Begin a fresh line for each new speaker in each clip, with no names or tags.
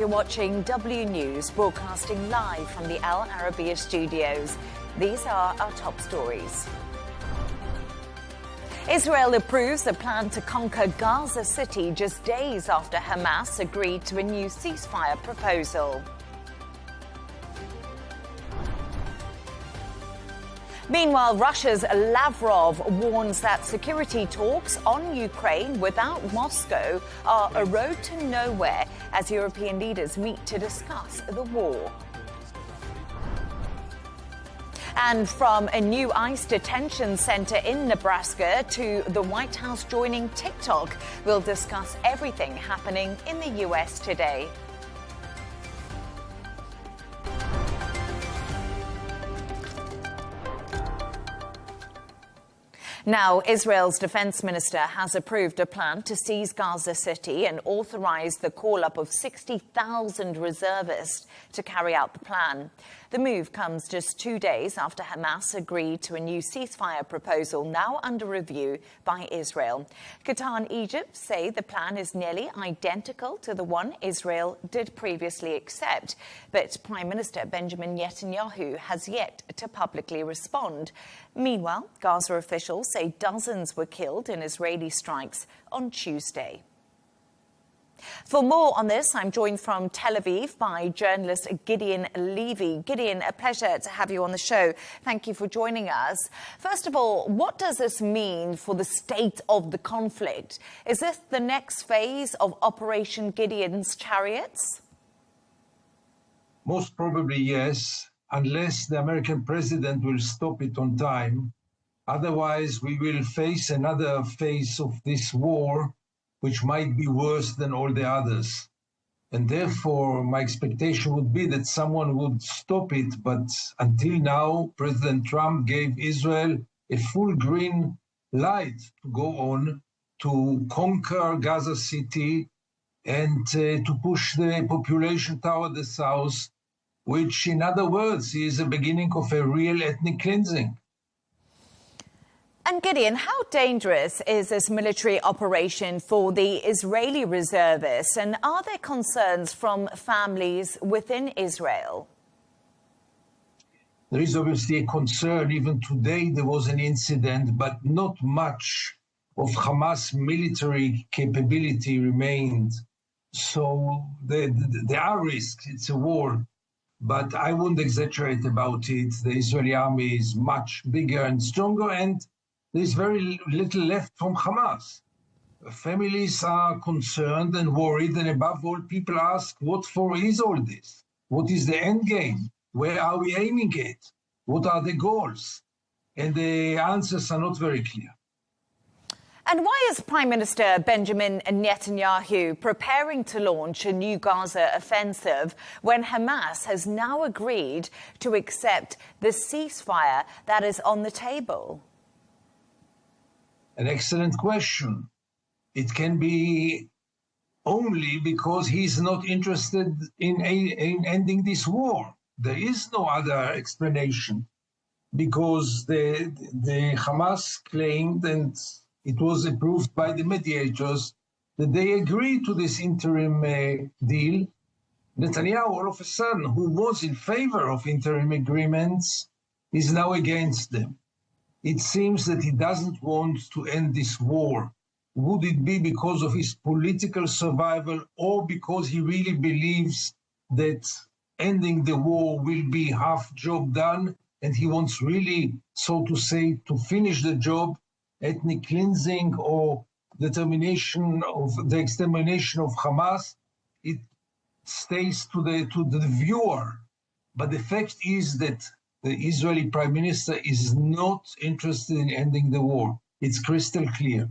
You're watching W News, broadcasting live from the Al Arabiya studios. These are our top stories. Israel approves a plan to conquer Gaza City just days after Hamas agreed to a new ceasefire proposal. Meanwhile, Russia's Lavrov warns that security talks on Ukraine without Moscow are a road to nowhere as European leaders meet to discuss the war. And from a new ICE detention center in Nebraska to the White House joining TikTok, we'll discuss everything happening in the U.S. today. Now, Israel's defense minister has approved a plan to seize Gaza City and authorized the call-up of 60,000 reservists to carry out the plan. The move comes just 2 days after Hamas agreed to a new ceasefire proposal now under review by Israel. Qatar and Egypt say the plan is nearly identical to the one Israel did previously accept, but Prime Minister Benjamin Netanyahu has yet to publicly respond. Meanwhile, Gaza officials say dozens were killed in Israeli strikes on Tuesday. For more on this, I'm joined from Tel Aviv by journalist Gideon Levy. Gideon, a pleasure to have you on the show. Thank you for joining us. First of all, what does this mean for the state of the conflict? Is this the next phase of Operation Gideon's Chariots?
Most probably, yes, unless the American president will stop it on time. Otherwise, we will face another phase of this war, which might be worse than all the others. And therefore, my expectation would be that someone would stop it. But until now, President Trump gave Israel a full green light to go on to conquer Gaza City and to push the population toward the south, which, in other words, is the beginning of a real ethnic cleansing.
And Gideon, how dangerous is this military operation for the Israeli reservists? And are there concerns from families within Israel?
There is obviously a concern. Even today there was an incident, but not much of Hamas military capability remained. So there are risks. It's a war. But I wouldn't exaggerate about it. The Israeli army is much bigger and stronger, and there's very little left from Hamas. Families are concerned and worried, and above all, people ask, what for is all this? What is the end game? Where are we aiming at? What are the goals? And the answers are not very clear.
And why is Prime Minister Benjamin Netanyahu preparing to launch a new Gaza offensive when Hamas has now agreed to accept the ceasefire that is on the table?
An excellent question. It can be only because he's not interested in ending this war. There is no other explanation, because the Hamas claimed, and it was approved by the mediators, that they agreed to this interim deal. Netanyahu, all of a sudden, who was in favor of interim agreements, is now against them. It seems that he doesn't want to end this war. Would it be because of his political survival, or because he really believes that ending the war will be half job done, and he wants really, so to say, to finish the job, ethnic cleansing or determination of the extermination of Hamas? It stays to the viewer. But the fact is that the Israeli Prime Minister is not interested in ending the war. It's crystal clear.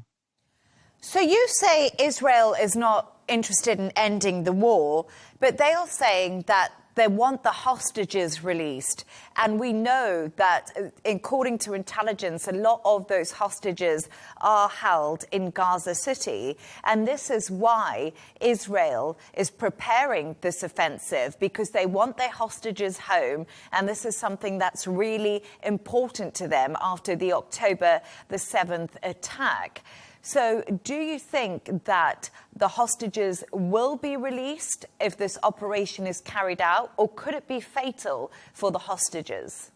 So you say Israel is not interested in ending the war, but they are saying that they want the hostages released. And we know that, according to intelligence, a lot of those hostages are held in Gaza City. And this is why Israel is preparing this offensive, because they want their hostages home. And this is something that's really important to them after the October the 7th attack. So do you think that the hostages will be released if this operation is carried out, or could it be fatal for the hostages?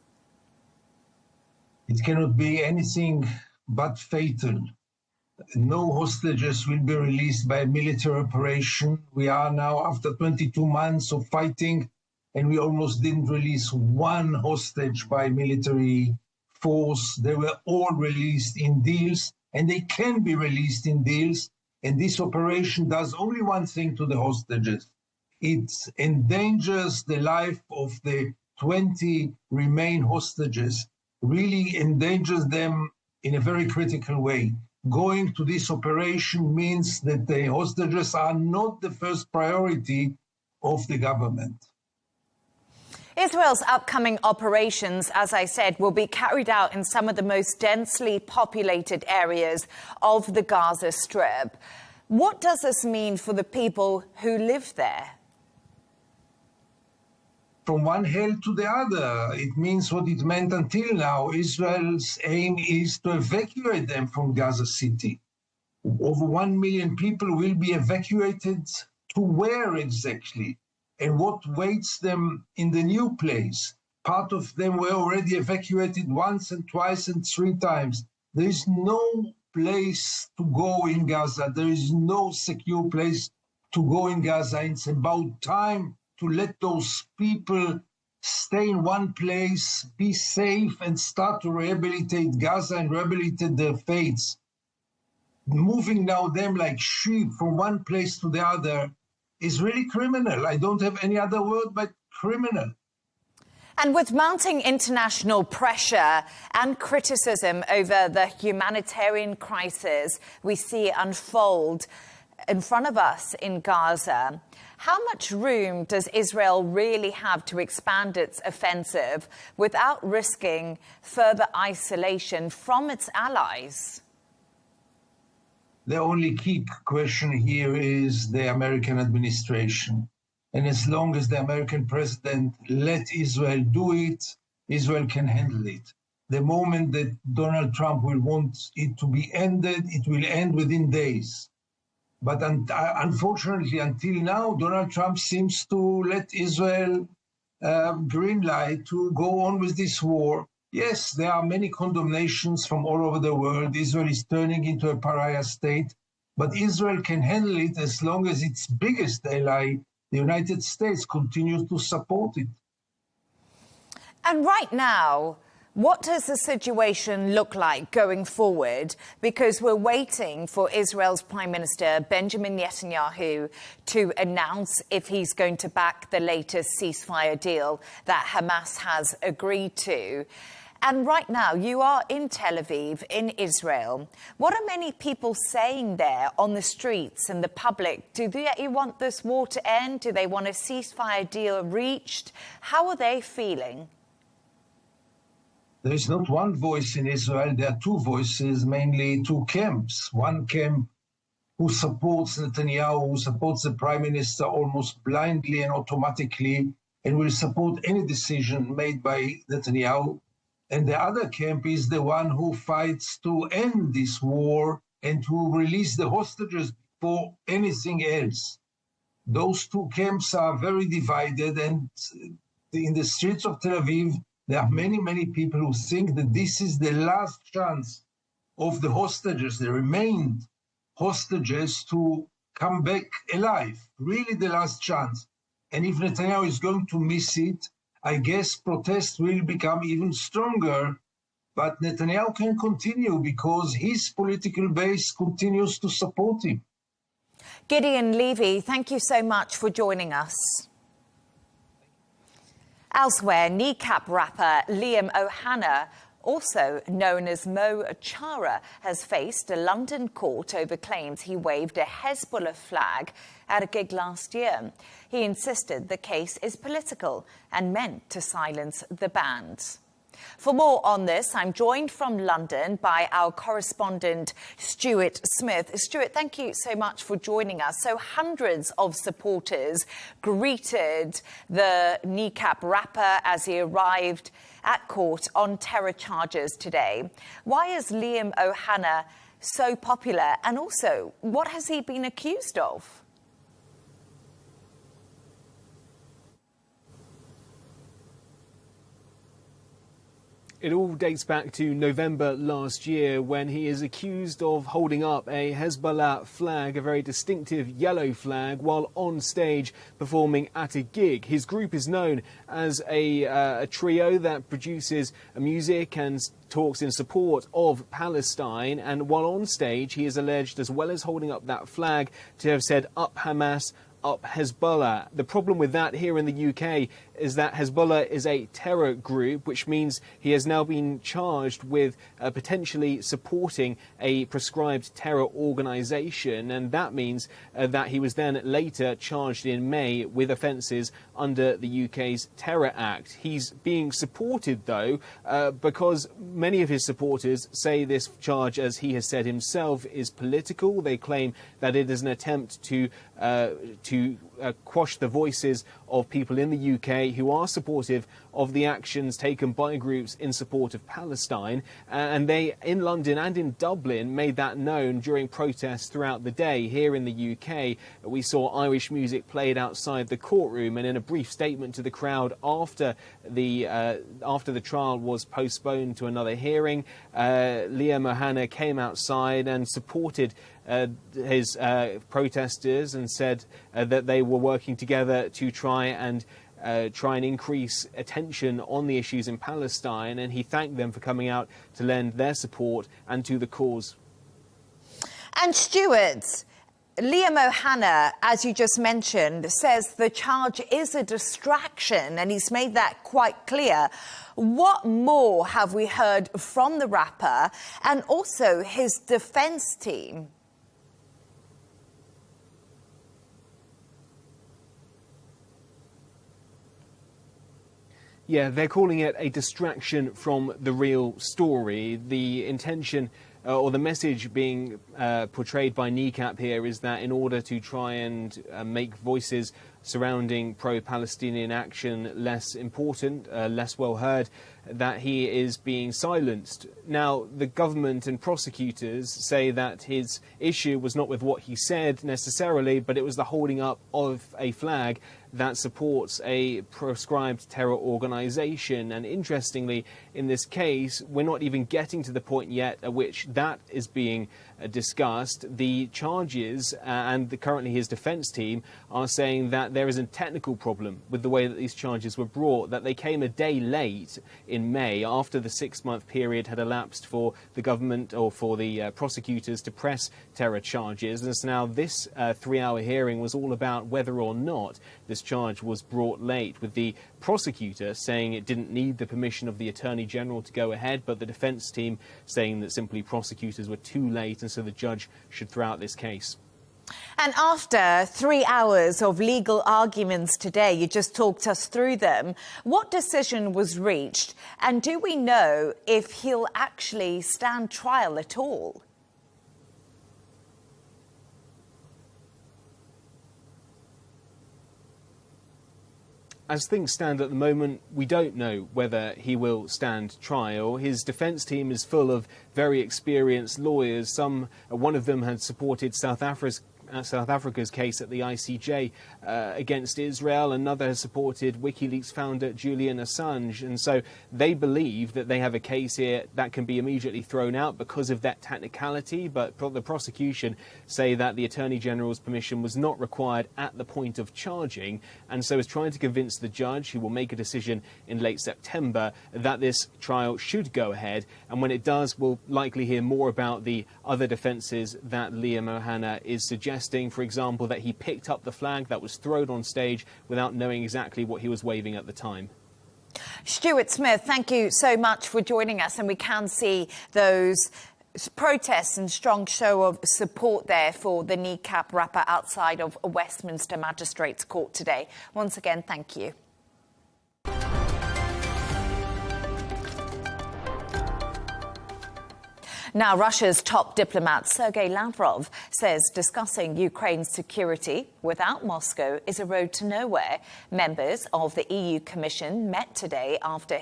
It cannot be anything but fatal. No hostages will be released by a military operation. We are now after 22 months of fighting, and we almost didn't release one hostage by military force. They were all released in deals, and they can be released in deals. And this operation does only one thing to the hostages. It endangers the life of the 20 remain hostages, really endangers them in a very critical way. Going to this operation means that the hostages are not the first priority of the government.
Israel's upcoming operations, as I said, will be carried out in some of the most densely populated areas of the Gaza Strip. What does this mean for the people who live there?
From one hell to the other. It means what it meant until now. Israel's aim is to evacuate them from Gaza City. Over 1 million people will be evacuated. To where exactly? And what waits them in the new place? Part of them were already evacuated once and twice and 3 times. There is no place to go in Gaza. There is no secure place to go in Gaza. It's about time to let those people stay in one place, be safe, and start to rehabilitate Gaza and rehabilitate their faiths. Moving now them like sheep from one place to the other is really criminal. I don't have any other word but criminal.
And with mounting international pressure and criticism over the humanitarian crisis we see unfold in front of us in Gaza, how much room does Israel really have to expand its offensive without risking further isolation from its allies?
The only key question here is the American administration. And as long as the American president let Israel do it, Israel can handle it. The moment that Donald Trump will want it to be ended, it will end within days. But unfortunately, until now, Donald Trump seems to let Israel green light to go on with this war. Yes, there are many condemnations from all over the world. Israel is turning into a pariah state, but Israel can handle it as long as its biggest ally, the United States, continues to support it.
And right now, what does the situation look like going forward? Because we're waiting for Israel's Prime Minister, Benjamin Netanyahu, to announce if he's going to back the latest ceasefire deal that Hamas has agreed to. And right now, you are in Tel Aviv, in Israel. What are many people saying there on the streets and the public? Do they want this war to end? Do they want a ceasefire deal reached? How are they feeling?
There is not one voice in Israel. There are 2 voices, mainly 2 camps. One camp who supports Netanyahu, who supports the prime minister almost blindly and automatically, and will support any decision made by Netanyahu. And the other camp is the one who fights to end this war and to release the hostages before anything else. Those 2 camps are very divided, and in the streets of Tel Aviv, there are many, many people who think that this is the last chance of the hostages, the remained hostages, to come back alive. Really the last chance. And if Netanyahu is going to miss it, I guess protests will become even stronger. But Netanyahu can continue because his political base continues to support him.
Gideon Levy, thank you so much for joining us. Elsewhere, kneecap rapper Liam Ohana, also known as Mo Chara, has faced a London court over claims he waved a Hezbollah flag at a gig last year. He insisted the case is political and meant to silence the band. For more on this, I'm joined from London by our correspondent, Stuart Smith. Stuart, thank you so much for joining us. So hundreds of supporters greeted the kneecap rapper as he arrived at court on terror charges today. Why is Liam Ohana so popular? And also, what has he been accused of?
It all dates back to November last year when he is accused of holding up a Hezbollah flag, a very distinctive yellow flag, while on stage performing at a gig. His group is known as a trio that produces music and talks in support of Palestine. And while on stage, he is alleged, as well as holding up that flag, to have said, "Up Hamas, up Hezbollah." The problem with that here in the UK is that Hezbollah is a terror group, which means he has now been charged with potentially supporting a prescribed terror organisation, and that means that he was then later charged in May with offences under the UK's Terror Act. He's being supported, though, because many of his supporters say this charge, as he has said himself, is political. They claim that it is an attempt to quash the voices of people in the UK who are supportive of the actions taken by groups in support of Palestine. And they, in London and in Dublin, made that known during protests throughout the day. Here in the UK, we saw Irish music played outside the courtroom, and in a brief statement to the crowd after the trial was postponed to another hearing, Liam Ohana came outside and supported his protesters and said that they were working together to try and increase attention on the issues in Palestine, and he thanked them for coming out to lend their support and to the cause.
And Stuart, Liam Ohana, as you just mentioned, says the charge is a distraction, and he's made that quite clear. What more have we heard from the rapper and also his defence team?
Yeah, they're calling it a distraction from the real story. The intention or the message being portrayed by Kneecap here is that in order to try and make voices surrounding pro-Palestinian action less important, less well heard, that he is being silenced. Now, the government and prosecutors say that his issue was not with what he said necessarily, but it was the holding up of a flag that supports a proscribed terror organisation. And interestingly, in this case, we're not even getting to the point yet at which that is being discussed. The charges and currently his defence team are saying that there is a technical problem with the way that these charges were brought, that they came a day late in May after the 6-month period had elapsed for the government or for the prosecutors to press terror charges. And so now this 3-hour hearing was all about whether or not this charge was brought late, with the prosecutor saying it didn't need the permission of the Attorney General to go ahead, but the defence team saying that simply prosecutors were too late and so the judge should throw out this case.
And after 3 hours of legal arguments today, you just talked us through them, what decision was reached? And do we know if he'll actually stand trial at all?
As things stand at the moment, we don't know whether he will stand trial. His defence team is full of very experienced lawyers. One of them had supported South Africa's case at the ICJ against Israel. Another has supported WikiLeaks founder Julian Assange. And so they believe that they have a case here that can be immediately thrown out because of that technicality. But the prosecution say that the Attorney General's permission was not required at the point of charging, and so is trying to convince the judge, who will make a decision in late September, that this trial should go ahead. And when it does, we'll likely hear more about the other defences that Liam Ohana is suggesting. For example, that he picked up the flag that was thrown on stage without knowing exactly what he was waving at the time.
Stuart Smith, thank you so much for joining us, and we can see those protests and strong show of support there for the Kneecap rapper outside of a Westminster Magistrates Court today. Once again, thank you. Now, Russia's top diplomat Sergei Lavrov says discussing Ukraine's security without Moscow is a road to nowhere. Members of the EU Commission met today after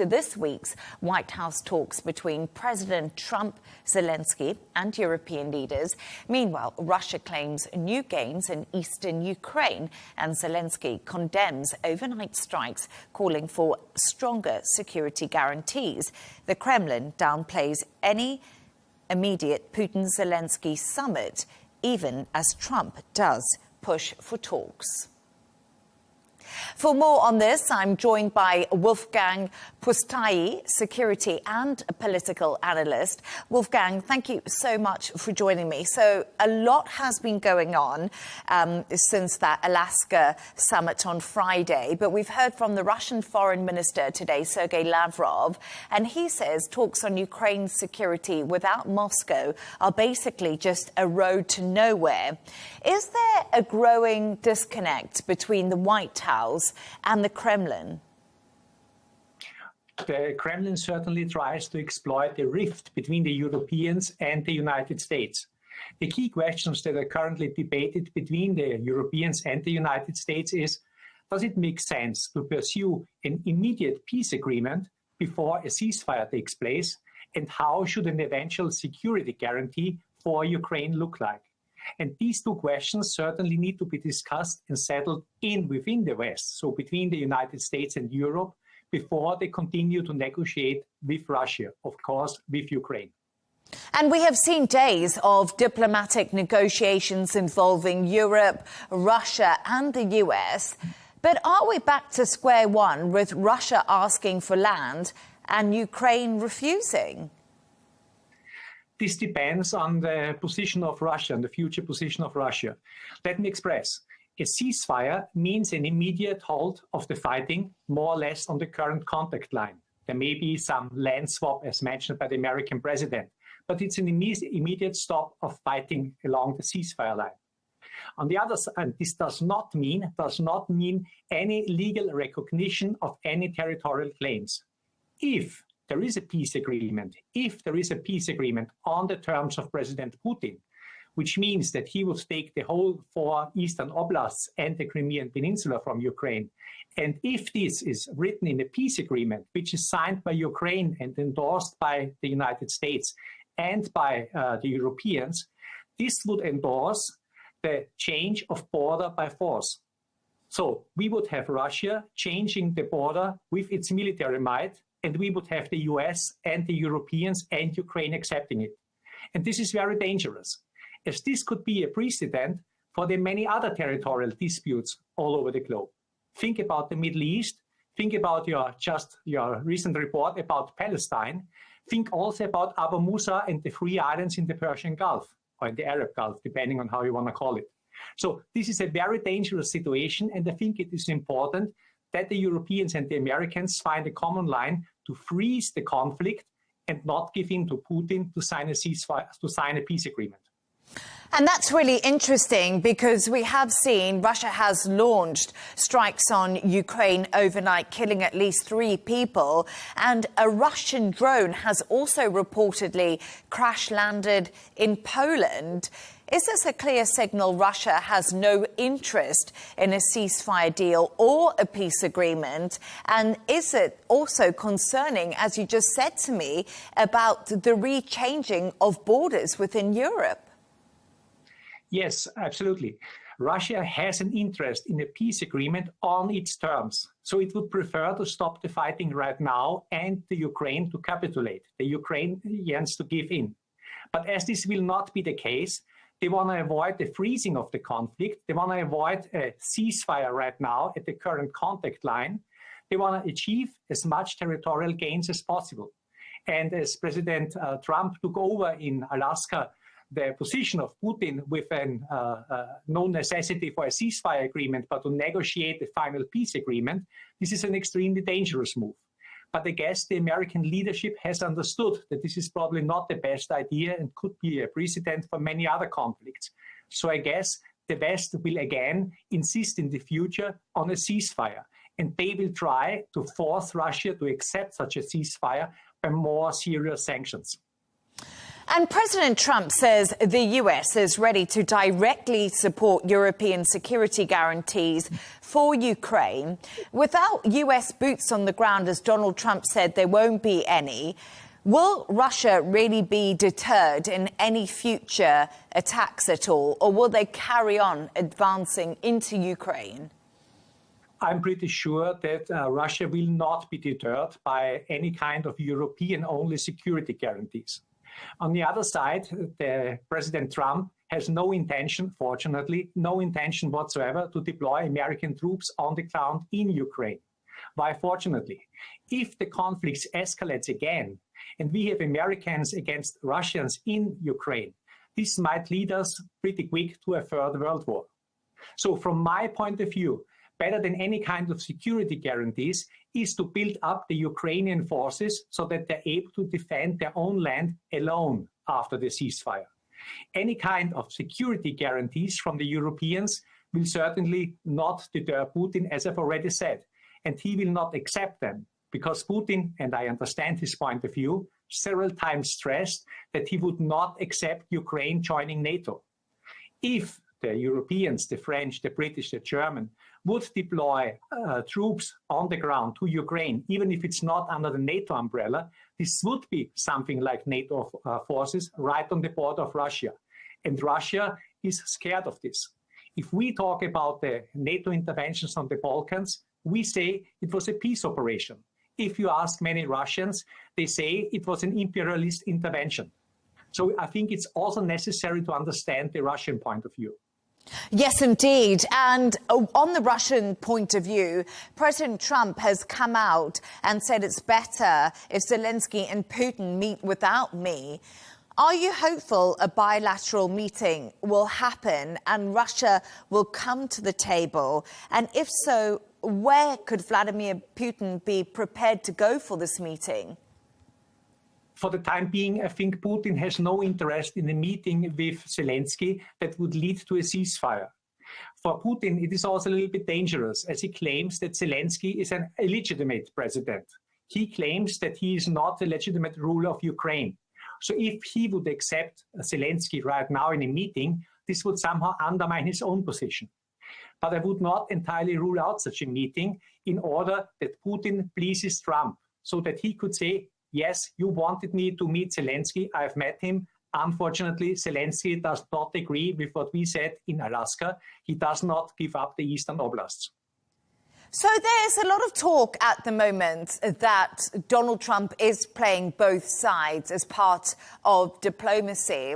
this week's White House talks between President Trump, Zelensky and European leaders. Meanwhile, Russia claims new gains in eastern Ukraine, and Zelensky condemns overnight strikes, calling for stronger security guarantees. The Kremlin downplays any immediate Putin-Zelensky summit, even as Trump does push for talks. For more on this, I'm joined by Wolfgang Pusztai, security and political analyst. Wolfgang, thank you so much for joining me. So a lot has been going on since that Alaska summit on Friday, but we've heard from the Russian foreign minister today, Sergei Lavrov, and he says talks on Ukraine's security without Moscow are basically just a road to nowhere. Is there a growing disconnect between the White House and the Kremlin?
The Kremlin certainly tries to exploit the rift between the Europeans and the United States. The key questions that are currently debated between the Europeans and the United States is, does it make sense to pursue an immediate peace agreement before a ceasefire takes place? And how should an eventual security guarantee for Ukraine look like? And these two questions certainly need to be discussed and settled within the West, so between the United States and Europe, before they continue to negotiate with Russia, of course, with Ukraine.
And we have seen days of diplomatic negotiations involving Europe, Russia and the US. But are we back to square one with Russia asking for land and Ukraine refusing?
This depends on the position of Russia and the future position of Russia. Let me express. A ceasefire means an immediate halt of the fighting, more or less on the current contact line. There may be some land swap, as mentioned by the American president, but it's an immediate stop of fighting along the ceasefire line. On the other side, this does not mean any legal recognition of any territorial claims. If there is a peace agreement, on the terms of President Putin, which means that he will take the whole 4 eastern oblasts and the Crimean Peninsula from Ukraine, and if this is written in a peace agreement, which is signed by Ukraine and endorsed by the United States and by the Europeans, this would endorse the change of border by force. So we would have Russia changing the border with its military might, and we would have the US and the Europeans and Ukraine accepting it. And this is very dangerous, as this could be a precedent for the many other territorial disputes all over the globe. Think about the Middle East. Think about your recent report about Palestine. Think also about Abu Musa and the free islands in the Persian Gulf, or in the Arab Gulf, depending on how you want to call it. So this is a very dangerous situation, and I think it is important that the Europeans and the Americans find a common line to freeze the conflict and not give in to Putin to sign a ceasefire, to sign a peace agreement.
And that's really interesting, because we have seen Russia has launched strikes on Ukraine overnight, killing at least 3 people. And a Russian drone has also reportedly crash-landed in Poland. Is this a clear signal Russia has no interest in a ceasefire deal or a peace agreement? And is it also concerning, as you just said to me, about the rechanging of borders within Europe?
Yes, absolutely. Russia has an interest in a peace agreement on its terms. So it would prefer to stop the fighting right now and the Ukraine to capitulate, the Ukrainians to give in. But as this will not be the case, they want to avoid the freezing of the conflict. They want to avoid a ceasefire right now at the current contact line. They want to achieve as much territorial gains as possible. And as President Trump took over in Alaska the position of Putin with no necessity for a ceasefire agreement, but to negotiate the final peace agreement, this is an extremely dangerous move. But I guess the American leadership has understood that this is probably not the best idea and could be a precedent for many other conflicts. So I guess the West will again insist in the future on a ceasefire. And they will try to force Russia to accept such a ceasefire by more serious sanctions.
And President Trump says the US is ready to directly support European security guarantees for Ukraine. Without US boots on the ground, as Donald Trump said, there won't be any. Will Russia really be deterred in any future attacks at all, or will they carry on advancing into Ukraine?
I'm pretty sure that Russia will not be deterred by any kind of European-only security guarantees. On the other side, President Trump has no intention, fortunately, no intention whatsoever to deploy American troops on the ground in Ukraine. Why, fortunately? If the conflict escalates again, and we have Americans against Russians in Ukraine, this might lead us pretty quick to a third world war. So from my point of view, better than any kind of security guarantees is to build up the Ukrainian forces so that they're able to defend their own land alone after the ceasefire. Any kind of security guarantees from the Europeans will certainly not deter Putin, as I've already said, and he will not accept them because Putin, and I understand his point of view, several times stressed that he would not accept Ukraine joining NATO. If the Europeans, the French, the British, the German, would deploy troops on the ground to Ukraine, even if it's not under the NATO umbrella, this would be something like NATO forces right on the border of Russia. And Russia is scared of this. If we talk about the NATO interventions on the Balkans, we say it was a peace operation. If you ask many Russians, they say it was an imperialist intervention. So I think it's also necessary to understand the Russian point of view.
Yes, indeed. And on the Russian point of view, President Trump has come out and said it's better if Zelensky and Putin meet without me. Are you hopeful a bilateral meeting will happen and Russia will come to the table? And if so, where could Vladimir Putin be prepared to go for this meeting?
For the time being, I think Putin has no interest in a meeting with Zelensky that would lead to a ceasefire. For Putin, it is also a little bit dangerous, as he claims that Zelensky is an illegitimate president. He claims that he is not a legitimate ruler of Ukraine. So if he would accept Zelensky right now in a meeting, this would somehow undermine his own position. But I would not entirely rule out such a meeting in order that Putin pleases Trump, so that he could say, yes, you wanted me to meet Zelensky. I've met him. Unfortunately, Zelensky does not agree with what we said in Alaska. He does not give up the eastern oblasts.
So there's a lot of talk at the moment that Donald Trump is playing both sides as part of diplomacy.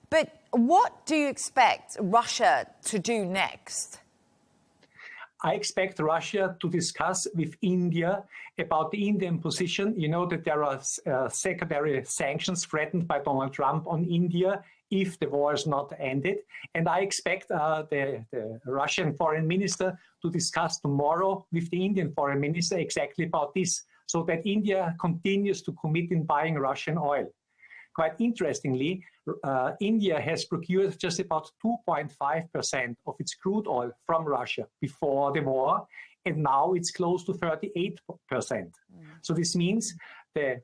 But what do you expect Russia to do next?
I expect Russia to discuss with India about the Indian position. You know that there are secondary sanctions threatened by Donald Trump on India if the war is not ended. And I expect the Russian foreign minister to discuss tomorrow with the Indian foreign minister exactly about this, so that India continues to commit in buying Russian oil. Quite interestingly, India has procured just about 2.5% of its crude oil from Russia before the war, and now it's close to 38%. So this means the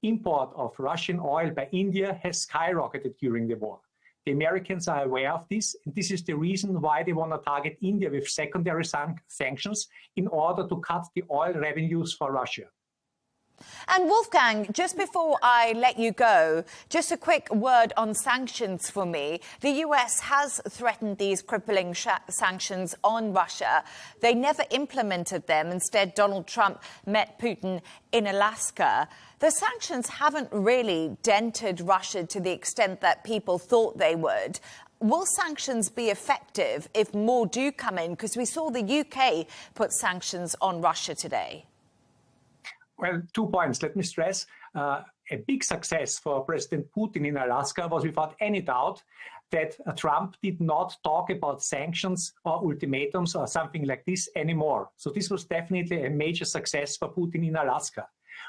import of Russian oil by India has skyrocketed during the war. The Americans are aware of this, and this is the reason why they want to target India with secondary sanctions in order to cut the oil revenues for Russia.
And Wolfgang, just before I let you go, just a quick word on sanctions for me. The US has threatened these crippling sanctions on Russia. They never implemented them. Instead, Donald Trump met Putin in Alaska. The sanctions haven't really dented Russia to the extent that people thought they would. Will sanctions be effective if more do come in? Because we saw the UK put sanctions on Russia today.
Well, 2 points. Let me stress, a big success for President Putin in Alaska was without any doubt that Trump did not talk about sanctions or ultimatums or something like this anymore. So this was definitely a major success for Putin in Alaska.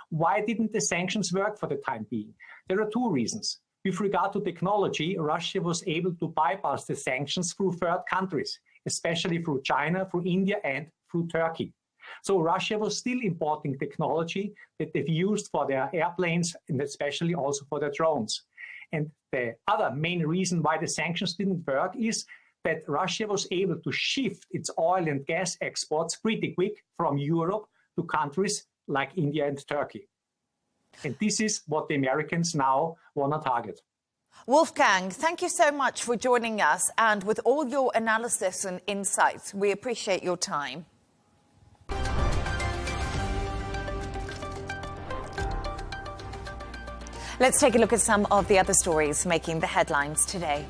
Why didn't the sanctions work for the time being? There are two reasons. With regard to technology, Russia was able to bypass the sanctions through third countries, especially through China, through India, and through Turkey. So Russia was still importing technology that they've used for their airplanes and especially also for their drones. And the other main reason why the sanctions didn't work is that Russia was able to shift its oil and gas exports pretty quick from Europe to countries like India and Turkey. And this is what the Americans now want to target.
Wolfgang, thank you so much for joining us, and with all your analysis and insights, we appreciate your time. Let's take a look at some of the other stories making the headlines today.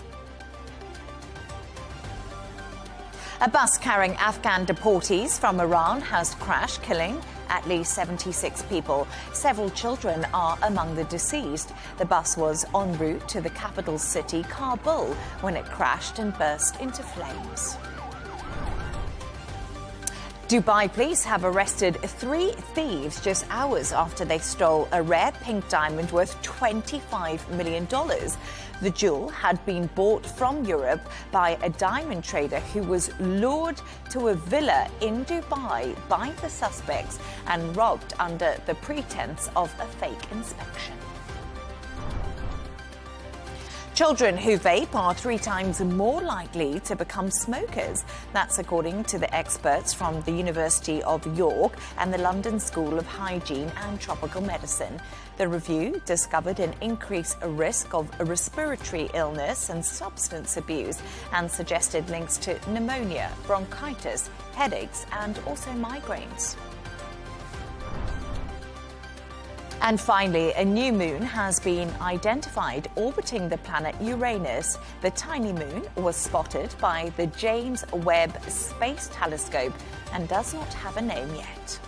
A bus carrying Afghan deportees from Iran has crashed, killing at least 76 people. Several children are among the deceased. The bus was en route to the capital city, Kabul, when it crashed and burst into flames. Dubai police have arrested 3 thieves just hours after they stole a rare pink diamond worth $25 million. The jewel had been bought from Europe by a diamond trader who was lured to a villa in Dubai by the suspects and robbed under the pretense of a fake inspection. Children who vape are 3 times more likely to become smokers. That's according to the experts from the University of York and the London School of Hygiene and Tropical Medicine. The review discovered an increased risk of respiratory illness and substance abuse and suggested links to pneumonia, bronchitis, headaches, and also migraines. And finally, a new moon has been identified orbiting the planet Uranus. The tiny moon was spotted by the James Webb Space Telescope and does not have a name yet.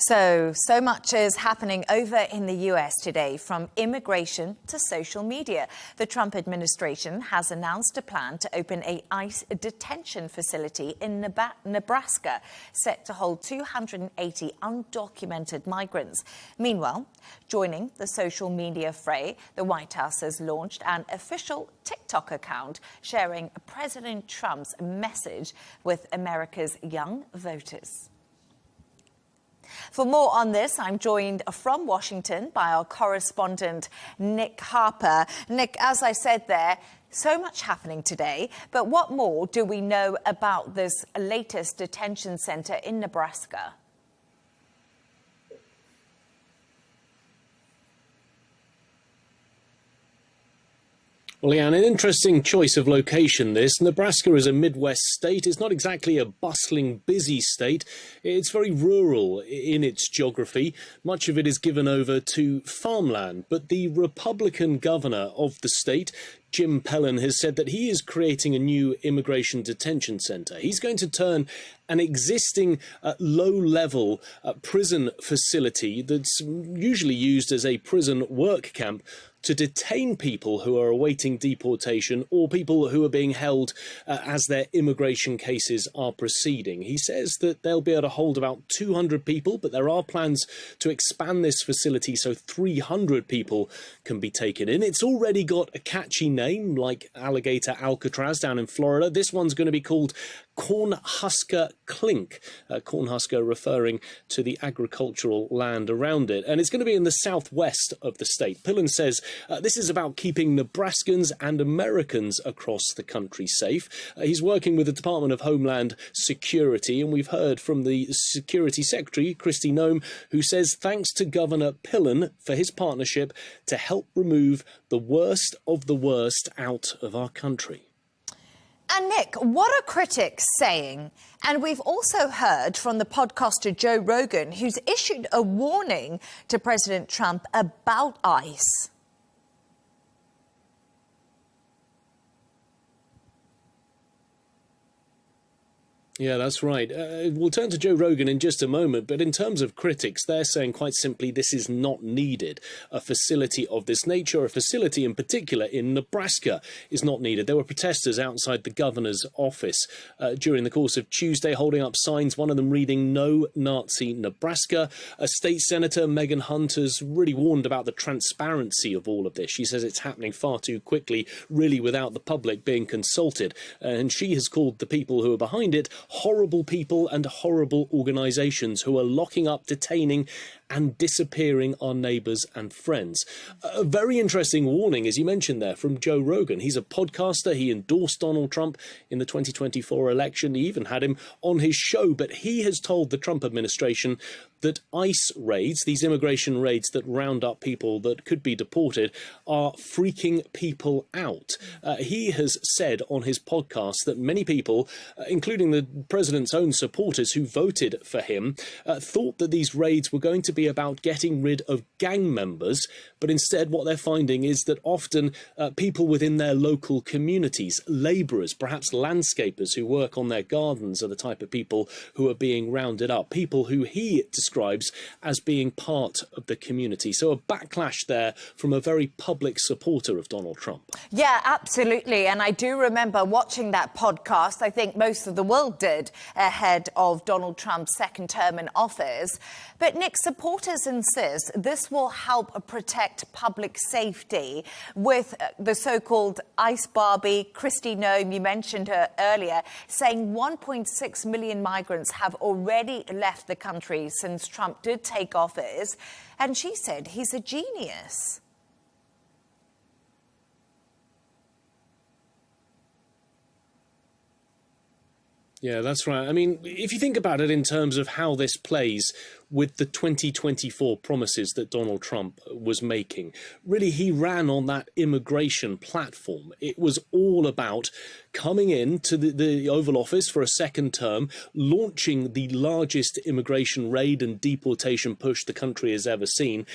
So much is happening over in the US today, from immigration to social media. The Trump administration has announced a plan to open an ICE detention facility in Nebraska, set to hold 280 undocumented migrants. Meanwhile, joining the social media fray, the White House has launched an official TikTok account sharing President Trump's message with America's young voters. For more on this, I'm joined from Washington by our correspondent, Nick Harper. Nick, as I said there, so much happening today, but what more do we know about this latest detention center in Nebraska?
Well, Leigh Ann, an interesting choice of location this. Nebraska is a Midwest state. It's not exactly a bustling, busy state. It's very rural in its geography. Much of it is given over to farmland. But the Republican governor of the state, Jim Pellin, has said that he is creating a new immigration detention center. He's going to turn an existing low-level prison facility that's usually used as a prison work camp to detain people who are awaiting deportation or people who are being held as their immigration cases are proceeding. He says that they'll be able to hold about 200 people, but there are plans to expand this facility so 300 people can be taken in. It's already got a catchy name, like Alligator Alcatraz down in Florida. This one's going to be called Cornhusker Clink, Cornhusker referring to the agricultural land around it. And it's going to be in the southwest of the state. Pillin says this is about keeping Nebraskans and Americans across the country safe. He's working with the Department of Homeland Security, and we've heard from the Security Secretary, Kristi Noem, who says thanks to Governor Pillin for his partnership to help remove the worst of the worst out of our country.
And Nick, what are critics saying? And we've also heard from the podcaster Joe Rogan, who's issued a warning to President Trump about ICE.
Yeah, that's right. We'll turn to Joe Rogan in just a moment, but in terms of critics, they're saying quite simply this is not needed. A facility of this nature, a facility in particular in Nebraska, is not needed. There were protesters outside the governor's office during the course of Tuesday holding up signs, one of them reading "No Nazi Nebraska." A state senator, Megan Hunt, has really warned about the transparency of all of this. She says it's happening far too quickly, really without the public being consulted. And she has called the people who are behind it horrible people and horrible organisations who are locking up, detaining and disappearing our neighbours and friends. A very interesting warning, as you mentioned there, from Joe Rogan. He's a podcaster. He endorsed Donald Trump in the 2024 election. He even had him on his show. But he has told the Trump administration that ICE raids, these immigration raids that round up people that could be deported, are freaking people out. He has said on his podcast that many people, including the president's own supporters who voted for him, thought that these raids were going to be about getting rid of gang members, but instead what they're finding is that often people within their local communities, labourers, perhaps landscapers who work on their gardens, are the type of people who are being rounded up, people who he describes as being part of the community. So a backlash there from a very public supporter of Donald Trump.
Yeah, absolutely. And I do remember watching that podcast. I think most of the world did ahead of Donald Trump's second term in office. But Nick, supporters insist this will help protect public safety with the so-called ICE Barbie, Kristi Noem, you mentioned her earlier, saying 1.6 million migrants have already left the country since Trump did take office. And she said he's a genius.
Yeah, that's right. I mean, if you think about it in terms of how this plays with the 2024 promises that Donald Trump was making, really he ran on that immigration platform. It was all about coming in to the Oval Office for a second term, launching the largest immigration raid and deportation push the country has ever seen.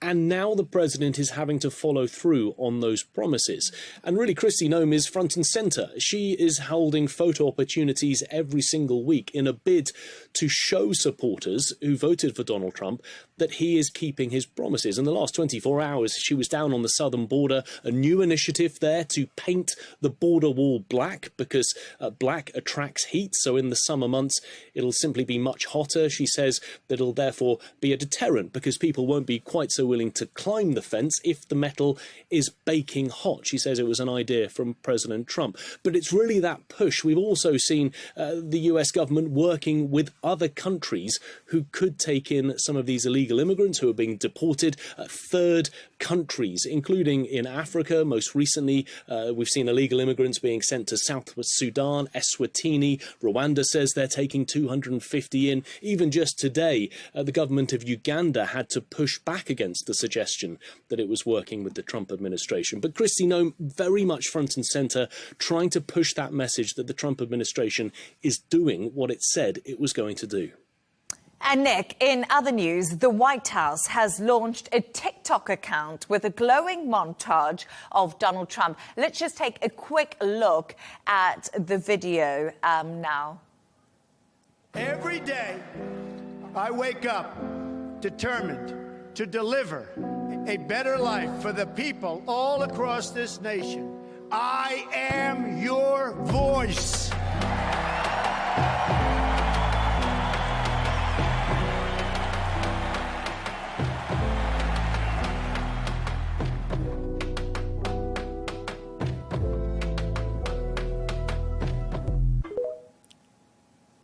And now the president is having to follow through on those promises. And really, Kristi Noem is front and centre. She is holding photo opportunities every single week in a bid to show supporters who voted for Donald Trump that he is keeping his promises. In the last 24 hours, she was down on the southern border, a new initiative there to paint the border wall black because black attracts heat. So in the summer months, it'll simply be much hotter. She says that it'll therefore be a deterrent because people won't be quite so willing to climb the fence if the metal is baking hot. She says it was an idea from President Trump. But it's really that push. We've also seen the US government working with other countries who could take in some of these illegal immigrants who are being deported, third countries, including in Africa. Most recently, we've seen illegal immigrants being sent to Southwest Sudan, Eswatini. Rwanda says they're taking 250 in. Even just today, the government of Uganda had to push back against the suggestion that it was working with the Trump administration. But Kristi Noem very much front and centre, trying to push that message that the Trump administration is doing what it said it was going to do.
And Nick, in other news, the White House has launched a TikTok account with a glowing montage of Donald Trump. Let's just take a quick look at the video now.
Every day, I wake up determined to deliver a better life for the people all across this nation. I am your voice.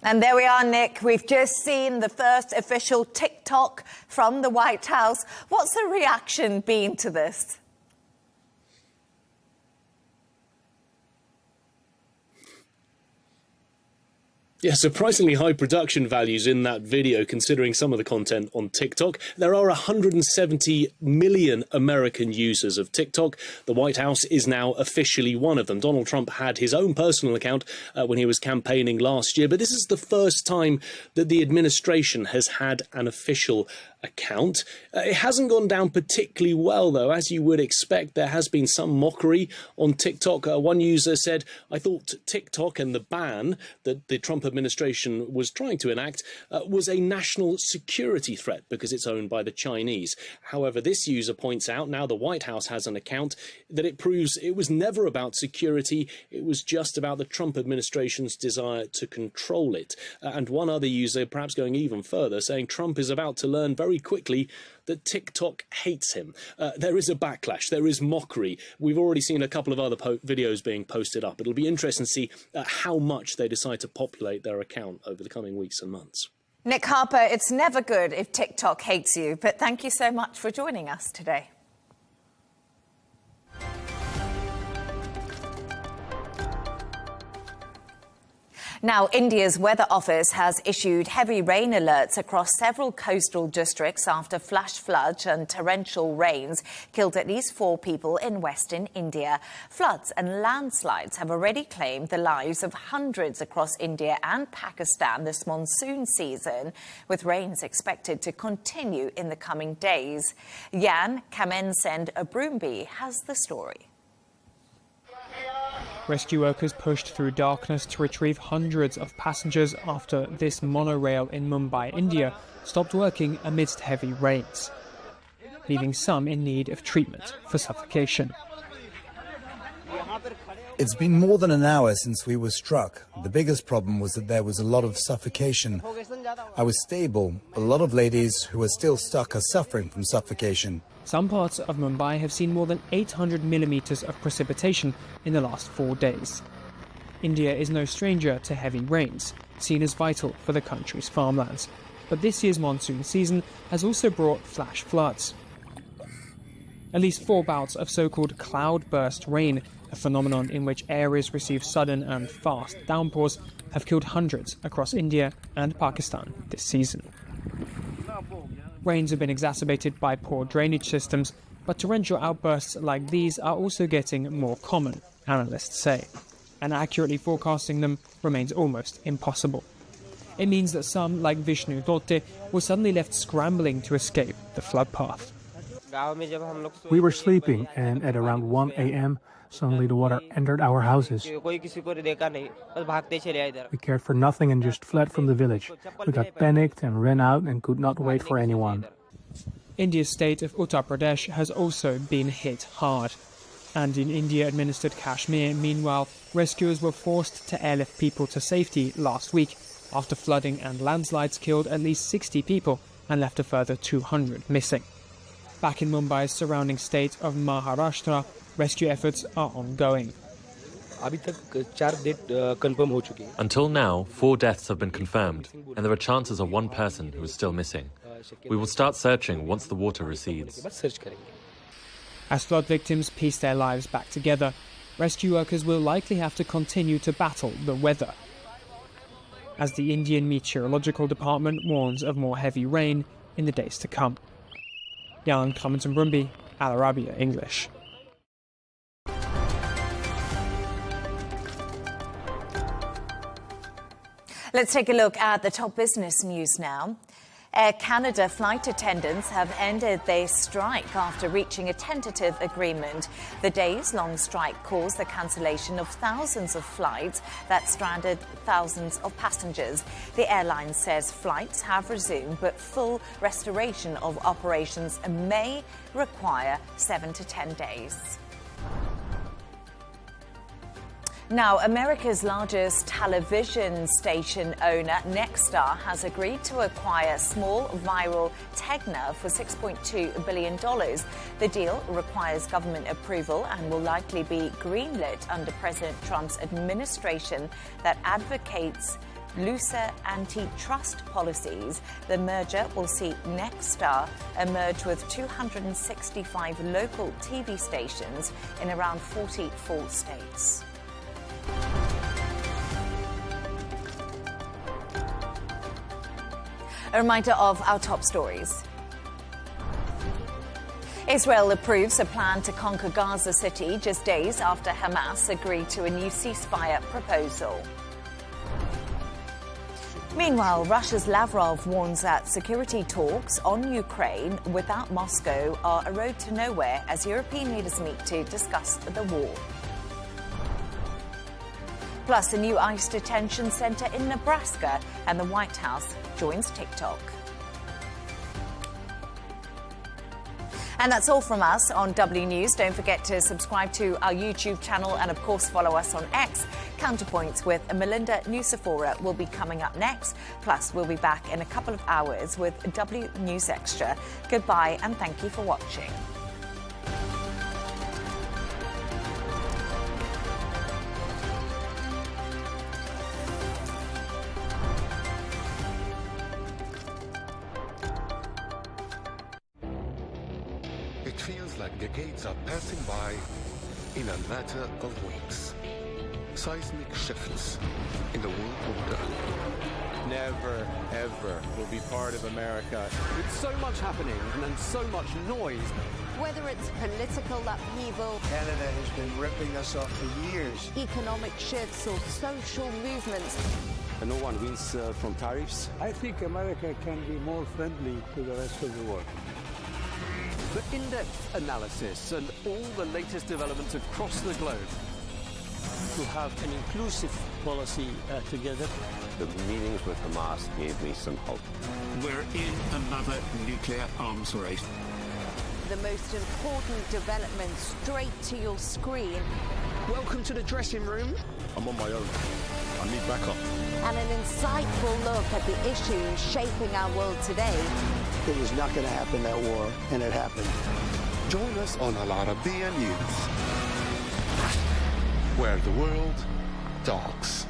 And there we are, Nick. We've just seen the first official TikTok from the White House. What's the reaction been to this?
Yeah, surprisingly high production values in that video, considering some of the content on TikTok. There are 170 million American users of TikTok. The White House is now officially one of them. Donald Trump had his own personal account when he was campaigning last year, but this is the first time that the administration has had an official account. It hasn't gone down particularly well, though. As you would expect, there has been some mockery on TikTok. One user said, "I thought TikTok and the ban that the Trump administration was trying to enact was a national security threat because it's owned by the Chinese." However, this user points out, now the White House has an account, that it proves it was never about security. It was just about the Trump administration's desire to control it. And one other user, perhaps going even further, saying Trump is about to learn very quickly that TikTok hates him. There is a backlash. There is mockery. We've already seen a couple of other videos being posted up. It'll be interesting to see how much they decide to populate their account over the coming weeks and months.
Nick Harper, it's never good if TikTok hates you, but thank you so much for joining us today. Now, India's Weather Office has issued heavy rain alerts across several coastal districts after flash floods and torrential rains killed at least 4 people in western India. Floods and landslides have already claimed the lives of hundreds across India and Pakistan this monsoon season, with rains expected to continue in the coming days. Jan Kamensend-Abrumbi has the story.
Rescue workers pushed through darkness to retrieve hundreds of passengers after this monorail in Mumbai, India, stopped working amidst heavy rains, leaving some in need of treatment for suffocation.
It's been more than an hour since we were struck. The biggest problem was that there was a lot of suffocation. I was stable. A lot of ladies who are still stuck are suffering from suffocation.
Some parts of Mumbai have seen more than 800 millimeters of precipitation in the last 4 days. India is no stranger to heavy rains, seen as vital for the country's farmlands. But this year's monsoon season has also brought flash floods. At least 4 bouts of so-called cloudburst rain, a phenomenon in which areas receive sudden and fast downpours, have killed hundreds across India and Pakistan this season. Rains have been exacerbated by poor drainage systems, but torrential outbursts like these are also getting more common, analysts say, and accurately forecasting them remains almost impossible. It means that some, like Vishnu Dotte, were suddenly left scrambling to escape the flood path.
We were sleeping, and at around 1 a.m., suddenly the water entered our houses. We cared for nothing and just fled from the village. We got panicked and ran out and could not wait for anyone.
India's state of Uttar Pradesh has also been hit hard. And in India-administered Kashmir, meanwhile, rescuers were forced to airlift people to safety last week after flooding and landslides killed at least 60 people and left a further 200 missing. Back in Mumbai's surrounding state of Maharashtra, rescue efforts are ongoing.
Until now, 4 deaths have been confirmed, and there are chances of 1 person who is still missing. We will start searching once the water recedes.
As flood victims piece their lives back together, rescue workers will likely have to continue to battle the weather, as the Indian Meteorological Department warns of more heavy rain in the days to come. Jan Kamensend-Abrumbi, Arabiya English.
Let's take a look at the top business news now. Air Canada flight attendants have ended their strike after reaching a tentative agreement. The days-long strike caused the cancellation of thousands of flights that stranded thousands of passengers. The airline says flights have resumed, but full restoration of operations may require 7 to 10 days. Now, America's largest television station owner, Nexstar, has agreed to acquire small viral Tegna for $6.2 billion. The deal requires government approval and will likely be greenlit under President Trump's administration that advocates looser antitrust policies. The merger will see Nexstar emerge with 265 local TV stations in around 44 states. A reminder of our top stories. Israel approves a plan to conquer Gaza City just days after Hamas agreed to a new ceasefire proposal. Meanwhile, Russia's Lavrov warns that security talks on Ukraine without Moscow are a road to nowhere as European leaders meet to discuss the war. Plus, a new ICE detention center in Nebraska, and the White House joins TikTok. And that's all from us on W News. Don't forget to subscribe to our YouTube channel and, of course, follow us on X. Counterpoints with Melinda Nucifora will be coming up next. Plus, we'll be back in a couple of hours with W News Extra. Goodbye and thank you for watching.
It feels like decades are passing by in a matter of weeks. Seismic shifts in the world order.
Never, ever will be part of America. With so much happening and so much noise.
Whether it's political upheaval,
Canada has been ripping us off for years.
Economic shifts or social movements.
And no one wins from tariffs.
I think America can be more friendly to the rest of the world.
The in-depth analysis and all the latest developments across the globe.
To have an inclusive policy together.
The meetings with Hamas gave me some hope.
We're in another nuclear arms race.
The most important development straight to your screen.
Welcome to the dressing room.
I'm on my own. I need backup.
And an insightful look at the issues shaping our world today.
It was not going to happen, that war, and it happened.
Join us on Arabiya News, where the world talks.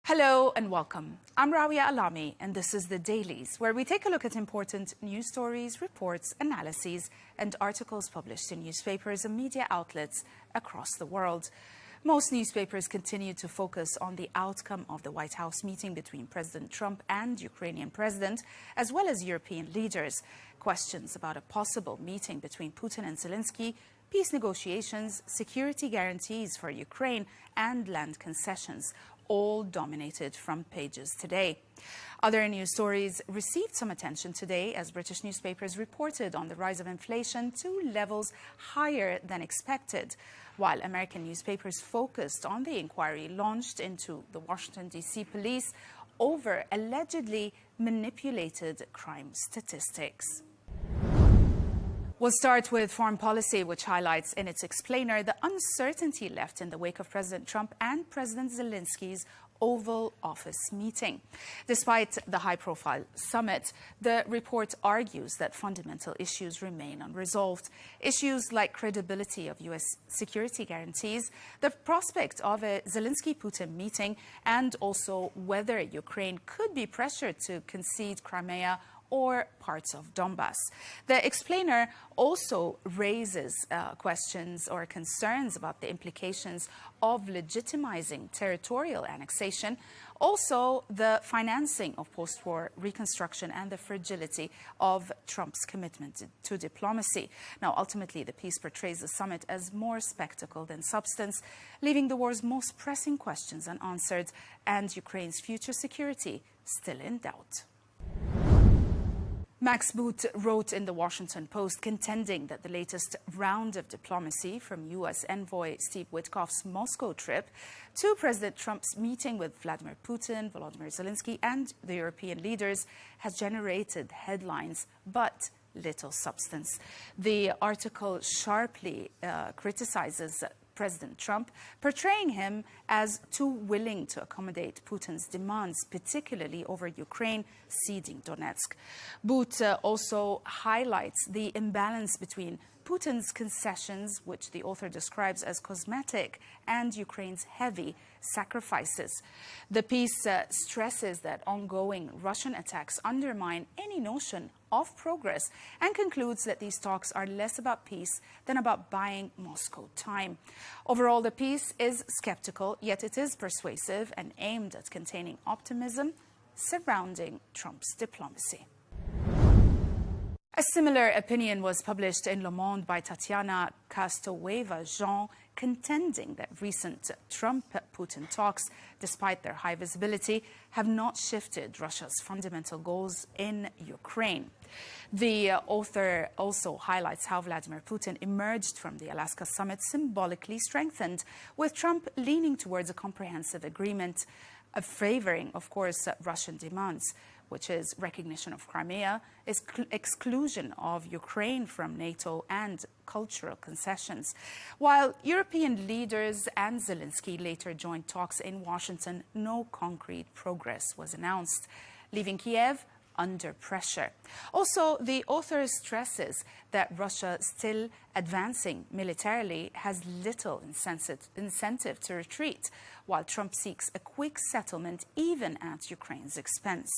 Hello and welcome. I'm Rawia Alami, and this is The Dailies, where we take a look at important news stories, reports, analyses, and articles published in newspapers and media outlets across the world. Most newspapers continue to focus on the outcome of the White House meeting between President Trump and Ukrainian President, as well as European leaders. Questions about a possible meeting between Putin and Zelensky, peace negotiations, security guarantees for Ukraine, and land concessions all dominated front pages today. Other news stories received some attention today as British newspapers reported on the rise of inflation to levels higher than expected, while American newspapers focused on the inquiry launched into the Washington, D.C. police over allegedly manipulated crime statistics. We'll start with foreign policy, which highlights in its explainer the uncertainty left in the wake of President Trump and President Zelensky's Oval Office meeting. Despite the high-profile summit, the report argues that fundamental issues remain unresolved. Issues like credibility of U.S. security guarantees, the prospect of a Zelensky-Putin meeting, and also whether Ukraine could be pressured to concede Crimea or parts of Donbass. The explainer also raises questions or concerns about the implications of legitimizing territorial annexation, also the financing of post-war reconstruction and the fragility of Trump's commitment to diplomacy. Now, ultimately, the piece portrays the summit as more spectacle than substance, leaving the war's most pressing questions unanswered and Ukraine's future security still in doubt. Max Boot wrote in the Washington Post contending that the latest round of diplomacy from U.S. envoy Steve Witkoff's Moscow trip to President Trump's meeting with Vladimir Putin, Volodymyr Zelensky and the European leaders has generated headlines but little substance. The article sharply criticizes President Trump, portraying him as too willing to accommodate Putin's demands, particularly over Ukraine ceding Donetsk. Boot also highlights the imbalance between Putin's concessions, which the author describes as cosmetic, and Ukraine's heavy sacrifices. The piece stresses that ongoing Russian attacks undermine any notion of progress and concludes that these talks are less about peace than about buying Moscow time. Overall, the piece is skeptical, yet it is persuasive and aimed at containing optimism surrounding Trump's diplomacy. A similar opinion was published in Le Monde by Tatiana Kostova-Jean, contending that recent Trump-Putin talks, despite their high visibility, have not shifted Russia's fundamental goals in Ukraine. The author also highlights how Vladimir Putin emerged from the Alaska summit symbolically strengthened, with Trump leaning towards a comprehensive agreement, favoring, of course, Russian demands, which is recognition of Crimea, exclusion of Ukraine from NATO, and cultural concessions. While European leaders and Zelensky later joined talks in Washington, no concrete progress was announced, leaving Kiev under pressure. Also, the author stresses that Russia, still advancing militarily, has little incentive to retreat, while Trump seeks a quick settlement even at Ukraine's expense.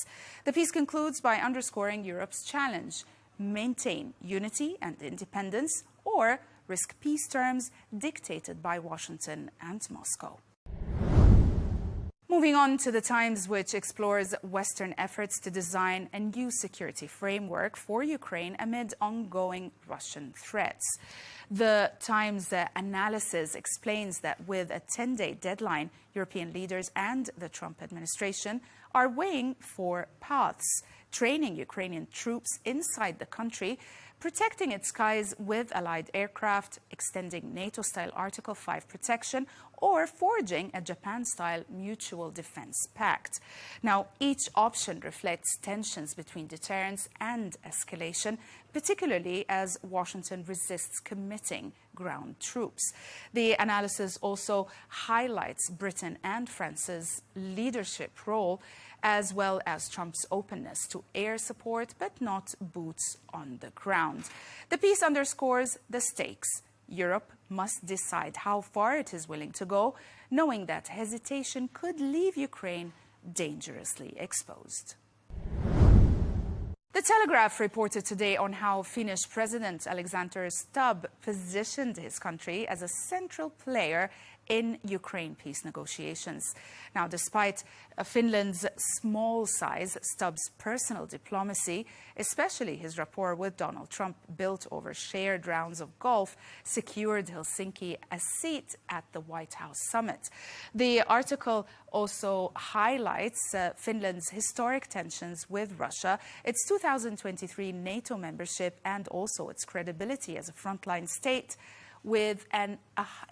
The piece concludes by underscoring Europe's challenge: maintain unity and independence, or risk peace terms dictated by Washington and Moscow. Moving on to The Times, which explores Western efforts to design a new security framework for Ukraine amid ongoing Russian threats. The Times analysis explains that with a 10-day deadline, European leaders and the Trump administration are weighing four paths: training Ukrainian troops inside the country, protecting its skies with allied aircraft, extending NATO-style Article 5 protection, or forging a Japan-style mutual defense pact. Now, each option reflects tensions between deterrence and escalation, particularly as Washington resists committing ground troops. The analysis also highlights Britain and France's leadership role, as well as Trump's openness to air support, but not boots on the ground. The piece underscores the stakes. Europe must decide how far it is willing to go, knowing that hesitation could leave Ukraine dangerously exposed. The Telegraph reported today on how Finnish President Alexander Stubb positioned his country as a central player in Ukraine peace negotiations. Now, despite Finland's small size, Stubb's personal diplomacy, especially his rapport with Donald Trump built over shared rounds of golf, secured Helsinki a seat at the White House summit. The article also highlights Finland's historic tensions with Russia, its 2023 NATO membership, and also its credibility as a frontline state, with an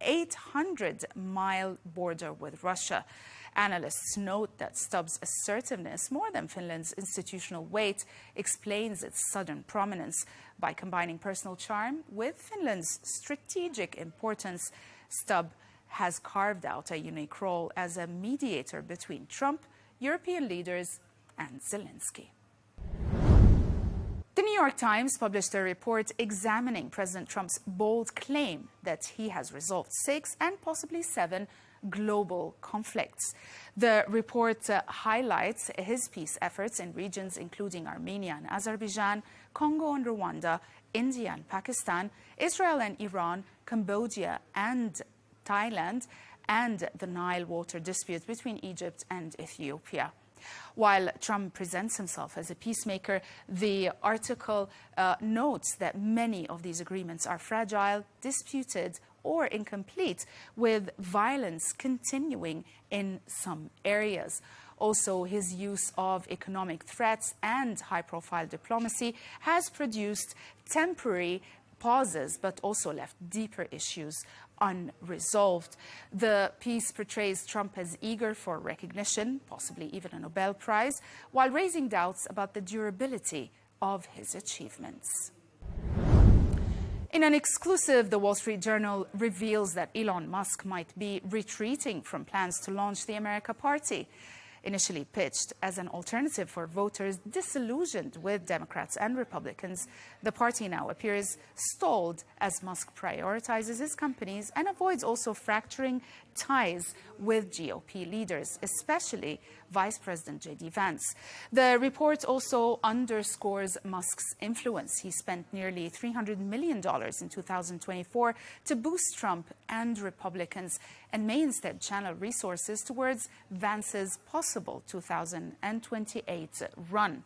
800-mile border with Russia. Analysts note that Stubb's assertiveness, more than Finland's institutional weight, explains its sudden prominence. By combining personal charm with Finland's strategic importance, Stubb has carved out a unique role as a mediator between Trump, European leaders, and Zelensky. The New York Times published a report examining President Trump's bold claim that he has resolved 6 and possibly 7 global conflicts. The report highlights his peace efforts in regions including Armenia and Azerbaijan, Congo and Rwanda, India and Pakistan, Israel and Iran, Cambodia and Thailand, and the Nile water dispute between Egypt and Ethiopia. While Trump presents himself as a peacemaker, the article notes that many of these agreements are fragile, disputed, or incomplete, with violence continuing in some areas. Also, his use of economic threats and high-profile diplomacy has produced temporary pauses, but also left deeper issues unresolved. The piece portrays Trump as eager for recognition, possibly even a Nobel Prize, while raising doubts about the durability of his achievements. In an exclusive, the Wall Street Journal reveals that Elon Musk might be retreating from plans to launch the America Party. Initially pitched as an alternative for voters disillusioned with Democrats and Republicans, the party now appears stalled as Musk prioritizes his companies and avoids also fracturing ties with GOP leaders, especially Vice President J.D. Vance. The report also underscores Musk's influence. He spent nearly $300 million in 2024 to boost Trump and Republicans, and may instead channel resources towards Vance's possible 2028 run.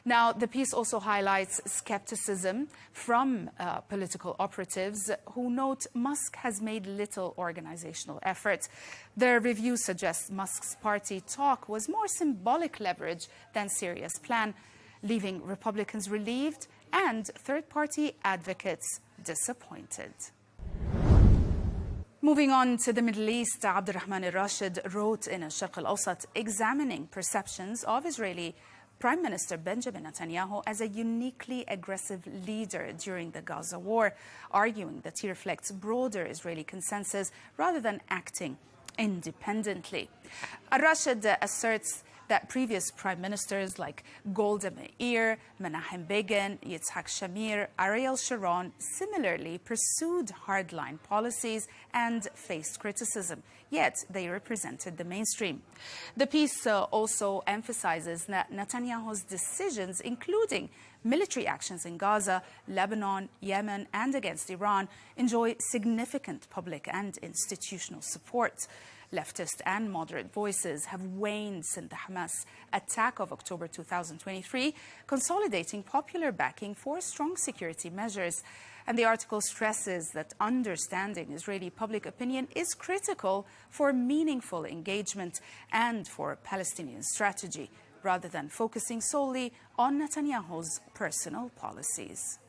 Now, the piece also highlights skepticism from political operatives who note Musk has made little organizational effort. The review suggests Musk's party talk was more symbolic leverage than serious plan, leaving Republicans relieved and third-party advocates disappointed. Moving on to the Middle East, Abdurrahman al-Rashid wrote in Al-Sharq al-Awsat examining perceptions of Israeli Prime Minister Benjamin Netanyahu as a uniquely aggressive leader during the Gaza war, arguing that he reflects broader Israeli consensus rather than acting independently. Al-Rashid asserts that previous prime ministers like Golda Meir, Menachem Begin, Yitzhak Shamir, Ariel Sharon similarly pursued hardline policies and faced criticism, yet they represented the mainstream. The piece also emphasizes that Netanyahu's decisions, including military actions in Gaza, Lebanon, Yemen, and against Iran, enjoy significant public and institutional support. Leftist and moderate voices have waned since the Hamas attack of October 2023, consolidating popular backing for strong security measures. And the article stresses that understanding Israeli public opinion is critical for meaningful engagement and for Palestinian strategy, rather than focusing solely on Netanyahu's personal policies.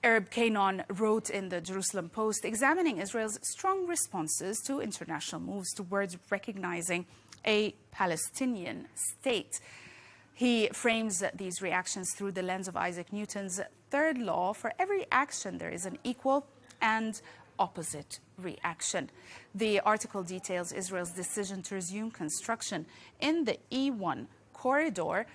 Arab Kanon wrote in the Jerusalem Post examining Israel's strong responses to international moves towards recognizing a Palestinian state. He frames these reactions through the lens of Isaac Newton's third law: for every action there is an equal and opposite reaction. The article details Israel's decision to resume construction in the E1 corridor,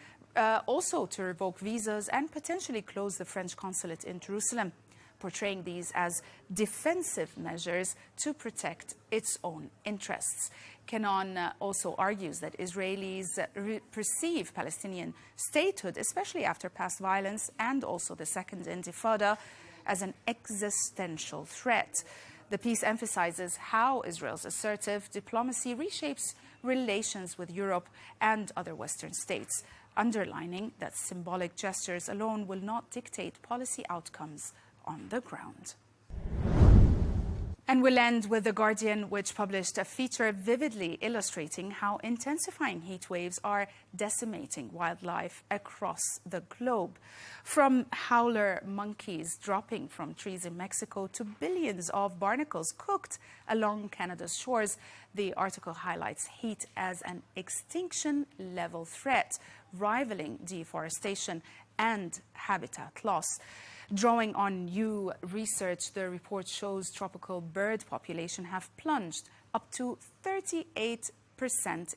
also to revoke visas and potentially close the French consulate in Jerusalem, portraying these as defensive measures to protect its own interests. Kanon also argues that Israelis perceive Palestinian statehood, especially after past violence and also the Second Intifada, as an existential threat. The piece emphasizes how Israel's assertive diplomacy reshapes relations with Europe and other Western states, underlining that symbolic gestures alone will not dictate policy outcomes on the ground. And we'll end with The Guardian, which published a feature vividly illustrating how intensifying heat waves are decimating wildlife across the globe. From howler monkeys dropping from trees in Mexico to billions of barnacles cooked along Canada's shores, the article highlights heat as an extinction-level threat, rivaling deforestation and habitat loss. Drawing on new research, the report shows tropical bird population have plunged up to 38%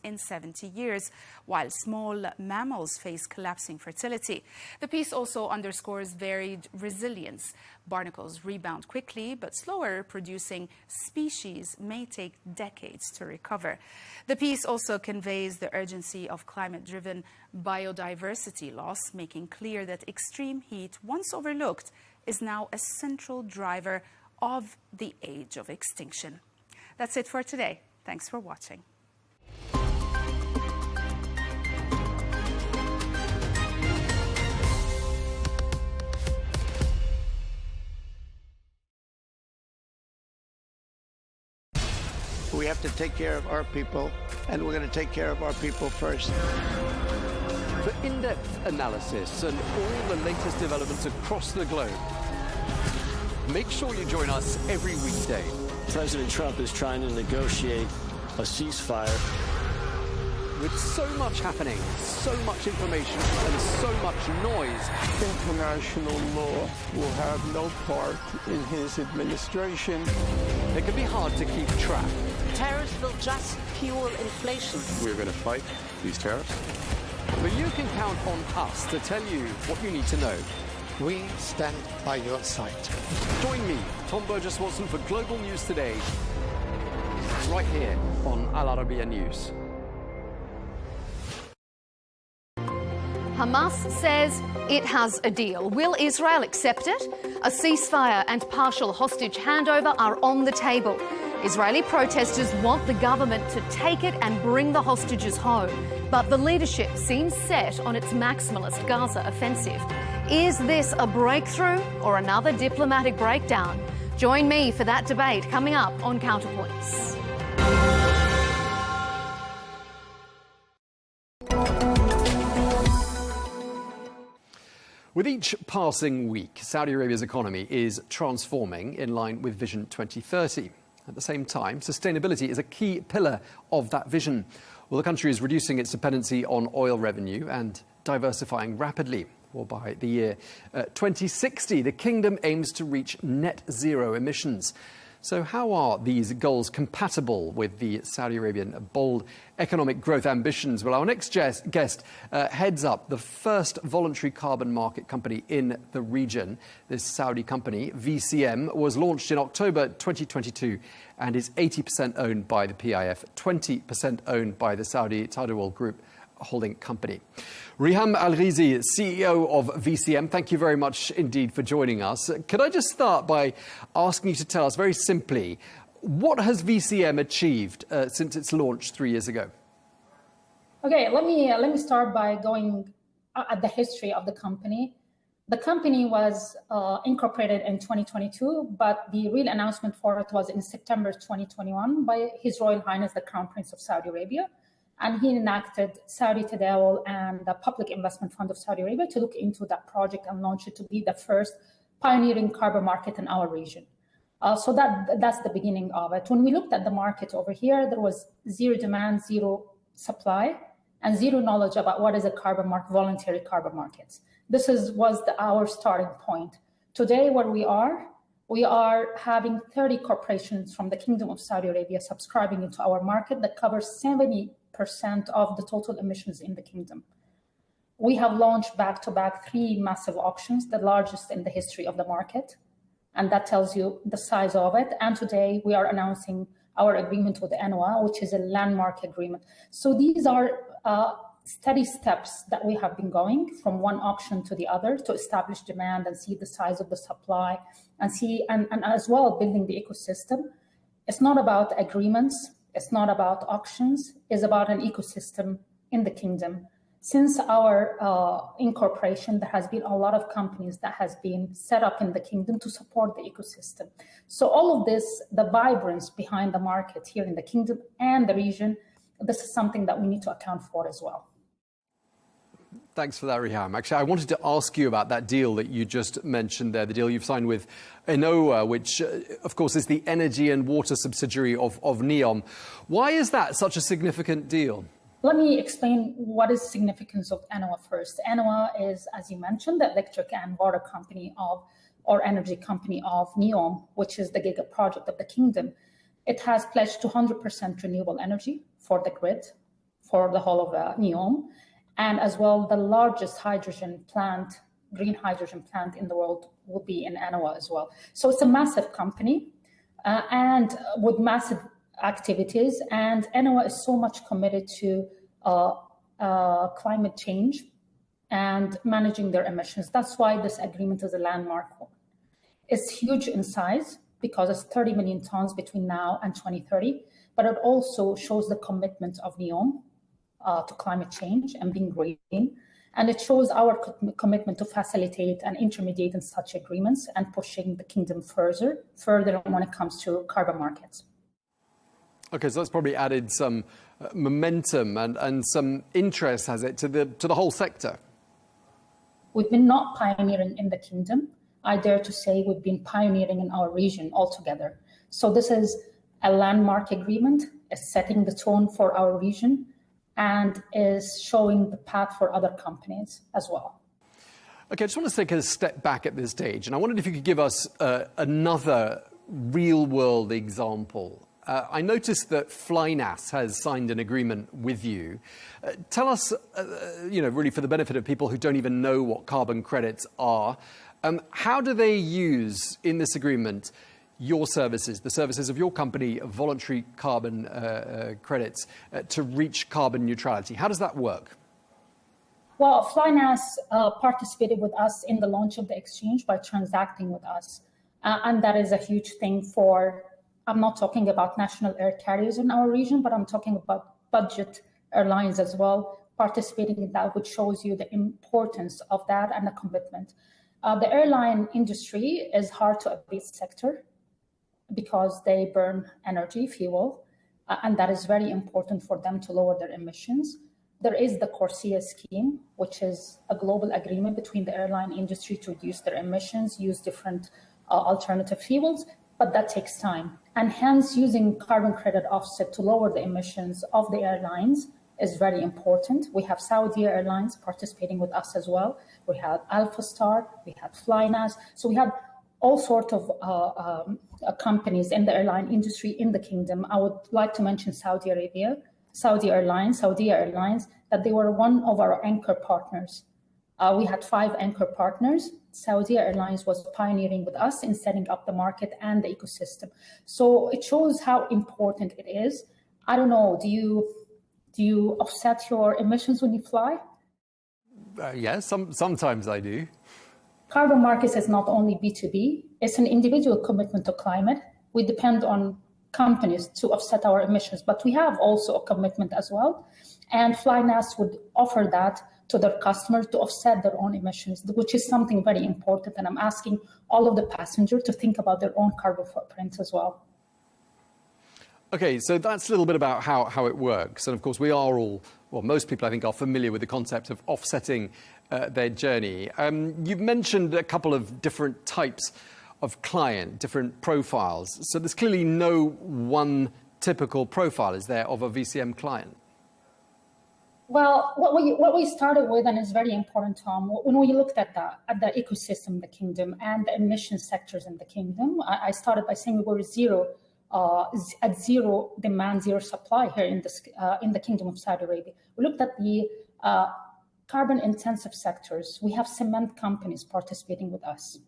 in 70 years, while small mammals face collapsing fertility. The piece also underscores varied resilience. Barnacles rebound quickly, but slower producing species may take decades to recover. The piece also conveys the urgency of climate-driven biodiversity loss, making clear that extreme heat, once overlooked, is now a central driver of the age of extinction. That's it for today. Thanks for watching.
We have to take care of our people, and we're going to take care of our people first.
For in-depth analysis and all the latest developments across the globe, make sure you join us every weekday.
President Trump is trying to negotiate a ceasefire.
With so much happening, so much information, and so much noise,
International law will have no part in his administration.
it can be hard to keep track.
Tariffs will just fuel inflation.
We're going to fight these tariffs.
But you can count on us to tell you what you need to know.
We stand by your side.
Join me, Tom Burges Watson, for Global News Today, right here on Al Arabiya News.
Hamas says it has a deal. Will Israel accept it? A ceasefire and partial hostage handover are on the table. Israeli protesters want the government to take it and bring the hostages home, but the leadership seems set on its maximalist Gaza offensive. Is this a breakthrough or another diplomatic breakdown? Join me for that debate coming up on Counterpoints.
With each passing week, Saudi Arabia's economy is transforming in line with Vision 2030. At the same time, sustainability is a key pillar of that vision. Well, the country is reducing its dependency on oil revenue and diversifying rapidly. Well, by the year 2060, the kingdom aims to reach net zero emissions. So how are these goals compatible with the Saudi Arabian bold economic growth ambitions? Well, our next guest heads up the first voluntary carbon market company in the region. This Saudi company, VCM, was launched in October 2022 and is 80% owned by the PIF, 20% owned by the Saudi Tadawul Group holding company. Riham Al-Ghizi, CEO of VCM, thank you very much indeed for joining us. Could I just start by asking you to tell us very simply, what has VCM achieved since its launch 3 years ago?
Okay, let me start by going at the history of the company. The company was incorporated in 2022, but the real announcement for it was in September 2021 by His Royal Highness the Crown Prince of Saudi Arabia. And he enacted Saudi Tadawul and the Public Investment Fund of Saudi Arabia to look into that project and launch it to be the first pioneering carbon market in our region. So that's the beginning of it. When we looked at the market over here, there was zero demand, zero supply, and zero knowledge about what is a carbon market, voluntary carbon markets. This was our starting point. Today, where we are having 30 corporations from the Kingdom of Saudi Arabia subscribing into our market that covers 70% of the total emissions in the kingdom. We have launched back-to-back 3 massive auctions, the largest in the history of the market, and that tells you the size of it. And today we are announcing our agreement with ENWA, which is a landmark agreement. So these are steady steps that we have been going from one auction to the other to establish demand and see the size of the supply and as well building the ecosystem. It's not about agreements. It's not about auctions. It's about an ecosystem in the kingdom. Since our incorporation, there has been a lot of companies that has been set up in the kingdom to support the ecosystem. So all of this, the vibrance behind the market here in the kingdom and the region, this is something that we need to account for as well.
Thanks for that, Riham. Actually, I wanted to ask you about that deal that you just mentioned there, the deal you've signed with ENWA, which, of course, is the energy and water subsidiary of NEOM. Why is that such a significant deal?
Let me explain what is the significance of ENWA first. ENWA is, as you mentioned, the electric and water company or energy company of NEOM, which is the giga project of the kingdom. It has pledged 100% renewable energy for the grid, for the whole of NEOM, and as well the largest hydrogen plant, green hydrogen plant in the world will be in ENWA as well. So it's a massive company and with massive activities, and ENWA is so much committed to climate change and managing their emissions. That's why this agreement is a landmark one. It's huge in size because it's 30 million tons between now and 2030, but it also shows the commitment of NEOM to climate change and being green. And it shows our commitment to facilitate and intermediate in such agreements and pushing the kingdom further when it comes to carbon markets.
Okay, so that's probably added some momentum and some interest, has it, to the whole sector?
We've been not pioneering in the kingdom. I dare to say we've been pioneering in our region altogether. So this is a landmark agreement, is setting the tone for our region, and is showing the path for other companies as well.
Okay, I just want to take a step back at this stage, and I wondered if you could give us another real-world example. I noticed that Flynas has signed an agreement with you. Tell us, really for the benefit of people who don't even know what carbon credits are, how do they use in this agreement your services, the services of your company, voluntary carbon credits, to reach carbon neutrality? How does that work?
Well, Flynas participated with us in the launch of the exchange by transacting with us. And that is a huge thing for I'm not talking about national air carriers in our region, but I'm talking about budget airlines as well participating in that, which shows you the importance of that and the commitment. The airline industry is hard to abate sector because they burn energy, fuel, and that is very important for them to lower their emissions. There is the CORSIA scheme, which is a global agreement between the airline industry to reduce their emissions, use different alternative fuels, but that takes time. And hence, using carbon credit offset to lower the emissions of the airlines is very important. We have Saudi Airlines participating with us as well. We have Alpha Star, we have Flynas. So we have all sorts of companies in the airline industry in the kingdom. I would like to mention Saudi Airlines, that they were one of our anchor partners. We had 5 anchor partners. Saudi Airlines was pioneering with us in setting up the market and the ecosystem. So it shows how important it is. I don't know, do you offset your emissions when you fly?
Yes, sometimes I do.
Carbon markets is not only B2B, it's an individual commitment to climate. We depend on companies to offset our emissions, but we have also a commitment as well. And Flynas would offer that to their customers to offset their own emissions, which is something very important. And I'm asking all of the passengers to think about their own carbon footprint as well.
Okay, so that's a little bit about how it works. And of course, we are all, well, most people I think are familiar with the concept of offsetting their journey. You've mentioned a couple of different types of client, different profiles. So there's clearly no one typical profile, is there, of a VCM client?
Well, what we started with, and is very important, Tom, when we looked at the ecosystem in the kingdom and the emission sectors in the kingdom, I started by saying we were at zero demand, zero supply here in the Kingdom of Saudi Arabia. We looked at the carbon-intensive sectors. We have cement companies participating with us.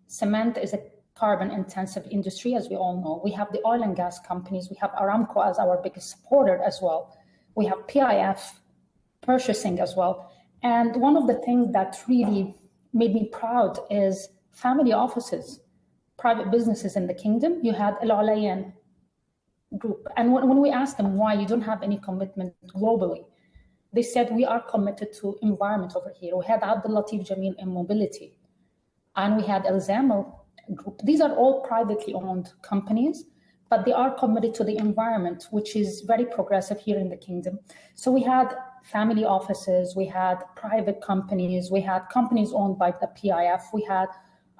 Cement is a carbon-intensive industry, as we all know. We have the oil and gas companies. We have Aramco as our biggest supporter as well. We have PIF purchasing as well. And one of the things that really made me proud is family offices, private businesses in the kingdom. You had Al Alayan group. And when we asked them why you don't have any commitment globally, they said we are committed to environment over here. We had Abdul Latif Jameel in mobility, and we had Al Zamal group. These are all privately owned companies, but they are committed to the environment, which is very progressive here in the kingdom. So we had family offices, we had private companies, we had companies owned by the PIF, we had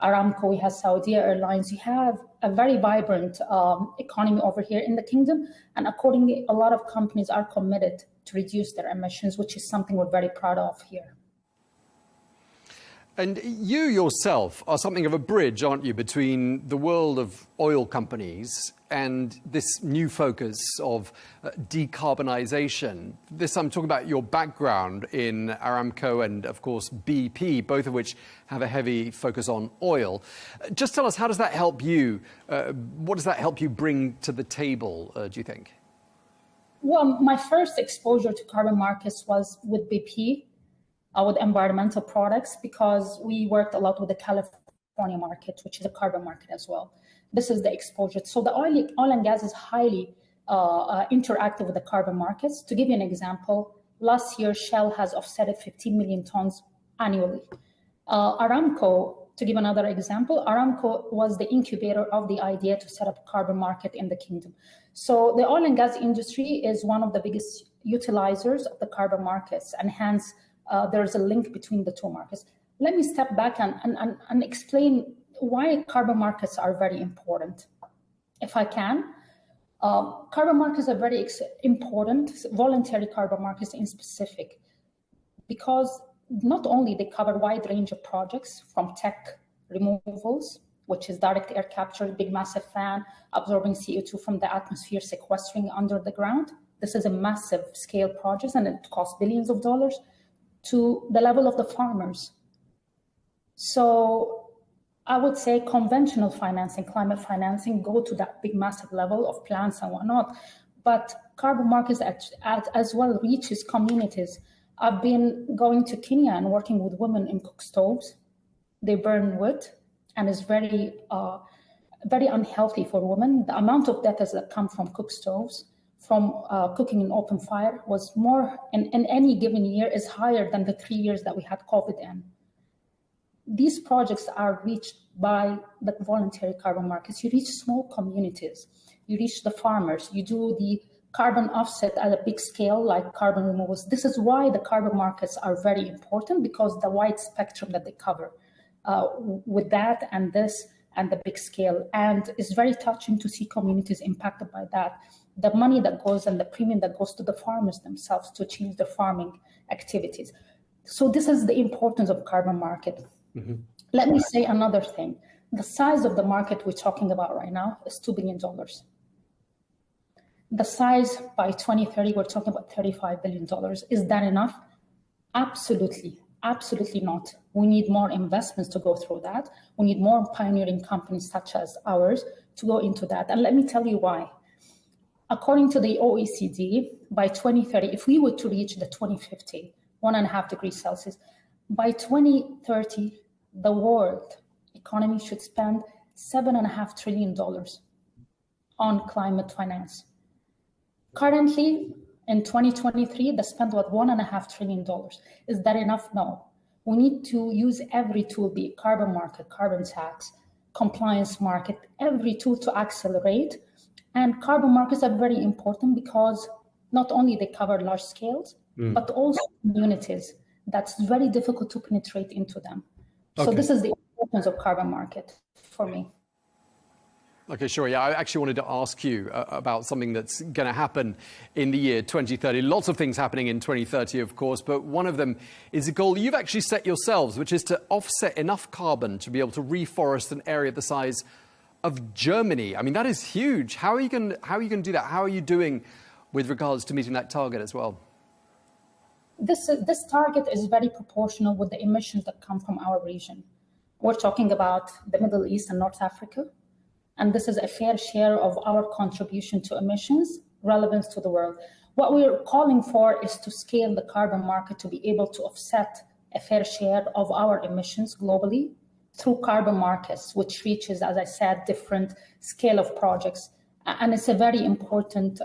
Aramco, we had Saudi Airlines. You have a very vibrant economy over here in the kingdom, and accordingly, a lot of companies are committed to reduce their emissions, which is something we're very proud of here.
And you yourself are something of a bridge, aren't you, between the world of oil companies and this new focus of decarbonisation. This, I'm talking about your background in Aramco and, of course, BP, both of which have a heavy focus on oil. Just tell us, how does that help you? What does that help you bring to the table, do you think?
Well, my first exposure to carbon markets was with BP, with environmental products, because we worked a lot with the California market, which is a carbon market as well. This is the exposure. So the oil and gas is highly interactive with the carbon markets. To give you an example, last year Shell has offset 15 million tons annually. Aramco, to give another example, Aramco was the incubator of the idea to set up a carbon market in the kingdom. So the oil and gas industry is one of the biggest utilizers of the carbon markets, and hence there's a link between the two markets. Let me step back and explain why carbon markets are very important, if I can. Carbon markets are very important, voluntary carbon markets in specific, because not only they cover a wide range of projects from tech removals, which is direct air capture, big massive fan, absorbing CO2 from the atmosphere, sequestering under the ground. This is a massive scale project and it costs billions of dollars, to the level of the farmers. So I would say conventional financing, climate financing, go to that big massive level of plants and whatnot. But carbon markets as well reaches communities. I've been going to Kenya and working with women in cook stoves. They burn wood, and it's very very unhealthy for women. The amount of deaths that come from cook stoves, from cooking in open fire, was more in any given year is higher than the 3 years that we had COVID in. These projects are reached by the voluntary carbon markets. You reach small communities, you reach the farmers, you do the carbon offset at a big scale like carbon removals. This is why the carbon markets are very important, because the wide spectrum that they cover with that and this and the big scale. And it's very touching to see communities impacted by that. The money that goes and the premium that goes to the farmers themselves to change their farming activities. So this is the importance of carbon market. Mm-hmm. Let me say another thing. The size of the market we're talking about right now is $2 billion. The size by 2030, we're talking about $35 billion. Is that enough? Absolutely. Absolutely not. We need more investments to go through that. We need more pioneering companies such as ours to go into that. And let me tell you why. According to the OECD, by 2030, if we were to reach the 2050, 1.5 degrees Celsius, by 2030, the world economy should spend $7.5 trillion on climate finance. Currently, in 2023, the spend was $1.5 trillion. Is that enough? No. We need to use every tool, be it carbon market, carbon tax, compliance market, every tool to accelerate. And carbon markets are very important because not only they cover large scales, but also communities. That's very difficult to penetrate into them. So this is the importance of carbon market for me.
Okay, sure. Yeah, I actually wanted to ask you about something that's going to happen in the year 2030. Lots of things happening in 2030, of course, but one of them is a goal you've actually set yourselves, which is to offset enough carbon to be able to reforest an area the size of Germany. I mean, that is huge. How are you going to do that? How are you doing with regards to meeting that target as well?
This target is very proportional with the emissions that come from our region. We're talking about the Middle East and North Africa. And this is a fair share of our contribution to emissions, relevance to the world. What we're calling for is to scale the carbon market to be able to offset a fair share of our emissions globally through carbon markets, which reaches, as I said, different scale of projects. And it's a very important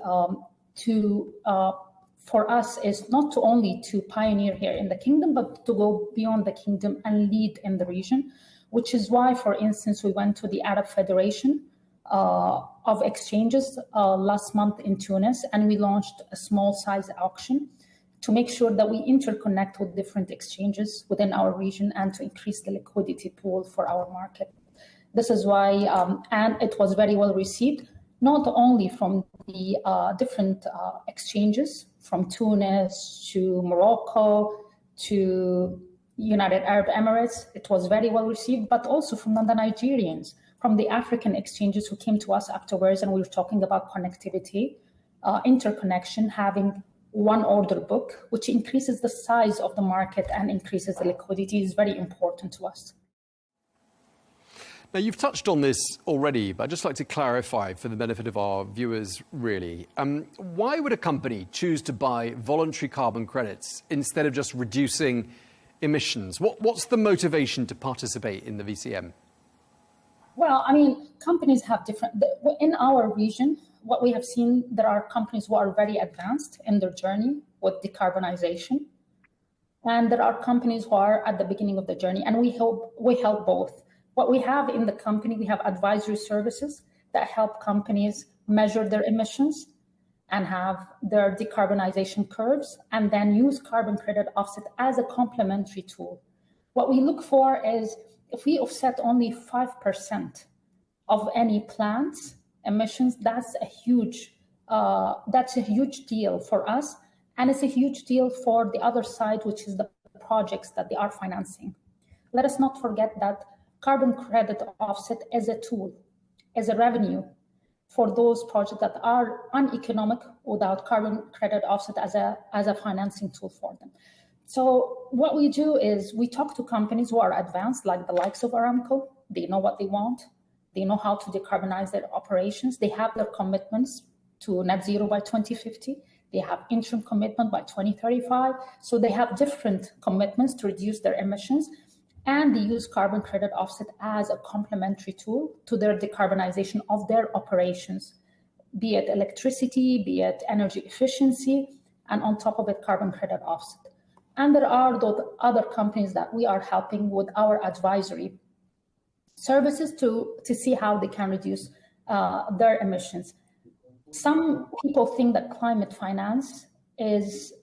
for us is not to only to pioneer here in the kingdom, but to go beyond the kingdom and lead in the region, which is why, for instance, we went to the Arab Federation of Exchanges last month in Tunis, and we launched a small size auction to make sure that we interconnect with different exchanges within our region and to increase the liquidity pool for our market. This is why, and it was very well received, not only from the different exchanges, from Tunis to Morocco to United Arab Emirates, it was very well received, but also from the Nigerians, from the African exchanges who came to us afterwards, and we were talking about connectivity, interconnection, having one order book, which increases the size of the market and increases the liquidity, is very important to us.
Now, you've touched on this already, but I'd just like to clarify for the benefit of our viewers, really. Why would a company choose to buy voluntary carbon credits instead of just reducing emissions? What's the motivation to participate in the VCM?
Well, I mean, companies have different... In our region, what we have seen, there are companies who are very advanced in their journey with decarbonization. And there are companies who are at the beginning of the journey, and we help both. What we have in the company, we have advisory services that help companies measure their emissions and have their decarbonization curves, and then use carbon credit offset as a complementary tool. What we look for is if we offset only 5% of any plant's emissions, that's a huge deal for us, and it's a huge deal for the other side, which is the projects that they are financing. Let us not forget that carbon credit offset is a tool, as a revenue for those projects that are uneconomic without carbon credit offset as a financing tool for them. So what we do is we talk to companies who are advanced, like the likes of Aramco. They know what they want. They know how to decarbonize their operations. They have their commitments to net zero by 2050. They have interim commitment by 2035. So they have different commitments to reduce their emissions. and they use carbon credit offset as a complementary tool to their decarbonization of their operations, be it electricity, be it energy efficiency, and on top of it, carbon credit offset. And there are those other companies that we are helping with our advisory services to see how they can reduce their emissions. Some people think that climate finance is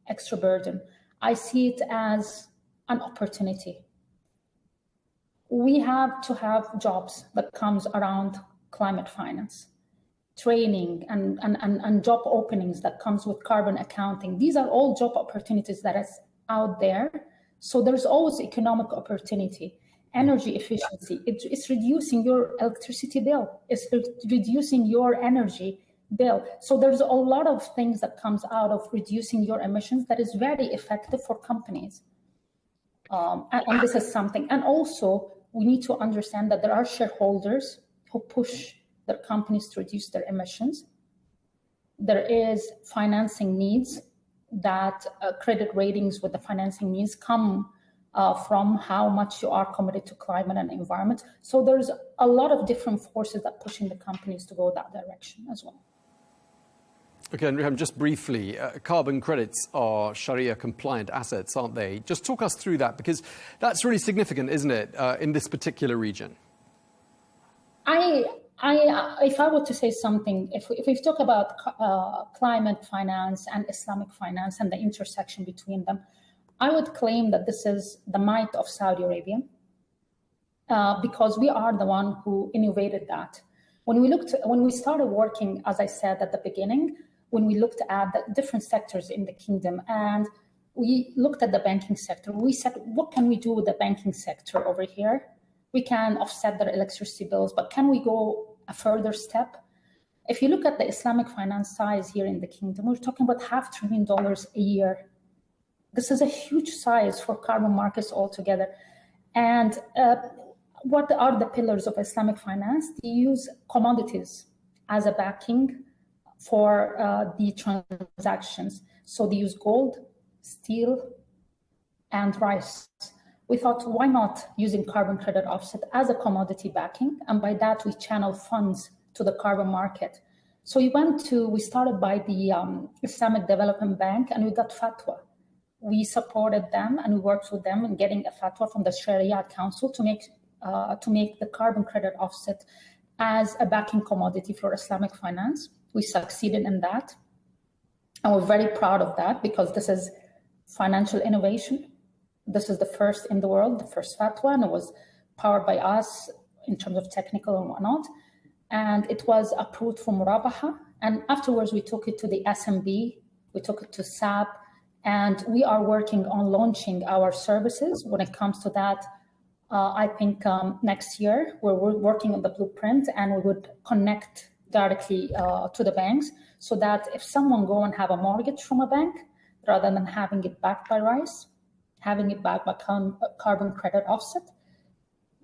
extra burden. I see it as an opportunity. We have to have jobs that comes around climate finance, training and job openings that comes with carbon accounting. These are all job opportunities that is out there. So there's always economic opportunity. Energy efficiency, it's reducing your electricity bill, it's reducing your energy bill. So there's a lot of things that comes out of reducing your emissions that is very effective for companies. And this is something. And also, we need to understand that there are shareholders who push their companies to reduce their emissions. There is financing needs that credit ratings with the financing needs come from how much you are committed to climate and environment. So there's a lot of different forces that pushing the companies to go that direction as well.
Okay, and Rihan, just briefly, carbon credits are Sharia compliant assets, aren't they? Just talk us through that, because that's really significant, isn't it, in this particular region?
If I were to say something, if we talk about climate finance and Islamic finance and the intersection between them, I would claim that this is the might of Saudi Arabia, because we are the one who innovated that. When we started working, as I said at the beginning, when we looked at the different sectors in the kingdom and we looked at the banking sector, we said, what can we do with the banking sector over here? We can offset their electricity bills, but can we go a further step? If you look at the Islamic finance size here in the kingdom, we're talking about $500 billion a year. This is a huge size for carbon markets altogether. And what are the pillars of Islamic finance? They use commodities as a backing for the transactions. So they use gold, steel, and rice. We thought, why not using carbon credit offset as a commodity backing? And by that, we channel funds to the carbon market. So we started by the Islamic Development Bank, and we got fatwa. We supported them and we worked with them in getting a fatwa from the Sharia Council to make the carbon credit offset as a backing commodity for Islamic finance. We succeeded in that. And we're very proud of that because this is financial innovation. This is the first in the world, the first fatwa, and it was powered by us in terms of technical and whatnot. And it was approved for Murabaha. And afterwards, we took it to the SMB, we took it to SAP, and we are working on launching our services when it comes to that. I think next year, we're working on the blueprint and we would connect directly to the banks so that if someone go and have a mortgage from a bank, rather than having it backed by rice, having it backed by carbon credit offset,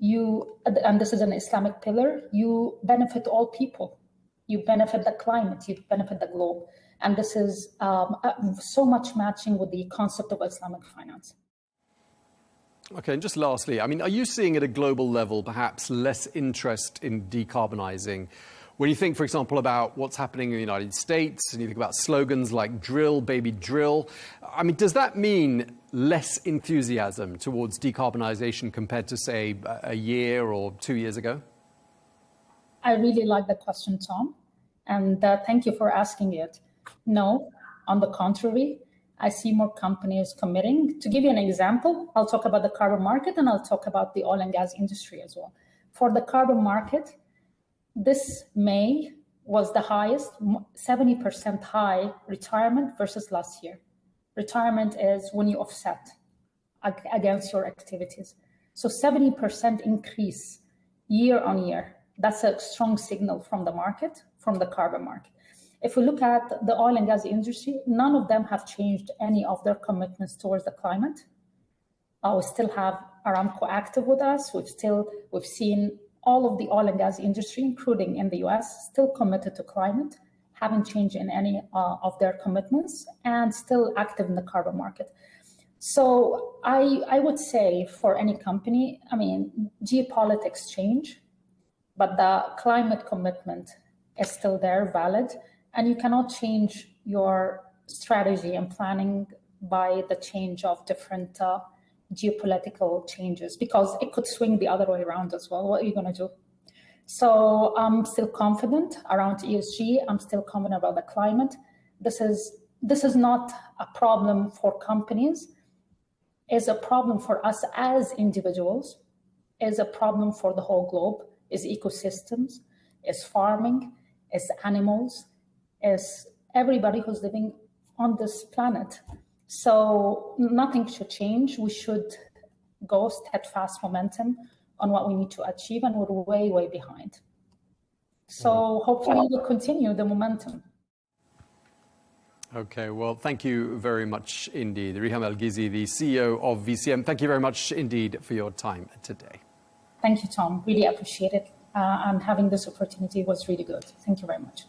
and this is an Islamic pillar, you benefit all people. You benefit the climate, you benefit the globe. And this is so much matching with the concept of Islamic finance.
Okay, and just lastly, I mean, are you seeing at a global level perhaps less interest in decarbonising? When you think, for example, about what's happening in the United States, and you think about slogans like drill, baby, drill, I mean, does that mean less enthusiasm towards decarbonisation compared to, say, a year or 2 years ago?
I really like the question, Tom, and thank you for asking it. No, on the contrary, I see more companies committing. To give you an example, I'll talk about the carbon market and I'll talk about the oil and gas industry as well. For the carbon market, this May was the highest, 70% high retirement versus last year. Retirement is when you offset against your activities. So 70% increase year on year. That's a strong signal from the market, from the carbon market. If we look at the oil and gas industry, none of them have changed any of their commitments towards the climate. We still have Aramco active with us. We've seen all of the oil and gas industry, including in the US, still committed to climate, haven't changed in any of their commitments, and still active in the carbon market. So I would say for any company, I mean, geopolitics change, but the climate commitment is still there, valid, and you cannot change your strategy and planning by the change of different geopolitical changes, because it could swing the other way around as well. What are you going to do? So I'm still confident around ESG. I'm still confident about the climate. This is not a problem for companies. It's a problem for us as individuals. It's a problem for the whole globe. It's ecosystems. It's farming. It's animals. It's everybody who's living on this planet. So nothing should change. We should go steadfast momentum on what we need to achieve, and we're way, way behind. So hopefully we'll continue the momentum.
Okay, well, thank you very much indeed. Riham El-Ghizi, the CEO of VCM, thank you very much indeed for your time today.
Thank you, Tom. Really appreciate it. And having this opportunity was really good. Thank you very much.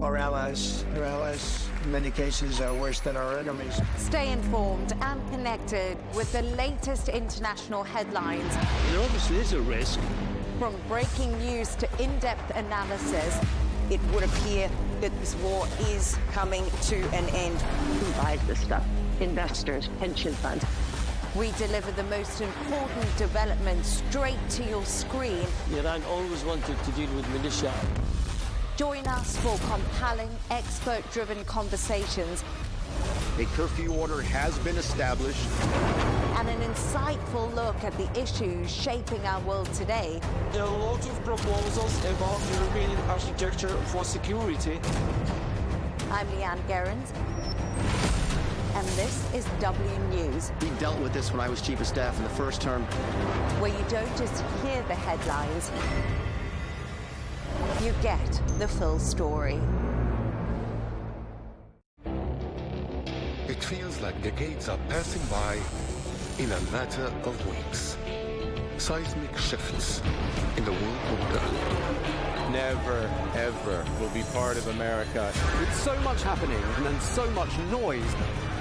Our allies, in many cases, are worse than our enemies.
Stay informed and connected with the latest international headlines.
There obviously is a risk.
From breaking news to in-depth analysis,
it would appear that this war is coming to an end.
Who buys this stuff? Investors, pension funds.
we deliver the most important developments straight to your screen.
Iran always wanted to deal with militia.
Join us for compelling, expert-driven conversations.
A curfew order has been established.
And an insightful look at the issues shaping our world today.
There are a lot of proposals about European architecture for security.
I'm Leigh Ann Gerrans, and this is W News.
We dealt with this when I was Chief of Staff in the first term.
Where you don't just hear the headlines, you get the full story.
It feels like decades are passing by in a matter of weeks. Seismic shifts in the world order.
Never, ever will be part of America.
With so much happening and so much noise.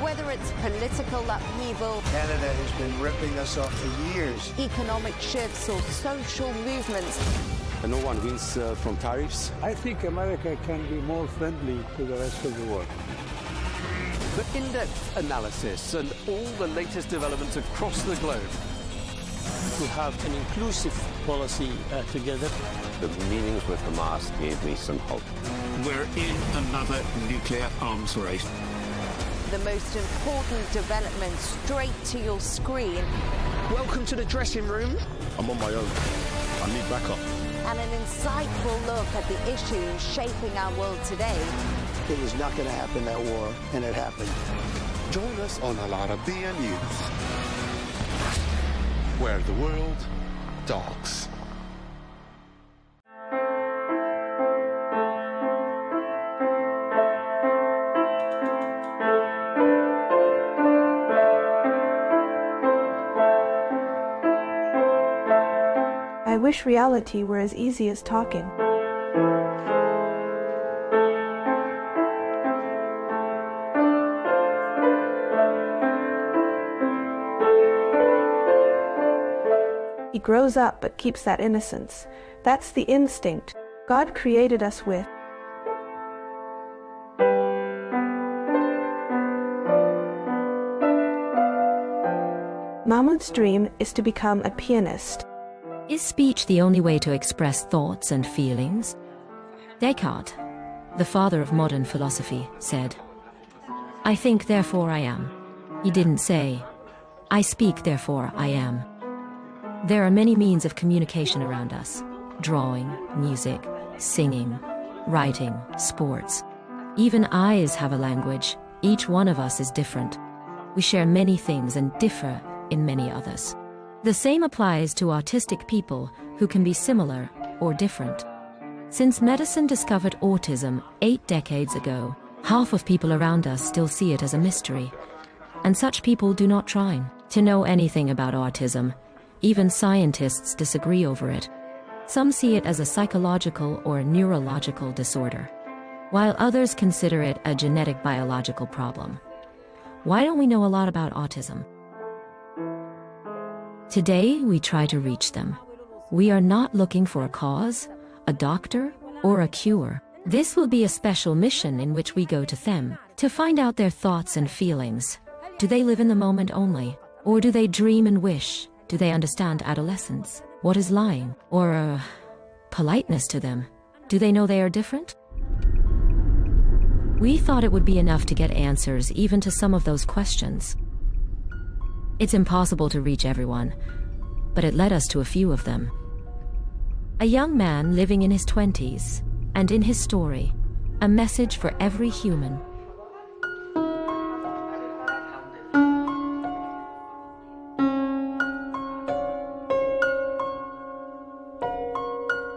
Whether it's political upheaval,
Canada has been ripping us off for years.
Economic shifts or social movements.
And no one wins from tariffs.
I think America can be more friendly to the rest of the world.
The in-depth analysis and all the latest developments across the globe.
To have an inclusive policy together.
The meetings with Hamas gave me some hope.
We're in another nuclear arms race.
The most important developments straight to your screen.
Welcome to the dressing room.
I'm on my own. I need backup.
And an insightful look at the issues shaping our world today.
It was not going to happen, that war, and it happened.
Join us on Arabiya News, where the world talks.
I wish reality were as easy as talking. He grows up but keeps that innocence. That's the instinct God created us with. Mahmoud's dream is to become a pianist.
Is speech the only way to express thoughts and feelings? Descartes, the father of modern philosophy, said, "I think, therefore I am." He didn't say, "I speak, therefore I am." There are many means of communication around us: drawing, music, singing, writing, sports. Even eyes have a language. Each one of us is different. We share many things and differ in many others. The same applies to autistic people who can be similar or different. Since medicine discovered autism 8 decades ago, half of people around us still see it as a mystery. And such people do not try to know anything about autism. Even scientists disagree over it. Some see it as a psychological or neurological disorder. while others consider it a genetic biological problem. Why don't we know a lot about autism? Today, we try to reach them. We are not looking for a cause, a doctor, or a cure. This will be a special mission in which we go to them to find out their thoughts and feelings. Do they live in the moment only? Or do they dream and wish? Do they understand adolescence? What is lying? Or politeness to them? Do they know they are different? We thought it would be enough to get answers even to some of those questions. It's impossible to reach everyone, but it led us to a few of them. A young man living in his 20s, and in his story, a message for every human.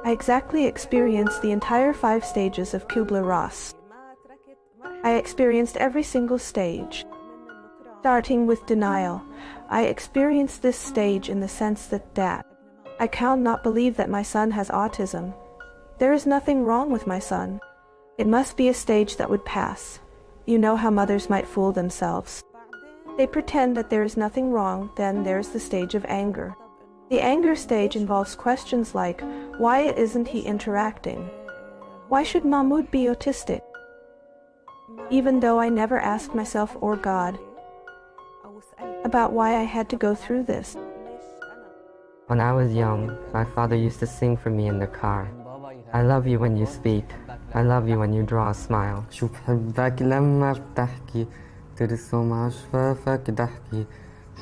I exactly experienced the entire 5 stages of Kubler-Ross. I experienced every single stage. Starting with denial, I experienced this stage in the sense that I cannot believe that my son has autism. There is nothing wrong with my son. It must be a stage that would pass. You know how mothers might fool themselves. They pretend that there is nothing wrong, then there's the stage of anger. The anger stage involves questions like, why isn't he interacting? Why should Mahmoud be autistic? Even though I never asked myself or God about why I had to go through this.
When I was young, my father used to sing for me in the car. I love you when you speak. I love you when you draw a smile. شو بحبك لما بتحكي ترسم عشفافك ضحكي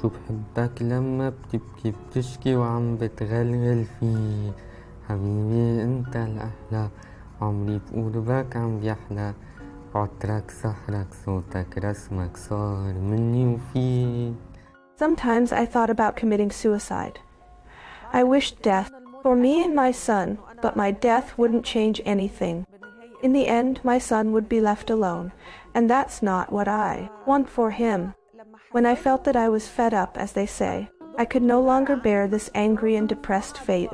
شو بحبك لما بتبكي بتشكي وعم بتغلغل فيه حبيبي انت الأحلى عمري بقلبك عم بيحلى عطرك سحرك صوتك رسمك صار مني وفيك.
Sometimes I thought about committing suicide. I wished death for me and my son, but my death wouldn't change anything. In the end, my son would be left alone, and that's not what I want for him. When I felt that I was fed up, as they say, I could no longer bear this angry and depressed fate.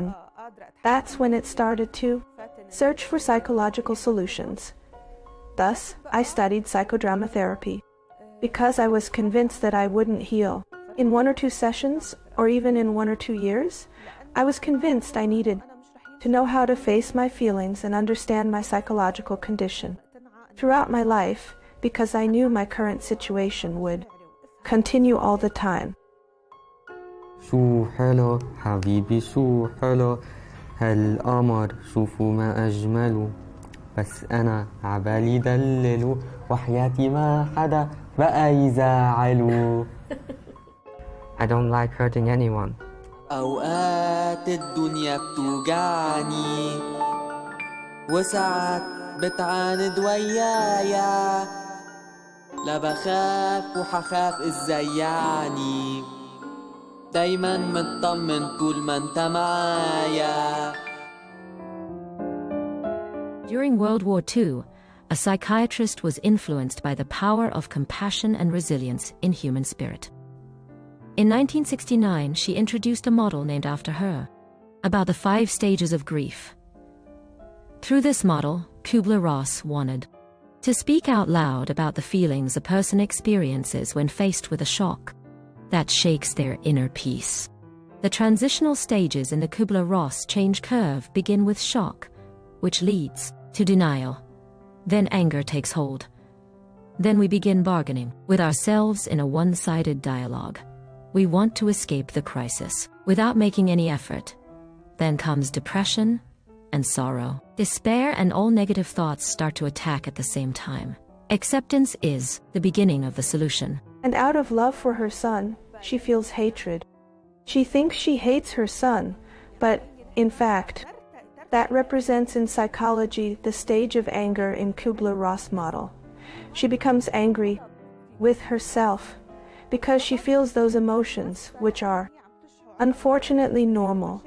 That's when it started to search for psychological solutions. Thus, I studied psychodrama therapy, because I was convinced that I wouldn't heal. In 1 or 2 sessions, or even in 1 or 2 years, I was convinced I needed to know how to face my feelings and understand my psychological condition throughout my life, because I knew my current situation would continue all the time.
شو حلو حبيبي شو حلو هالقمر شوفوا ما أجمله بس أنا عبالي دلله وحياتي ما حدا بقى يزعله. I don't like hurting anyone.
أوقات الدنيا بتوجعني وساعات بتعاند ويايا لا بخاف وحخاف ازاي يعني دايما مطمن طول ما انت معايا.
During World War II, a psychiatrist was influenced by the power of compassion and resilience in human spirit. In 1969, she introduced a model named after her, about the 5 stages of grief. Through this model, Kubler-Ross wanted to speak out loud about the feelings a person experiences when faced with a shock that shakes their inner peace. The transitional stages in the Kubler-Ross change curve begin with shock, which leads to denial. Then anger takes hold. Then we begin bargaining with ourselves in a one-sided dialogue. We want to escape the crisis without making any effort. Then comes depression and sorrow. Despair and all negative thoughts start to attack at the same time. Acceptance is the beginning of the solution.
And out of love for her son, she feels hatred. She thinks she hates her son, but in fact, that represents in psychology the stage of anger in Kubler-Ross model. She becomes angry with herself because she feels those emotions, which are unfortunately normal.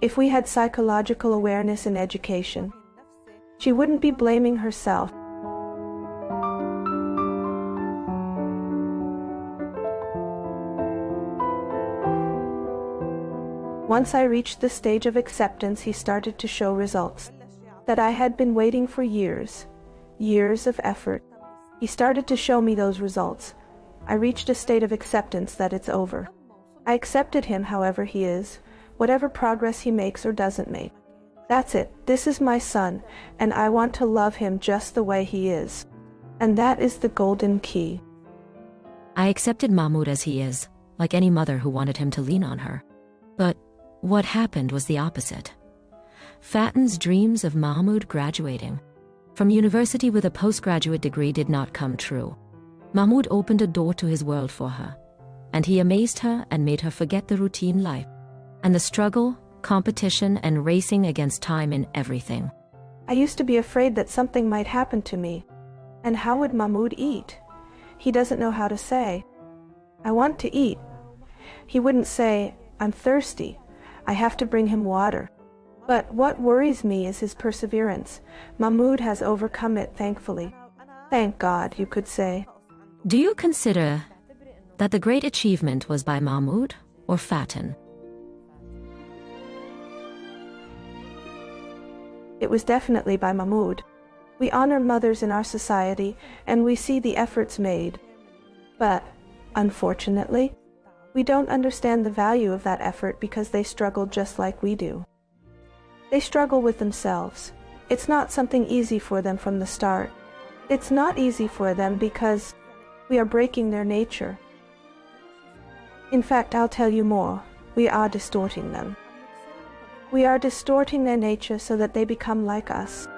If we had psychological awareness in education, she wouldn't be blaming herself. Once I reached the stage of acceptance, he started to show results that I had been waiting for years. years of effort. He started to show me those results. I reached a state of acceptance that it's over. I accepted him however he is, whatever progress he makes or doesn't make. That's it. This is my son, and I want to love him just the way he is. And that is the golden key.
I accepted Mahmoud as he is, like any mother who wanted him to lean on her. But what happened was the opposite. Fatin's dreams of Mahmoud graduating from university with a postgraduate degree did not come true. Mahmoud opened a door to his world for her, and he amazed her and made her forget the routine life, and the struggle, competition, and racing against time in everything.
I used to be afraid that something might happen to me. And how would Mahmoud eat? He doesn't know how to say, "I want to eat." He wouldn't say, "I'm thirsty. I have to bring him water." But what worries me is his perseverance. Mahmoud has overcome it, thankfully. Thank God, you could say.
Do you consider that the great achievement was by Mahmoud or Fatin?
It was definitely by Mahmoud. We honor mothers in our society, and we see the efforts made. But, unfortunately, we don't understand the value of that effort because they struggle just like we do. They struggle with themselves. It's not something easy for them from the start. It's not easy for them because we are breaking their nature. In fact, I'll tell you more. We are distorting them. We are distorting their nature so that they become like us.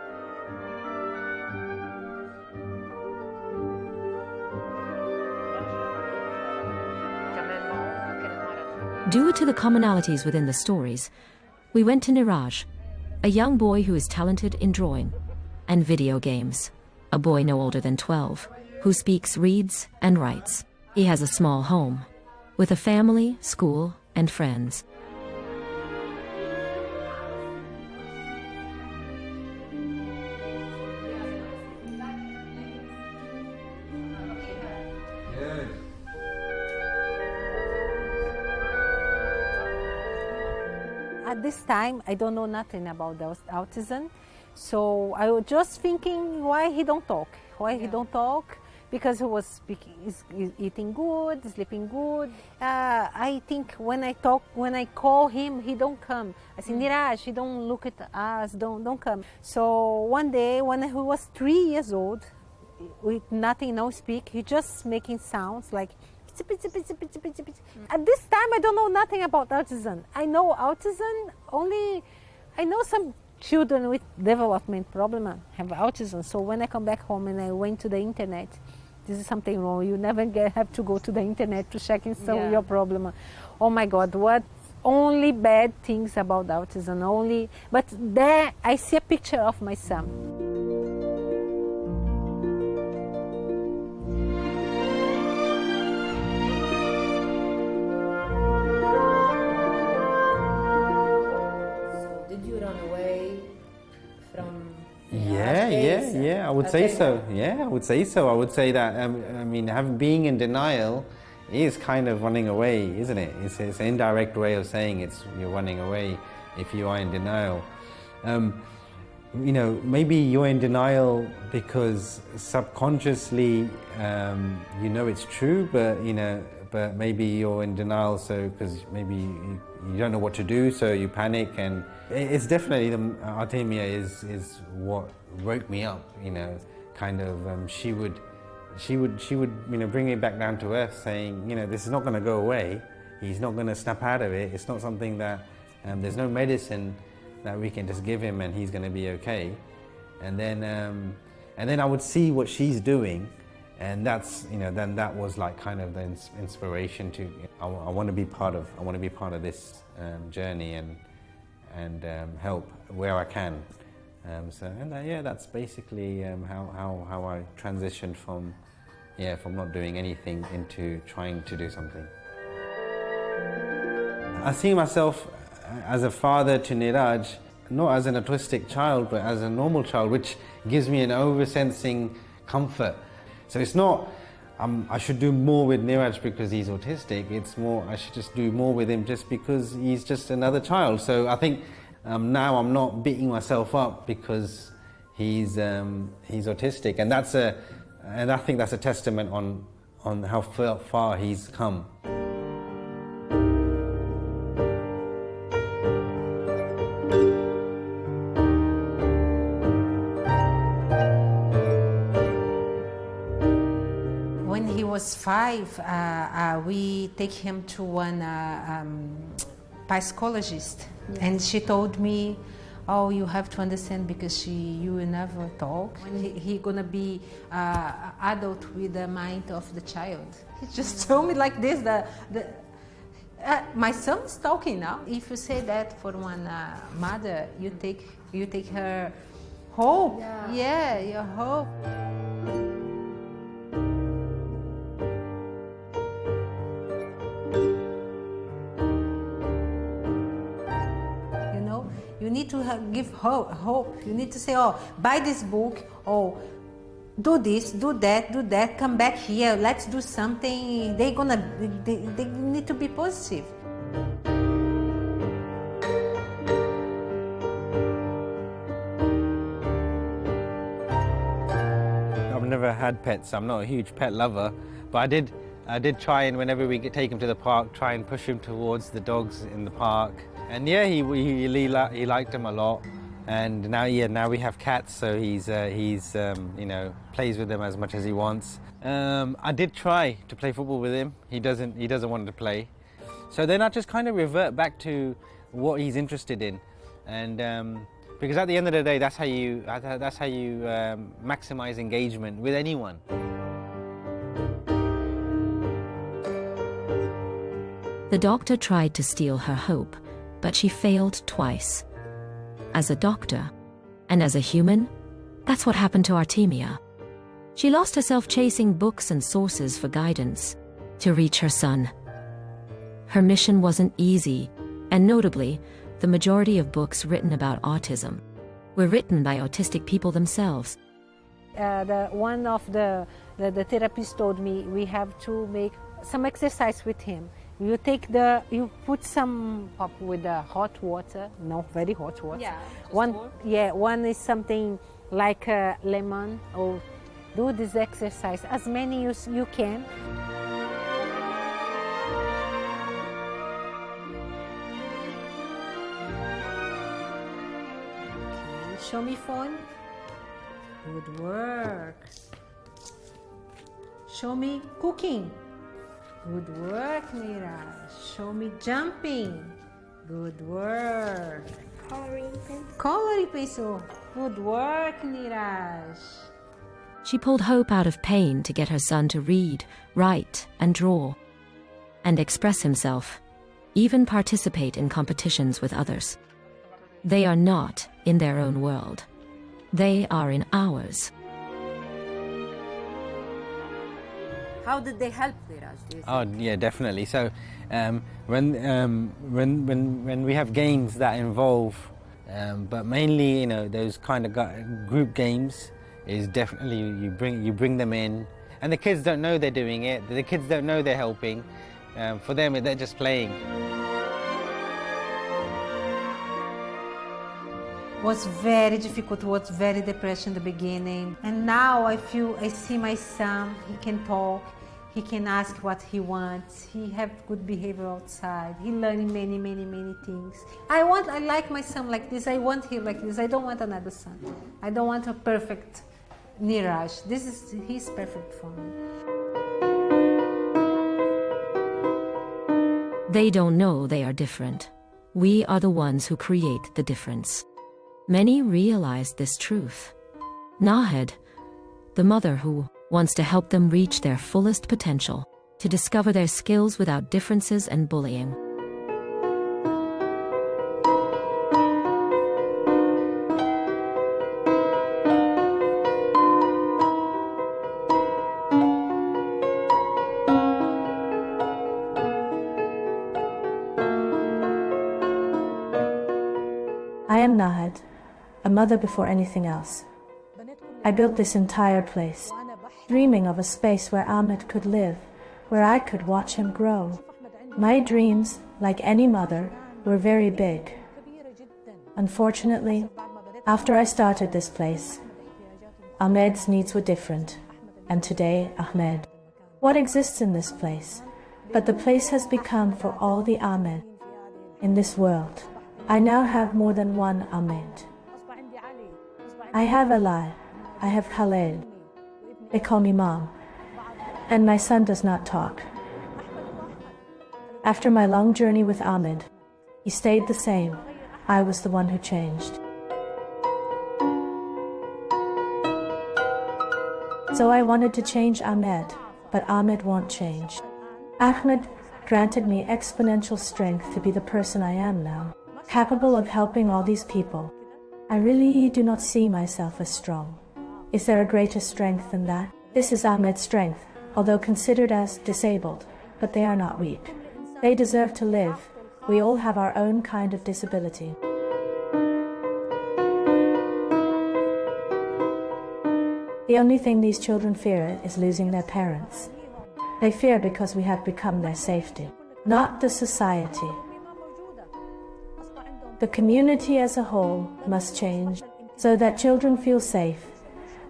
Due to the commonalities within the stories, we went to Niraj, a young boy who is talented in drawing and video games, a boy no older than 12, who speaks, reads, and writes. He has a small home, with a family, school, and friends.
At this time, I don't know nothing about the autism, so I was just thinking why he don't talk. Why he don't talk? Because he was speaking, is eating good, sleeping good. I think when I call him, he don't come. I say, Niraj, he don't look at us, don't come. So one day, when he was 3 years old, with nothing, no speak, he just making sounds like. At this time, I don't know nothing about autism. I know autism only. I know some children with development problem have autism. So when I come back home and I went to the internet, this is something wrong. You never have to go to the internet to check and solve your problem. Oh my God, what only bad things about autism only. But there I see a picture of my son.
Yeah, I would say so. Yeah, I would say so. I would say that, I mean, being in denial is kind of running away, isn't it? It's an indirect way of saying you're running away if you are in denial. You know, maybe you're in denial because subconsciously you know it's true, but maybe you're in denial because maybe you don't know what to do, so you panic. And it's definitely Artemia is what woke me up. You know, kind of she would bring me back down to earth, saying, this is not going to go away. He's not going to snap out of it. It's not something that there's no medicine that we can just give him and he's going to be okay. And then I would see what she's doing. And that's, then that was like kind of the inspiration to, I want to be part of this journey and help where I can. That's basically how I transitioned from not doing anything into trying to do something. I see myself as a father to Niraj, not as an autistic child, but as a normal child, which gives me an oversensing comfort. So it's not, I should do more with Niraj because he's autistic. It's more, I should just do more with him just because he's just another child. So I think now I'm not beating myself up because he's autistic, and I think that's a testament on how far he's come.
When he was 5, we take him to one psychologist, and she told me, "Oh, you have to understand because you will never talk. He gonna be adult with the mind of the child." He just told me like this. My son is talking now. If you say that for one mother, you take her hope. Yeah, your hope. You need to give hope. You need to say, "Oh, buy this book. Oh, do this, do that. Come back here. Let's do something." They need to be positive.
I've never had pets. I'm not a huge pet lover, but I did try, and whenever we take him to the park, try and push him towards the dogs in the park. And yeah, he liked them a lot. And now we have cats, so he's plays with them as much as he wants. I did try to play football with him. He doesn't want to play. So then I just kind of revert back to what he's interested in, and because at the end of the day, that's how you maximize engagement with anyone.
The doctor tried to steal her hope, but she failed twice. As a doctor, and as a human, that's what happened to Artemia. She lost herself chasing books and sources for guidance to reach her son. Her mission wasn't easy, and notably, the majority of books written about autism were written by autistic people themselves.
One of the therapists told me we have to make some exercise with him. You put some up with hot water, no, very hot water. Yeah, one is something like lemon, or do this exercise as many as you can. Okay, show me phone. Good work. Show me cooking. Good work, Niraj. Show me jumping. Good work. Coloring pencil. Good work, Niraj.
She pulled hope out of pain to get her son to read, write, and draw, and express himself, even participate in competitions with others. They are not in their own world. They are in ours.
How did they help Niraj?
Oh yeah, definitely. So when we have games that involve, but mainly those kind of group games, is definitely you bring them in, and the kids don't know they're doing it. The kids don't know they're helping. For them, they're just playing.
Was very difficult, was very depressed in the beginning. And now I see my son, he can talk, he can ask what he wants, he have good behavior outside, he learning many things. I like my son like this, I want him like this, I don't want another son. I don't want a perfect Niraj, he's perfect for me.
They don't know they are different. We are the ones who create the difference. Many realize this truth. Nahed, the mother who wants to help them reach their fullest potential, to discover their skills without differences and bullying.
I am Nahed, a mother before anything else. I built this entire place, dreaming of a space where Ahmed could live, where I could watch him grow. My dreams, like any mother, were very big. Unfortunately, after I started this place,
Ahmed's needs were different, and today Ahmed. What exists in this place? But the place has become for all the Ahmed in this world. I now have more than one Ahmed. I have Ali, I have Khaled. They call me Mom, and my son does not talk. After my long journey with Ahmed, he stayed the same. I was the one who changed. So I wanted to change Ahmed, but Ahmed won't change. Ahmed granted me exponential strength to be the person I am now, capable of helping all these people. I really do not see myself as strong. Is there a greater strength than that? This is Ahmed's strength, although considered as disabled, but they are not weak. They deserve to live. We all have our own kind of disability. The only thing these children fear is losing their parents. They fear because we have become their safety, not the society. The community as a whole must change so that children feel safe.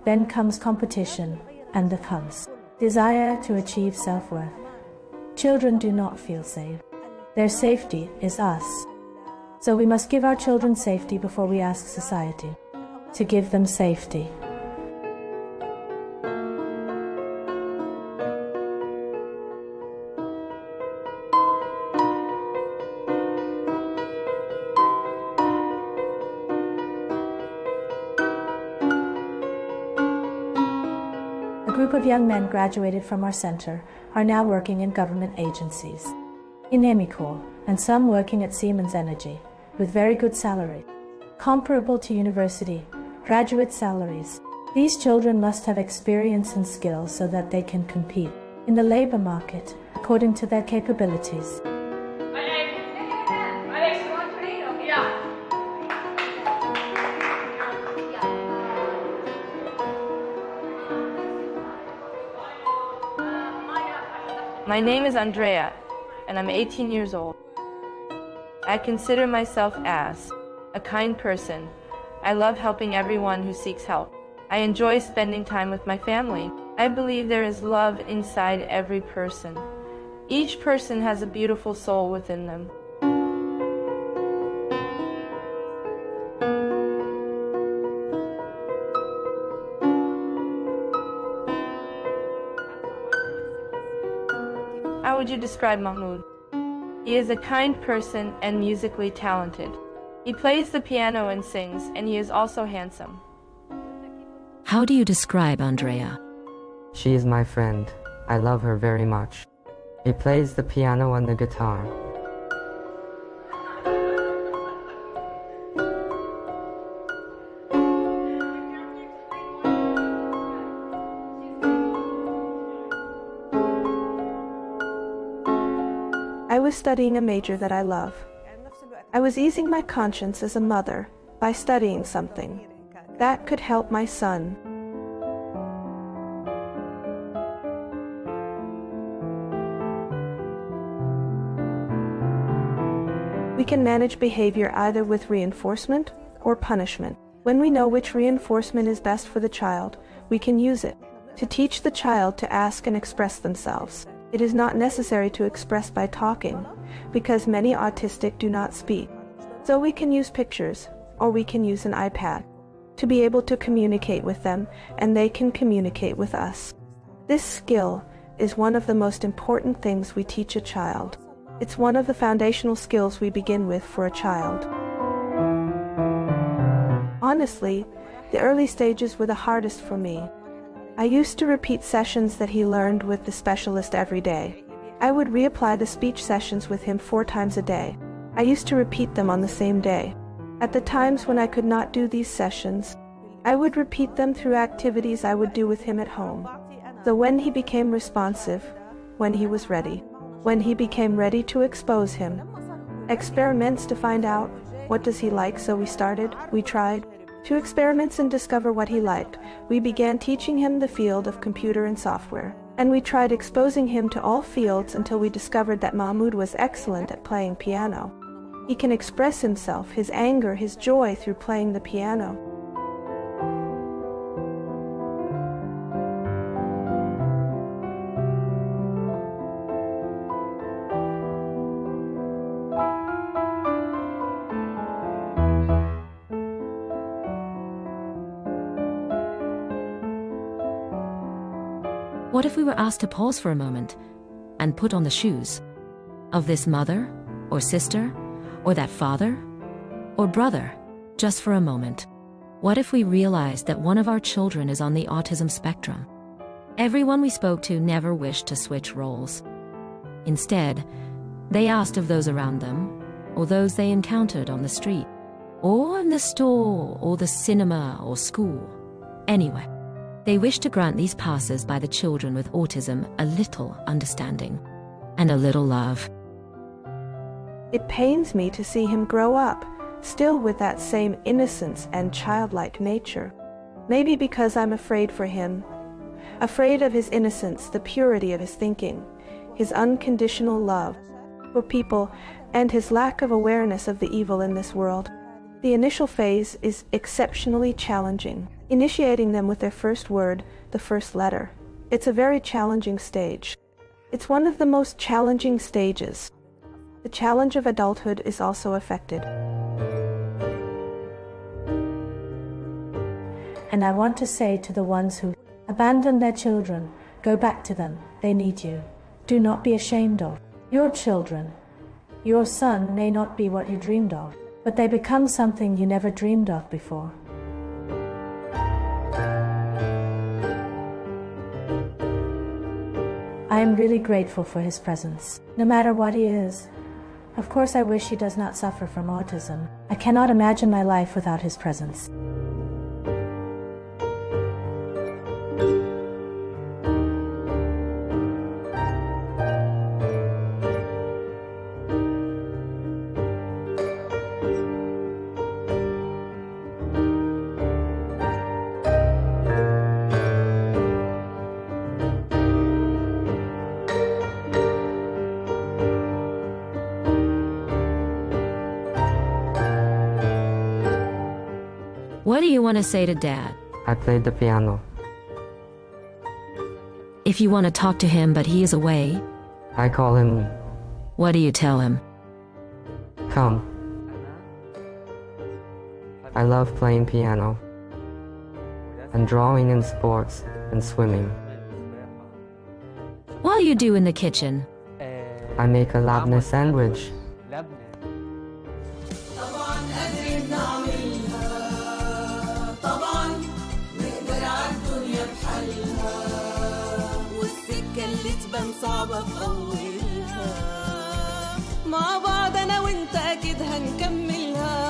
Then comes competition, and there comes desire to achieve self-worth. Children do not feel safe. Their safety is us. So we must give our children safety before we ask society to give them safety. A group of young men graduated from our center are now working in government agencies, in Emicor, and some working at Siemens Energy, with very good salary, comparable to university, graduate salaries. These children must have experience and skills so that they can compete in the labor market according to their capabilities.
My name is Andrea, and I'm 18 years old. I consider myself as a kind person. I love helping everyone who seeks help. I enjoy spending time with my family. I believe there is love inside every person. Each person has a beautiful soul within them. How would you describe Mahmoud? He is a kind person and musically talented. He plays the piano and sings, and he is also handsome.
How do you describe Andrea?
She is my friend. I love her very much. He plays the piano and the guitar.
I was studying a major that I love. I was easing my conscience as a mother by studying something that could help my son. We can manage behavior either with reinforcement or punishment. When we know which reinforcement is best for the child, we can use it to teach the child to ask and express themselves. It is not necessary to express by talking, because many autistic do not speak. So we can use pictures, or we can use an iPad, to be able to communicate with them, and they can communicate with us. This skill is one of the most important things we teach a child. It's one of the foundational skills we begin with for a child. Honestly, the early stages were the hardest for me. I used to repeat sessions that he learned with the specialist every day. I would reapply the speech sessions with him 4 times a day. I used to repeat them on the same day. At the times when I could not do these sessions, I would repeat them through activities I would do with him at home. So when he became responsive, when he was ready, when he became ready to expose him, experiments to find out what does he like, so we tried. 2 experiments and discover what he liked. We began teaching him the field of computer and software, and we tried exposing him to all fields until we discovered that Mahmoud was excellent at playing piano. He can express himself, his anger, his joy through playing the piano.
What if we were asked to pause for a moment and put on the shoes of this mother or sister or that father or brother just for a moment? What if we realized that one of our children is on the autism spectrum? Everyone we spoke to never wished to switch roles. Instead, they asked of those around them or those they encountered on the street or in the store or the cinema or school. Anyway, they wished to grant these passes by the children with autism a little understanding and a little love.
It pains me to see him grow up, still with that same innocence and childlike nature. Maybe because I'm afraid for him, afraid of his innocence, the purity of his thinking, his unconditional love for people, and his lack of awareness of the evil in this world. The initial phase is exceptionally challenging, initiating them with their first word, the first letter. It's a very challenging stage. It's one of the most challenging stages. The challenge of adulthood is also affected.
And I want to say to the ones who abandon their children, go back to them. They need you. Do not be ashamed of your children. Your son may not be what you dreamed of, but they become something you never dreamed of before. I am really grateful for his presence, no matter what he is. Of course, I wish he does not suffer from autism. I cannot imagine my life without his presence.
What do you want to say to Dad?
I played the piano.
If you want to talk to him but he is away,
I call him.
what do you tell him?
Come. I love playing piano and drawing and sports and swimming.
What do you do in the kitchen?
I make a labneh sandwich.
صعبة في أولها مع بعض أنا وأنت أكيد هنكملها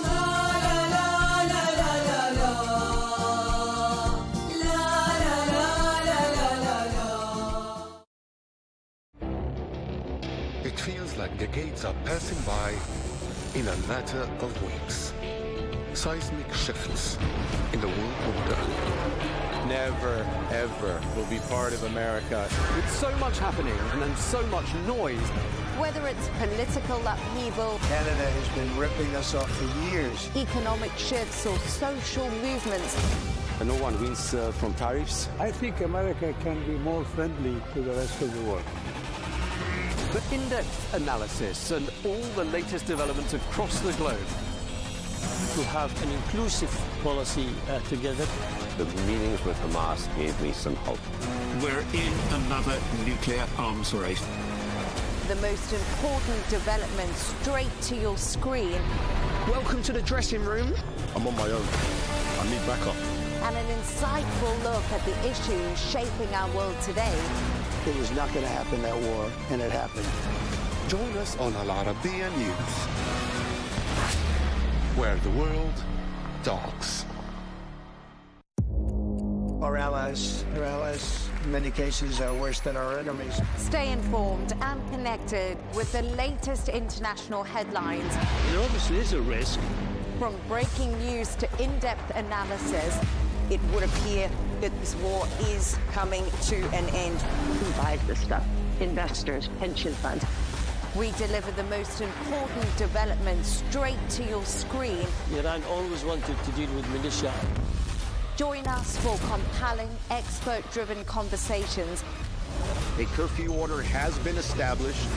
لا لا لا لا لا لا لا لا لا لا لا.
It feels like decades are passing by in a matter of weeks. Seismic shifts in the world order.
Never, ever will be part of America.
With so much happening and so much noise.
Whether it's political upheaval,
Canada has been ripping us off for years.
economic shifts, or social movements,
No one wins from tariffs.
I think America can be more friendly to the rest of the world.
The in-depth analysis and all the latest developments across the globe.
To have an inclusive policy together.
The meetings with Hamas gave me some hope.
We're in another nuclear arms race.
the most important development straight to your screen.
Welcome to the dressing room.
I'm on my own. I need backup.
And an insightful look at the issues shaping our world today.
It was not going to happen, that war, and it happened.
Join us on Arabiya News, where the world talks.
Our allies, in many cases, are worse than our enemies.
Stay informed and connected with the latest international headlines.
There obviously is a risk.
From breaking news to in-depth analysis,
It would appear that this war is coming to an end. Who buys this stuff? Investors, pension funds.
we deliver the most important developments straight to your screen.
Iran always wanted to deal with militia.
Join us for compelling, expert-driven conversations
A curfew order has been established.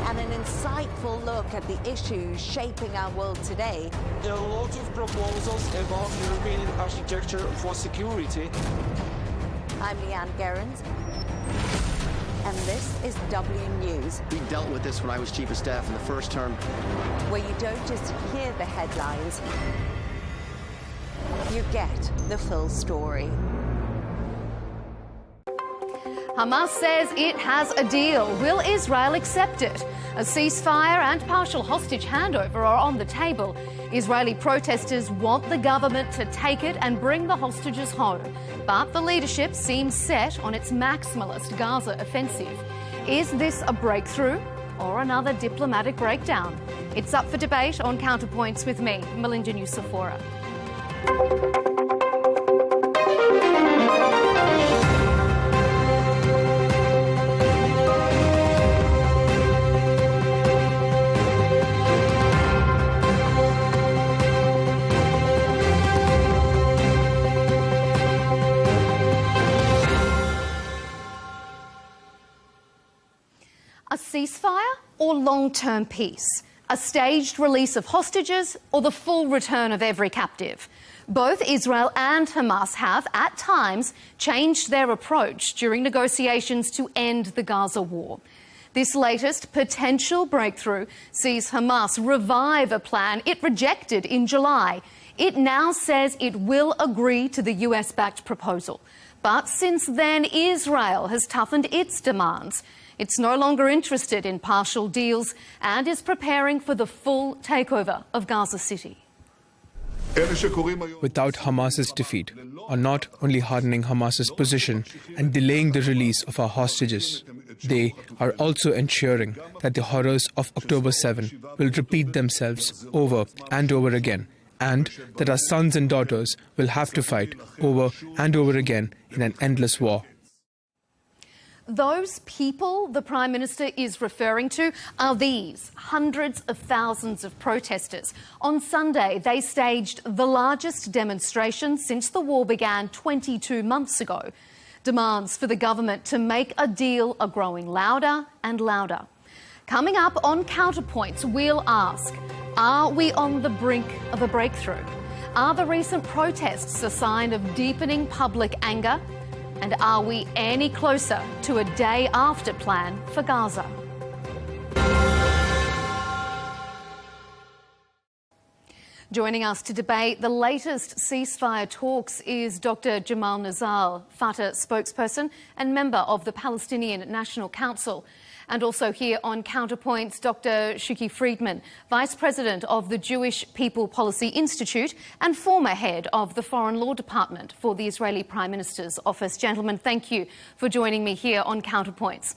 and an insightful look at the issues shaping our world today.
There are lots of proposals about European architecture for security.
I'm Leigh Ann Gerrans, and this is W News.
We dealt with this when I was Chief of Staff in the first term.
Where you don't just hear the headlines, you get the full story.
Hamas says it has a deal. Will Israel accept it? A ceasefire and partial hostage handover are on the table. Israeli protesters want the government to take it and bring the hostages home. But the leadership seems set on its maximalist Gaza offensive. Is this a breakthrough or another diplomatic breakdown? It's up for debate on Counterpoints with me, Melinda Nucifora. A ceasefire or long-term peace? A staged release of hostages or the full return of every captive? Both Israel and Hamas have, at times, changed their approach during negotiations to end the Gaza war. This latest potential breakthrough sees Hamas revive a plan it rejected in July. It now says it will agree to the US-backed proposal. But since then, Israel has toughened its demands. It's no longer interested in partial deals and is preparing for the full takeover of Gaza City.
Without Hamas's defeat, are not only hardening Hamas's position and delaying the release of our hostages, they are also ensuring that the horrors of October 7 will repeat themselves over and over again, and that our sons and daughters will have to fight over and over again in an endless war.
Those people the Prime Minister is referring to are these hundreds of thousands of protesters. On Sunday, they staged the largest demonstration since the war began 22 months ago. Demands for the government to make a deal are growing louder and louder. Coming up on Counterpoints, we'll ask, are we on the brink of a breakthrough? Are the recent protests a sign of deepening public anger? And are we any closer to a day after plan for Gaza? Joining us to debate the latest ceasefire talks is Dr. Jamal Nazal, Fatah spokesperson and member of the Palestinian National Council. And also here on Counterpoints, Dr. Shuki Friedman, Vice President of the Jewish People Policy Institute and former head of the Foreign Law Department for the Israeli Prime Minister's Office. Gentlemen, thank you for joining me here on Counterpoints.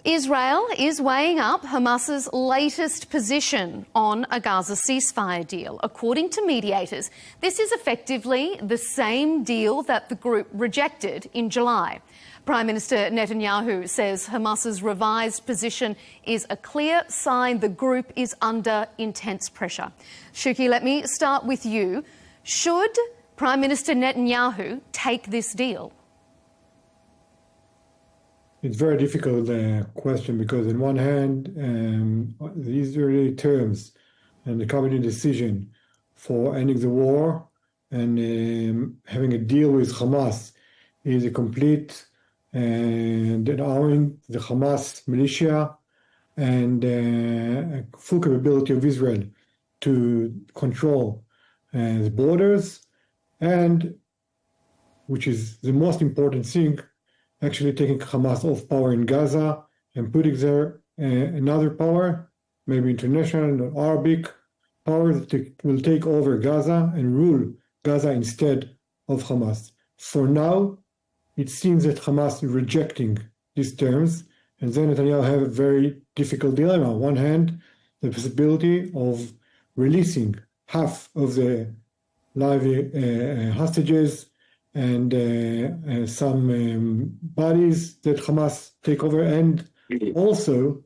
Israel is weighing up Hamas's latest position on a Gaza ceasefire deal. According to mediators, this is effectively the same deal that the group rejected in July. Prime Minister Netanyahu says Hamas's revised position is a clear sign the group is under intense pressure. Shuki, let me start with you. Should Prime Minister Netanyahu take this deal?
It's a very difficult question because on one hand, the Israeli terms and the cabinet decision for ending the war and having a deal with Hamas is a complete and allowing the Hamas militia and full capability of Israel to control the borders, and which is the most important thing, actually taking Hamas off power in Gaza and putting there another power, maybe international or Arabic power that will take over Gaza and rule Gaza instead of Hamas. For now, it seems that Hamas is rejecting these terms, and then Netanyahu have a very difficult dilemma. On one hand, the possibility of releasing half of the live hostages and some bodies that Hamas take over, and also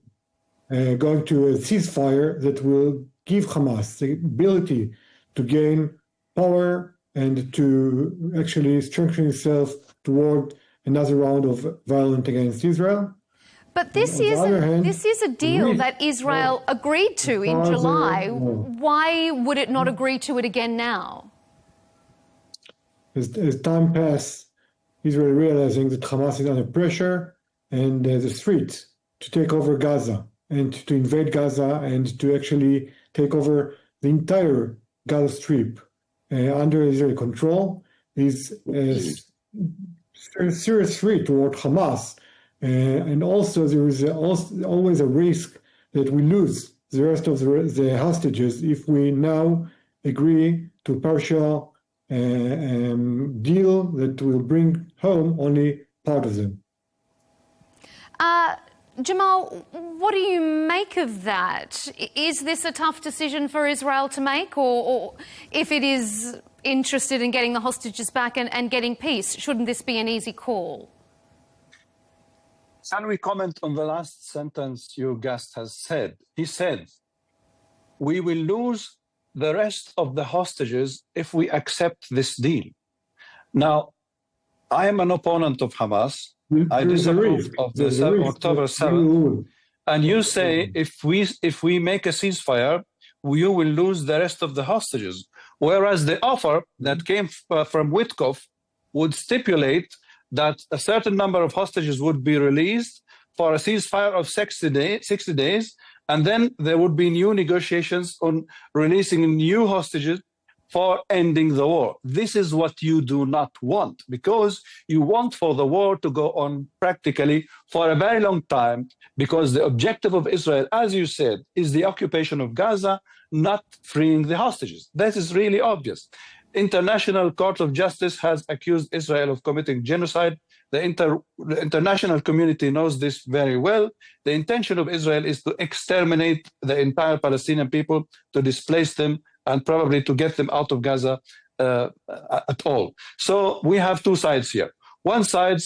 going to a ceasefire that will give Hamas the ability to gain power and to actually strengthen itself toward another round of violence against Israel.
But this is a deal that Israel agreed to in July. Why would it not agree to it again now?
As time passes, Israel realizing that Hamas is under pressure and the streets to take over Gaza and to invade Gaza and to actually take over the entire Gaza Strip under Israeli control is a serious threat toward Hamas. And also there is always a risk that we lose the rest of the hostages if we now agree to a partial deal that will bring home only part of them.
Jamal, what do you make of that? Is this a tough decision for Israel to make, or if it is interested in getting the hostages back and getting peace, shouldn't this be an easy call?
Can we comment on the last sentence your guest has said? He said, we will lose the rest of the hostages if we accept this deal. Now, I am an opponent of Hamas. I disapprove of the October 7th. And you say, if we make a ceasefire, you will lose the rest of the hostages. Whereas the offer that came from Witkoff would stipulate that a certain number of hostages would be released for a ceasefire of 60 days, and then there would be new negotiations on releasing new hostages for ending the war. This is what you do not want, because you want for the war to go on practically for a very long time, because the objective of Israel, as you said, is the occupation of Gaza, not freeing the hostages. That is really obvious. International Court of Justice has accused Israel of committing genocide. The international community knows this very well. The intention of Israel is to exterminate the entire Palestinian people, to displace them, and probably to get them out of Gaza at all. So we have two sides here. One side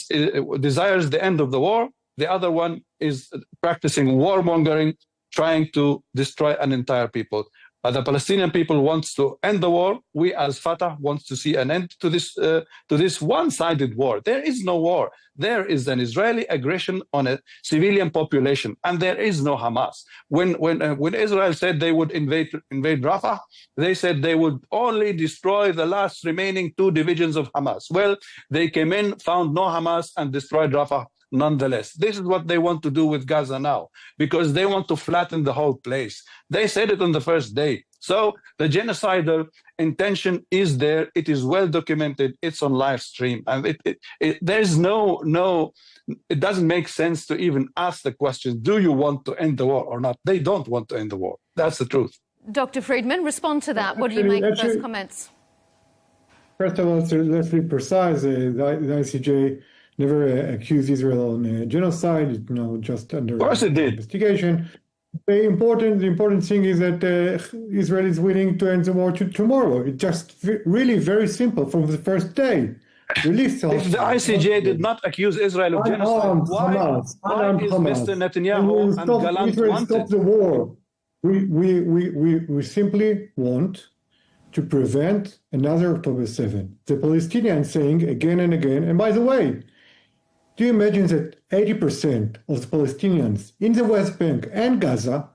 desires the end of the war. The other one is practicing warmongering, trying to destroy an entire people. The Palestinian people wants to end the war. We as Fatah wants to see an end to this one-sided war. There is no war. There is an Israeli aggression on a civilian population, and there is no Hamas. When Israel said they would invade Rafah, they said they would only destroy the last remaining 2 divisions of Hamas. Well, they came in, found no Hamas, and destroyed Rafah nonetheless. This is what they want to do with Gaza now, because they want to flatten the whole place. They said it on the first day. So the genocidal intention is there. It is well documented. It's on live stream. And there's it doesn't make sense to even ask the question, do you want to end the war or not? They don't want to end the war. That's the truth.
Dr. Friedman, respond to that. What do you make of those comments?
First of all, let's be precise. The ICJ never accused Israel on genocide, just under investigation. The important thing is that Israel is willing to end the war tomorrow. It's just really very simple from the first day. If
the ICJ did not accuse Israel of genocide, why is Mr. Netanyahu and Gallant
Israel
wanted?
Stop the war. We simply want to prevent another October 7. The Palestinians saying again and again, and by the way, do you imagine that 80% of the Palestinians in the West Bank and Gaza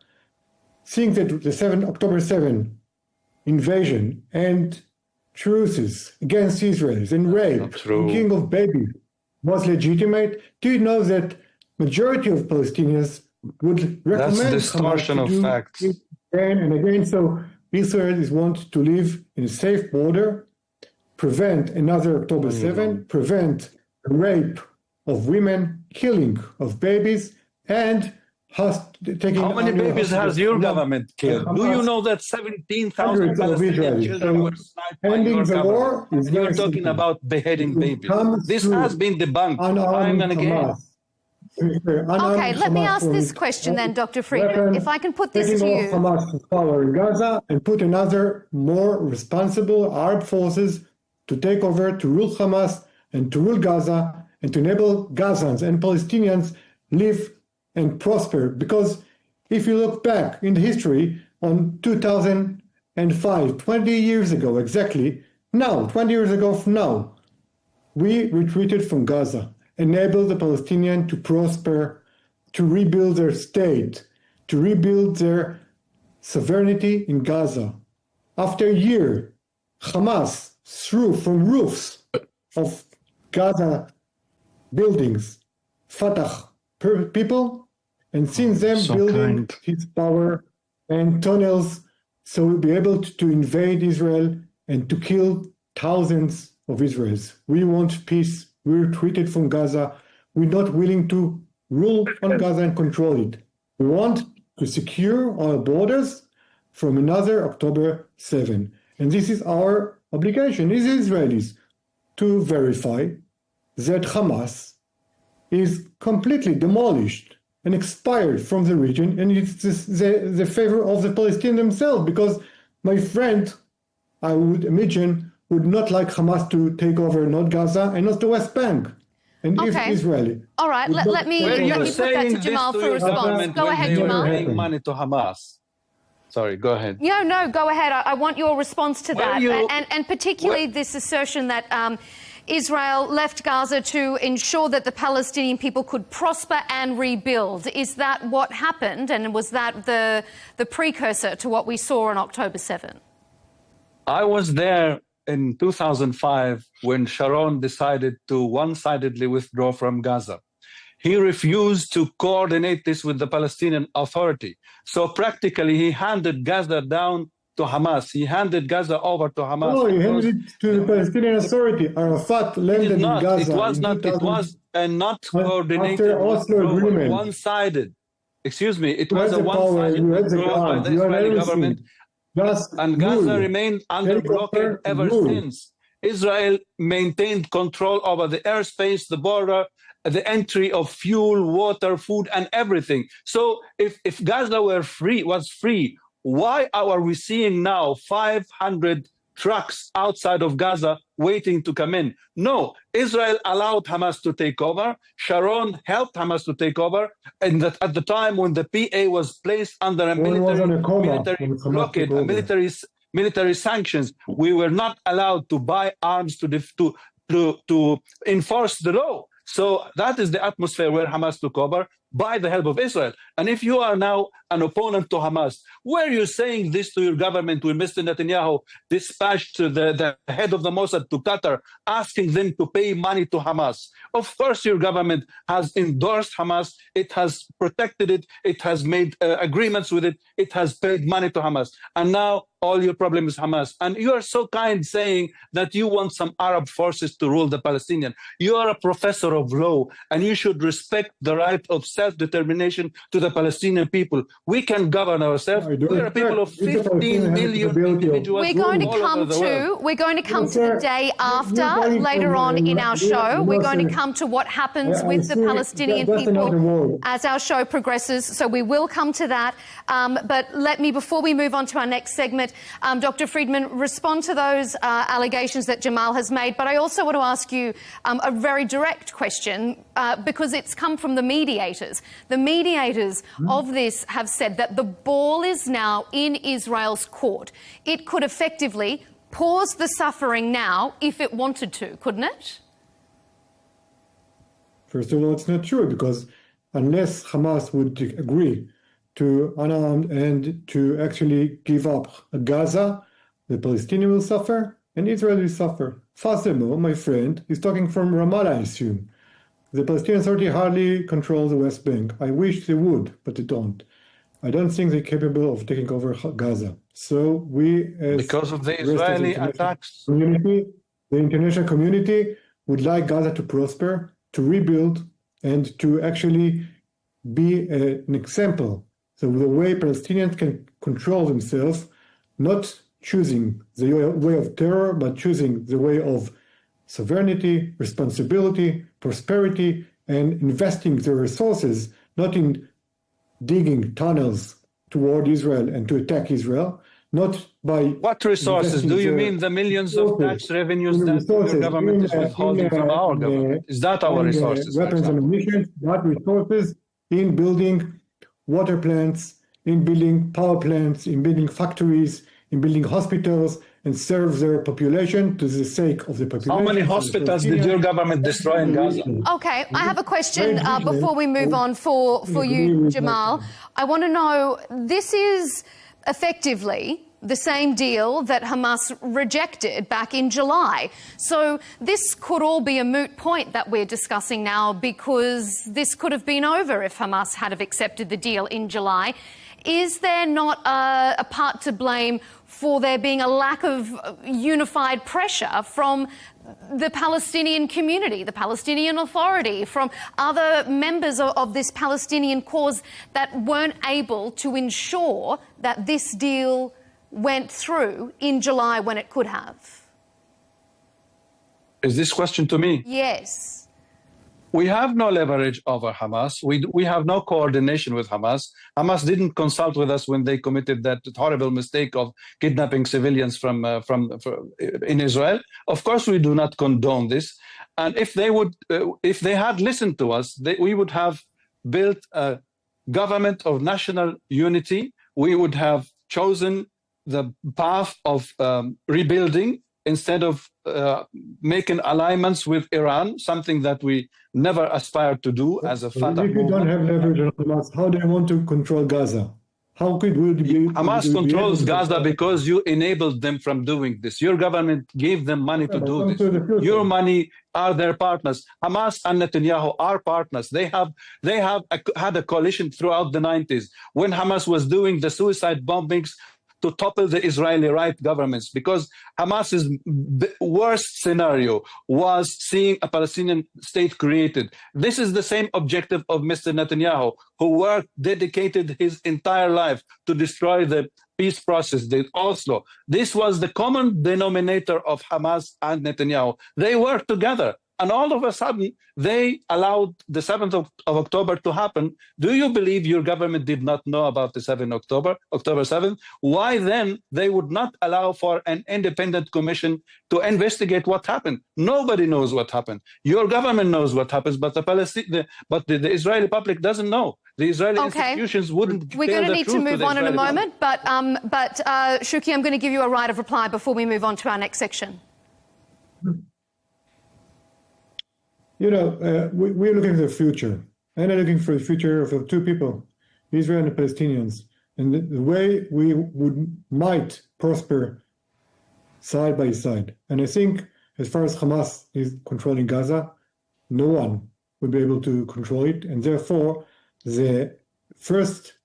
think that the October 7 invasion and truces against Israelis and rape and killing of babies was legitimate? Do you know that majority of Palestinians would recommend
That's distortion of facts.
Again and again? So Israelis want to live in a safe border, prevent another October 7, prevent rape of women, killing of babies, and taking...
How many babies has your government killed? Do you know that 17,000 Palestinian children were sniped by your government? You're talking about beheading babies. This has been debunked time and again.
Okay, let me ask this question then, Dr. Friedman. If I can put this to you.
Taking off Hamas power in Gaza and put another more responsible Arab forces to take over, to rule Hamas and to rule Gaza, and to enable Gazans and Palestinians live and prosper. Because if you look back in history on 2005, 20 years ago exactly, 20 years ago from now, we retreated from Gaza, enabled the Palestinians to prosper, to rebuild their state, to rebuild their sovereignty in Gaza. After a year, Hamas threw from roofs of Gaza buildings, Fatah people, and since them building his power and tunnels, so we'll be able to invade Israel and to kill thousands of Israelis. We want peace. We retreated from Gaza. We're not willing to rule on Gaza and control it. We want to secure our borders from another October 7. And this is our obligation as Israelis to verify that Hamas is completely demolished and expired from the region, and it's the favor of the Palestinians themselves, because my friend, I would imagine, would not like Hamas to take over not Gaza and not the West Bank. And if Israeli.
All right, let me put that to Jamal for a response. Go ahead, Jamal.
Paying money to Hamas. Sorry, go ahead.
No, go ahead. I want your response to that. And particularly this assertion that Israel left Gaza to ensure that the Palestinian people could prosper and rebuild. Is that what happened? And was that the precursor to what we saw on October 7?
I was there in 2005 when Sharon decided to one-sidedly withdraw from Gaza. He refused to coordinate this with the Palestinian Authority. So practically he handed Gaza down to Hamas. He handed Gaza over to Hamas.
No, he handed it to the Palestinian Authority. Arafat landed in Gaza.
It was not not coordinated.
After Oslo agreement.
One-sided. Excuse me, it was a one-sided withdrawal by the Israeli government. And Gaza remained under blockade ever since. Israel maintained control over the airspace, the border, the entry of fuel, water, food, and everything. So if Gaza was free, why are we seeing now 500 trucks outside of Gaza waiting to come in? No, Israel allowed Hamas to take over. Sharon helped Hamas to take over. And that at the time when the PA was placed under a military blockade, military sanctions, we were not allowed to buy arms to enforce the law. So that is the atmosphere where Hamas took over by the help of Israel. And if you are now an opponent to Hamas, were you saying this to your government when Mr. Netanyahu dispatched the head of the Mossad to Qatar, asking them to pay money to Hamas? Of course, your government has endorsed Hamas. It has protected it. It has made agreements with it. It has paid money to Hamas. And now all your problem is Hamas. And you are so kind saying that you want some Arab forces to rule the Palestinian. You are a professor of law, and you should respect the right of self-determination to the Palestinian people. We can govern ourselves. We are a people of 15 million individuals.
We're going to come to the day after later on in our show. We're going to come to what happens with the Palestinian people as our show progresses. So we will come to that. But let me, before we move on to our next segment, Dr. Friedman, respond to those allegations that Jamal has made. But I also want to ask you a very direct question because it's come from the mediators. The mediators of this have said that the ball is now in Israel's court. It could effectively pause the suffering now if it wanted to, couldn't it?
First of all, it's not true, because unless Hamas would agree to unarmed and to actually give up Gaza, the Palestinians will suffer and Israel will suffer. Furthermore, my friend is talking from Ramallah, I assume. The Palestinian Authority hardly controls the West Bank. I wish they would, but they don't. I don't think they're capable of taking over Gaza. So we, as
because of the Israeli attacks,
the international community would like Gaza to prosper, to rebuild, and to actually be an example. So the way Palestinians can control themselves, not choosing the way of terror, but choosing the way of sovereignty, responsibility, prosperity, and investing their resources, not in digging tunnels toward Israel and to attack Israel, not by...
What resources? Do you mean the millions of tax revenues that your government is withholding from our government? Is that our resources?
Weapons and ammunition, not resources in building water plants, in building power plants, in building factories, in building hospitals, and serve their population to the sake of the population.
How many hospitals did your government destroy in Gaza?
Okay, I have a question before we move on for you, Jamal. I want to know, this is effectively the same deal that Hamas rejected back in July. So this could all be a moot point that we're discussing now, because this could have been over if Hamas had have accepted the deal in July. Is there not a part to blame for there being a lack of unified pressure from the Palestinian community, the Palestinian Authority, from other members of this Palestinian cause that weren't able to ensure that this deal went through in July when it could have?
Is this question to me?
Yes.
We have no leverage over Hamas. We have no coordination with Hamas. Hamas didn't consult with us when they committed that horrible mistake of kidnapping civilians from in Israel. Of course, we do not condone this. And if they had listened to us, we would have built a government of national unity. We would have chosen the path of rebuilding instead of making alignments with Iran, something that we never aspired to do as a Fatah
If you don't
movement.
have leverage on Hamas, how do you want to control Gaza? How could we be?
Hamas controls Gaza because you enabled them from doing this. Your government gave them money to do this. Your money are their partners. Hamas and Netanyahu are partners. They have had a coalition throughout the 90s when Hamas was doing the suicide bombings to topple the Israeli right governments, because Hamas's worst scenario was seeing a Palestinian state created. This is the same objective of Mr. Netanyahu, who dedicated his entire life to destroy the peace process, the Oslo. This was the common denominator of Hamas and Netanyahu. They worked together. And all of a sudden, they allowed the 7th of October to happen. Do you believe your government did not know about the 7th October 7th? Why then they would not allow for an independent commission to investigate what happened? Nobody knows what happened. Your government knows what happens, but the Israeli public doesn't know. The Israeli institutions wouldn't.
We're going to need to move on in a moment, but Shuki, I'm going to give you a right of reply before we move on to our next section.
You know, we're looking for the future, and I'm looking for the future of two people, Israel and the Palestinians, and the way we might prosper side by side. And I think as far as Hamas is controlling Gaza, no one will be able to control it, and therefore the first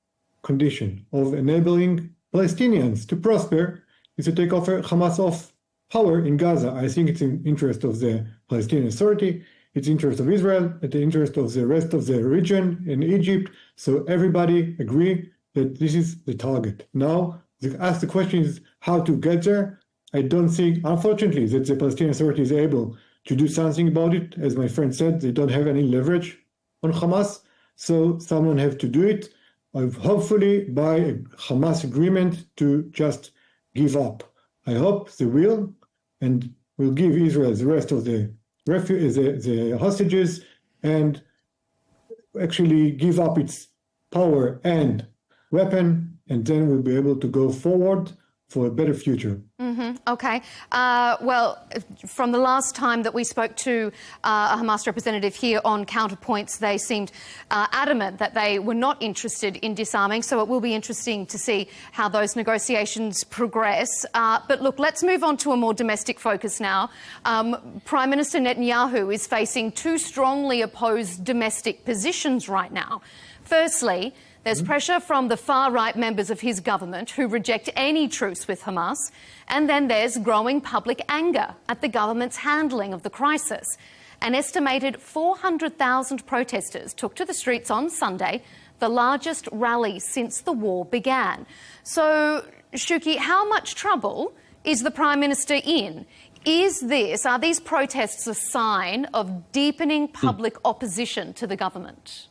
condition of enabling Palestinians to prosper is to take Hamas off power in Gaza. I think it's in interest of the Palestinian Authority, it's interest of Israel, and the interest of the rest of the region in Egypt. So everybody agree that this is the target. Now, ask the question is how to get there. I don't think, unfortunately, that the Palestinian Authority is able to do something about it. As my friend said, they don't have any leverage on Hamas, so someone have to do it. Hopefully, by a Hamas agreement to just give up. I hope they will, and will give Israel the rest of the hostages, and actually give up its power and weapon, and then we'll be able to go forward for a better future.
Okay. Well, from the last time that we spoke to a Hamas representative here on Counterpoints, they seemed adamant that they were not interested in disarming, so it will be interesting to see how those negotiations progress. But look, let's move on to a more domestic focus now. Prime Minister Netanyahu is facing two strongly opposed domestic positions right now. Firstly, there's pressure from the far-right members of his government who reject any truce with Hamas. And then there's growing public anger at the government's handling of the crisis. An estimated 400,000 protesters took to the streets on Sunday, the largest rally since the war began. So, Shuki, how much trouble is the Prime Minister in? Are these protests a sign of deepening public opposition to the government?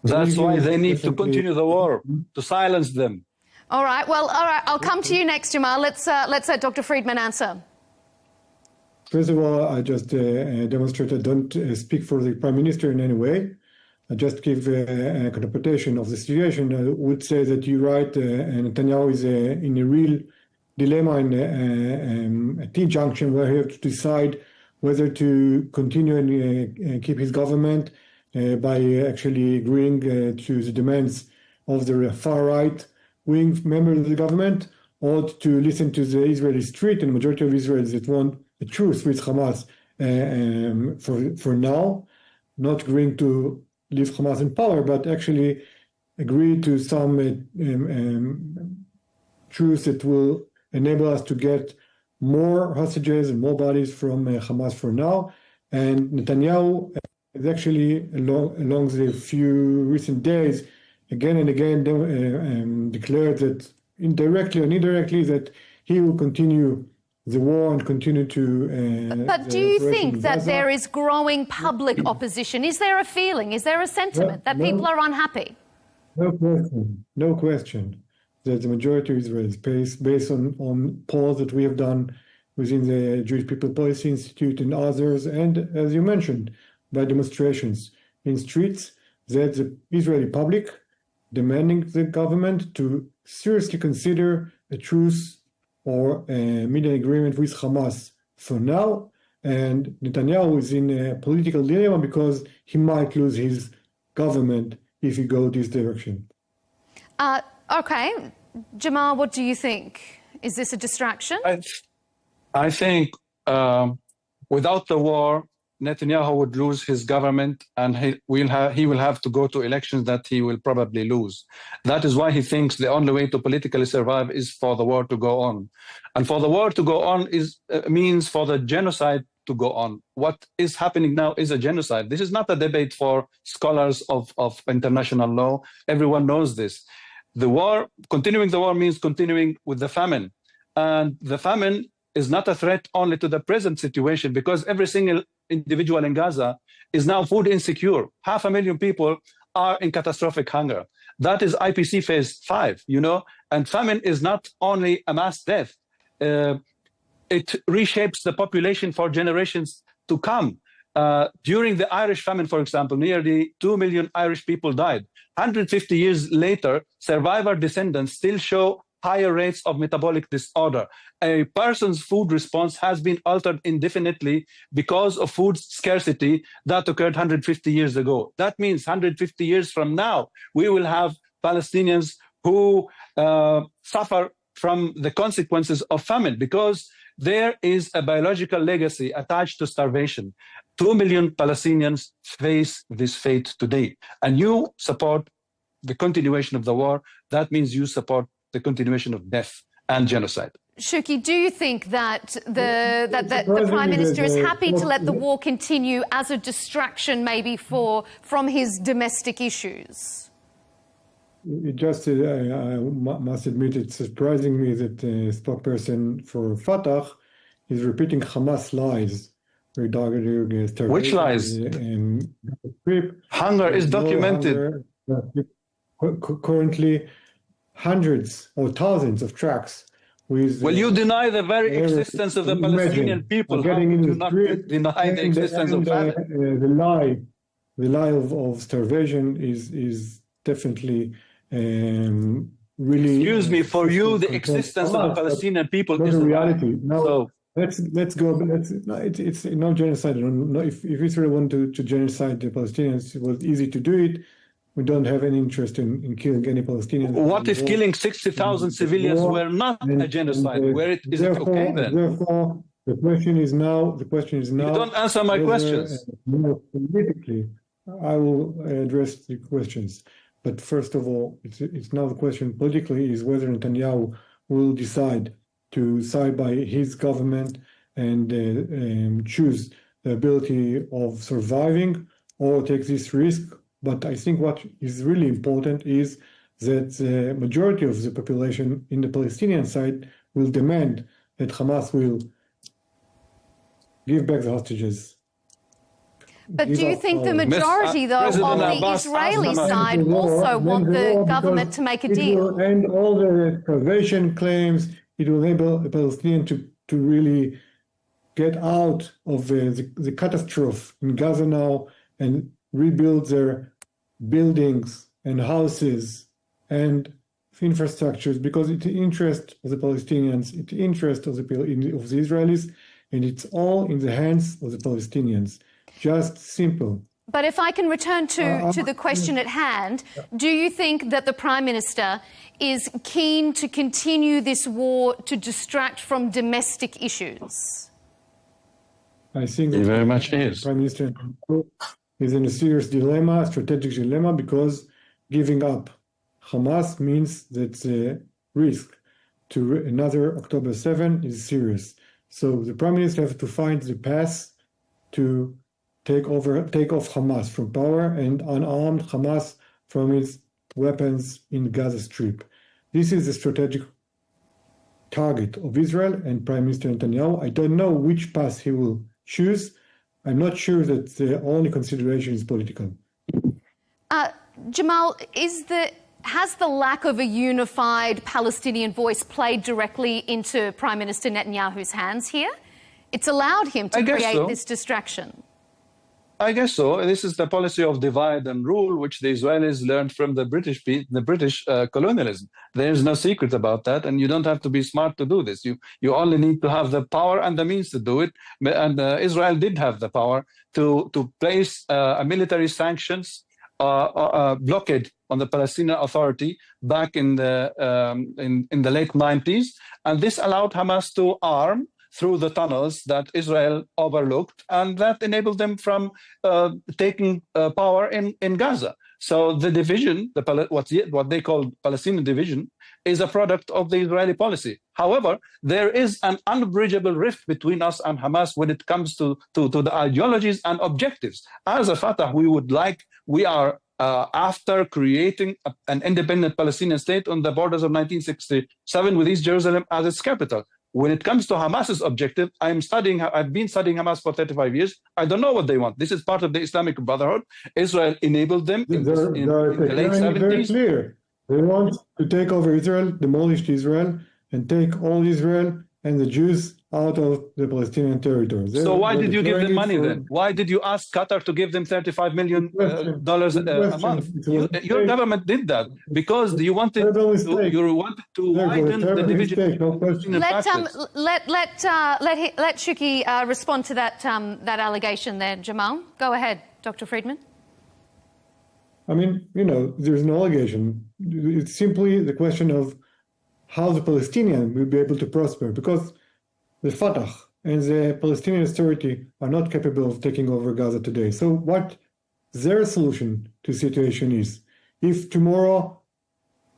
That's why they need to continue the war, to silence them.
All right. I'll come to you next, Jamal. Let's let Dr. Friedman answer.
First of all, I just demonstrate I don't speak for the Prime Minister in any way. I just give a interpretation of the situation. I would say that you're right, Netanyahu is in a real dilemma, in a T-junction where he has to decide whether to continue and keep his government by actually agreeing to the demands of the far right, wing members of the government ought to listen to the Israeli street and majority of Israelis that want a truce with Hamas for now, not agreeing to leave Hamas in power, but actually agree to some truce that will enable us to get more hostages and more bodies from Hamas for now. And Netanyahu is actually, along the few recent days, again and again declared that indirectly or indirectly that he will continue the war and continue to...
But do you think that there is growing public opposition? Is there a feeling, is there a sentiment that people are unhappy?
No question that the majority of Israelis, based on polls that we have done within the Jewish People Policy Institute and others, and as you mentioned, by demonstrations in streets, that the Israeli public demanding the government to seriously consider a truce or a media agreement with Hamas for now. And Netanyahu is in a political dilemma because he might lose his government if he goes this direction.
Okay. Jamal, what do you think? Is this a distraction?
I think without the war, Netanyahu would lose his government, and he will have to go to elections that he will probably lose. That is why he thinks the only way to politically survive is for the war to go on. And for the war to go on means for the genocide to go on. What is happening now is a genocide. This is not a debate for scholars of international law. Everyone knows this. Continuing the war means continuing with the famine. And the famine is not a threat only to the present situation, because every single individual in Gaza is now food insecure. 500,000 people are in catastrophic hunger. That is IPC phase 5, and famine is not only a mass death. It reshapes the population for generations to come. During the Irish famine, for example, nearly 2 million Irish people died. 150 years later, survivor descendants still show higher rates of metabolic disorder. A person's food response has been altered indefinitely because of food scarcity that occurred 150 years ago. That means 150 years from now, we will have Palestinians who suffer from the consequences of famine, because there is a biological legacy attached to starvation. 2 million Palestinians face this fate today. And you support the continuation of the war. That means you support the continuation of death and genocide.
Shuki, do you think that the Prime Minister is happy to let the war continue as a distraction maybe from his domestic issues?
I must admit, it's surprising me that the spokesperson for Fatah is repeating Hamas lies regarding starvation.
Which lies? Hunger is documented.
Currently, hundreds or thousands of trucks with...
Well, you deny the very existence of the Palestinian people. How do you not deny the existence of famine?
The lie of starvation is definitely really...
Excuse me, for you, the existence of the Palestinian people is
a reality. Now,
so
let's go. It's no genocide. If Israel wanted to genocide the Palestinians, it was easy to do it. We don't have any interest in killing any Palestinians.
What if killing 60,000 civilians were not a genocide? Is it okay then?
Therefore, the question is now. You
don't answer my questions.
Politically, I will address the questions. But first of all, it's now the question politically is whether Netanyahu will decide to side by his government and choose the ability of surviving, or take this risk. But I think what is really important is that the majority of the population in the Palestinian side will demand that Hamas will give back the hostages.
But do you think the majority, though, on the Israeli side also want the government to make a deal?
And all the starvation claims, it will enable the Palestinian to really get out of the catastrophe in Gaza now and rebuild their buildings and houses and infrastructures, because it's the interest of the Palestinians, it's the interest of the Israelis, and it's all in the hands of the Palestinians. Just simple.
But if I can return to the question at hand, do you think that the Prime Minister is keen to continue this war to distract from domestic issues?
I think
He
that
very much is.
Prime Minister is in a serious dilemma, strategic dilemma, because giving up Hamas means that the risk to another October 7 is serious. So the Prime Minister has to find the path to take off Hamas from power and unarmed Hamas from its weapons in Gaza Strip. This is the strategic target of Israel and Prime Minister Netanyahu. I don't know which path he will choose. I'm not sure that the only consideration is political.
Jamal, has the lack of a unified Palestinian voice played directly into Prime Minister Netanyahu's hands here? It's allowed him to create this distraction.
I guess so. This is the policy of divide and rule, which the Israelis learned from the British colonialism. There's no secret about that, and you don't have to be smart to do this. You only need to have the power and the means to do it. And Israel did have the power to place a military sanctions blockade on the Palestinian Authority back in the late 90s, and this allowed Hamas to arm through the tunnels that Israel overlooked, and that enabled them from taking power in Gaza. So the division, what they call Palestinian division, is a product of the Israeli policy. However, there is an unbridgeable rift between us and Hamas when it comes to the ideologies and objectives. As a Fatah, we are after creating an independent Palestinian state on the borders of 1967 with East Jerusalem as its capital. When it comes to Hamas's objective, I've been studying Hamas for 35 years. I don't know what they want. This is part of the Islamic Brotherhood. Israel enabled them in the late 70s.
Very clear. They want to take over Israel, demolish Israel, and take all Israel and the Jews out of the Palestinian territory.
So why did you give them money then? Why did you ask Qatar to give them $35 million a month? Your government did that because you wanted to widen the division.
Let Shuki respond to that allegation there, Jamal. Go ahead, Dr. Friedman.
I mean, there's no allegation. It's simply the question of how the Palestinians will be able to prosper, because the Fatah and the Palestinian Authority are not capable of taking over Gaza today. So what their solution to the situation is, if tomorrow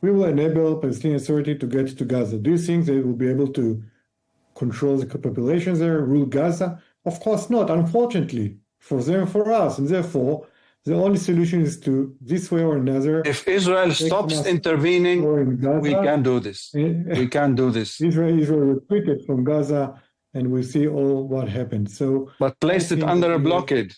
we will enable Palestinian Authority to get to Gaza, do you think they will be able to control the population there, rule Gaza? Of course not, unfortunately, for them and for us. And therefore, the only solution is to, this way or another...
If Israel stops intervening, Gaza, we can do this. We can do this.
Israel retreated from Gaza, and we see all what happened. So,
but placed it under a blockade.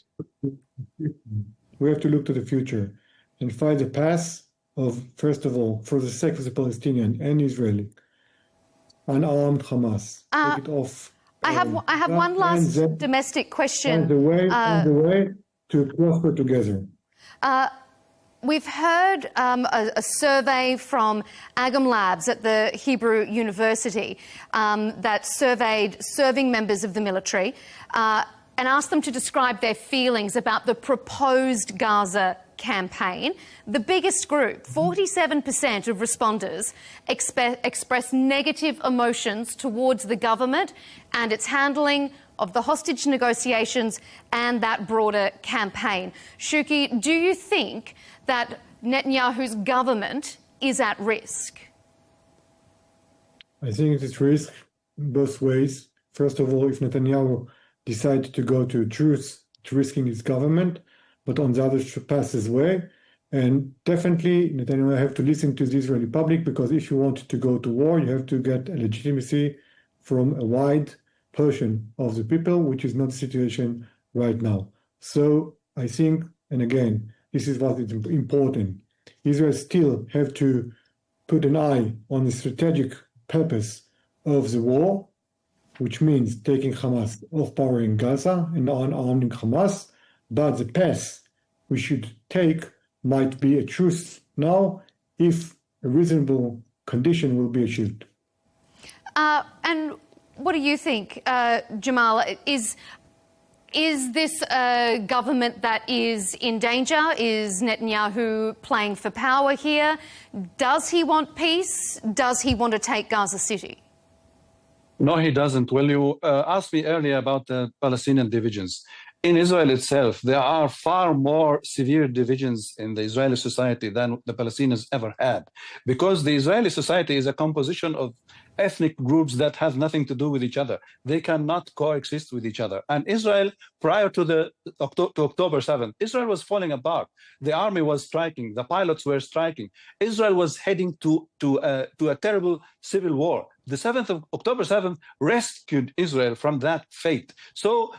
We have to look to the future and find a path of, first of all, for the sake of the Palestinian and Israeli, unarmed Hamas. Take it off.
I have one last domestic question.
On the way to prosper together.
We've heard a survey from Agam Labs at the Hebrew University that surveyed serving members of the military and asked them to describe their feelings about the proposed Gaza campaign. The biggest group, 47% of responders, expressed negative emotions towards the government and its handling of the hostage negotiations and that broader campaign. Shuki, do you think that Netanyahu's government is at risk?
I think it's risk both ways. First of all, if Netanyahu decides to go to truce, to risking his government, but on the other path as well. And definitely Netanyahu have to listen to the Israeli public, because if you want to go to war, you have to get a legitimacy from a wide portion of the people, which is not the situation right now. So I think, and again, this is what is important. Israel still have to put an eye on the strategic purpose of the war, which means taking Hamas off power in Gaza and unarming Hamas. But the path we should take might be a truce now if a reasonable condition will be achieved.
And what do you think, Jamal? Is this a government that is in danger? Is Netanyahu playing for power here? Does he want peace? Does he want to take Gaza City?
No, he doesn't. Well, you asked me earlier about the Palestinian divisions. In Israel itself, there are far more severe divisions in the Israeli society than the Palestinians ever had, because the Israeli society is a composition of ethnic groups that have nothing to do with each other. They cannot coexist with each other. And Israel, prior to October 7th, Israel was falling apart. The army was striking. The pilots were striking. Israel was heading to a terrible civil war. The October 7th rescued Israel from that fate. So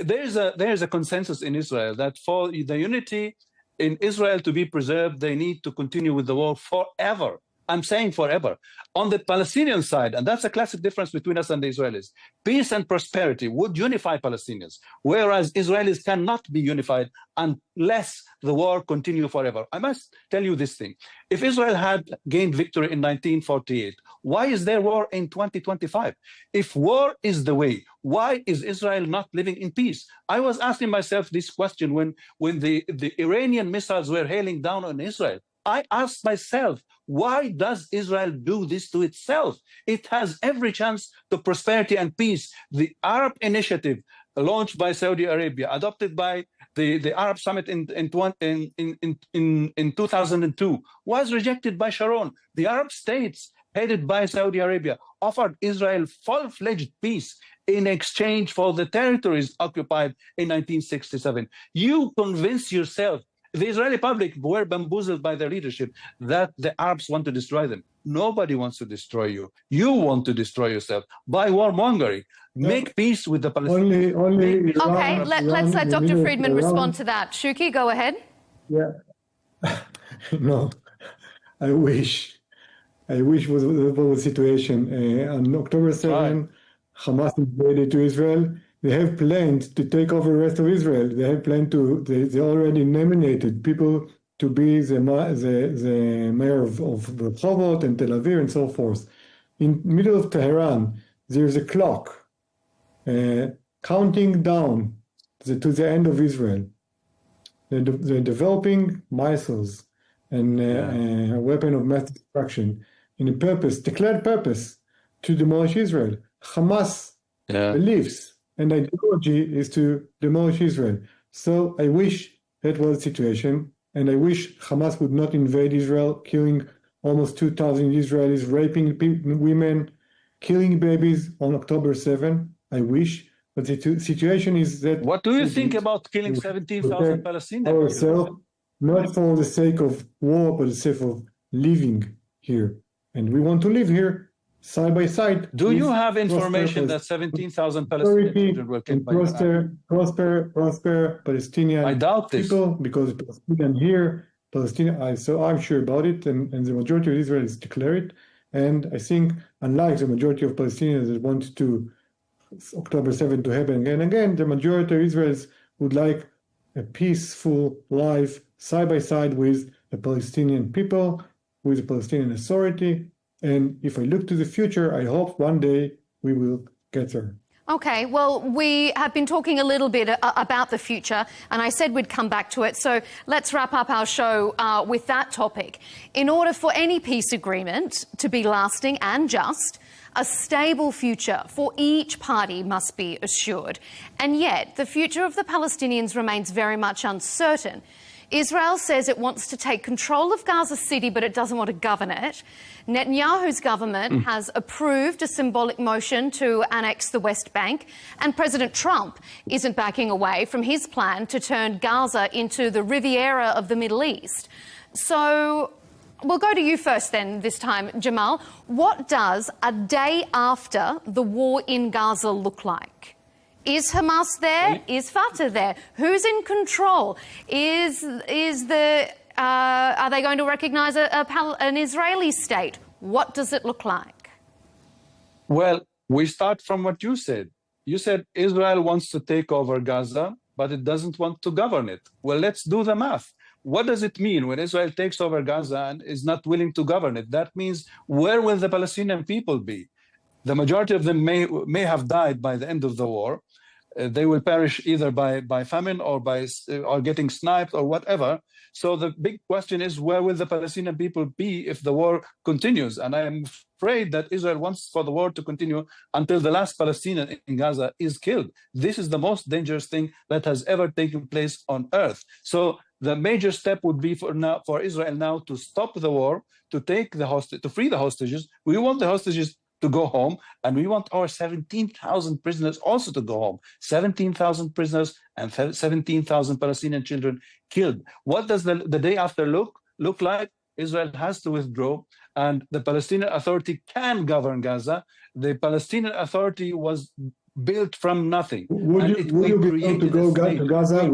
there is a consensus in Israel that for the unity in Israel to be preserved, they need to continue with the war forever. I'm saying forever. On the Palestinian side, and that's a classic difference between us and the Israelis, peace and prosperity would unify Palestinians, whereas Israelis cannot be unified unless the war continue forever. I must tell you this thing. If Israel had gained victory in 1948, why is there war in 2025? If war is the way, why is Israel not living in peace? I was asking myself this question when the Iranian missiles were hailing down on Israel. I asked myself, why does Israel do this to itself? It has every chance to prosperity and peace. The Arab Initiative, launched by Saudi Arabia, adopted by the Arab Summit in 2002, was rejected by Sharon. The Arab states, headed by Saudi Arabia, offered Israel full-fledged peace in exchange for the territories occupied in 1967. You convince yourself. The Israeli public were bamboozled by their leadership that the Arabs want to destroy them. Nobody wants to destroy you. You want to destroy yourself by warmongering. Make peace with the Palestinians.
Okay, let's let Dr. Friedman respond to that. Shuki, go ahead.
Yeah. No, I wish was the situation. On October 7, Hamas invaded to Israel. They have planned to take over the rest of Israel. They have planned they already nominated people to be the mayor of Rehovot and Tel Aviv and so forth. In the middle of Tehran, there's a clock counting down to the end of Israel. They're developing missiles and a weapon of mass destruction in a declared purpose to demolish Israel. Hamas believes and ideology is to demolish Israel. So I wish that was the situation, and I wish Hamas would not invade Israel, killing almost 2,000 Israelis, raping women, killing babies on October 7. I wish, but the situation is that...
What do you think about killing 17,000 Palestinians?
Ourselves, not for the sake of war, but the sake of living here. And we want to live here side by side.
Do you have information that 17,000 Palestinian children were killed by prosper Palestinian
people? Because Palestinian here, so I'm sure about it, and the majority of Israelis declare it. And I think, unlike the majority of Palestinians that want to October 7 to happen again and again, the majority of Israelis would like a peaceful life side by side with the Palestinian people, with the Palestinian Authority. And if I look to the future, I hope one day we will get there.
Okay, well, we have been talking a little bit about the future, and I said we'd come back to it. So let's wrap up our show with that topic. In order for any peace agreement to be lasting and just, a stable future for each party must be assured. And yet, the future of the Palestinians remains very much uncertain. Israel says it wants to take control of Gaza City, but it doesn't want to govern it. Netanyahu's government has approved a symbolic motion to annex the West Bank, and President Trump isn't backing away from his plan to turn Gaza into the Riviera of the Middle East. So we'll go to you first then, this time, Jamal. What does a day after the war in Gaza look like? Is Hamas there? Is Fatah there? Who's in control? Are they going to recognise an Israeli state? What does it look like?
Well, we start from what you said. You said Israel wants to take over Gaza, but it doesn't want to govern it. Well, let's do the math. What does it mean when Israel takes over Gaza and is not willing to govern it? That means, where will the Palestinian people be? The majority of them may have died by the end of the war. they will perish either by famine or or getting sniped or whatever. So the big question is, where will the Palestinian people be if the war continues? And I am afraid that Israel wants for the war to continue until the last Palestinian in Gaza is killed. This is the most dangerous thing that has ever taken place on earth. So the major step would be for Israel now to stop the war, to free the hostages. We want the hostages to go home, and we want our 17,000 prisoners also to go home. 17,000 prisoners and 17,000 Palestinian children killed. What does the day after look like? Israel has to withdraw, and the Palestinian Authority can govern Gaza. The Palestinian Authority was built from nothing.
Would you be able to go to Gaza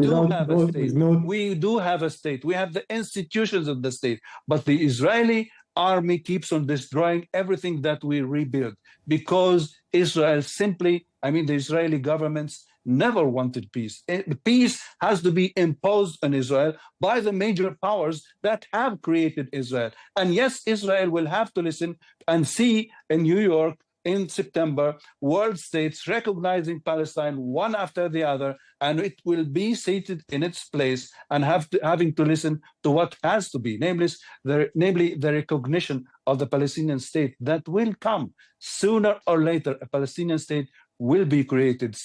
We do have a state. We have the institutions of the state, but the Israeli army keeps on destroying everything that we rebuild, because Israel the Israeli governments never wanted peace. Peace has to be imposed on Israel by the major powers that have created Israel. And yes, Israel will have to listen and see in New York in September, world states recognizing Palestine one after the other, and it will be seated in its place and having to listen to what has to be, namely the recognition of the Palestinian state that will come sooner or later. A Palestinian state will be created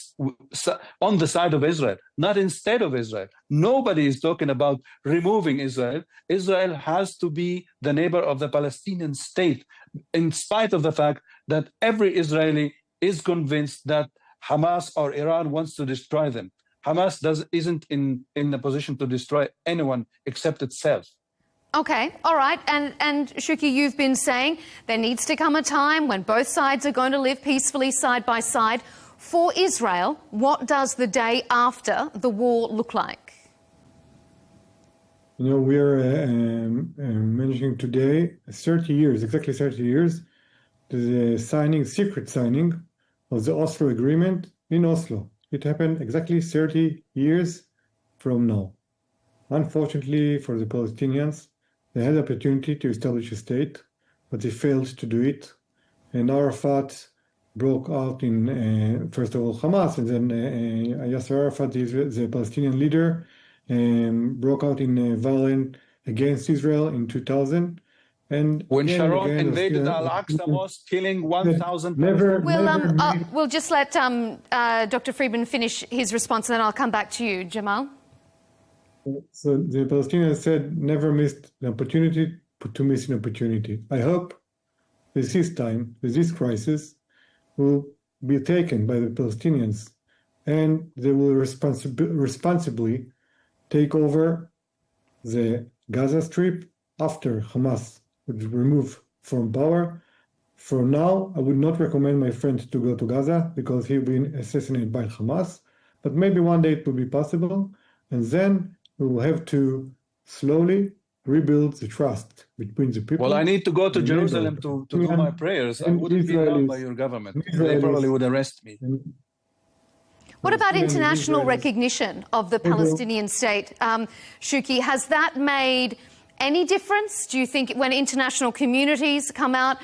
on the side of Israel, not instead of Israel. Nobody is talking about removing Israel. Israel has to be the neighbor of the Palestinian state, in spite of the fact that every Israeli is convinced that Hamas or Iran wants to destroy them. Hamas isn't in a position to destroy anyone except itself.
Okay, all right. And Shuki, you've been saying there needs to come a time when both sides are going to live peacefully side by side. For Israel, what does the day after the war look like?
You know, we're mentioning today 30 years, exactly 30 years, the secret signing of the Oslo Agreement in Oslo. It happened exactly 30 years from now. Unfortunately for the Palestinians, they had the opportunity to establish a state, but they failed to do it. And Arafat broke out in, first of all, Hamas, and then Yasser Arafat, the Palestinian leader, broke out in violence against Israel in 2000. And
when Sharon invaded Al-Aqsa Mosque, killing 1,000
we'll just let Dr. Friedman finish his response, and then I'll come back to you, Jamal.
So the Palestinians said never missed an opportunity to miss an opportunity. I hope this crisis will be taken by the Palestinians, and they will responsibly take over the Gaza Strip after Hamas would remove from power. For now, I would not recommend my friend to go to Gaza because he'll be assassinated by Hamas, but maybe one day it will be possible, and then we will have to slowly rebuild the trust between the people.
Well, I need to go to Jerusalem to do my prayers. I wouldn't be allowed by your government. They probably would arrest me.
What about international recognition of the Palestinian state? Shuki, has that made any difference? Do you think when international communities come out,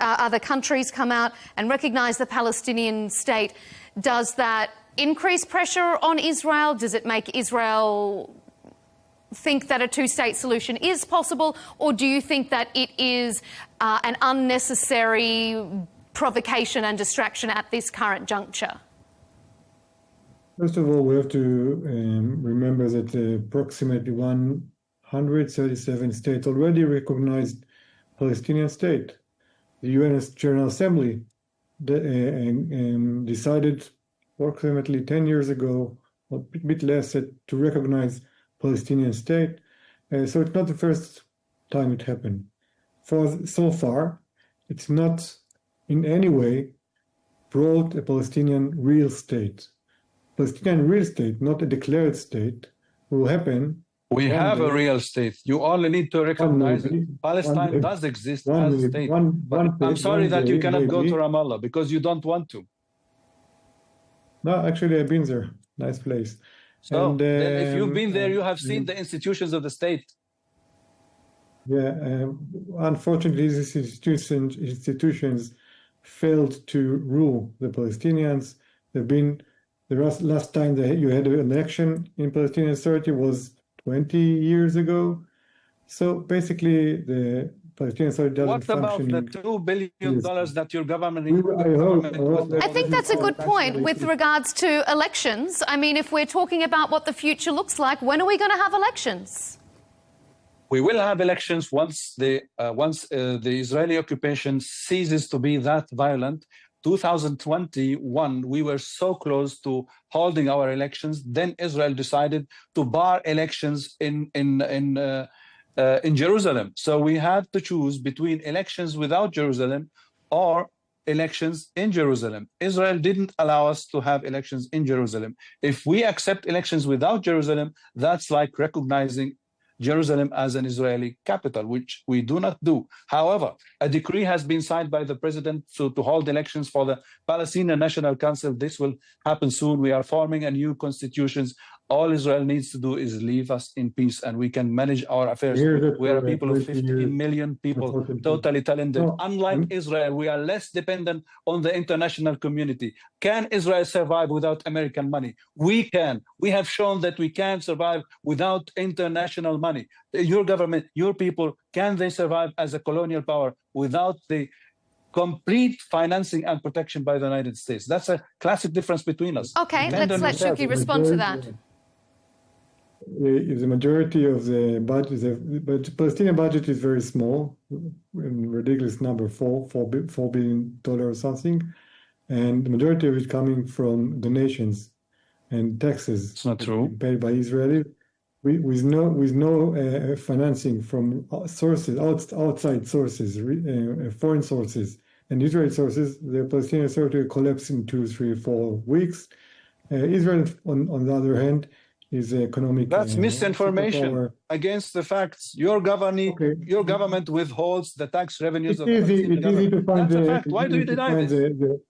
other countries come out and recognise the Palestinian state, does that increase pressure on Israel? Does it make Israel think that a two-state solution is possible, or do you think that it is an unnecessary provocation and distraction at this current juncture?
First of all, we have to remember that approximately 137 states already recognized Palestinian state. The UN General Assembly decided approximately 10 years ago, or a bit less, to recognize Palestinian state. So it's not the first time it happened. So far, it's not in any way brought a Palestinian real state. Palestinian real state, not a declared state, will happen.
We have a real state. You only need to recognize it. Palestine does exist as a state. I'm sorry that you cannot go to Ramallah because you don't want to.
No, actually, I've been there. Nice place.
So and, if you've been there, you have seen the institutions of the state.
Yeah, unfortunately, these institutions failed to rule the Palestinians. They've been The last time that you had an election in Palestinian Authority was 20 years ago. So basically, the Palestinian Authority doesn't
What about
function.
the $2 billion that your government...
I think that's a good point with regards to elections. I mean, if we're talking about what the future looks like, when are we going to have elections?
We will have elections once the Israeli occupation ceases to be that violent. 2021, we were so close to holding our elections. Then Israel decided to bar elections in Jerusalem. So we had to choose between elections without Jerusalem or elections in Jerusalem. Israel didn't allow us to have elections in Jerusalem. If we accept elections without Jerusalem, that's like recognizing Jerusalem as an Israeli capital, which we do not do. However, a decree has been signed by the president to hold elections for the Palestinian National Council. This will happen soon. We are forming a new constitution. All Israel needs to do is leave us in peace, and we can manage our affairs. We are a people of 15 million people, totally talented. Unlike Israel, we are less dependent on the international community. Can Israel survive without American money? We can. We have shown that we can survive without international money. Your government, your people, can they survive as a colonial power without the complete financing and protection by the United States? That's a classic difference between us.
Okay, let's let Shuki respond to that.
The majority of the budget, the Palestinian budget is very small, ridiculous number, $4 billion or something, and the majority of it coming from donations and taxes.
It's not true.
Paid by Israelis, with no financing from sources, outside sources, foreign sources, and Israeli sources. The Palestinian Authority collapsed in 2, 3, 4 weeks. Israel, on the other hand, is economic.
That's misinformation against the facts. Your government withholds the tax revenues of the Palestinian government.
To find
That's a fact. Why do you deny this?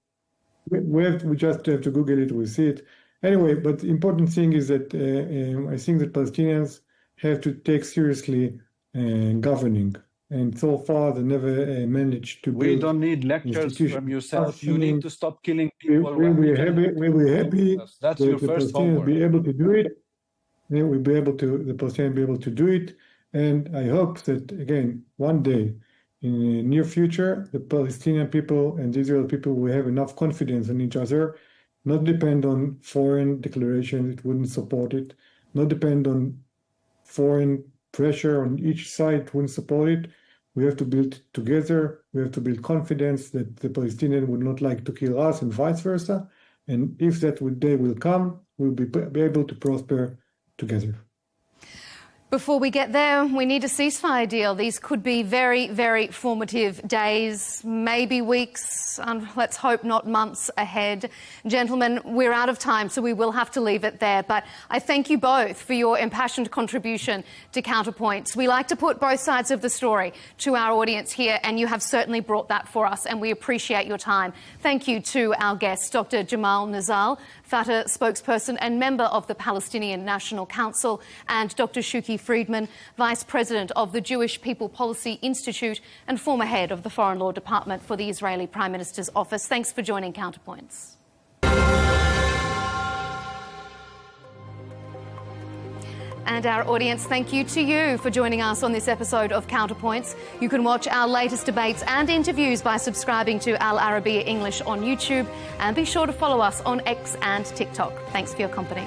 We just have to Google it, we see it. Anyway, but the important thing is that I think that Palestinians have to take seriously governing. And so far, they never managed to build.
We don't need lectures from yourself. You need to stop killing people.
We'll be happy.
That's your first homework.
Be able to do it. Then we'll be able to, the Palestinians be able to do it. And I hope that, again, one day, in the near future, the Palestinian people and the Israeli people will have enough confidence in each other, not depend on foreign declarations, it wouldn't support it, not depend on foreign pressure on each side, wouldn't support it. We have to build together, we have to build confidence that the Palestinians would not like to kill us and vice versa. And if that day will come, we'll be able to prosper together.
Before we get there, we need a ceasefire deal. These could be very, very formative days, maybe weeks, and let's hope not months ahead. Gentlemen, we're out of time, so we will have to leave it there. But I thank you both for your impassioned contribution to Counterpoints. We like to put both sides of the story to our audience here, and you have certainly brought that for us, and we appreciate your time. Thank you to our guests, Dr. Jamal Nazal, Fatah spokesperson and member of the Palestinian National Council, and Dr. Shuki Friedman, Vice President of the Jewish People Policy Institute and former head of the Foreign Law Department for the Israeli Prime Minister's Office. Thanks for joining Counterpoints. And our audience, thank you to you for joining us on this episode of Counterpoints. You can watch our latest debates and interviews by subscribing to Al Arabiya English on YouTube, and be sure to follow us on X and TikTok. Thanks for your company.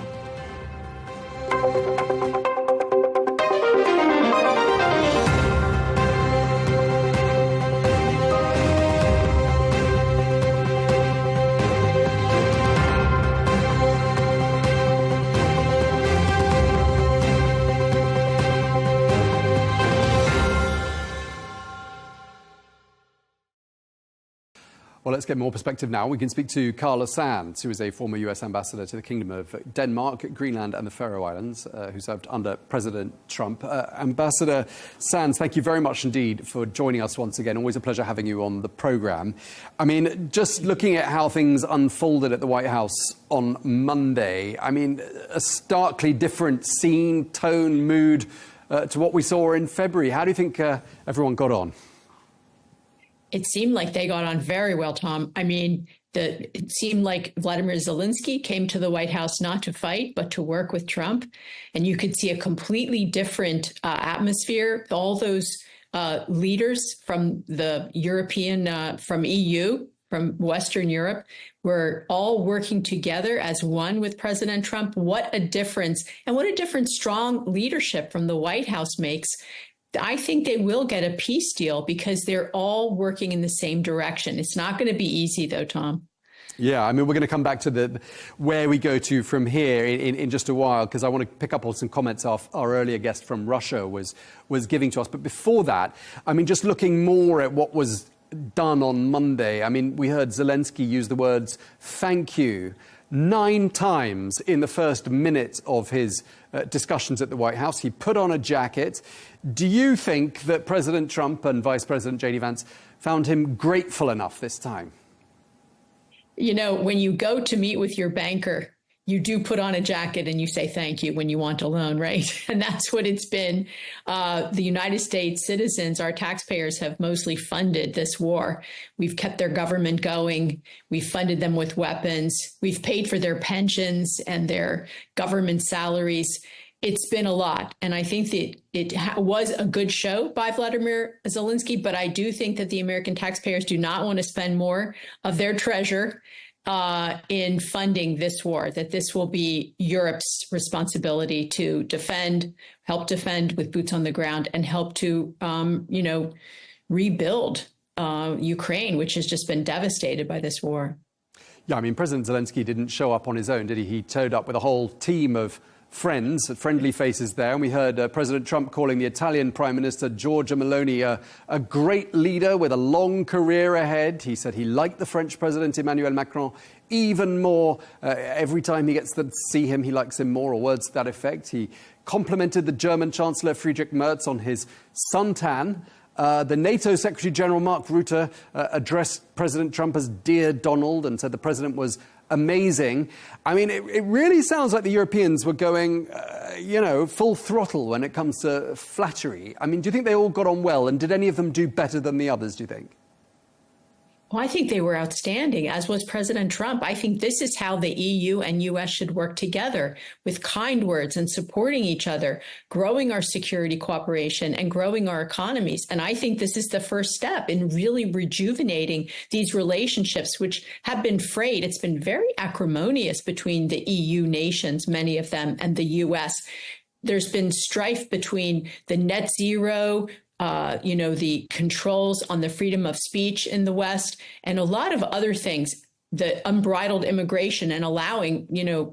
Well, let's get more perspective now. We can speak to Carla Sands, who is a former US ambassador to the Kingdom of Denmark, Greenland and the Faroe Islands, who served under President Trump. Ambassador Sands, thank you very much indeed for joining us once again. Always a pleasure having you on the programme. I mean, just looking at how things unfolded at the White House on Monday, I mean, a starkly different scene, tone, mood to what we saw in February. How do you think everyone got on?
It seemed like they got on very well, Tom. I mean, It seemed like Vladimir Zelensky came to the White House not to fight, but to work with Trump. And you could see a completely different atmosphere. All those leaders from the European, from EU, from Western Europe, were all working together as one with President Trump. What a difference, and what a difference strong leadership from the White House makes. I think they will get a peace deal because they're all working in the same direction. It's not going to be easy, though, Tom.
Yeah, I mean, we're going to come back to where we go to from here in just a while, because I want to pick up on some comments our earlier guest from Russia was giving to us. But before that, I mean, just looking more at what was done on Monday, I mean, we heard Zelensky use the words "thank you" 9 times in the first minute of his discussions at the White House. He put on a jacket. Do you think that President Trump and Vice President J.D. Vance found him grateful enough this time?
You know, when you go to meet with your banker, you do put on a jacket and you say thank you when you want a loan, right? And that's what it's been. The United States citizens, our taxpayers, have mostly funded this war. We've kept their government going. We've funded them with weapons. We've paid for their pensions and their government salaries. It's been a lot. And I think that it was a good show by Vladimir Zelensky, but I do think that the American taxpayers do not want to spend more of their treasure in funding this war, that this will be Europe's responsibility to defend, help defend with boots on the ground, and help to, rebuild Ukraine, which has just been devastated by this war.
Yeah, I mean, President Zelensky didn't show up on his own, did he? He towed up with a whole team of friendly faces there. And we heard President Trump calling the Italian Prime Minister Giorgia Meloni a great leader with a long career ahead. He said he liked the French President Emmanuel Macron even more. Every time he gets to see him, he likes him more, or words to that effect. He complimented the German Chancellor Friedrich Merz on his suntan. The NATO Secretary General Mark Rutte addressed President Trump as "Dear Donald" and said the president was amazing. I mean, it really sounds like the Europeans were going, full throttle when it comes to flattery. I mean, do you think they all got on well? And did any of them do better than the others, do you think?
Well, I think they were outstanding, as was President Trump. I think this is how the EU and US should work together, with kind words and supporting each other, growing our security cooperation and growing our economies. And I think this is the first step in really rejuvenating these relationships, which have been frayed. It's been very acrimonious between the EU nations, many of them, and the US. There's been strife between the net zero, the controls on the freedom of speech in the West, and a lot of other things, the unbridled immigration and allowing,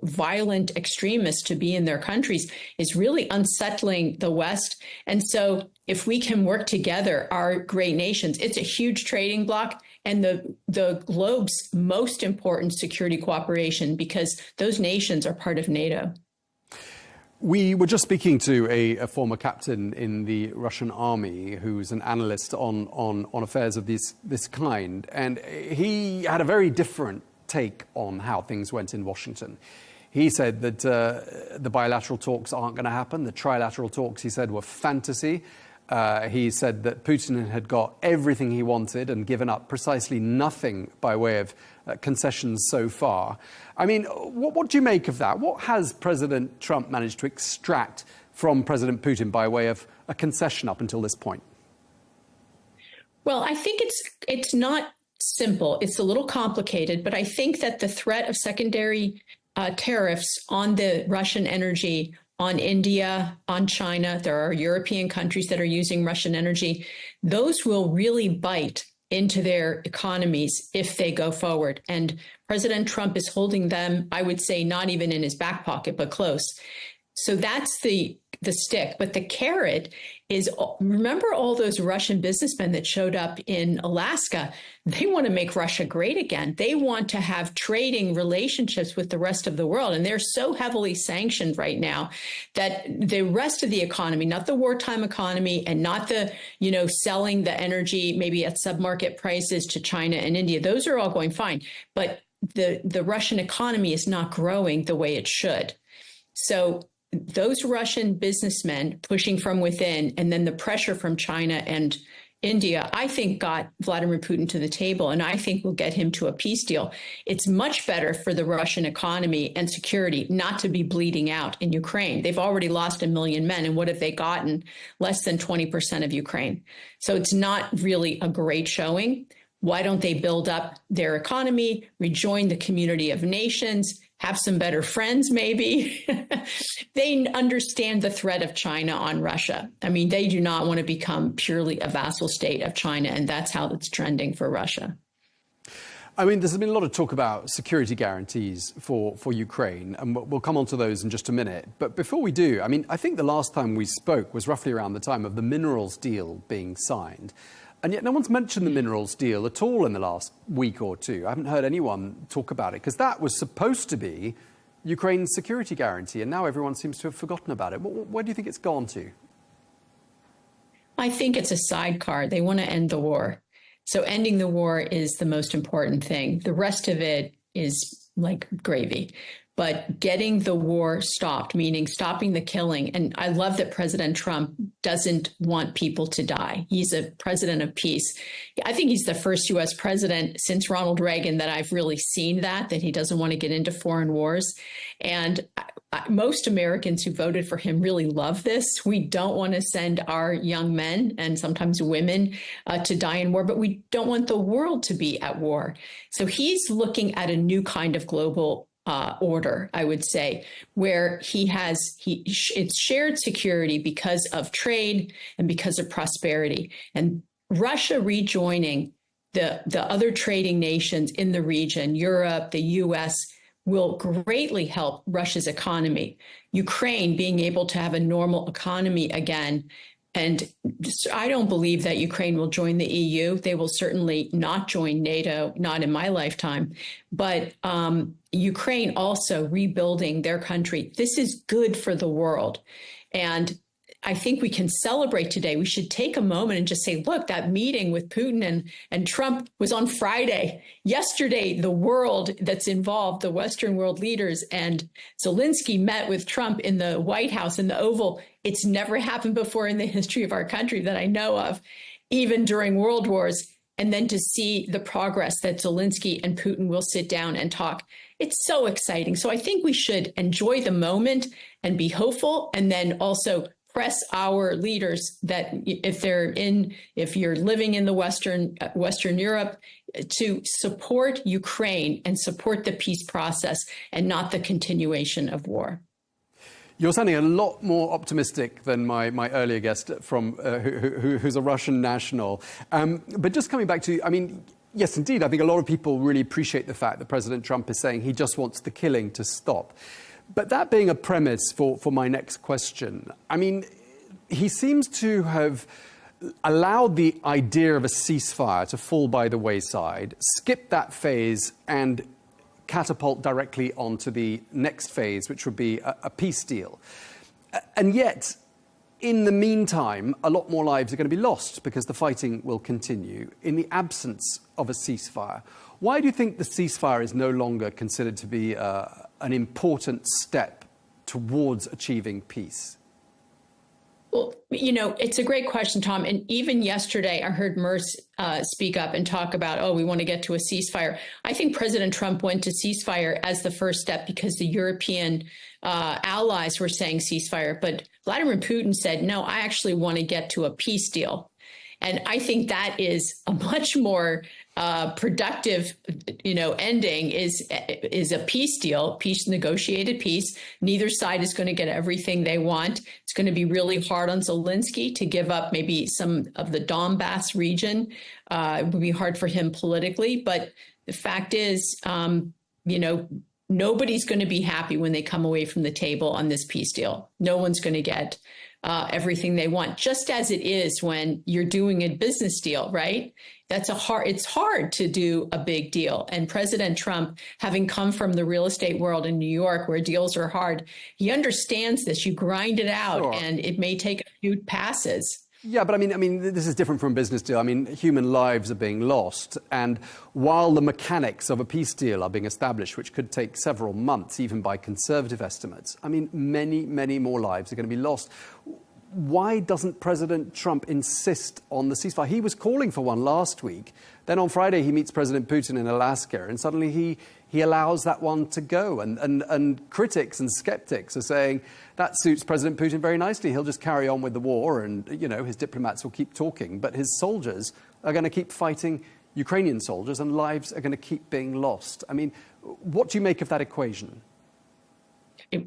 violent extremists to be in their countries is really unsettling the West. And so if we can work together, our great nations, it's a huge trading bloc and the globe's most important security cooperation, because those nations are part of NATO.
We were just speaking to a former captain in the Russian army who's an analyst on affairs of this kind, and he had a very different take on how things went in Washington. He said that the bilateral talks aren't going to happen. The trilateral talks, he said, were fantasy. He said that Putin had got everything he wanted and given up precisely nothing by way of concessions so far. I mean, what do you make of that? What has President Trump managed to extract from President Putin by way of a concession up until this point?
Well, I think it's not simple. It's a little complicated, but I think that the threat of secondary tariffs on the Russian energy, on India, on China, there are European countries that are using Russian energy, those will really bite into their economies if they go forward. And President Trump is holding them, I would say, not even in his back pocket, but close. So that's the stick. But the carrot is, remember all those Russian businessmen that showed up in Alaska? They want to make Russia great again. They want to have trading relationships with the rest of the world. And they're so heavily sanctioned right now that the rest of the economy, not the wartime economy and not the, selling the energy maybe at submarket prices to China and India, those are all going fine. But the Russian economy is not growing the way it should. So those Russian businessmen pushing from within, and then the pressure from China and India, I think got Vladimir Putin to the table, and I think will get him to a peace deal. It's much better for the Russian economy and security not to be bleeding out in Ukraine. They've already lost 1 million men, and what have they gotten? Less than 20% of Ukraine. So it's not really a great showing. Why don't they build up their economy, rejoin the community of nations, have some better friends, maybe? They understand the threat of China on Russia. I mean, they do not want to become purely a vassal state of China, and that's how it's trending for Russia.
I mean, there's been a lot of talk about security guarantees for Ukraine, and we'll come on to those in just a minute. But before we do, I mean, I think the last time we spoke was roughly around the time of the minerals deal being signed. And yet no one's mentioned the minerals deal at all in the last week or two. I haven't heard anyone talk about it, because that was supposed to be Ukraine's security guarantee, and now everyone seems to have forgotten about it. Where do you think it's gone to?
I think it's a sidecar. They want to end the war. So ending the war is the most important thing. The rest of it is like gravy. But getting the war stopped, meaning stopping the killing. And I love that President Trump doesn't want people to die. He's a president of peace. I think he's the first U.S. president since Ronald Reagan that I've really seen that he doesn't want to get into foreign wars. And most Americans who voted for him really love this. We don't want to send our young men and sometimes women to die in war, but we don't want the world to be at war. So he's looking at a new kind of global order, I would say, where it's shared security because of trade and because of prosperity. And Russia rejoining the other trading nations in the region, Europe, the US, will greatly help Russia's economy. Ukraine being able to have a normal economy again. And I don't believe that Ukraine will join the EU. They will certainly not join NATO, not in my lifetime. But Ukraine also rebuilding their country. This is good for the world. And I think we can celebrate today. We should take a moment and just say, look, that meeting with Putin and Trump was on Friday. Yesterday, the world that's involved, the Western world leaders and Zelensky met with Trump in the White House, in the Oval. It's never happened before in the history of our country that I know of, even during world wars. And then to see the progress that Zelensky and Putin will sit down and talk. It's so exciting. So I think we should enjoy the moment and be hopeful, and then also press our leaders that if you're living in the Western Europe, to support Ukraine and support the peace process and not the continuation of war.
You're sounding a lot more optimistic than my earlier guest from who's a Russian national. But just coming back to, I mean, yes, indeed, I think a lot of people really appreciate the fact that President Trump is saying he just wants the killing to stop. But that being a premise for my next question, I mean, he seems to have allowed the idea of a ceasefire to fall by the wayside, skip that phase and catapult directly onto the next phase, which would be a peace deal. And yet, in the meantime, a lot more lives are going to be lost because the fighting will continue in the absence of a ceasefire. Why do you think the ceasefire is no longer considered to be an important step towards achieving peace?
Well, you know, it's a great question, Tom. And even yesterday, I heard Merce speak up and talk about, we want to get to a ceasefire. I think President Trump went to ceasefire as the first step because the European allies were saying ceasefire. But Vladimir Putin said, no, I actually want to get to a peace deal. And I think that is a much more productive, ending is a peace deal, negotiated peace. Neither side is going to get everything they want. It's going to be really hard on Zelensky to give up maybe some of the Donbass region. It would be hard for him politically. But the fact is, nobody's going to be happy when they come away from the table on this peace deal. No one's going to get everything they want, just as it is when you're doing a business deal, right? It's hard to do a big deal. And President Trump, having come from the real estate world in New York where deals are hard, he understands this. You grind it out, sure, and it may take a few passes.
Yeah, but I mean, this is different from a business deal. I mean, human lives are being lost. And while the mechanics of a peace deal are being established, which could take several months, even by conservative estimates, I mean, many, many more lives are going to be lost. why doesn't President Trump insist on the ceasefire? He was calling for one last week. Then on Friday, he meets President Putin in Alaska, and suddenly he allows that one to go. And critics and skeptics are saying that suits President Putin very nicely. He'll just carry on with the war, and his diplomats will keep talking, but his soldiers are going to keep fighting Ukrainian soldiers, and lives are going to keep being lost. I mean, what do you make of that equation?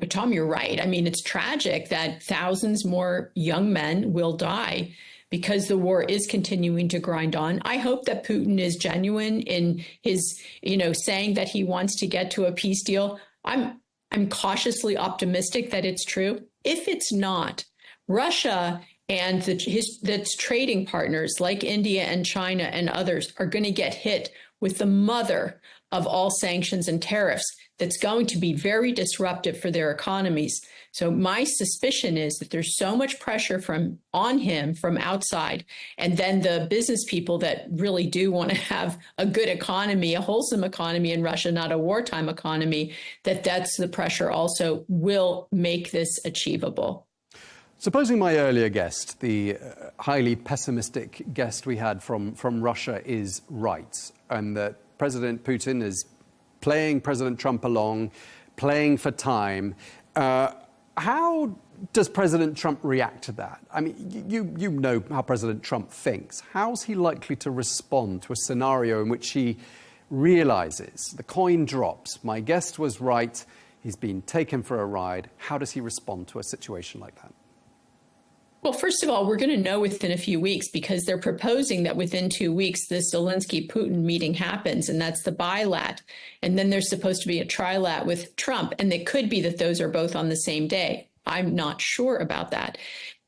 Tom, you're right. I mean, it's tragic that thousands more young men will die because the war is continuing to grind on. I hope that Putin is genuine in his, saying that he wants to get to a peace deal. I'm cautiously optimistic that it's true. If it's not, Russia and its trading partners like India and China and others are going to get hit with the mother of all sanctions and tariffs that's going to be very disruptive for their economies. So my suspicion is that there's so much pressure on him from outside, and then the business people that really do want to have a good economy, a wholesome economy in Russia, not a wartime economy, that's the pressure also will make this achievable.
Supposing my earlier guest, the highly pessimistic guest we had from Russia, is right, and that President Putin is playing President Trump along, playing for time, how does President Trump react to that? I mean, you know how President Trump thinks. How's he likely to respond to a scenario in which he realizes the coin drops? My guest was right. He's been taken for a ride. How does he respond to a situation like that?
Well, first of all, we're going to know within a few weeks, because they're proposing that within 2 weeks, the Zelensky-Putin meeting happens, and that's the bilat. And then there's supposed to be a trilat with Trump, and it could be that those are both on the same day. I'm not sure about that.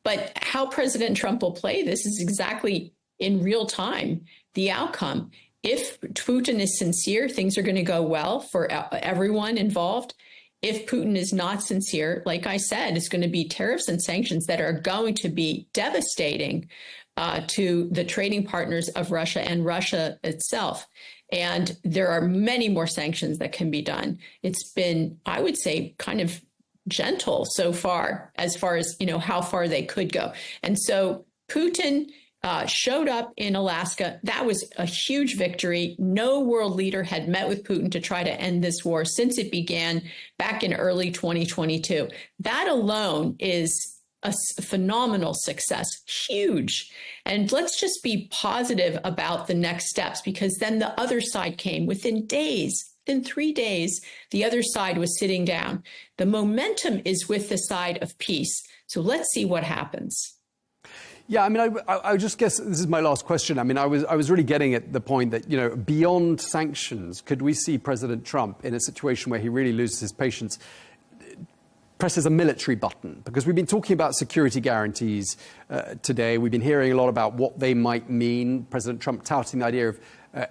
But how President Trump will play this is exactly in real time, the outcome. If Putin is sincere, things are going to go well for everyone involved. If Putin is not sincere, like I said, it's going to be tariffs and sanctions that are going to be devastating to the trading partners of Russia and Russia itself. And there are many more sanctions that can be done. It's been, I would say, kind of gentle so far as how far they could go. And so Putin showed up in Alaska. That was a huge victory. No world leader had met with Putin to try to end this war since it began back in early 2022. That alone is a phenomenal success, huge. And let's just be positive about the next steps, because then the other side came within days. In 3 days, the other side was sitting down. The momentum is with the side of peace. So let's see what happens.
Yeah, I mean, I just guess this is my last question. I mean, I was really getting at the point that, beyond sanctions, could we see President Trump in a situation where he really loses his patience, presses a military button? Because we've been talking about security guarantees today. We've been hearing a lot about what they might mean. President Trump touting the idea of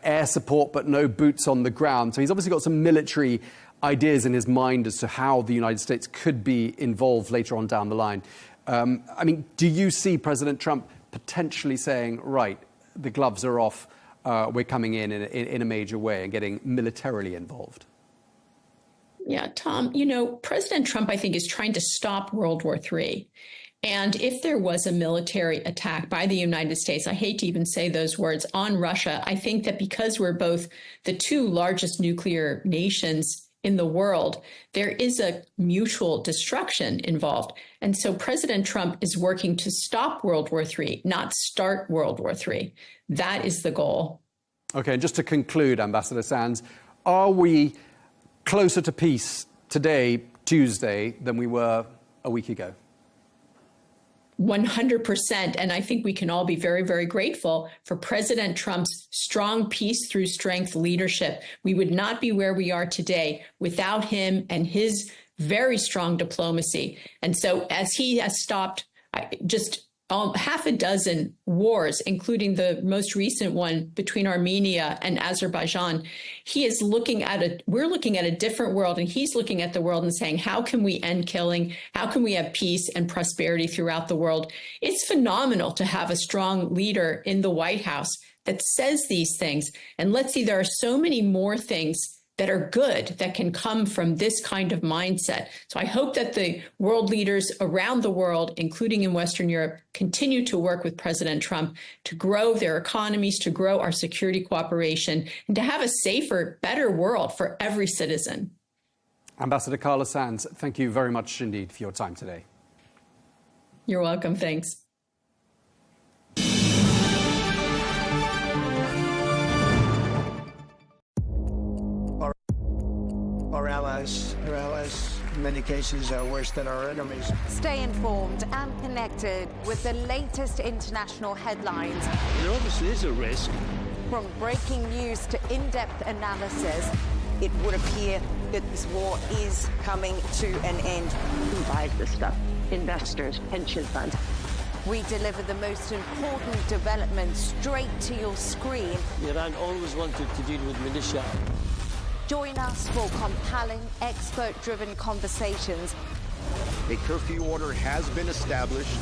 air support, but no boots on the ground. So he's obviously got some military ideas in his mind as to how the United States could be involved later on down the line. I mean, do you see President Trump potentially saying, right, the gloves are off, we're coming in a major way and getting militarily involved?
Yeah, Tom, President Trump, I think, is trying to stop World War III. And if there was a military attack by the United States, I hate to even say those words, on Russia, I think that because we're both the two largest nuclear nations in the world, there is a mutual destruction involved. And so President Trump is working to stop World War III, not start World War III. That is the goal.
Okay, and just to conclude, Ambassador Sands, are we closer to peace today, Tuesday, than we were a week ago?
100%. And I think we can all be very, very grateful for President Trump's strong peace through strength leadership. We would not be where we are today without him and his very strong diplomacy. And so as he has stopped just half a dozen wars, including the most recent one between Armenia and Azerbaijan, we're looking at a different world, and he's looking at the world and saying, how can we end killing? How can we have peace and prosperity throughout the world? It's phenomenal to have a strong leader in the White House that says these things. And let's see, there are so many more things that are good, that can come from this kind of mindset. So I hope that the world leaders around the world, including in Western Europe, continue to work with President Trump to grow their economies, to grow our security cooperation, and to have a safer, better world for every citizen.
Ambassador Carla Sands, thank you very much indeed for your time today.
You're welcome. Thanks.
Our allies, in many cases, are worse than our enemies.
Stay informed and connected with the latest international headlines.
There obviously is a risk.
From breaking news to in-depth analysis, it would appear that this war is coming to an end.
Who buys this stuff? Investors, pension funds.
We deliver the most important developments straight to your screen.
Iran always wanted to deal with militia.
Join us for compelling, expert-driven conversations.
A curfew order has been established.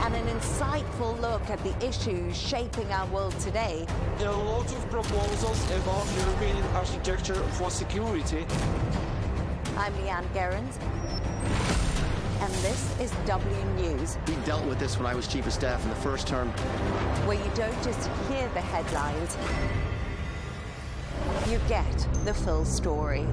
And an insightful look at the issues shaping our world today.
There are a lot of proposals about European architecture for security.
I'm Leigh Ann Gerrans, and this is W News.
We dealt with this when I was Chief of Staff in the first term.
Where you don't just hear the headlines, you get the full story.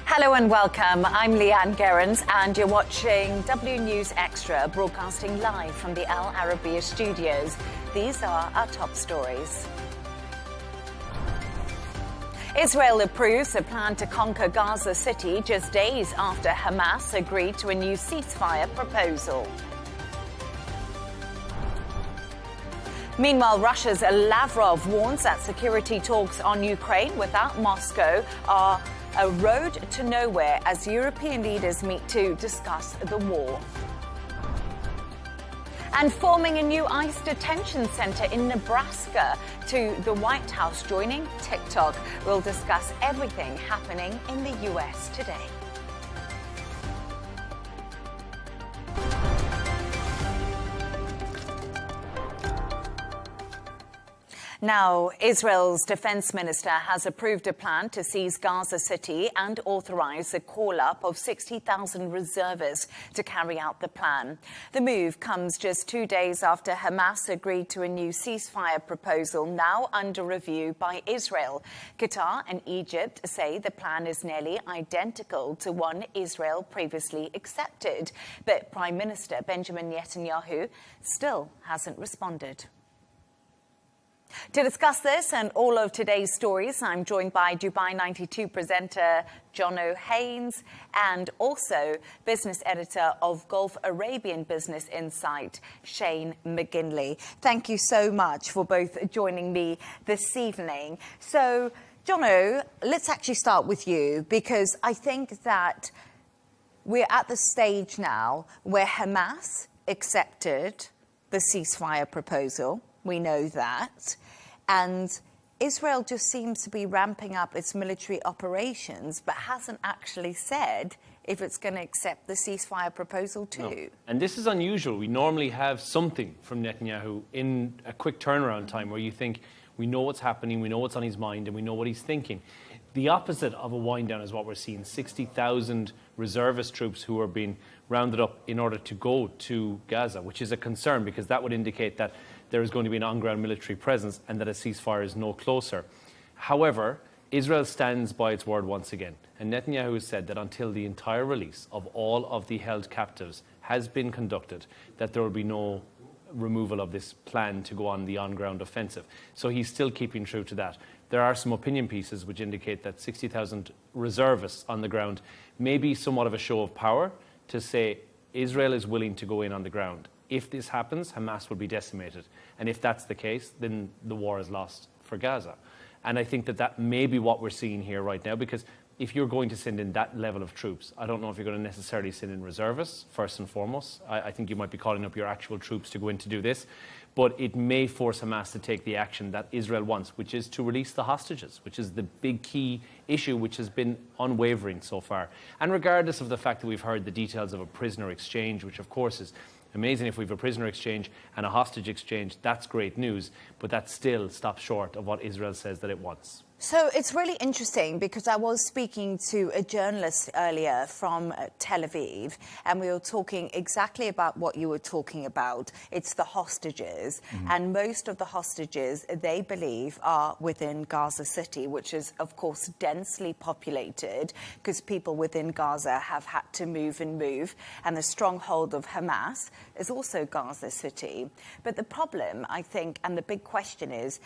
Hello and welcome. I'm Leigh Ann Gerrans and you're watching W News Extra, broadcasting live from the Al Arabiya studios. These are our top stories. Israel approves a plan to conquer Gaza City just days after Hamas agreed to a new ceasefire proposal. Meanwhile, Russia's Lavrov warns that security talks on Ukraine without Moscow are a road to nowhere as European leaders meet to discuss the war. And forming a new ICE detention center in Nebraska to the White House joining TikTok. We'll discuss everything happening in the US today. Now, Israel's defense minister has approved a plan to seize Gaza City and authorize the call-up of 60,000 reservists to carry out the plan. The move comes just 2 days after Hamas agreed to a new ceasefire proposal now under review by Israel. Qatar and Egypt say the plan is nearly identical to one Israel previously accepted. But Prime Minister Benjamin Netanyahu still hasn't responded. To discuss this and all of today's stories, I'm joined by Dubai 92 presenter Jono Haynes and also business editor of Gulf Arabian Business Insight, Shane McGinley. Thank you so much for both joining me this evening. So, Jono, let's actually start with you, because I think that we're at the stage now where Hamas accepted the ceasefire proposal. We know that. And Israel just seems to be ramping up its military operations, but hasn't actually said if it's going to accept the ceasefire proposal too.
No. And this is unusual. We normally have something from Netanyahu in a quick turnaround time where you think, we know what's happening, we know what's on his mind, and we know what he's thinking. The opposite of a wind down is what we're seeing. 60,000 reservist troops who are being rounded up in order to go to Gaza, which is a concern because that would indicate that there is going to be an on-ground military presence and that a ceasefire is no closer. However, Israel stands by its word once again. And Netanyahu has said that until the entire release of all of the held captives has been conducted, that there will be no removal of this plan to go on the on-ground offensive. So he's still keeping true to that. There are some opinion pieces which indicate that 60,000 reservists on the ground may be somewhat of a show of power to say Israel is willing to go in on the ground. If this happens, Hamas will be decimated. And if that's the case, then the war is lost for Gaza. And I think that that may be what we're seeing here right now, because if you're going to send in that level of troops, I don't know if you're going to necessarily send in reservists, first and foremost. I think you might be calling up your actual troops to go in to do this. but it may force Hamas to take the action that Israel wants, which is to release the hostages, which is the big key issue which has been unwavering so far. And regardless of the fact that we've heard the details of a prisoner exchange, which of course is amazing if we have a prisoner exchange and a hostage exchange, that's great news, but that still stops short of what Israel says that it wants.
So it's really interesting because I was speaking to a journalist earlier from Tel Aviv, and we were talking exactly about what you were talking about. It's the hostages, and most of the hostages, they believe, are within Gaza City, which is, of course, densely populated because people within Gaza have had to move, and the stronghold of Hamas is also Gaza City. But the problem, I think, and the big question is,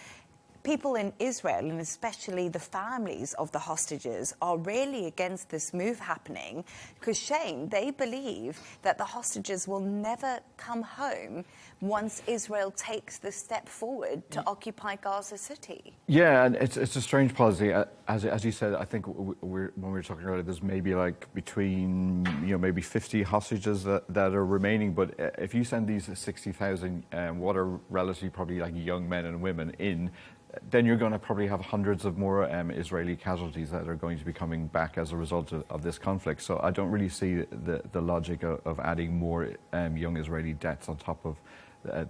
people in Israel, and especially the families of the hostages, are really against this move happening because, Shane, they believe that the hostages will never come home once Israel takes the step forward to occupy Gaza City.
Yeah, and it's a strange policy. As you said, I think when we were talking earlier, there's maybe like between, maybe 50 hostages that are remaining. But if you send these 60,000, what are relatively probably like young men and women in, then you're going to probably have hundreds of more Israeli casualties that are going to be coming back as a result of this conflict. So I don't really see the logic of adding more young Israeli deaths on top of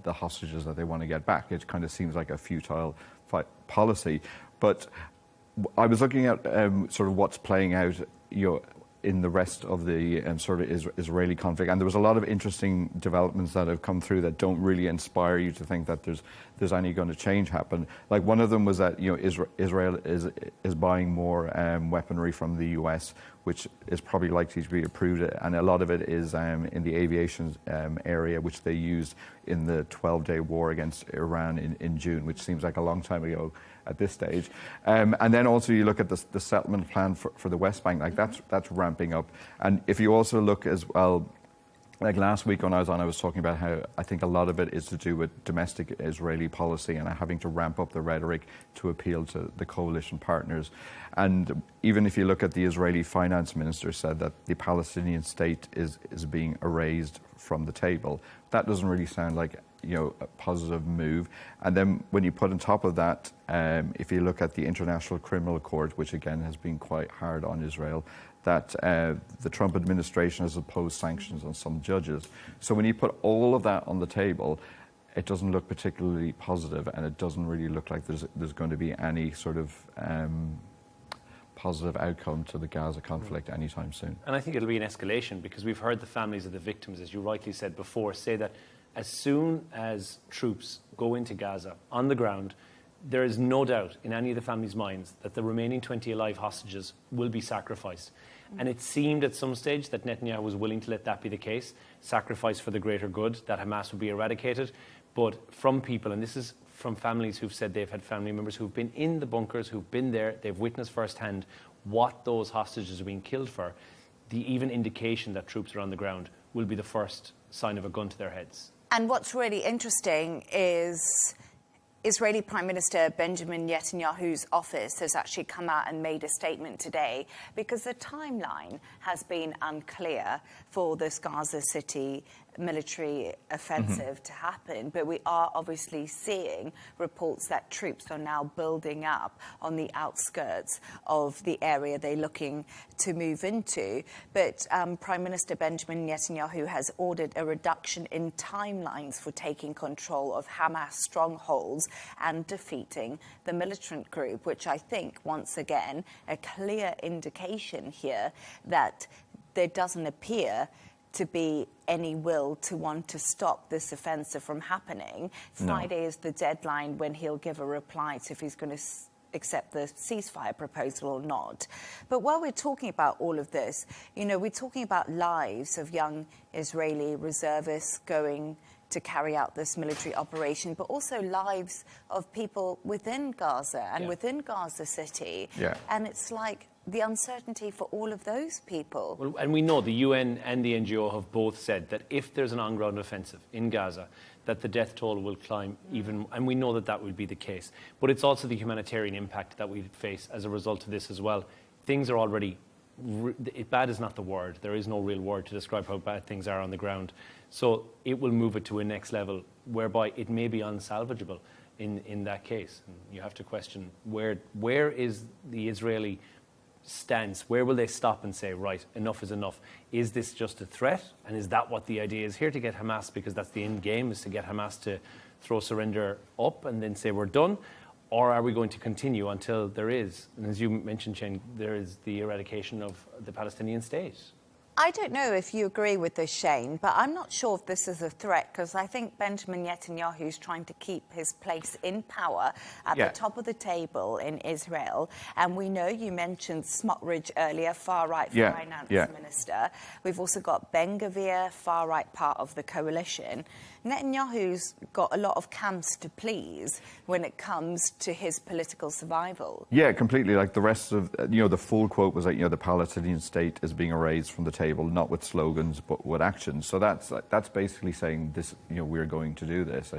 the hostages that they want to get back. It kind of seems like a futile policy. But I was looking at sort of what's playing out, in the rest of the sort of Israeli conflict, and there was a lot of interesting developments that have come through that don't really inspire you to think that there's any going to change happen. Like one of them was that Israel is buying more weaponry from the US, which is probably likely to be approved, and a lot of it is in the aviation area, which they used in the 12-day war against Iran in June, which seems like a long time ago at this stage. And then also you look at the settlement plan for the West Bank, like that's ramping up. And if you also look as well, like last week when I was talking about how I think a lot of it is to do with domestic Israeli policy and having to ramp up the rhetoric to appeal to the coalition partners. And even if you look at the Israeli finance minister said that the Palestinian state is being erased from the table, that doesn't really sound like a positive move. And then when you put on top of that, if you look at the International Criminal Court, which again has been quite hard on Israel, that the Trump administration has imposed sanctions on some judges. So when you put all of that on the table, it doesn't look particularly positive, and it doesn't really look like there's going to be any sort of positive outcome to the Gaza conflict anytime soon.
And I think it'll be an escalation, because we've heard the families of the victims, as you rightly said before, say that as soon as troops go into Gaza on the ground, there is no doubt in any of the families' minds that the remaining 20 alive hostages will be sacrificed. And it seemed at some stage that Netanyahu was willing to let that be the case, sacrifice for the greater good, that Hamas would be eradicated. But from people, and this is from families who've said they've had family members who've been in the bunkers, who've been there, they've witnessed firsthand what those hostages are being killed for, the even indication that troops are on the ground will be the first sign of a gun to their heads.
And what's really interesting is Israeli Prime Minister Benjamin Netanyahu's office has actually come out and made a statement today, because the timeline has been unclear for this Gaza City military offensive to happen. But we are obviously seeing reports that troops are now building up on the outskirts of the area they're looking to move into. But Prime Minister Benjamin Netanyahu has ordered a reduction in timelines for taking control of Hamas strongholds and defeating the militant group, which I think, once again, a clear indication here that there doesn't appear to be any will to want to stop this offensive from happening. Friday is the deadline when he'll give a reply to if he's going to accept the ceasefire proposal or not. But while we're talking about all of this, we're talking about lives of young Israeli reservists going to carry out this military operation, but also lives of people within Gaza and within Gaza City. And it's like the uncertainty for all of those people.
Well, and we know the UN and the NGO have both said that if there's an on-ground offensive in Gaza, that the death toll will climb even, and we know that that will be the case. But it's also the humanitarian impact that we face as a result of this as well. Things are already bad is not the word. There is no real word to describe how bad things are on the ground. So it will move it to a next level whereby it may be unsalvageable in that case. And you have to question where is the Israeli stance? Where will they stop and say, right, enough is enough? Is this just a threat? And is that what the idea is here, to get Hamas, because that's the end game, is to get Hamas to throw surrender up and then say we're done? Or are we going to continue until there is, and as you mentioned, Shane, there is the eradication of the Palestinian state?
I don't know if you agree with this, Shane, but I'm not sure if this is a threat, because I think Benjamin Netanyahu is trying to keep his place in power at the top of the table in Israel. And we know you mentioned Smotrich earlier, far-right finance minister. We've also got Ben Gvir, far-right part of the coalition. Netanyahu's got a lot of camps to please when it comes to his political survival.
Yeah, completely. Like the rest of, the full quote was like, the Palestinian state is being erased from the table, not with slogans, but with actions. So that's basically saying this, we're going to do this.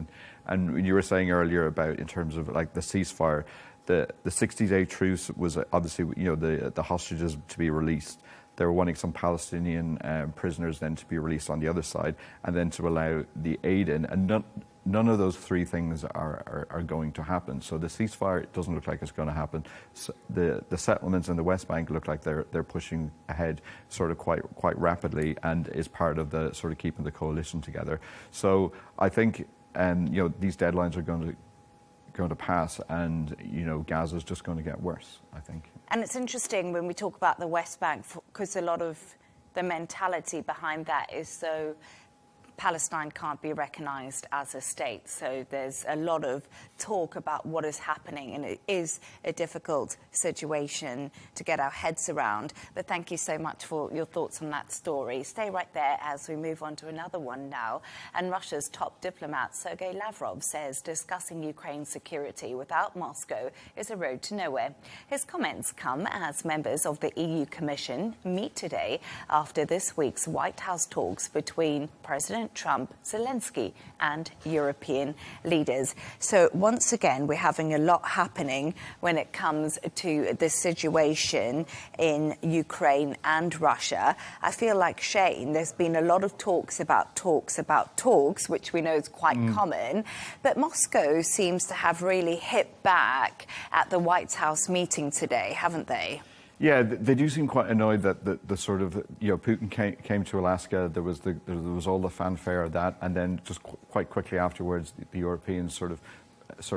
And you were saying earlier about, in terms of like the ceasefire, the 60-day truce was obviously, the hostages to be released. They were wanting some Palestinian prisoners then to be released on the other side, and then to allow the aid in. And none of those three things are going to happen. So the ceasefire doesn't look like it's going to happen. So the settlements in the West Bank look like they're pushing ahead sort of quite rapidly, and is part of the sort of keeping the coalition together. So I think these deadlines are going to pass, and Gaza is just going to get worse, I think.
And it's interesting when we talk about the West Bank, because a lot of the mentality behind that is so Palestine can't be recognised as a state. So there's a lot of talk about what is happening, and it is a difficult situation to get our heads around. But thank you so much for your thoughts on that story. Stay right there as we move on to another one now. And Russia's top diplomat, Sergei Lavrov, says discussing Ukraine's security without Moscow is a road to nowhere. His comments come as members of the EU Commission meet today after this week's White House talks between President Trump, Zelensky, and European leaders. So once again, we're having a lot happening when it comes to the situation in Ukraine and Russia. I feel like, Shane, there's been a lot of talks, which we know is quite common, but Moscow seems to have really hit back at the White House meeting today, haven't they?
Yeah, they do seem quite annoyed that the sort of, Putin came to Alaska, there was all the fanfare of that, and then just quite quickly afterwards, the Europeans sort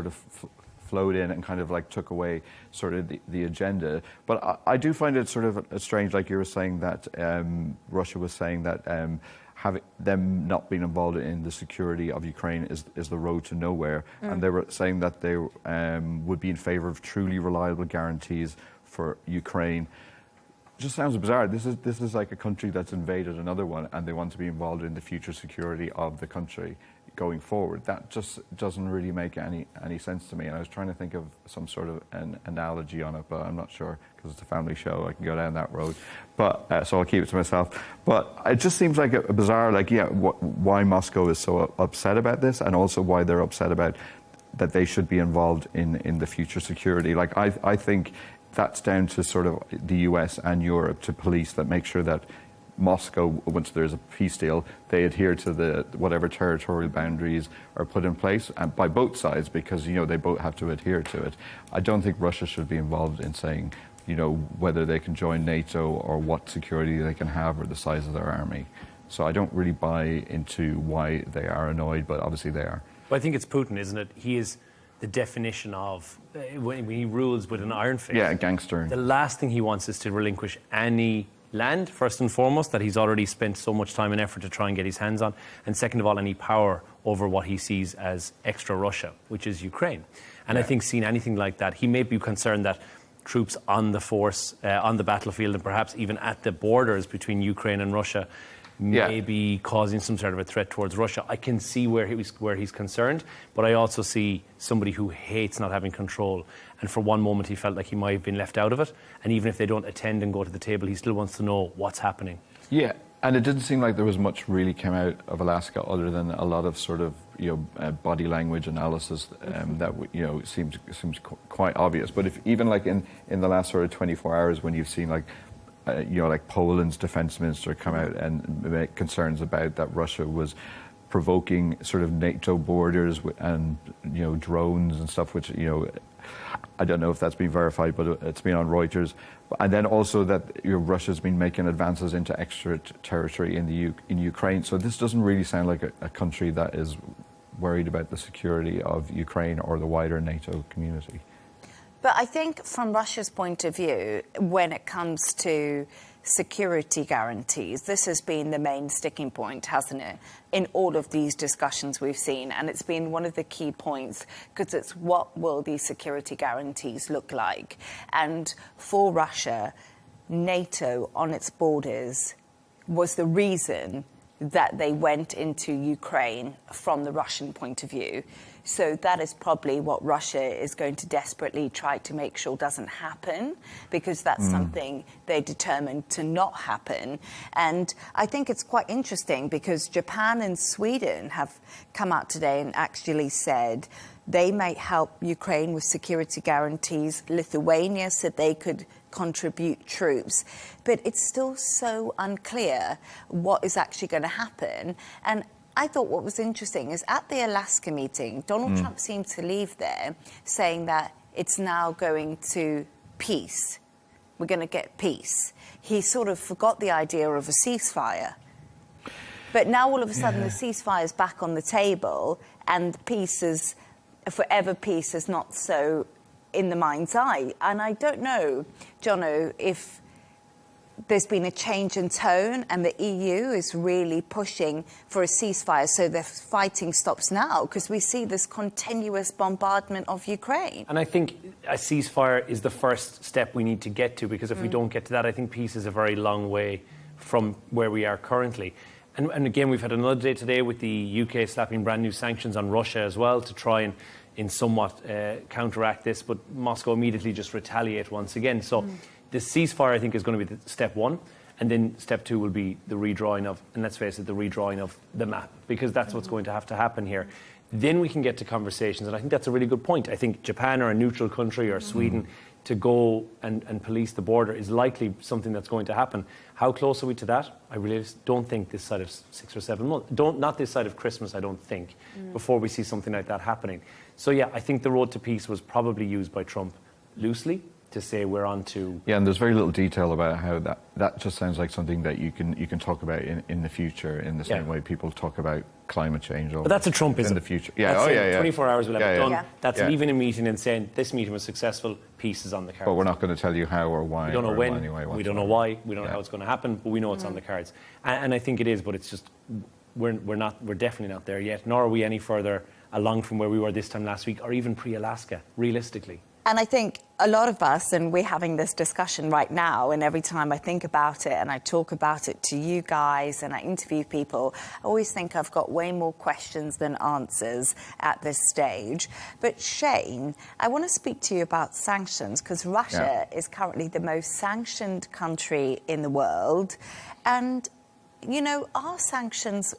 of flowed in and kind of like took away sort of the agenda. But I do find it sort of strange, like you were saying, that Russia was saying that having them not being involved in the security of Ukraine is the road to nowhere. And they were saying that they would be in favour of truly reliable guarantees for Ukraine. Just sounds bizarre. This is like a country that's invaded another one, and they want to be involved in the future security of the country going forward. That just doesn't really make any sense to me. And I was trying to think of some sort of an analogy on it, but I'm not sure, because it's a family show. I can go down that road, but so I'll keep it to myself. But it just seems like a bizarre, why Moscow is so upset about this, and also why they're upset about that they should be involved in the future security. Like I think that's down to sort of the US and Europe to police that, make sure that Moscow, once there's a peace deal, they adhere to whatever territorial boundaries are put in place, and by both sides, because they both have to adhere to it. I don't think Russia should be involved in saying whether they can join NATO or what security they can have or the size of their army. So I don't really buy into why they are annoyed, but obviously they are.
Well, I think it's Putin, isn't it? He is the definition of, when he rules with an iron fist.
Yeah, a gangster.
The last thing he wants is to relinquish any land, first and foremost, that he's already spent so much time and effort to try and get his hands on, and second of all, any power over what he sees as extra Russia, which is Ukraine. And I think seeing anything like that, he may be concerned that troops on the force, on the battlefield, and perhaps even at the borders between Ukraine and Russia, may be causing some sort of a threat towards Russia. I can see where he's concerned, but I also see somebody who hates not having control. And for one moment, he felt like he might have been left out of it. And even if they don't attend and go to the table, he still wants to know what's happening.
Yeah, and it didn't seem like there was much really came out of Alaska, other than a lot of sort of body language analysis that seems quite obvious. But if even like in the last sort of 24 hours, when you've seen like like Poland's defense minister come out and make concerns about that Russia was provoking sort of NATO borders and, drones and stuff, which, I don't know if that's been verified, but it's been on Reuters. And then also that Russia's been making advances into extra territory in Ukraine. So this doesn't really sound like a country that is worried about the security of Ukraine or the wider NATO community.
But I think from Russia's point of view, when it comes to security guarantees, this has been the main sticking point, hasn't it, in all of these discussions we've seen. And it's been one of the key points, because it's what will these security guarantees look like? And for Russia, NATO on its borders was the reason that they went into Ukraine from the Russian point of view. So that is probably what Russia is going to desperately try to make sure doesn't happen, because that's something they're determined to not happen. And I think it's quite interesting because Japan and Sweden have come out today and actually said they might help Ukraine with security guarantees. Lithuania said they could contribute troops. But it's still so unclear what is actually going to happen. And I thought what was interesting is at the Alaska meeting, Donald Trump seemed to leave there saying that it's now going to peace. We're going to get peace. He sort of forgot the idea of a ceasefire. But now all of a sudden the ceasefire is back on the table and peace is, forever peace is not so in the mind's eye. And I don't know, Jono, if there's been a change in tone and the EU is really pushing for a ceasefire so the fighting stops now, because we see this continuous bombardment of Ukraine.
And I think a ceasefire is the first step we need to get to, because if we don't get to that, I think peace is a very long way from where we are currently. And again, we've had another day today with the UK slapping brand new sanctions on Russia as well to try and in somewhat counteract this, but Moscow immediately just retaliate once again. So the ceasefire, I think, is going to be the step one, and then step two will be the redrawing of, and let's face it, the redrawing of the map, because that's what's going to have to happen here. Then we can get to conversations, and I think that's a really good point. I think Japan or a neutral country or Sweden to go and police the border is likely something that's going to happen. How close are we to that? I really don't think this side of 6 or 7 months. Not this side of Christmas, I don't think, before we see something like that happening. So yeah, I think the road to peace was probably used by Trump loosely to say we're on to...
Yeah, and there's very little detail about how that just sounds like something that you can talk about in the future in the same way people talk about climate change. Or
but that's a Trumpism.
In the future. Yeah,
24 hours we'll have it done.
Yeah.
That's leaving a meeting and saying this meeting was successful, peace is on the cards.
But we're not going to tell you how or why.
We don't know when,
anyway,
we don't know why, we don't know how it's going to happen, but we know it's on the cards. And I think it is, but it's just, we're definitely not there yet, nor are we any further along from where we were this time last week, or even pre-Alaska, realistically.
And I think a lot of us, and we're having this discussion right now, and every time I think about it and I talk about it to you guys and I interview people, I always think I've got way more questions than answers at this stage. But Shane, I want to speak to you about sanctions, because Russia is currently the most sanctioned country in the world. And, you know, are sanctions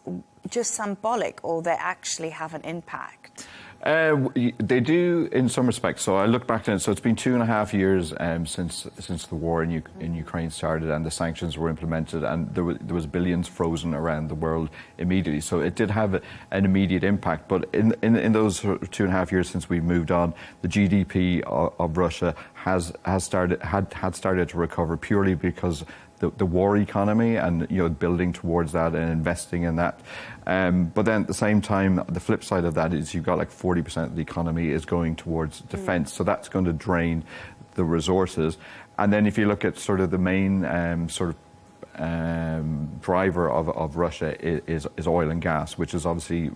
just symbolic, or they actually have an impact?
They do in some respects. So I look back then. So it's been 2.5 years since the war in Ukraine started and the sanctions were implemented, and there was billions frozen around the world immediately. So it did have an immediate impact. But in those 2.5 years since we've moved on, the GDP of Russia had started to recover purely because the war economy and building towards that and investing in that. But then at the same time, the flip side of that is you've got like 40% of the economy is going towards defense. So that's going to drain the resources. And then if you look at sort of the main driver of Russia is oil and gas, which is obviously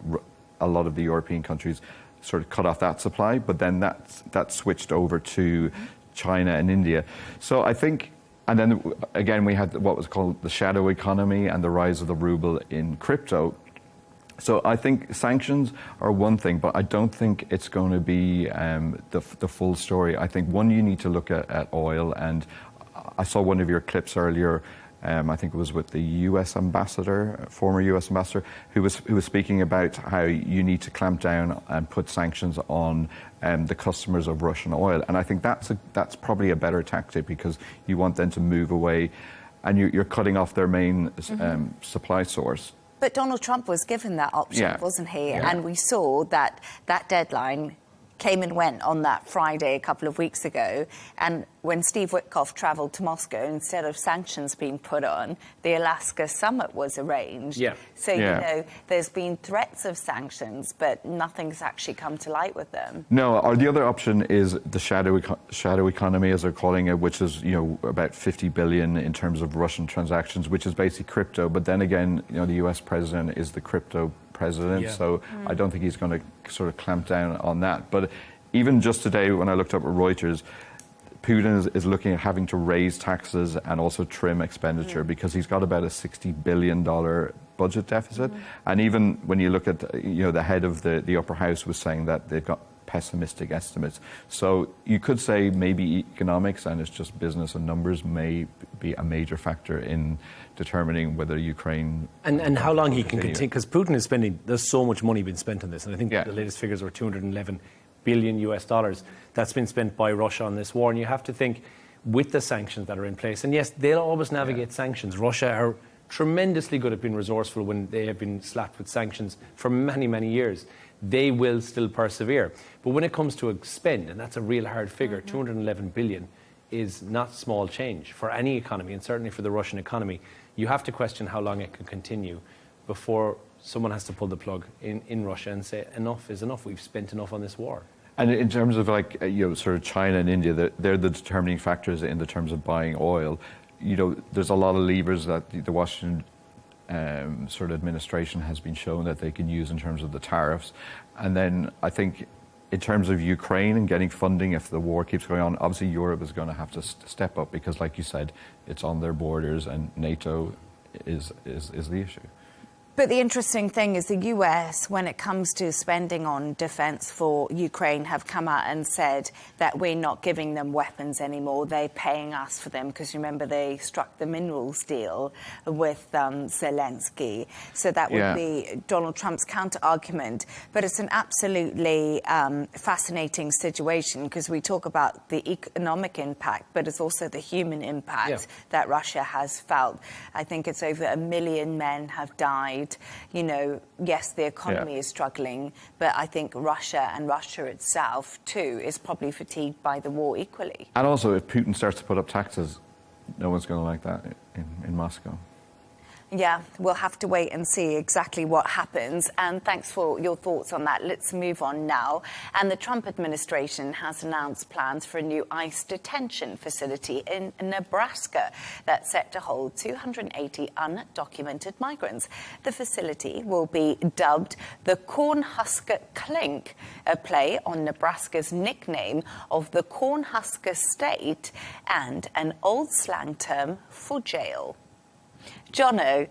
a lot of the European countries sort of cut off that supply, but then that switched over to China and India. So I think. And then, again, we had what was called the shadow economy and the rise of the ruble in crypto. So I think sanctions are one thing, but I don't think it's going to be the full story. I think, one, you need to look at oil. And I saw one of your clips earlier, I think it was with the US ambassador, former US ambassador, who was speaking about how you need to clamp down and put sanctions on the customers of Russian oil. And I think that's probably a better tactic, because you want them to move away and you're cutting off their main supply source.
But Donald Trump was given that option, wasn't he?
Yeah.
And we saw that that deadline came and went on that Friday a couple of weeks ago. And when Steve Witkoff travelled to Moscow, instead of sanctions being put on, the Alaska summit was arranged.
Yeah.
So, you know, there's been threats of sanctions, but nothing's actually come to light with them.
No, or the other option is the shadow economy, as they're calling it, which is, you know, about 50 billion in terms of Russian transactions, which is basically crypto. But then again, you know, the US president is the crypto president, so I don't think he's going to sort of clamp down on that. But even just today, when I looked up at Reuters, Putin is looking at having to raise taxes and also trim expenditure because he's got about a $60 billion budget deficit. And even when you look at, you know, the head of the upper house was saying that they've got pessimistic estimates. So you could say maybe economics and it's just business and numbers may be a major factor in determining whether Ukraine...
And how long he can continue, because Putin is spending, there's so much money being spent on this, and I think the latest figures were $211 billion US that's been spent by Russia on this war. And you have to think, with the sanctions that are in place, and yes, they'll always navigate sanctions. Russia are tremendously good at being resourceful when they have been slapped with sanctions for many, many years. They will still persevere. But when it comes to a spend, and that's a real hard figure, 211 billion is not small change for any economy, and certainly for the Russian economy. You have to question how long it can continue before someone has to pull the plug in Russia and say, enough is enough, we've spent enough on this war.
And in terms of, like, you know, sort of China and India, they're the determining factors in the terms of buying oil. You know, there's a lot of levers that the Washington sort of administration has been shown that they can use in terms of the tariffs. And then I think in terms of Ukraine and getting funding, if the war keeps going on, obviously Europe is going to have to step up because, like you said, it's on their borders and NATO is the issue.
But the interesting thing is the US, when it comes to spending on defence for Ukraine, have come out and said that we're not giving them weapons anymore. They're paying us for them because, remember, they struck the minerals deal with Zelensky. So that would be Donald Trump's counter-argument. But it's an absolutely fascinating situation because we talk about the economic impact, but it's also the human impact that Russia has felt. I think it's over 1 million men have died. You know, yes, the economy is struggling, but I think Russia and Russia itself, too, is probably fatigued by the war equally.
And also, if Putin starts to put up taxes, no one's going to like that in Moscow.
Yeah, we'll have to wait and see exactly what happens. And thanks for your thoughts on that. Let's move on now. And the Trump administration has announced plans for a new ICE detention facility in Nebraska that's set to hold 280 undocumented migrants. The facility will be dubbed the Cornhusker Clink, a play on Nebraska's nickname of the Cornhusker State and an old slang term for jail. Jono,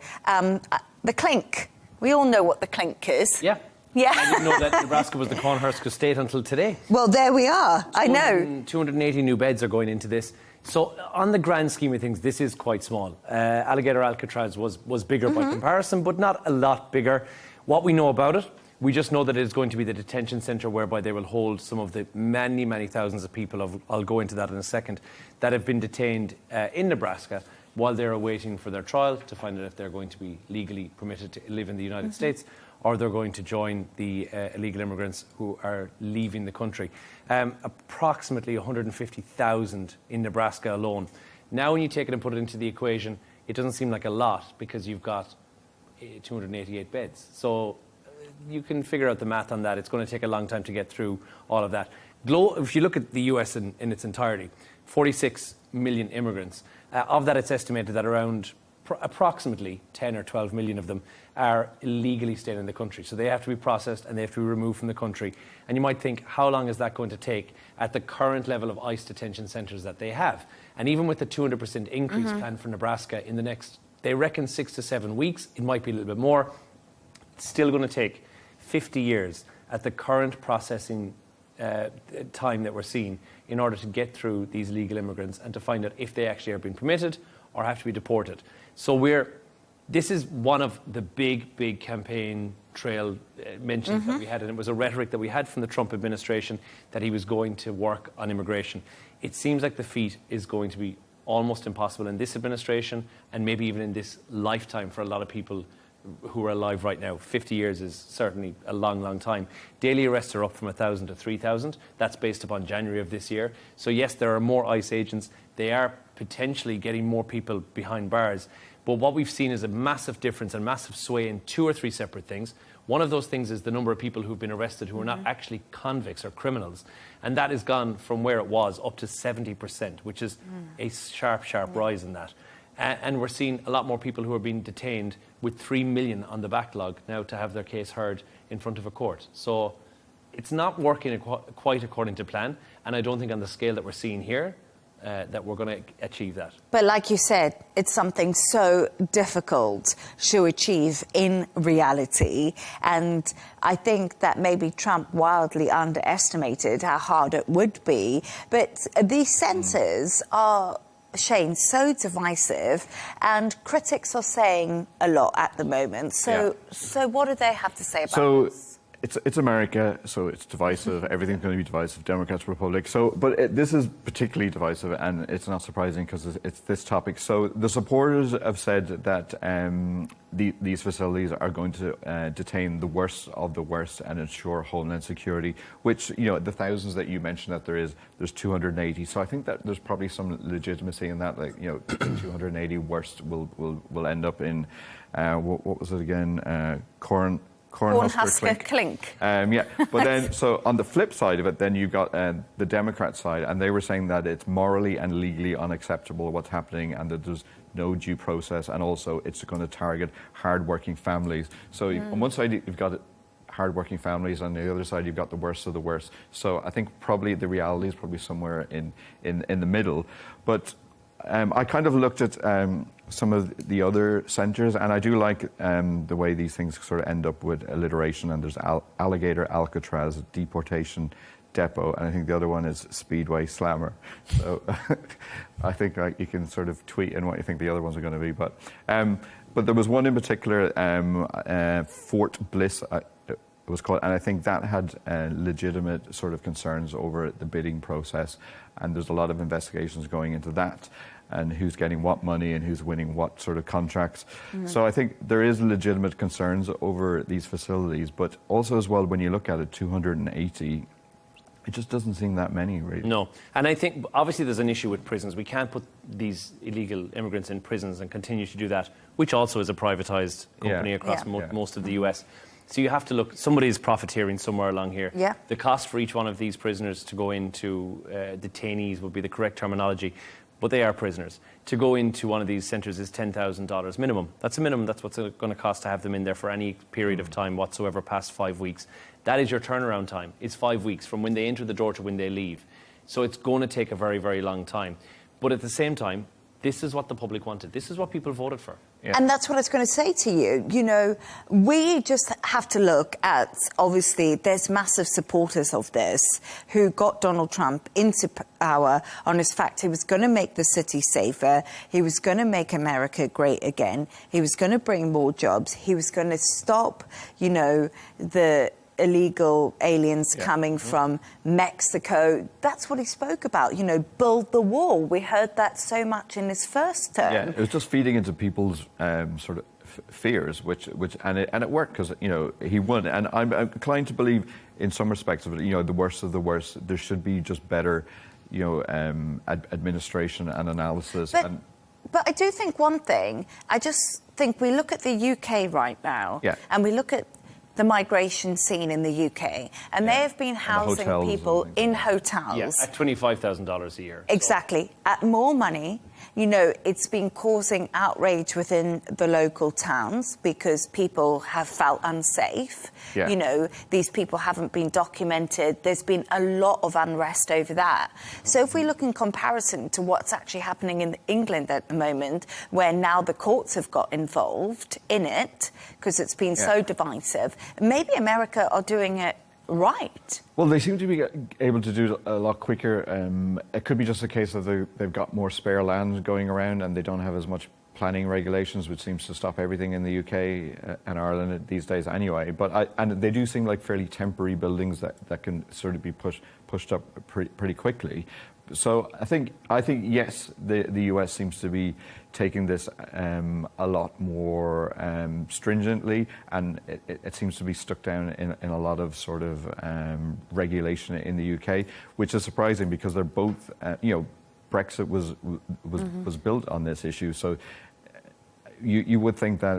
the clink. We all know what the clink is.
Yeah.
Yeah.
I didn't know that Nebraska was the Cornhusker State until today.
Well, there we are. I know.
280 new beds are going into this. So, on the grand scheme of things, this is quite small. Alligator Alcatraz was bigger by comparison, but not a lot bigger. What we know about it, we just know that it is going to be the detention centre whereby they will hold some of the many, many thousands of people, I'll go into that in a second, that have been detained in Nebraska while they're awaiting for their trial to find out if they're going to be legally permitted to live in the United States or they're going to join the illegal immigrants who are leaving the country. Approximately 150,000 in Nebraska alone. Now when you take it and put it into the equation, it doesn't seem like a lot because you've got 288 beds. So you can figure out the math on that. It's going to take a long time to get through all of that. If you look at the US in its entirety, 46 million immigrants. Of that, it's estimated that around approximately 10 or 12 million of them are illegally staying in the country. So they have to be processed and they have to be removed from the country. And you might think, how long is that going to take at the current level of ICE detention centres that they have? And even with the 200% increase planned for Nebraska in the next, they reckon 6 to 7 weeks, it might be a little bit more. It's still going to take 50 years at the current processing time that we're seeing in order to get through these legal immigrants and to find out if they actually are being permitted or have to be deported. So this is one of the big campaign trail mentions that we had, and it was a rhetoric that we had from the Trump administration that he was going to work on immigration. It seems like the feat is going to be almost impossible in this administration, and maybe even in this lifetime for a lot of people who are alive right now. 50 years is certainly a long, long time. Daily arrests are up from 1,000 to 3,000. That's based upon January of this year. So yes, there are more ICE agents. They are potentially getting more people behind bars. But what we've seen is a massive difference and massive sway in 2 or 3 separate things. One of those things is the number of people who've been arrested who are not actually convicts or criminals. And that has gone from where it was up to 70%, which is a sharp, sharp rise in that. And we're seeing a lot more people who are being detained with 3 million on the backlog now to have their case heard in front of a court. So it's not working quite according to plan. And I don't think on the scale that we're seeing here that we're going to achieve that.
But like you said, it's something so difficult to achieve in reality. And I think that maybe Trump wildly underestimated how hard it would be. But these centres are, Shane, so divisive, and critics are saying a lot at the moment. So what do they have to say about this?
It's America, so it's divisive. Everything's going to be divisive. Democrats, Republicans. But this is particularly divisive, and it's not surprising because it's this topic. So the supporters have said that these facilities are going to detain the worst of the worst and ensure homeland security. Which, you know, the thousands that you mentioned that there's 280. So I think that there's probably some legitimacy in that. Like, you know, 280 worst will end up in what was it again?
Cornhusker Clink.
Yeah, but then, so on the flip side of it, then you've got the Democrat side, and they were saying that it's morally and legally unacceptable what's happening, and that there's no due process, and also it's going to target hard-working families. So on one side, you've got hard-working families, on the other side, you've got the worst of the worst. So I think probably the reality is probably somewhere in the middle. But I kind of looked at some of the other centres, and I do like the way these things sort of end up with alliteration. And there's Alligator, Alcatraz, Deportation Depot, and I think the other one is Speedway Slammer. So I think you can sort of tweet in what you think the other ones are going to be. But there was one in particular, Fort Bliss, it was called, and I think that had legitimate sort of concerns over the bidding process, and there's a lot of investigations going into that, and who's getting what money and who's winning what sort of contracts. So I think there is legitimate concerns over these facilities, but also as well, when you look at it, 280, it just doesn't seem that many, really.
No, and I think obviously there's an issue with prisons. We can't put these illegal immigrants in prisons and continue to do that, which also is a privatised company across most of the US. So you have to look, somebody's profiteering somewhere along here.
Yeah.
The cost for each one of these prisoners to go into detainees would be the correct terminology, but they are prisoners. To go into one of these centres is $10,000 minimum. That's a minimum. That's what's going to cost to have them in there for any period of time whatsoever past 5 weeks. That is your turnaround time. It's 5 weeks from when they enter the door to when they leave. So it's going to take a very, very long time. But at the same time, this is what the public wanted. This is what people voted for.
Yeah. And that's what I was going to say to you. You know, we just have to look at, obviously, there's massive supporters of this who got Donald Trump into power on his fact he was going to make the city safer, he was going to make America great again, he was going to bring more jobs, he was going to stop, you know, the illegal aliens coming from Mexico. That's what he spoke about, you know, build the wall. We heard that so much in his first term.
Yeah, it was just feeding into people's sort of fears, and it worked because, you know, he won. And I'm inclined to believe, in some respects of it, you know, the worst of the worst, there should be just better, you know, administration and analysis.
But I do think one thing, I just think we look at the UK right now, and we look at the migration scene in the UK, and they have been housing people in hotels.
Yeah, at $25,000 a year.
Exactly. At more money. You know, it's been causing outrage within the local towns because people have felt unsafe. You know, these people haven't been documented. There's been a lot of unrest over that. So if we look in comparison to what's actually happening in England at the moment, where now the courts have got involved in it because it's been so divisive, maybe America are doing it right.
Well, they seem to be able to do it a lot quicker. It could be just a case of they've got more spare land going around and they don't have as much planning regulations, which seems to stop everything in the UK and Ireland these days anyway. But and they do seem like fairly temporary buildings that can sort of be pushed up pretty quickly. So I think yes, the US seems to be taking this a lot more stringently, and it seems to be stuck down in a lot of sort of regulation in the UK, which is surprising because they're both, Brexit was built on this issue. So you would think that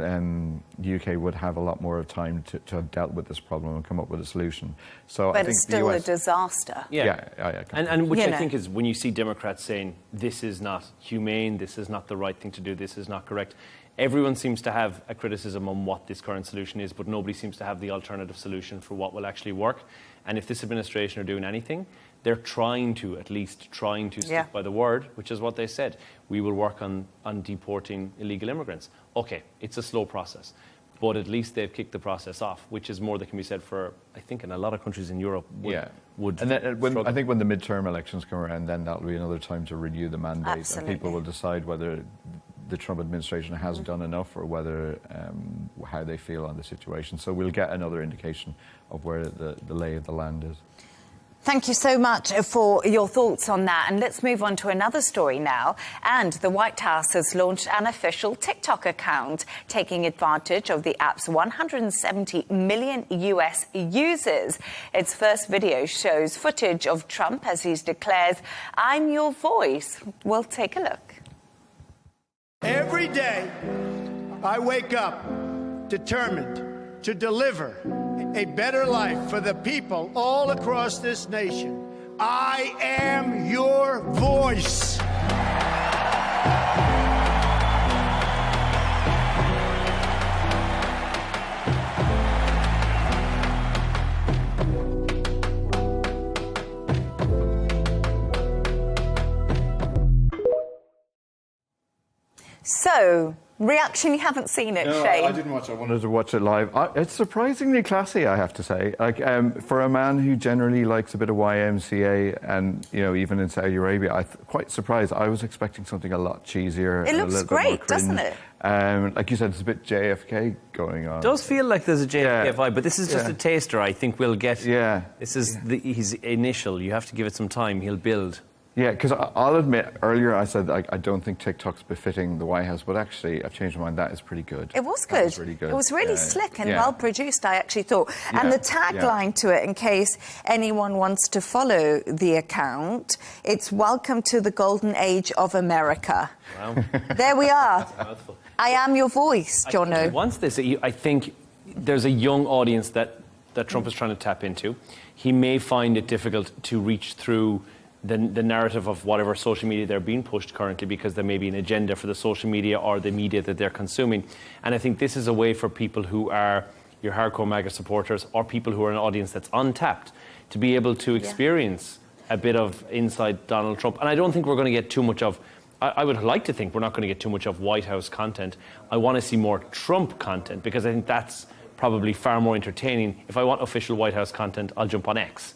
the UK would have a lot more time to have dealt with this problem and come up with a solution. So
but
I think
it's still a disaster.
Yeah. And which
You
I
know.
think is when you see Democrats saying this is not humane, this is not the right thing to do, this is not correct. Everyone seems to have a criticism on what this current solution is, but nobody seems to have the alternative solution for what will actually work. And if this administration are doing anything, they're trying to stick by the word, which is what they said. We will work on deporting illegal immigrants. Okay, it's a slow process, but at least they've kicked the process off, which is more that can be said for, I think, in a lot of countries in Europe would
and then I think when the midterm elections come around, then that'll be another time to renew the mandate.
Absolutely.
And people will decide whether the Trump administration has done enough or whether how they feel on the situation. So we'll get another indication of where the lay of the land is.
Thank you so much for your thoughts on that. And let's move on to another story now. And the White House has launched an official TikTok account, taking advantage of the app's 170 million US users. Its first video shows footage of Trump as he declares, "I'm your voice." We'll take a look.
Every day, I wake up determined to deliver a better life for the people all across this nation. I am your voice.
So, reaction, you haven't seen it,
No,
Shane?
I didn't watch it. I wanted to watch it live. It's surprisingly classy, I have to say. Like for a man who generally likes a bit of YMCA, and even in Saudi Arabia, I'm quite surprised. I was expecting something a lot cheesier.
It looks great, doesn't it?
Like you said, it's a bit JFK going on.
It does feel like there's a JFK vibe, but this is just a taster. I think we'll get.
Yeah.
This is his initial. You have to give it some time. He'll build.
Yeah, because I'll admit, earlier I said I don't think TikTok's befitting the White House, but actually I've changed my mind. That is pretty good.
It was
That
good.
was really good.
It was really slick and
yeah.
well produced, I actually thought. And the tagline to it, in case anyone wants to follow the account, it's "Welcome to the Golden Age of America."
Wow.
There we are.
That's a mouthful.
I am your voice, Jono.
Once this, I think there's a young audience that Trump is trying to tap into. He may find it difficult to reach through the narrative of whatever social media they're being pushed currently, because there may be an agenda for the social media or the media that they're consuming. And I think this is a way for people who are your hardcore MAGA supporters or people who are an audience that's untapped to be able to experience a bit of inside Donald Trump. And I don't think we're going to get too much of, I would like to think we're not going to get too much of White House content. I want to see more Trump content, because I think that's probably far more entertaining. If I want official White House content, I'll jump on X.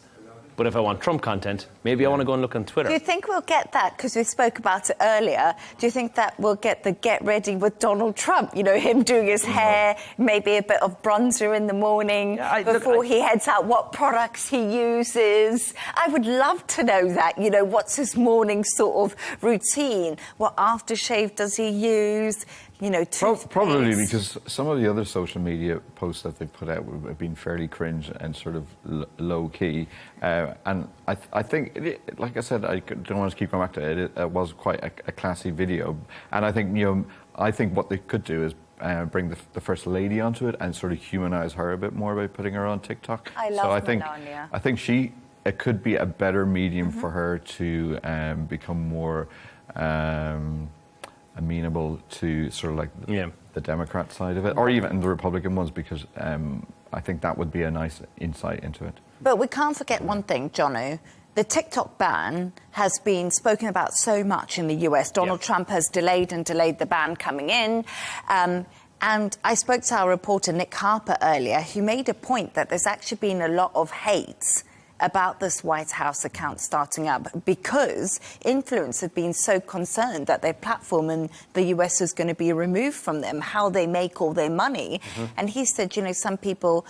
But if I want Trump content, maybe I want to go and look on Twitter.
Do you think we'll get that? Because we spoke about it earlier. Do you think that we'll get the get ready with Donald Trump? Him doing his hair, maybe a bit of bronzer in the morning before he heads out, what products he uses. I would love to know that. What's his morning sort of routine? What aftershave does he use?
Probably because some of the other social media posts that they've put out have been fairly cringe and sort of low key. And I think, like I said, I don't want to keep going back to it. It was quite a classy video. And I think what they could do is bring the First Lady onto it and sort of humanize her a bit more by putting her on TikTok.
I love Melania.
I think it could be a better medium for her to become more amenable to sort of like the Democrat side of it, or even the Republican ones, because I think that would be a nice insight into it.
But we can't forget one thing, Jono. The TikTok ban has been spoken about so much in the US. Donald Trump has delayed the ban coming in. And I spoke to our reporter, Nick Harper, earlier, who made a point that there's actually been a lot of hate about this White House account starting up, because influencers have been so concerned that their platform in the US is going to be removed from them, how they make all their money. And he said, some people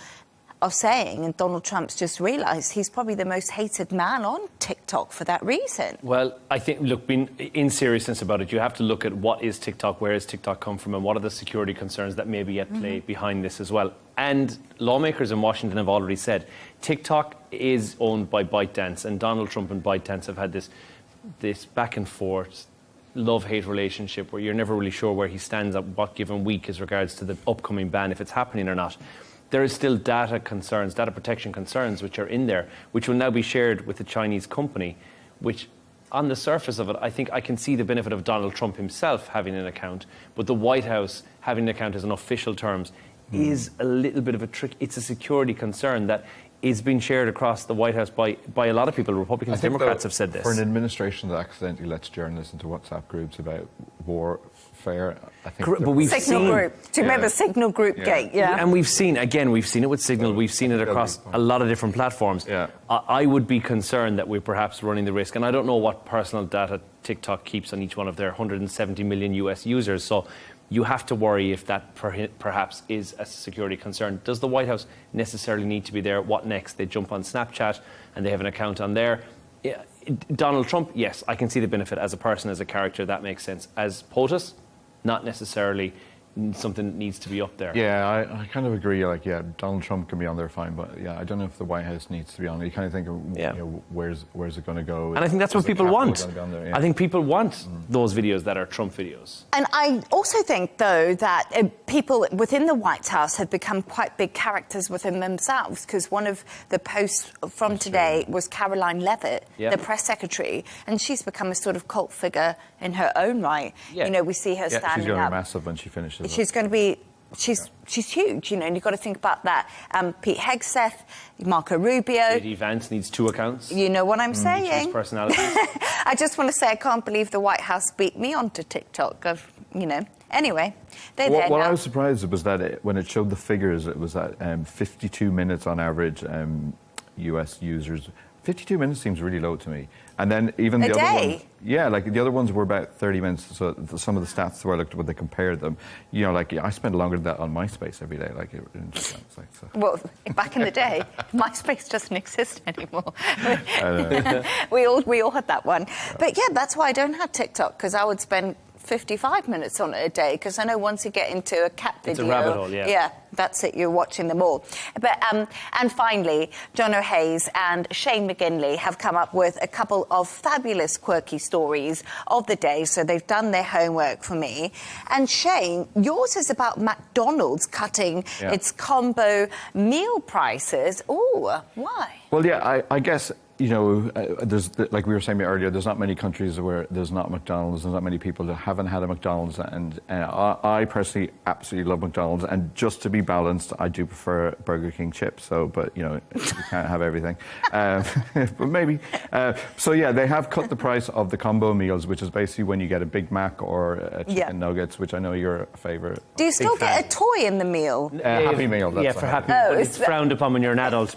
saying, and Donald Trump's just realised he's probably the most hated man on TikTok for that reason.
Well, I think, look, being in seriousness about it, you have to look at what is TikTok, where has TikTok come from, and what are the security concerns that may be at play behind this as well. And lawmakers in Washington have already said TikTok is owned by ByteDance, and Donald Trump and ByteDance have had this back and forth love-hate relationship where you're never really sure where he stands at what given week as regards to the upcoming ban, if it's happening or not. There is still data protection concerns, which are in there, which will now be shared with the Chinese company, which on the surface of it, I think I can see the benefit of Donald Trump himself having an account, but the White House having an account as in official terms is a little bit of a trick. It's a security concern that is being shared across the White House by a lot of people. Republicans, Democrats have said this.
For an administration that accidentally lets journalists into WhatsApp groups about warfare, I think...
But we've Signal Group. Do you remember Signal Group Gate? Yeah.
And we've seen it with Signal, we've seen it across a lot of different platforms.
Yeah.
I would be concerned that we're perhaps running the risk, and I don't know what personal data TikTok keeps on each one of their 170 million US users, so you have to worry if that perhaps is a security concern. Does the White House necessarily need to be there? What next? They jump on Snapchat and they have an account on there. Donald Trump, yes, I can see the benefit as a person, as a character, that makes sense. As POTUS, not necessarily something that needs to be up there.
Yeah, I kind of agree. Like, yeah, Donald Trump can be on there fine, but yeah, I don't know if the White House needs to be on there. You kind of think, you know, where's it going to go?
And I think that's what people want.
There,
I think people want those videos that are Trump videos.
And I also think, though, that people within the White House have become quite big characters within themselves, because one of the posts from today was Caroline Leavitt, the press secretary, and she's become a sort of cult figure in her own right. You know, we see her standing up.
She's going to be massive when she finishes.
She's going to be, she's huge, you know, and you've got to think about that. Pete Hegseth, Marco Rubio.
J.D. Vance needs 2 accounts.
You know what I'm saying?
Personalities.
I just want to say I can't believe the White House beat me onto TikTok. You know. Anyway, they're there
What
now.
I was surprised was that when it showed the figures, it was at 52 minutes on average, US users. 52 minutes seems really low to me. And then even the other ones, yeah, like the other ones were about 30 minutes. So some of the stats where I looked when they compared them, you know, like I spent longer than that on MySpace every day. Like, so.
Well, back in the day, MySpace doesn't exist anymore. we all had that one. But yeah, that's why I don't have TikTok, because I would spend 55 minutes on it a day, because I know once you get into a cat video,
it's a rabbit hole,
yeah, that's it, you're watching them all. But and finally, John O'Hays and Shane McGinley have come up with a couple of fabulous quirky stories of the day, so they've done their homework for me. And Shane, yours is about McDonald's cutting its combo meal prices. Ooh, why?
Well, yeah, I guess, you know, there's, like we were saying earlier, there's not many countries where there's not McDonald's. There's not many people that haven't had a McDonald's. And I personally absolutely love McDonald's. And just to be balanced, I do prefer Burger King chips. So, but, you know, you can't have everything. But maybe. So, yeah, they have cut the price of the combo meals, which is basically when you get a Big Mac or a chicken nuggets, which I know you're a favourite.
Do you still get a toy in the meal?
Happy Meal. That's
for Happy Meal. It's frowned upon when you're an adult.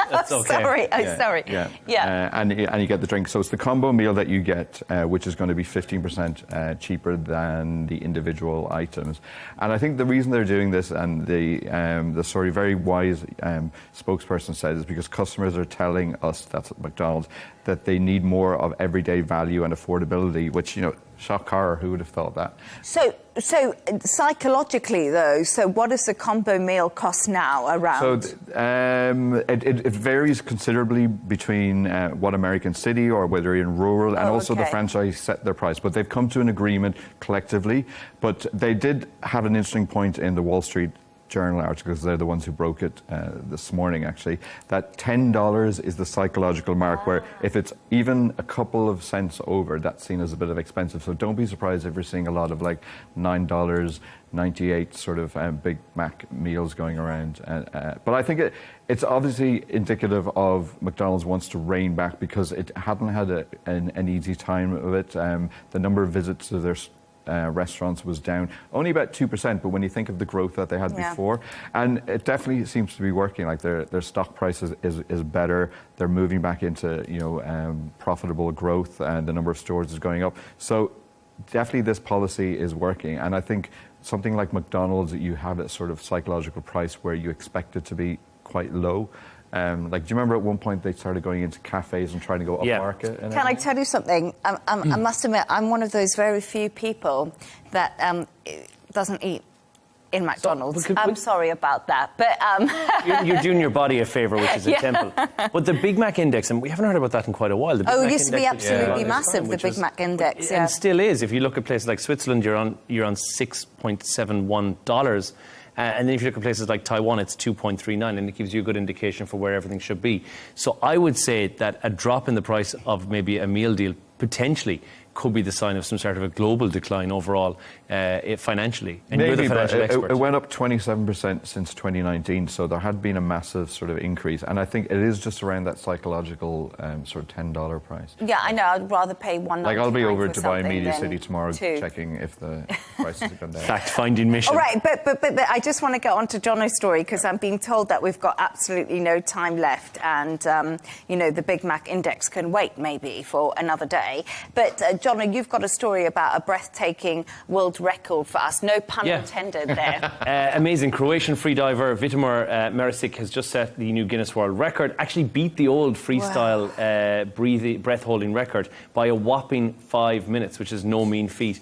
That's okay.
Sorry.
And you get the drink. So it's the combo meal that you get, which is going to be 15% cheaper than the individual items. And I think the reason they're doing this, and the sort of very wise spokesperson said, is because customers are telling us, that's at McDonald's, that they need more of everyday value and affordability, which, you know, shock horror, who would have thought that?
So psychologically, though, so what does the combo meal cost now around?
So it varies considerably between what American city or whether you're in rural, and also the franchise set their price. But they've come to an agreement collectively. But they did have an interesting point in the Wall Street Journal article, because they're the ones who broke it this morning, actually, that $10 is the psychological mark, where if it's even a couple of cents over, that's seen as a bit of expensive. So don't be surprised if we're seeing a lot of like $9.98 sort of Big Mac meals going around. But I think it's obviously indicative of McDonald's wants to rein back, because it hadn't had an easy time of it. The number of visits to their restaurants was down only about 2%, but when you think of the growth that they had before, and it definitely seems to be working. Like their stock price is better. They're moving back into, you know, profitable growth, and the number of stores is going up. So definitely this policy is working, and I think something like McDonald's, you have a sort of psychological price where you expect it to be quite low. Like, do you remember at one point they started going into cafes and trying to go upmarket?
Can I tell you something? I must admit, I'm one of those very few people that doesn't eat in McDonald's. I'm sorry about that, but
you're doing your body a favour, which is a temple. But the Big Mac Index, and we haven't heard about that in quite a while. The Big Mac
it used to be absolutely massive, the Big Mac Index,
and still is. If you look at places like Switzerland, you're on $6.71. And then if you look at places like Taiwan, it's 2.39, and it gives you a good indication for where everything should be. So I would say that a drop in the price of maybe a meal deal potentially could be the sign of some sort of a global decline overall financially. And
maybe,
you're the financial expert.
It went up 27% since 2019, so there had been a massive sort of increase. And I think it is just around that psychological sort of $10 price.
Yeah, I know. I'd rather pay $1.99.
Like, I'll be over to Dubai Media City tomorrow checking if the prices have gone down.
Fact-finding mission.
All right, but I just want to get on to Jono's story, because I'm being told that we've got absolutely no time left, and, you know, the Big Mac Index can wait maybe for another day. But, Jono, you've got a story about a breathtaking world record for us. No pun intended there.
Amazing. Croatian freediver Vitimir Merisic has just set the new Guinness World Record, actually beat the old freestyle breath-holding record by a whopping 5 minutes, which is no mean feat.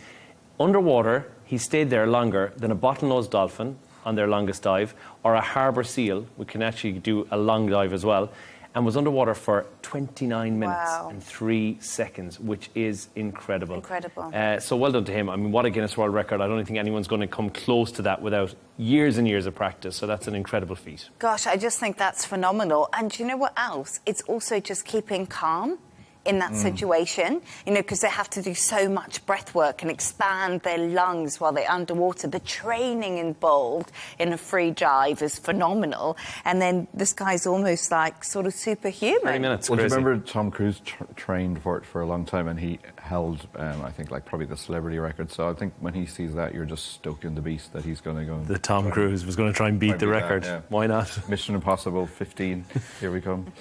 Underwater, he stayed there longer than a bottlenose dolphin on their longest dive, or a harbour seal, which can actually do a long dive as well, and was underwater for 29 minutes and 3 seconds, which is incredible.
Incredible.
So well done to him. I mean, what a Guinness World Record. I don't think anyone's going to come close to that without years and years of practice. So that's an incredible feat.
Gosh, I just think that's phenomenal. And you know what else? It's also just keeping calm in that situation, you know, because they have to do so much breath work and expand their lungs while they're underwater. The training involved in a free dive is phenomenal. And then this guy's almost like sort of superhuman.
30 minutes,
well, do you
crazy.
remember Tom Cruise trained for it for a long time, and he held, I think, like probably the celebrity record. So I think when he sees that, you're just stoking the beast that he's going to go.
The Tom Cruise was going to try and beat the record. Why not?
Mission Impossible 15. Here we come.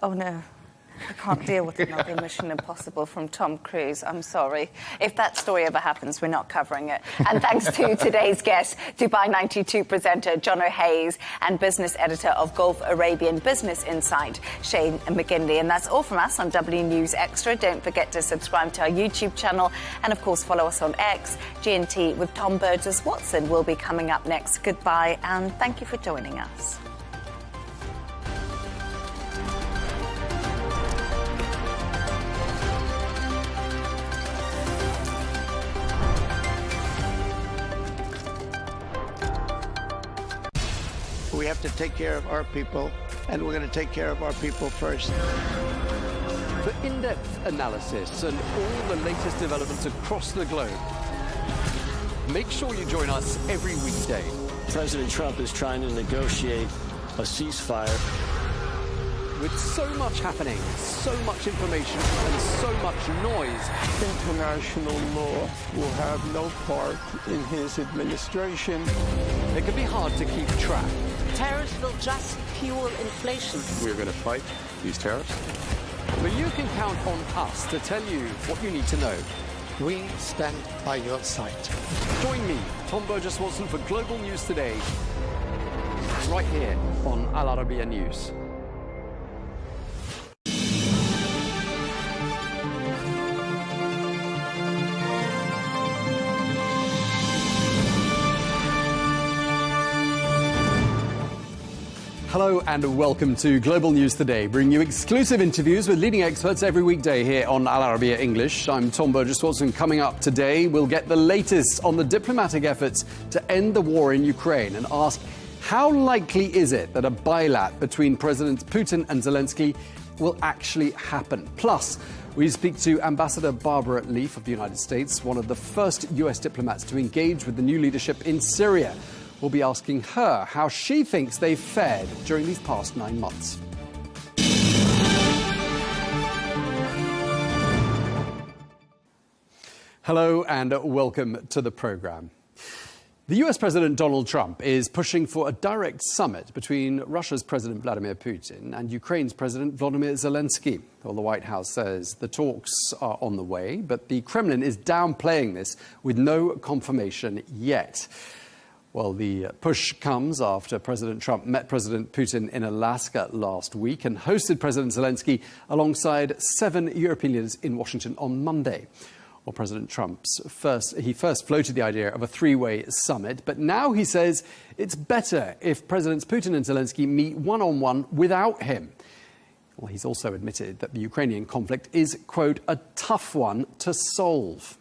Oh, no. I can't deal with another Mission Impossible from Tom Cruise. I'm sorry. If that story ever happens, we're not covering it. And thanks to today's guest, Dubai 92 presenter Jono Hayes and business editor of Gulf Arabian Business Insight, Shane McGinley. And that's all from us on W News Extra. Don't forget to subscribe to our YouTube channel and, of course, follow us on X. G&T with Tom Burges Watson will be coming up next. Goodbye, and thank you for joining us.
We have to take care of our people, and we're going to take care of our people first.
For in-depth analysis and all the latest developments across the globe, make sure you join us every weekday.
President Trump is trying to negotiate a ceasefire.
With so much happening, so much information, and so much noise,
International law will have no part in his administration.
it can be hard to keep track.
Tariffs will just fuel inflation.
We're going to fight these tariffs.
But you can count on us to tell you what you need to know.
We stand by your side.
Join me, Tom Burges Watson, for Global News Today, right here on Al Arabiya News. Hello and welcome to Global News Today, bringing you exclusive interviews with leading experts every weekday here on Al Arabiya English. I'm Tom Burges Watson. Coming up today, we'll get the latest on the diplomatic efforts to end the war in Ukraine and ask, how likely is it that a bilat between Presidents Putin and Zelensky will actually happen? Plus, we speak to Ambassador Barbara Leaf of the United States, one of the first US diplomats to engage with the new leadership in Syria. We'll be asking her how she thinks they've fared during these past 9 months. Hello and welcome to the programme. The US President Donald Trump is pushing for a direct summit between Russia's President Vladimir Putin and Ukraine's President Volodymyr Zelensky. Well, the White House says the talks are on the way, but the Kremlin is downplaying this with no confirmation yet. Well, the push comes after President Trump met President Putin in Alaska last week and hosted President Zelensky alongside 7 European leaders in Washington on Monday. Well, President Trump's first floated the idea of a 3-way summit, but now he says it's better if Presidents Putin and Zelensky meet one-on-one without him. Well, he's also admitted that the Ukrainian conflict is, quote, a tough one to solve.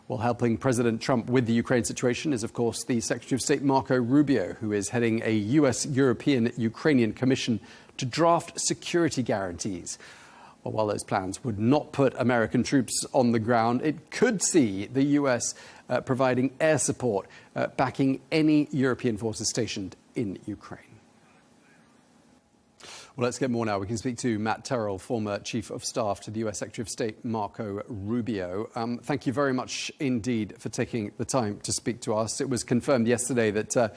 Well, helping President Trump with the Ukraine situation is, of course, the Secretary of State Marco Rubio, who is heading a US-European-Ukrainian commission to draft security guarantees. Well, while those plans would not put American troops on the ground, it could see the US providing air support, backing any European forces stationed in Ukraine. Well, let's get more now. We can speak to Matt Terrell, former Chief of Staff to the US Secretary of State Marco Rubio. Thank you very much indeed for taking the time to speak to us. It was confirmed yesterday that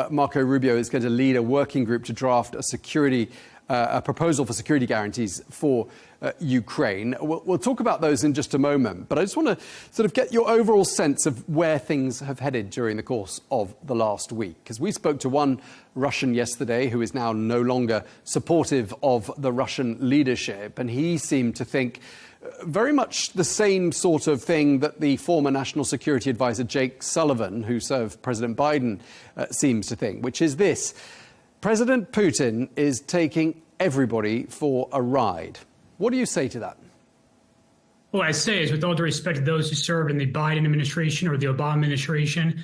Marco Rubio is going to lead a working group to draft a proposal for security guarantees for Ukraine. We'll talk about those in just a moment, but I just want to sort of get your overall sense of where things have headed during the course of the last week. Because we spoke to one Russian yesterday who is now no longer supportive of the Russian leadership, and he seemed to think very much the same sort of thing that the former National Security Advisor Jake Sullivan, who served President Biden, seems to think, which is this: President Putin is taking everybody for a ride. What do you say to that?
What I say is, with all due respect to those who served in the Biden administration or the Obama administration,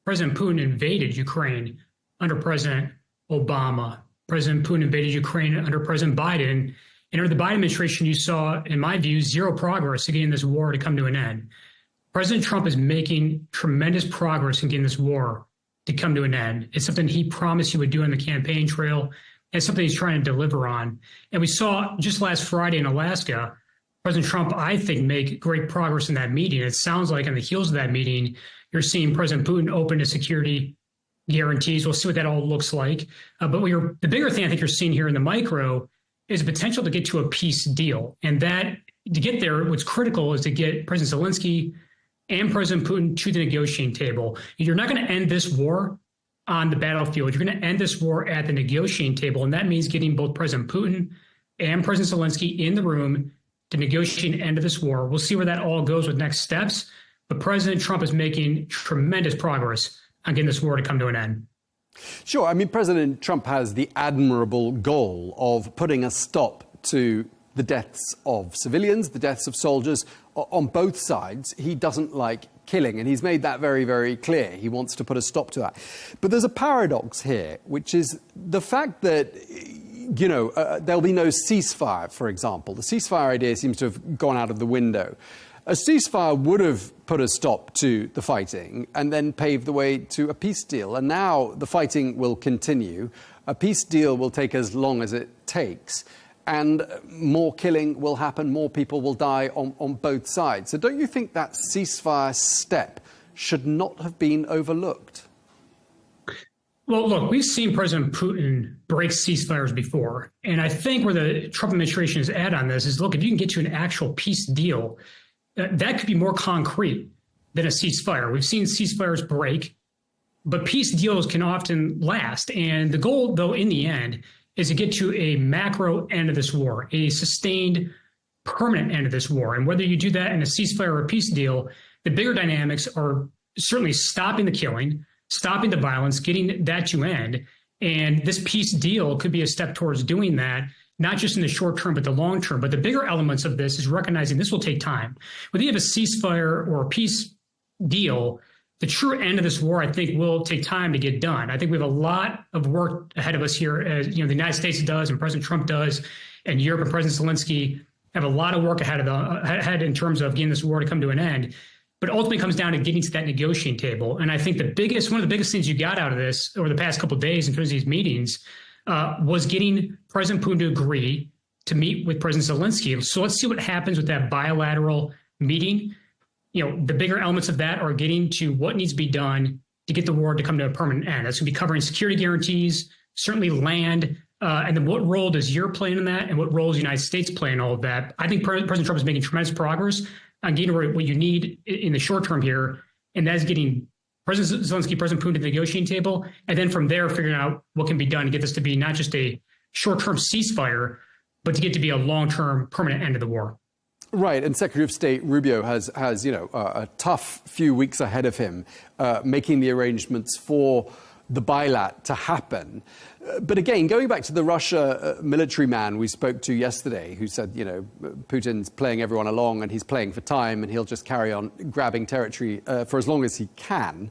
President Putin invaded Ukraine under President Obama. President Putin invaded Ukraine under President Biden. And under the Biden administration, you saw, in my view, zero progress in getting this war to come to an end. President Trump is making tremendous progress in getting this war to come to an end. It's something he promised he would do on the campaign trail. It's something he's trying to deliver on. And we saw just last Friday in Alaska, President Trump, I think, make great progress in that meeting. It sounds like on the heels of that meeting, you're seeing President Putin open to security guarantees. We'll see what that all looks like. But the bigger thing I think you're seeing here in the micro is the potential to get to a peace deal. And that, to get there, what's critical is to get President Zelensky and President Putin to the negotiating table. You're not going to end this war on the battlefield. You're going to end this war at the negotiating table. And that means getting both President Putin and President Zelensky in the room to negotiate an end to this war. We'll see where that all goes with next steps. But President Trump is making tremendous progress on getting this war to come to an end.
Sure. I mean, President Trump has the admirable goal of putting a stop to the deaths of civilians, the deaths of soldiers on both sides. He doesn't like killing, and he's made that very, very clear. He wants to put a stop to that. But there's a paradox here, which is the fact that, there'll be no ceasefire, for example. The ceasefire idea seems to have gone out of the window. A ceasefire would have put a stop to the fighting and then paved the way to a peace deal. And now the fighting will continue. A peace deal will take as long as it takes. And more killing will happen, more people will die on both sides. So don't you think that ceasefire step should not have been overlooked?
Well, look, we've seen President Putin break ceasefires before. And I think where the Trump administration is at on this is, look, if you can get to an actual peace deal, that could be more concrete than a ceasefire. We've seen ceasefires break, but peace deals can often last. And the goal, though, in the end, is to get to a macro end of this war, a sustained, permanent end of this war. And whether you do that in a ceasefire or a peace deal, the bigger dynamics are certainly stopping the killing, stopping the violence, getting that to end. And this peace deal could be a step towards doing that, not just in the short term, but the long term. But the bigger elements of this is recognizing this will take time. Whether you have a ceasefire or a peace deal, the true end of this war, I think, will take time to get done. I think we have a lot of work ahead of us here, as the United States does, and President Trump does, and Europe and President Zelensky have a lot of work ahead in terms of getting this war to come to an end. But ultimately, it comes down to getting to that negotiating table. And I think one of the biggest things you got out of this over the past couple of days in terms of these meetings was getting President Putin to agree to meet with President Zelensky. So let's see what happens with that bilateral meeting. The bigger elements of that are getting to what needs to be done to get the war to come to a permanent end. That's going to be covering security guarantees, certainly land, and then what role does Europe play in that, and what role does the United States play in all of that? I think President Trump is making tremendous progress on getting what you need in the short term here, and that's getting President Zelensky, President Putin to the negotiating table, and then from there figuring out what can be done to get this to be not just a short-term ceasefire, but to get to be a long-term permanent end of the war.
Right, and Secretary of State Rubio has a tough few weeks ahead of him, making the arrangements for the bilat to happen. But again, going back to the Russia military man we spoke to yesterday, who said, Putin's playing everyone along and he's playing for time and he'll just carry on grabbing territory for as long as he can,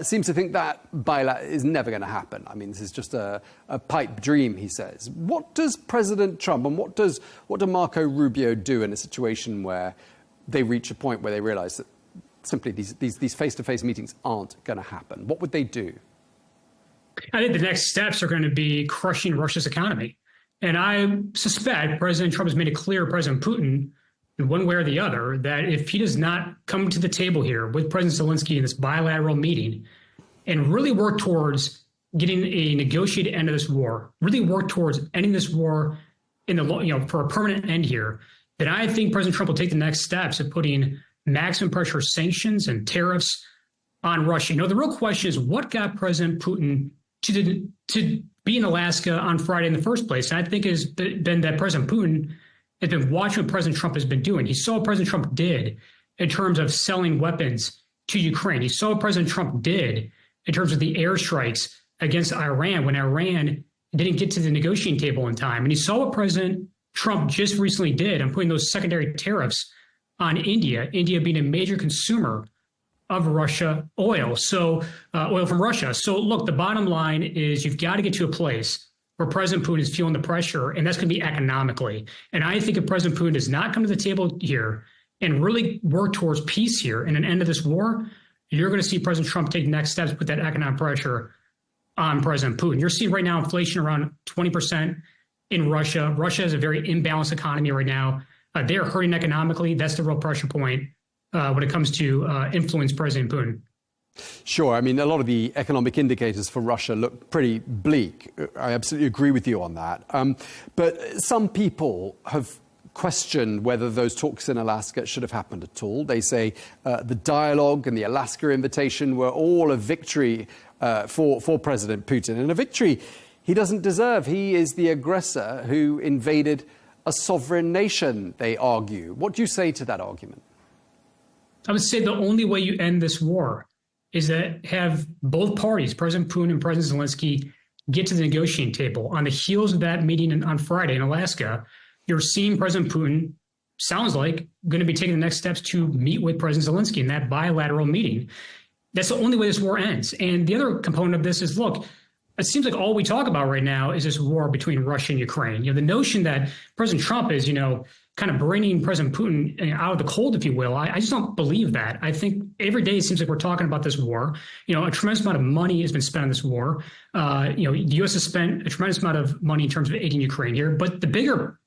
seems to think that bilat is never going to happen. I mean, this is just a pipe dream, he says. What does President Trump and what do Marco Rubio do in a situation where they reach a point where they realize that simply these face-to-face meetings aren't going to happen? What would they do?
I think the next steps are going to be crushing Russia's economy. And I suspect President Trump has made it clear to President Putin, in one way or the other, that if he does not come to the table here with President Zelensky in this bilateral meeting and really work towards getting a negotiated end of this war, really work towards ending this war in the for a permanent end here, then I think President Trump will take the next steps of putting maximum pressure sanctions and tariffs on Russia. The real question is what got President Putin to be in Alaska on Friday in the first place. And I think has been that President Putin has been watching what President Trump has been doing. He saw what President Trump did in terms of selling weapons to Ukraine. He saw what President Trump did in terms of the airstrikes against Iran when Iran didn't get to the negotiating table in time. And he saw what President Trump just recently did on putting those secondary tariffs on India, India being a major consumer of Russia oil from Russia. So look, the bottom line is you've got to get to a place where President Putin is feeling the pressure, and that's going to be economically. And I think if President Putin does not come to the table here and really work towards peace here and an end of this war, you're going to see President Trump take next steps, put that economic pressure on President Putin. You're seeing right now inflation around 20% in Russia. Russia has a very imbalanced economy right now. They're hurting economically. That's the real pressure point when it comes to influence President Putin.
Sure. I mean, a lot of the economic indicators for Russia look pretty bleak. I absolutely agree with you on that. But some people have questioned whether those talks in Alaska should have happened at all. They say the dialogue and the Alaska invitation were all a victory for President Putin, and a victory he doesn't deserve. He is the aggressor who invaded a sovereign nation, they argue. What do you say to that argument?
I would say the only way you end this war is that have both parties, President Putin and President Zelensky, get to the negotiating table. On the heels of that meeting on Friday in Alaska, you're seeing President Putin, sounds like, going to be taking the next steps to meet with President Zelensky in that bilateral meeting. That's the only way this war ends. And the other component of this is, look, it seems like all we talk about right now is this war between Russia and Ukraine. The notion that President Trump is, kind of bringing President Putin out of the cold, if you will, I just don't believe that. I think every day it seems like we're talking about this war. A tremendous amount of money has been spent on this war. The U.S. has spent a tremendous amount of money in terms of aiding Ukraine here. But the bigger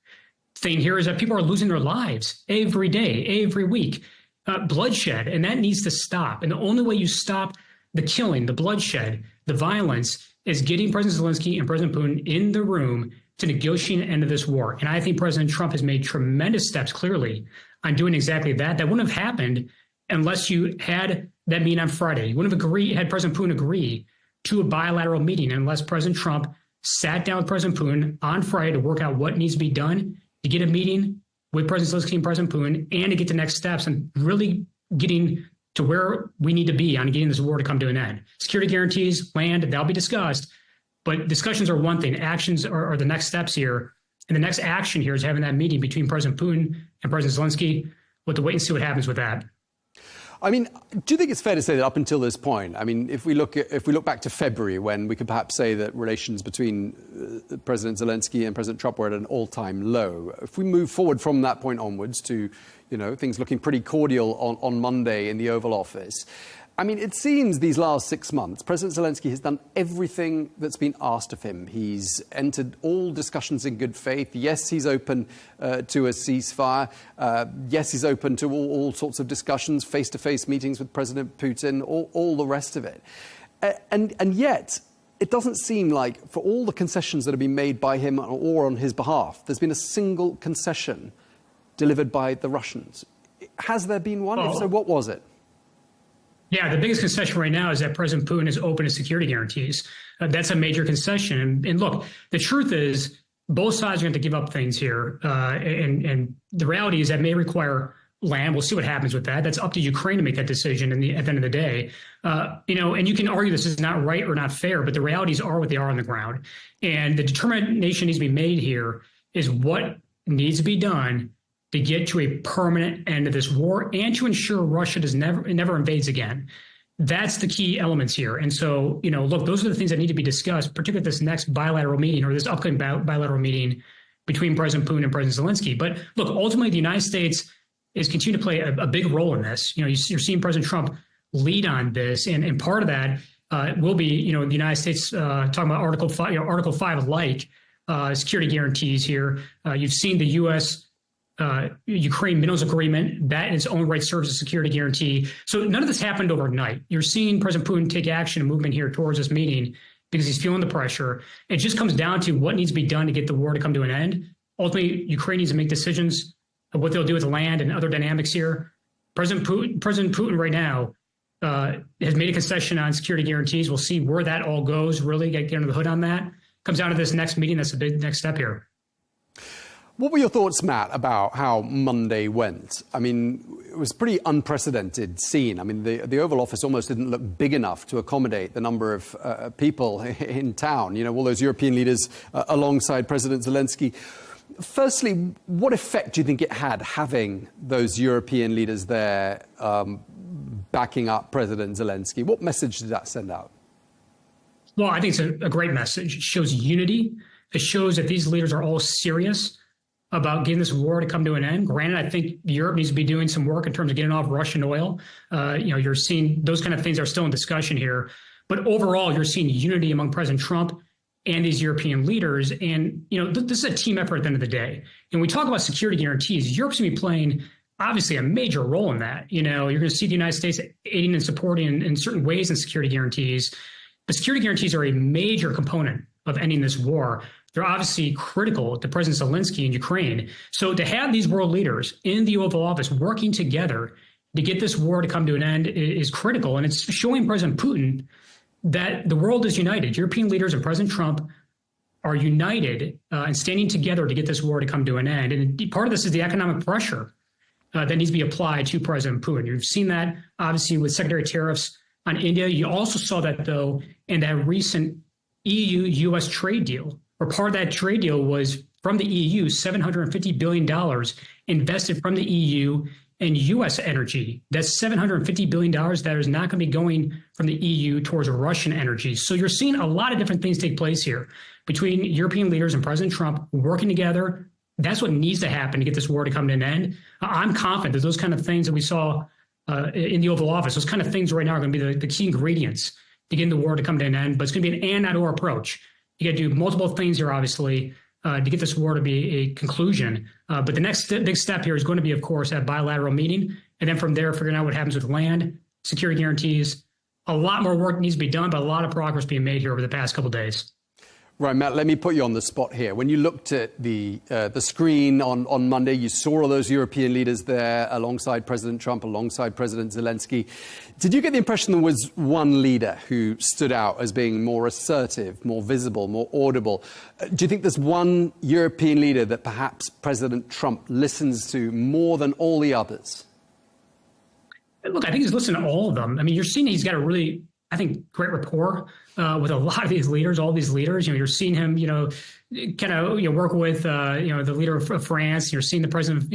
thing here is that people are losing their lives every day, every week. Bloodshed, and that needs to stop. And the only way you stop the killing, the bloodshed, the violence is getting President Zelensky and President Putin in the room to negotiate an end of this war. And I think President Trump has made tremendous steps clearly on doing exactly that. That wouldn't have happened unless you had that meeting on Friday. You wouldn't have had President Putin agree to a bilateral meeting unless President Trump sat down with President Putin on Friday to work out what needs to be done to get a meeting with President Zelensky and President Putin and to get the next steps and really getting to where we need to be on getting this war to come to an end. Security guarantees, land, that'll be discussed. But discussions are one thing. Actions are the next steps here. And the next action here is having that meeting between President Putin and President Zelensky. We'll have to wait and see what happens with that.
I mean, do you think it's fair to say that up until this point, I mean, if we look back to February, when we could perhaps say that relations between President Zelensky and President Trump were at an all-time low, if we move forward from that point onwards to, things looking pretty cordial on Monday in the Oval Office, I mean, it seems these last 6 months, President Zelensky has done everything that's been asked of him. He's entered all discussions in good faith. Yes, he's open to a ceasefire. Yes, he's open to all sorts of discussions, face-to-face meetings with President Putin, all the rest of it. And yet, it doesn't seem like, for all the concessions that have been made by him or on his behalf, there's been a single concession delivered by the Russians. Has there been one? If so, what was it?
Yeah, the biggest concession right now is that President Putin is open to security guarantees. That's a major concession. And look, the truth is both sides are going to give up things here. And the reality is that may require land. We'll see what happens with that. That's up to Ukraine to make that decision at the end of the day. And you can argue this is not right or not fair, but the realities are what they are on the ground. And the determination needs to be made here is what needs to be done to get to a permanent end of this war and to ensure Russia never invades again. That's the key elements here. And so, look, those are the things that need to be discussed, particularly at this next bilateral meeting or this upcoming bilateral meeting between President Putin and President Zelensky. But look, ultimately, the United States is continuing to play a big role in this. You're seeing President Trump lead on this. And part of that will be, the United States talking about Article 5 like security guarantees here. You've seen the U.S. Ukraine minerals agreement that in its own right serves as a security guarantee. So none of this happened overnight. You're seeing President Putin take action and movement here towards this meeting because he's feeling the pressure. It just comes down to what needs to be done to get the war to come to an end. Ultimately, Ukraine needs to make decisions of what they'll do with the land and other dynamics here. President Putin right now has made a concession on security guarantees. We'll see where that all goes, really get under the hood on that. Comes down to this next meeting. That's the big next step here.
What were your thoughts, Matt, about how Monday went? I mean, it was a pretty unprecedented scene. I mean, the Oval Office almost didn't look big enough to accommodate the number of people in town, all those European leaders alongside President Zelensky. Firstly, what effect do you think it had having those European leaders there backing up President Zelensky? What message did that send out?
Well, I think it's a great message. It shows unity. It shows that these leaders are all serious about getting this war to come to an end. Granted, I think Europe needs to be doing some work in terms of getting off Russian oil. You're seeing those kind of things are still in discussion here. But overall, you're seeing unity among President Trump and these European leaders. And, this is a team effort at the end of the day. And we talk about security guarantees. Europe's going to be playing, obviously, a major role in that. You're going to see the United States aiding and supporting in certain ways in security guarantees. But security guarantees are a major component of ending this war. They're obviously critical to President Zelensky in Ukraine. So to have these world leaders in the Oval Office working together to get this war to come to an end is critical. And it's showing President Putin that the world is united. European leaders and President Trump are united and standing together to get this war to come to an end. And part of this is the economic pressure that needs to be applied to President Putin. You've seen that, obviously, with secondary tariffs on India. You also saw that, though, in that recent EU-U.S. trade deal, where part of that trade deal was from the EU, $750 billion invested from the EU in U.S. energy. That's $750 billion that is not going to be going from the EU towards Russian energy. So you're seeing a lot of different things take place here between European leaders and President Trump working together. That's what needs to happen to get this war to come to an end. I'm confident that those kind of things that we saw in the Oval Office, those kind of things right now are going to be the key ingredients to getting the war to come to an end. But it's going to be an and, not or approach. You got to do multiple things here, obviously, to get this war to be a conclusion. But the next big step here is going to be, of course, that bilateral meeting. And then from there, figuring out what happens with land, security guarantees. A lot more work needs to be done, but a lot of progress being made here over the past couple of days.
Right, Matt, let me put you on the spot here. When you looked at the screen on Monday, you saw all those European leaders there alongside President Trump, alongside President Zelensky. Did you get the impression there was one leader who stood out as being more assertive, more visible, more audible? Do you think there's one European leader that perhaps President Trump listens to more than all the others?
Look, I think he's listening to all of them. I mean, you're seeing he's got a really, I think, great rapport with a lot of these leaders, all these leaders. You're seeing him, kind of, work with, the leader of France. You're seeing the president,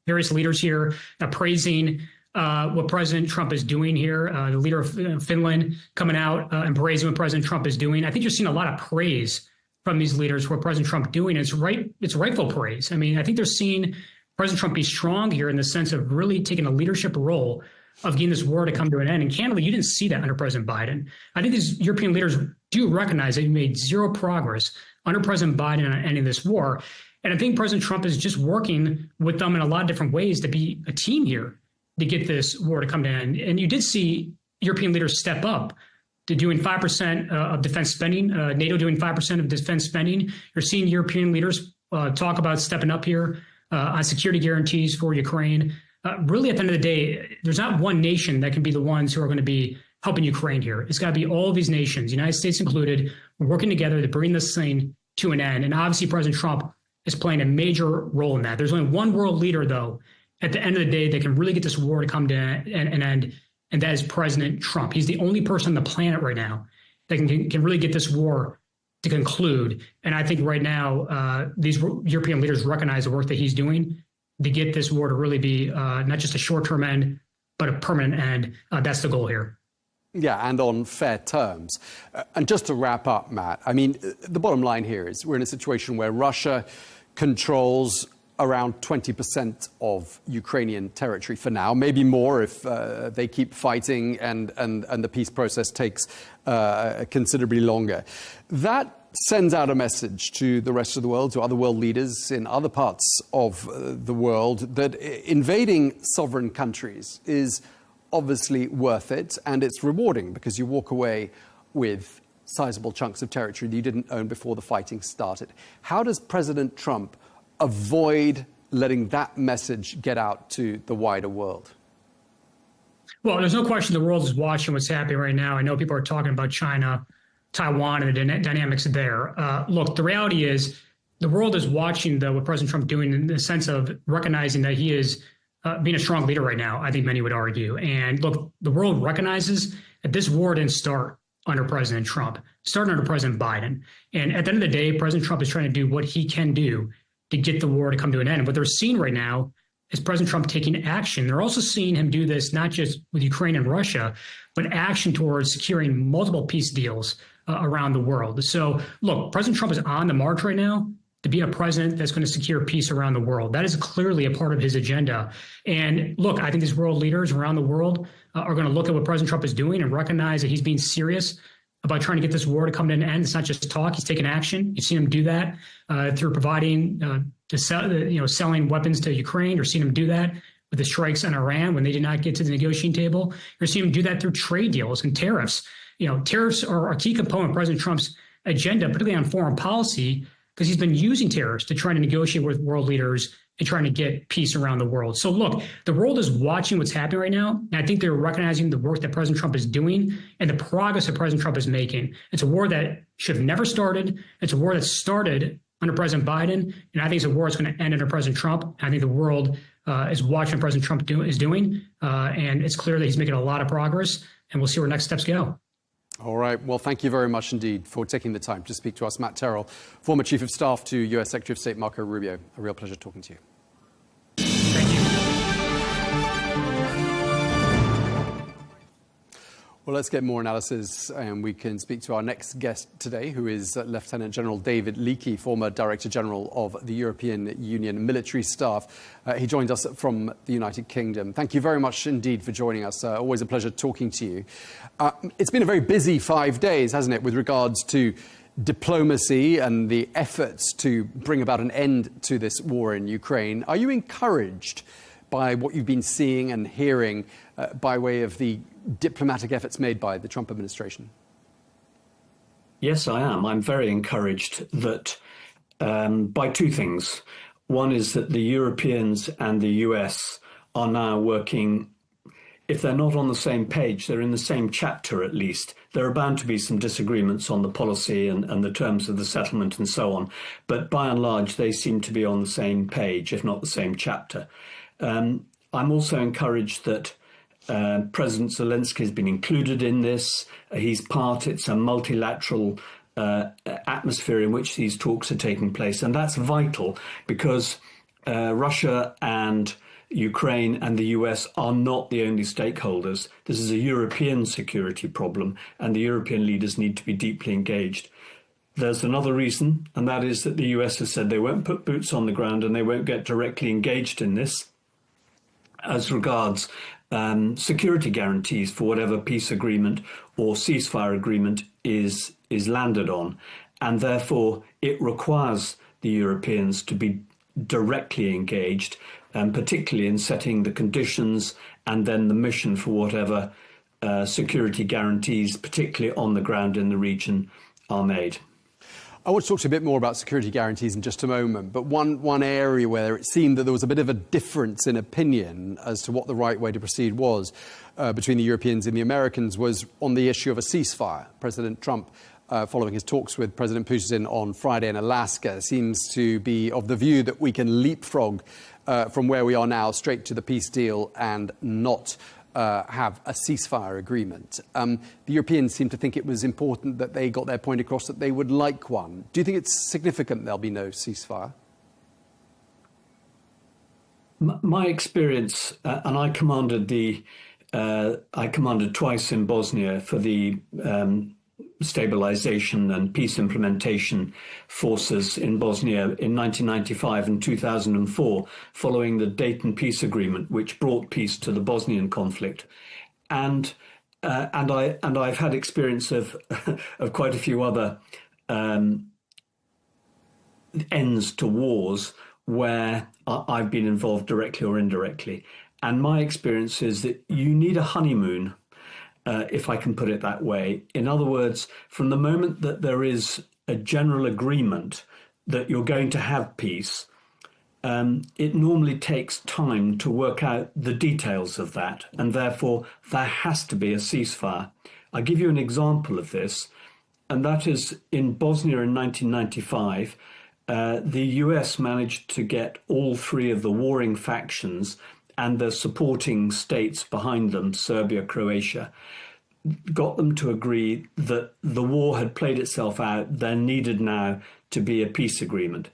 various leaders here praising what President Trump is doing here. The leader of Finland coming out and praising what President Trump is doing. I think you're seeing a lot of praise from these leaders for what President Trump doing. It's rightful praise. I mean, I think they're seeing President Trump be strong here in the sense of really taking a leadership role of getting this war to come to an end. And candidly, you didn't see that under President Biden. I think these European leaders do recognize that he made zero progress under President Biden on ending this war. And I think President Trump is just working with them in a lot of different ways to be a team here to get this war to come to an end. And you did see European leaders step up to doing 5% of defense spending, NATO doing 5% of defense spending. You're seeing European leaders talk about stepping up here on security guarantees for Ukraine. really at the end of the day, there's not one nation that can be the ones who are going to be helping Ukraine here. It's got to be all of these nations, United States included, working together to bring this thing to an end. And obviously President Trump is playing a major role in that. There's only one world leader, though, at the end of the day that can really get this war to come to an end, and that is President Trump. He's the only person on the planet right now that can really get this war to conclude. And I think right now, these European leaders recognize the work that he's doing to get this war to really be not just a short-term end, but a permanent end. That's the goal here.
Yeah, and on fair terms. And just to wrap up, Matt, I mean, the bottom line here is we're in a situation where Russia controls around 20% of Ukrainian territory for now, maybe more if they keep fighting and the peace process takes considerably longer. That sends out a message to the rest of the world, to other world leaders in other parts of the world, that invading sovereign countries is obviously worth it, and it's rewarding because you walk away with sizable chunks of territory that you didn't own before the fighting started. How does President Trump avoid letting that message get out to the wider world?
Well, there's no question the world is watching what's happening right now. I know people are talking about China, Taiwan, and the dynamics there. Look, the reality is the world is watching, though, what President Trump doing in the sense of recognizing that he is being a strong leader right now, I think many would argue. And look, the world recognizes that this war didn't start under President Trump, it started under President Biden. And at the end of the day, President Trump is trying to do what he can do to get the war to come to an end. And what they're seeing right now is President Trump taking action. They're also seeing him do this not just with Ukraine and Russia, but action towards securing multiple peace deals around the world. So look, President Trump is on the march right now to be a president that's going to secure peace around the world. That is clearly a part of his agenda. And look, I think these world leaders around the world are going to look at what President Trump is doing and recognize that he's being serious about trying to get this war to come to an end. It's not just talk; he's taking action. You've seen him do that through providing, selling weapons to Ukraine. You're seeing him do that with the strikes on Iran when they did not get to the negotiating table. You're seeing him do that through trade deals and tariffs. Tariffs are a key component of President Trump's agenda, particularly on foreign policy, because he's been using tariffs to try to negotiate with world leaders and trying to get peace around the world. So look, the world is watching what's happening right now, and I think they're recognizing the work that President Trump is doing and the progress that President Trump is making. It's a war that should have never started. It's a war that started under President Biden, and I think it's a war that's going to end under President Trump. I think the world is watching what President Trump is doing, and it's clear that he's making a lot of progress, and we'll see where next steps go.
All right. Well, thank you very much indeed for taking the time to speak to us. Matt Terrell, former Chief of Staff to U.S. Secretary of State Marco Rubio. A real pleasure talking to you.
Thank you.
Well, let's get more analysis, and we can speak to our next guest today, who is Lieutenant General David Leakey, former Director General of the European Union Military Staff. He joined us from the United Kingdom. Thank you very much indeed for joining us. Always a pleasure talking to you. It's been a very busy 5 days, hasn't it, with regards to diplomacy and the efforts to bring about an end to this war in Ukraine. Are you encouraged by what you've been seeing and hearing by way of the diplomatic efforts made by the Trump administration?
Yes, I am. I'm very encouraged that by two things. One is that the Europeans and the US are now working. If they're not on the same page, they're in the same chapter at least. There are bound to be some disagreements on the policy and the terms of the settlement and so on. But by and large, they seem to be on the same page, if not the same chapter. I'm also encouraged that President Zelensky has been included in this. It's a multilateral atmosphere in which these talks are taking place. And that's vital because Russia and Ukraine and the US are not the only stakeholders. This is a European security problem, and the European leaders need to be deeply engaged. There's another reason, and that is that the US has said they won't put boots on the ground and they won't get directly engaged in this as regards security guarantees for whatever peace agreement or ceasefire agreement is landed on. And therefore, it requires the Europeans to be directly engaged, particularly in setting the conditions and then the mission for whatever security guarantees, particularly on the ground in the region, are made.
I want to talk to you a bit more about security guarantees in just a moment, but one area where it seemed that there was a bit of a difference in opinion as to what the right way to proceed was between the Europeans and the Americans was on the issue of a ceasefire. President Trump, following his talks with President Putin on Friday in Alaska, seems to be of the view that we can leapfrog from where we are now straight to the peace deal and not have a ceasefire agreement. The Europeans seem to think it was important that they got their point across that they would like one. Do you think it's significant there'll be no ceasefire?
My experience, and I commanded twice in Bosnia for the stabilization and peace implementation forces in Bosnia in 1995 and 2004, following the Dayton Peace Agreement, which brought peace to the Bosnian conflict. And I've had experience of quite a few other ends to wars where I've been involved directly or indirectly. And my experience is that you need a honeymoon, if I can put it that way. In other words, from the moment that there is a general agreement that you're going to have peace, it normally takes time to work out the details of that, and therefore there has to be a ceasefire. I'll give you an example of this, and that is in Bosnia in 1995, the US managed to get all three of the warring factions and the supporting states behind them, Serbia, Croatia, got them to agree that the war had played itself out. There needed now to be a peace agreement.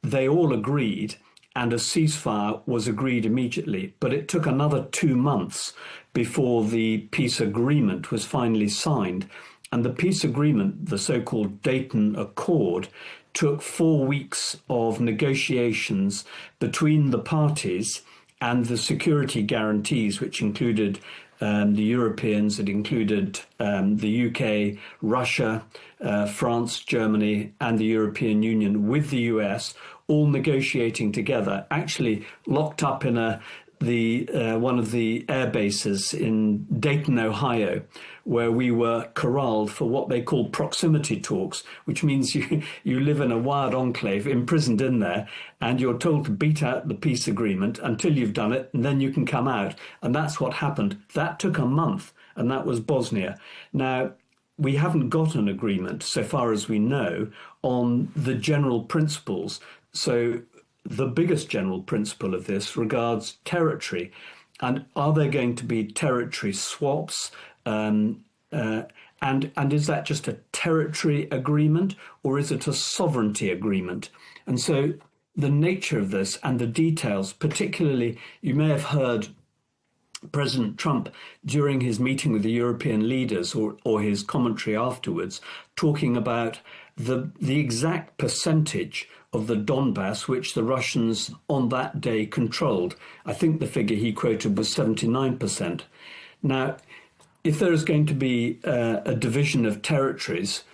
They all agreed, and a ceasefire was agreed immediately. But it took another 2 months before the peace agreement was finally signed. And the peace agreement, the so-called Dayton Accord, took 4 weeks of negotiations between the parties, and the security guarantees, which included the Europeans, it included the UK, Russia, France, Germany, and the European Union with the US, all negotiating together, actually locked up in one of the air bases in Dayton, Ohio, where we were corralled for what they call proximity talks, which means you live in a wild enclave, imprisoned in there, and you're told to beat out the peace agreement until you've done it, and then you can come out. And that's what happened. That took a month, and that was Bosnia. Now, we haven't got an agreement, so far as we know, on the general principles. So the biggest general principle of this regards territory. And are there going to be territory swaps? And is that just a territory agreement, or is it a sovereignty agreement? And so the nature of this and the details, particularly, you may have heard President Trump, during his meeting with the European leaders or his commentary afterwards, talking about the exact percentage of the Donbass which the Russians on that day controlled. I think the figure he quoted was 79%. Now, if there is going to be a division of territories,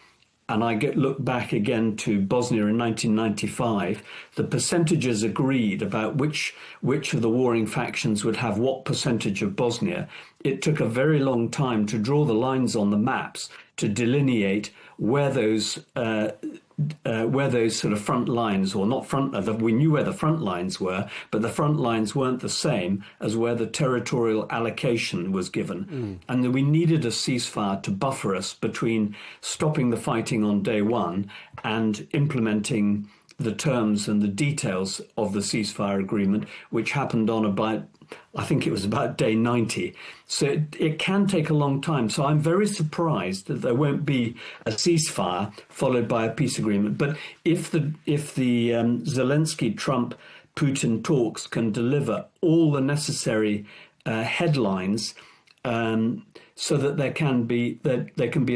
and I look back again to Bosnia in 1995, the percentages agreed about which of the warring factions would have what percentage of Bosnia. It took a very long time to draw the lines on the maps to delineate where those sort of front lines, or not front, we knew where the front lines were, but the front lines weren't the same as where the territorial allocation was given. And that we needed a ceasefire to buffer us between stopping the fighting on day one and implementing the terms and the details of the ceasefire agreement, which happened on about, I think it was about day 90. So it can take a long time. So I'm very surprised that there won't be a ceasefire followed by a peace agreement. But if the Zelensky, Trump, Putin talks can deliver all the necessary headlines, so that there can be a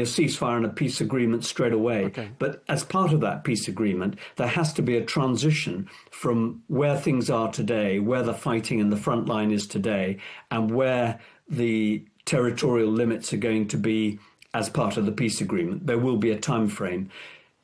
ceasefire and a peace agreement straight away. Okay. But as part of that peace agreement, there has to be a transition from where things are today, where the fighting in the front line is today, and where the territorial limits are going to be as part of the peace agreement. There will be a time frame,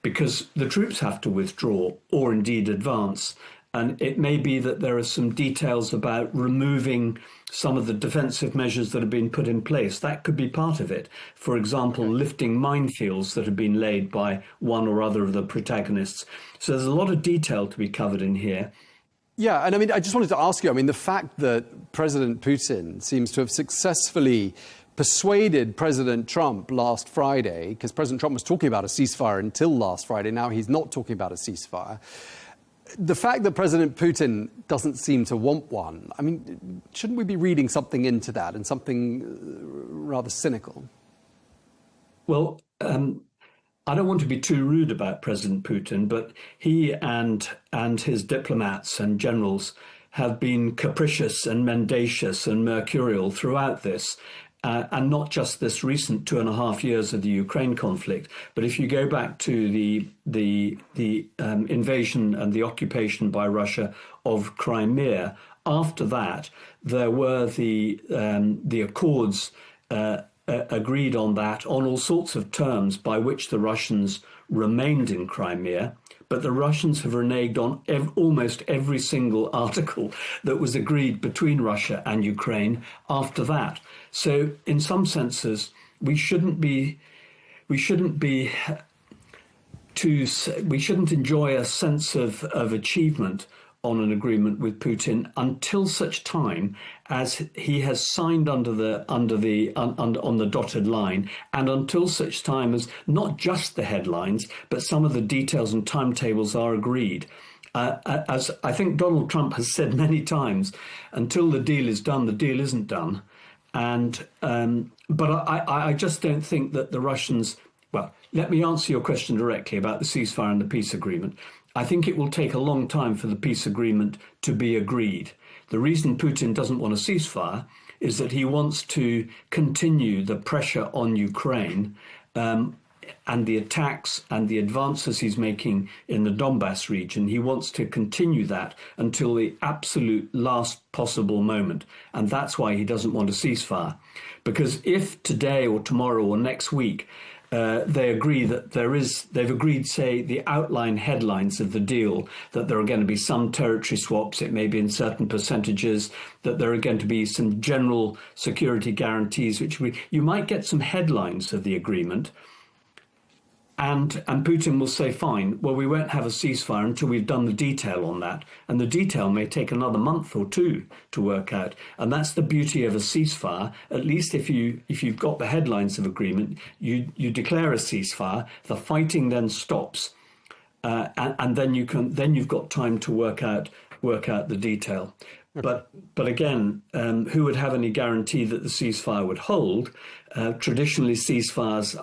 because the troops have to withdraw or indeed advance. And it may be that there are some details about removing some of the defensive measures that have been put in place. That could be part of it. For example, lifting minefields that have been laid by one or other of the protagonists. So there's a lot of detail to be covered in here.
Yeah, and I mean, I just wanted to ask you, I mean, the fact that President Putin seems to have successfully persuaded President Trump last Friday, because President Trump was talking about a ceasefire until last Friday, now he's not talking about a ceasefire. The fact that President Putin doesn't seem to want one, I mean, shouldn't we be reading something into that, and something rather cynical?
Well, I don't want to be too rude about President Putin, but he and his diplomats and generals have been capricious and mendacious and mercurial throughout this. And not just this recent 2.5 years of the Ukraine conflict, but if you go back to the invasion and the occupation by Russia of Crimea, after that there were the accords agreed on that on all sorts of terms by which the Russians remained in Crimea. But the Russians have reneged on almost every single article that was agreed between Russia and Ukraine after that. So in some senses, we shouldn't enjoy a sense of achievement on an agreement with Putin until such time as he has signed on the dotted line, and until such time as not just the headlines, but some of the details and timetables are agreed. As I think Donald Trump has said many times, until the deal is done, the deal isn't done. And but I just don't think that the Russians. Well, let me answer your question directly about the ceasefire and the peace agreement. I think it will take a long time for the peace agreement to be agreed. The reason Putin doesn't want a ceasefire is that he wants to continue the pressure on Ukraine and the attacks and the advances he's making in the Donbass region. He wants to continue that until the absolute last possible moment. And that's why he doesn't want a ceasefire. Because if today or tomorrow or next week they agree that they've agreed, say, the outline headlines of the deal, that there are going to be some territory swaps, it may be in certain percentages, that there are going to be some general security guarantees, you might get some headlines of the agreement. And Putin will say, fine, well, we won't have a ceasefire until we've done the detail on that. And the detail may take another month or two to work out. And that's the beauty of a ceasefire. At least if you've got the headlines of agreement, you declare a ceasefire, the fighting then stops. And then you've got time to work out the detail. But again, who would have any guarantee that the ceasefire would hold? Traditionally, ceasefires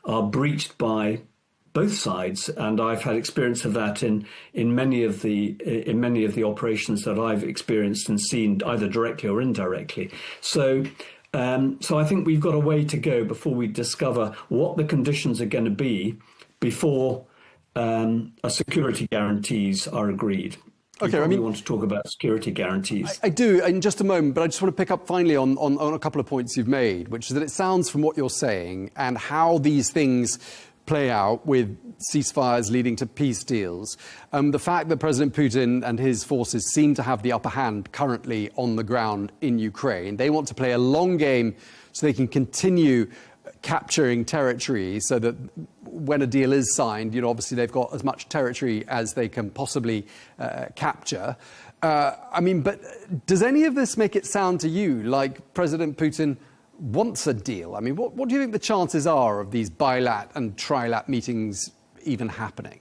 are breached by both sides, and I've had experience of that in many of the operations that I've experienced and seen, either directly or indirectly. So I think we've got a way to go before we discover what the conditions are going to be before security guarantees are agreed.
Okay, I mean,
want to talk about security guarantees.
I do in just a moment, but I just want to pick up finally on a couple of points you've made, which is that it sounds from what you're saying and how these things play out with ceasefires leading to peace deals. The fact that President Putin and his forces seem to have the upper hand currently on the ground in Ukraine. They want to play a long game so they can continue capturing territory so that when a deal is signed, obviously they've got as much territory as they can possibly capture. I mean, but does any of this make it sound to you like President Putin wants a deal? I mean, what do you think the chances are of these bilat and trilat meetings even happening?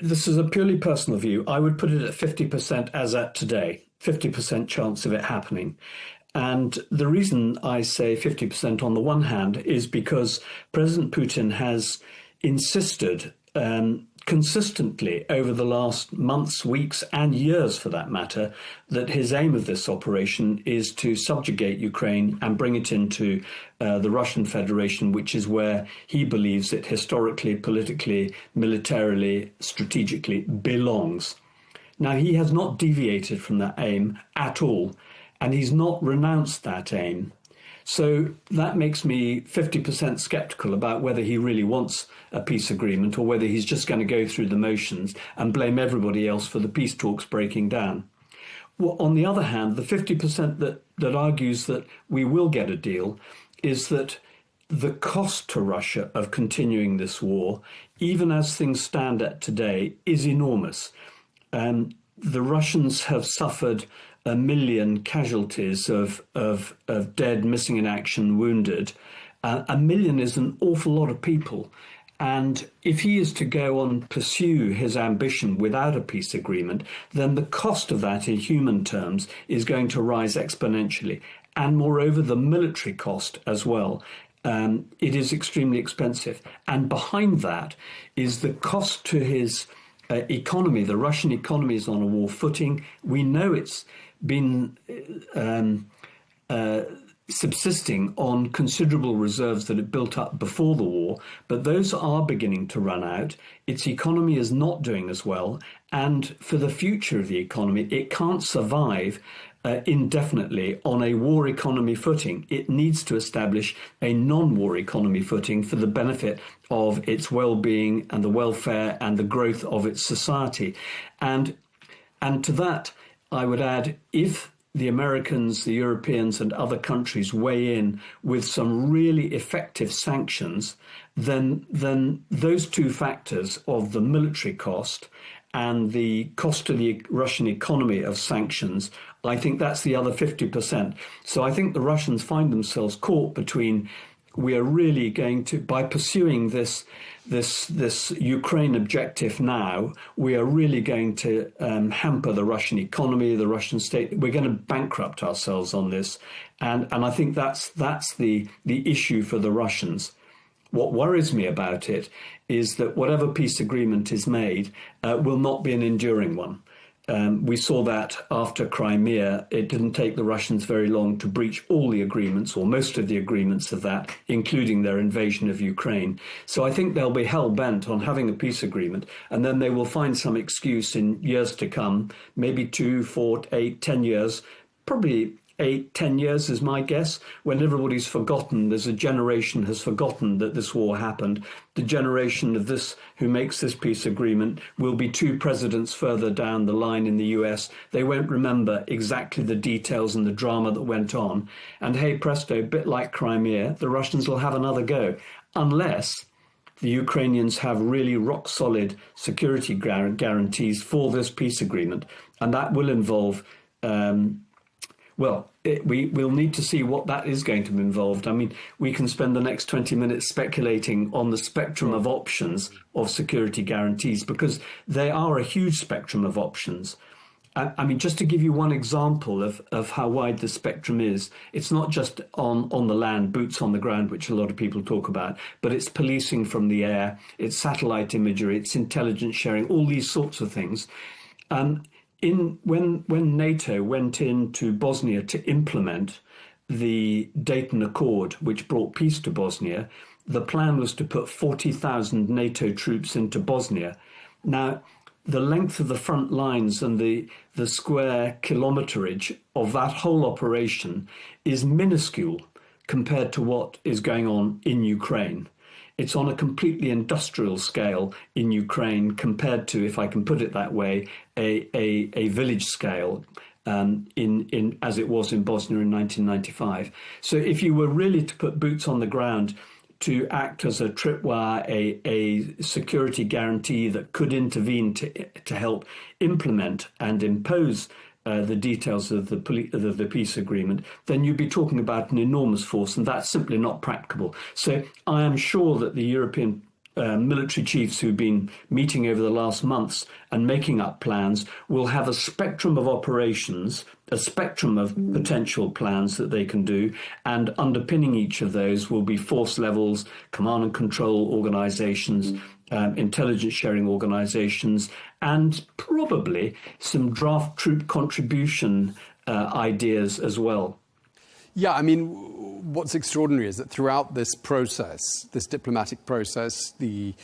This is a purely personal view. I would put it at 50% as at today, 50% chance of it happening. And the reason I say 50% on the one hand is because President Putin has insisted consistently over the last months, weeks and years for that matter, that his aim of this operation is to subjugate Ukraine and bring it into the Russian Federation, which is where he believes it historically, politically, militarily, strategically belongs. Now, he has not deviated from that aim at all. And he's not renounced that aim. So that makes me 50% skeptical about whether he really wants a peace agreement or whether he's just going to go through the motions and blame everybody else for the peace talks breaking down. Well, on the other hand, the 50% that argues that we will get a deal is that the cost to Russia of continuing this war, even as things stand at today, is enormous. The Russians have suffered 1 million casualties of dead, missing in action, wounded. 1 million is an awful lot of people. And if he is to go on pursue his ambition without a peace agreement, then the cost of that in human terms is going to rise exponentially. And moreover, the military cost as well. It is extremely expensive. And behind that is the cost to his economy. The Russian economy is on a war footing. We know it's been subsisting on considerable reserves that it built up before the war, but those are beginning to run out. Its economy is not doing as well. And for the future of the economy, it can't survive indefinitely on a war economy footing. It needs to establish a non-war economy footing for the benefit of its well-being and the welfare and the growth of its society. And to that, I would add, if the Americans, the Europeans and other countries weigh in with some really effective sanctions, then those two factors of the military cost and the cost to the Russian economy of sanctions, I think that's the other 50%. So I think the Russians find themselves caught between, we are really going to, by pursuing this Ukraine objective now, we are really going to hamper the Russian economy, the Russian state. We're going to bankrupt ourselves on this. And I think that's the issue for the Russians. What worries me about it is that whatever peace agreement is made will not be an enduring one. We saw that after Crimea. It didn't take the Russians very long to breach all the agreements, or most of the agreements of that, including their invasion of Ukraine. So I think they'll be hell-bent on having a peace agreement, and then they will find some excuse in years to come, maybe 2, 4, 8, 10 years, probably 8, 10 years is my guess, when everybody's forgotten, there's a generation has forgotten that this war happened. The generation of this who makes this peace agreement will be 2 presidents further down the line in the US. They won't remember exactly the details and the drama that went on. And hey presto, a bit like Crimea, the Russians will have another go, unless the Ukrainians have really rock solid security guarantees for this peace agreement. And that will involve we'll need to see what that is going to be involved. I mean, we can spend the next 20 minutes speculating on the spectrum of options of security guarantees, because they are a huge spectrum of options. I mean, just to give you one example of how wide the spectrum is, it's not just on the land, boots on the ground, which a lot of people talk about, but it's policing from the air, it's satellite imagery, it's intelligence sharing, all these sorts of things. When NATO went into Bosnia to implement the Dayton Accord, which brought peace to Bosnia, the plan was to put 40,000 NATO troops into Bosnia. Now, the length of the front lines and the square kilometerage of that whole operation is minuscule compared to what is going on in Ukraine. It's on a completely industrial scale in Ukraine compared to, if I can put it that way, a village scale in as it was in Bosnia in 1995. So if you were really to put boots on the ground to act as a tripwire, a security guarantee that could intervene to help implement and impose the details of the peace agreement, then you'd be talking about an enormous force, and that's simply not practicable. So I am sure that the European military chiefs who've been meeting over the last months and making up plans will have a spectrum of operations, a spectrum of potential plans that they can do, and underpinning each of those will be force levels, command and control organizations, intelligence sharing organizations, and probably some draft troop contribution ideas as well.
Yeah, I mean, what's extraordinary is that throughout this process, this diplomatic process, the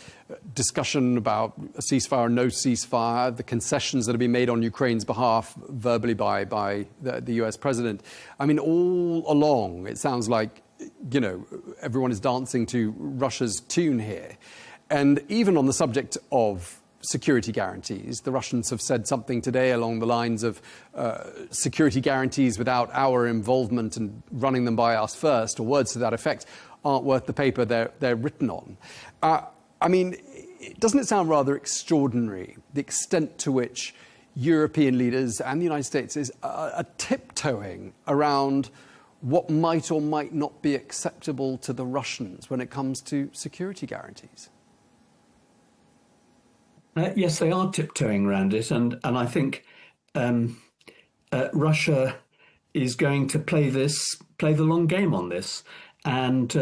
discussion about a ceasefire, no ceasefire, the concessions that have been made on Ukraine's behalf verbally by the US president, I mean, all along, it sounds like, you know, everyone is dancing to Russia's tune here. And even on the subject of security guarantees, the Russians have said something today along the lines of security guarantees without our involvement and running them by us first, or words to that effect, aren't worth the paper they're written on. I mean, doesn't it sound rather extraordinary, the extent to which European leaders and the United States are tiptoeing around what might or might not be acceptable to the Russians when it comes to security guarantees?
Yes, they are tiptoeing around it, and I think Russia is going to play the long game on this, and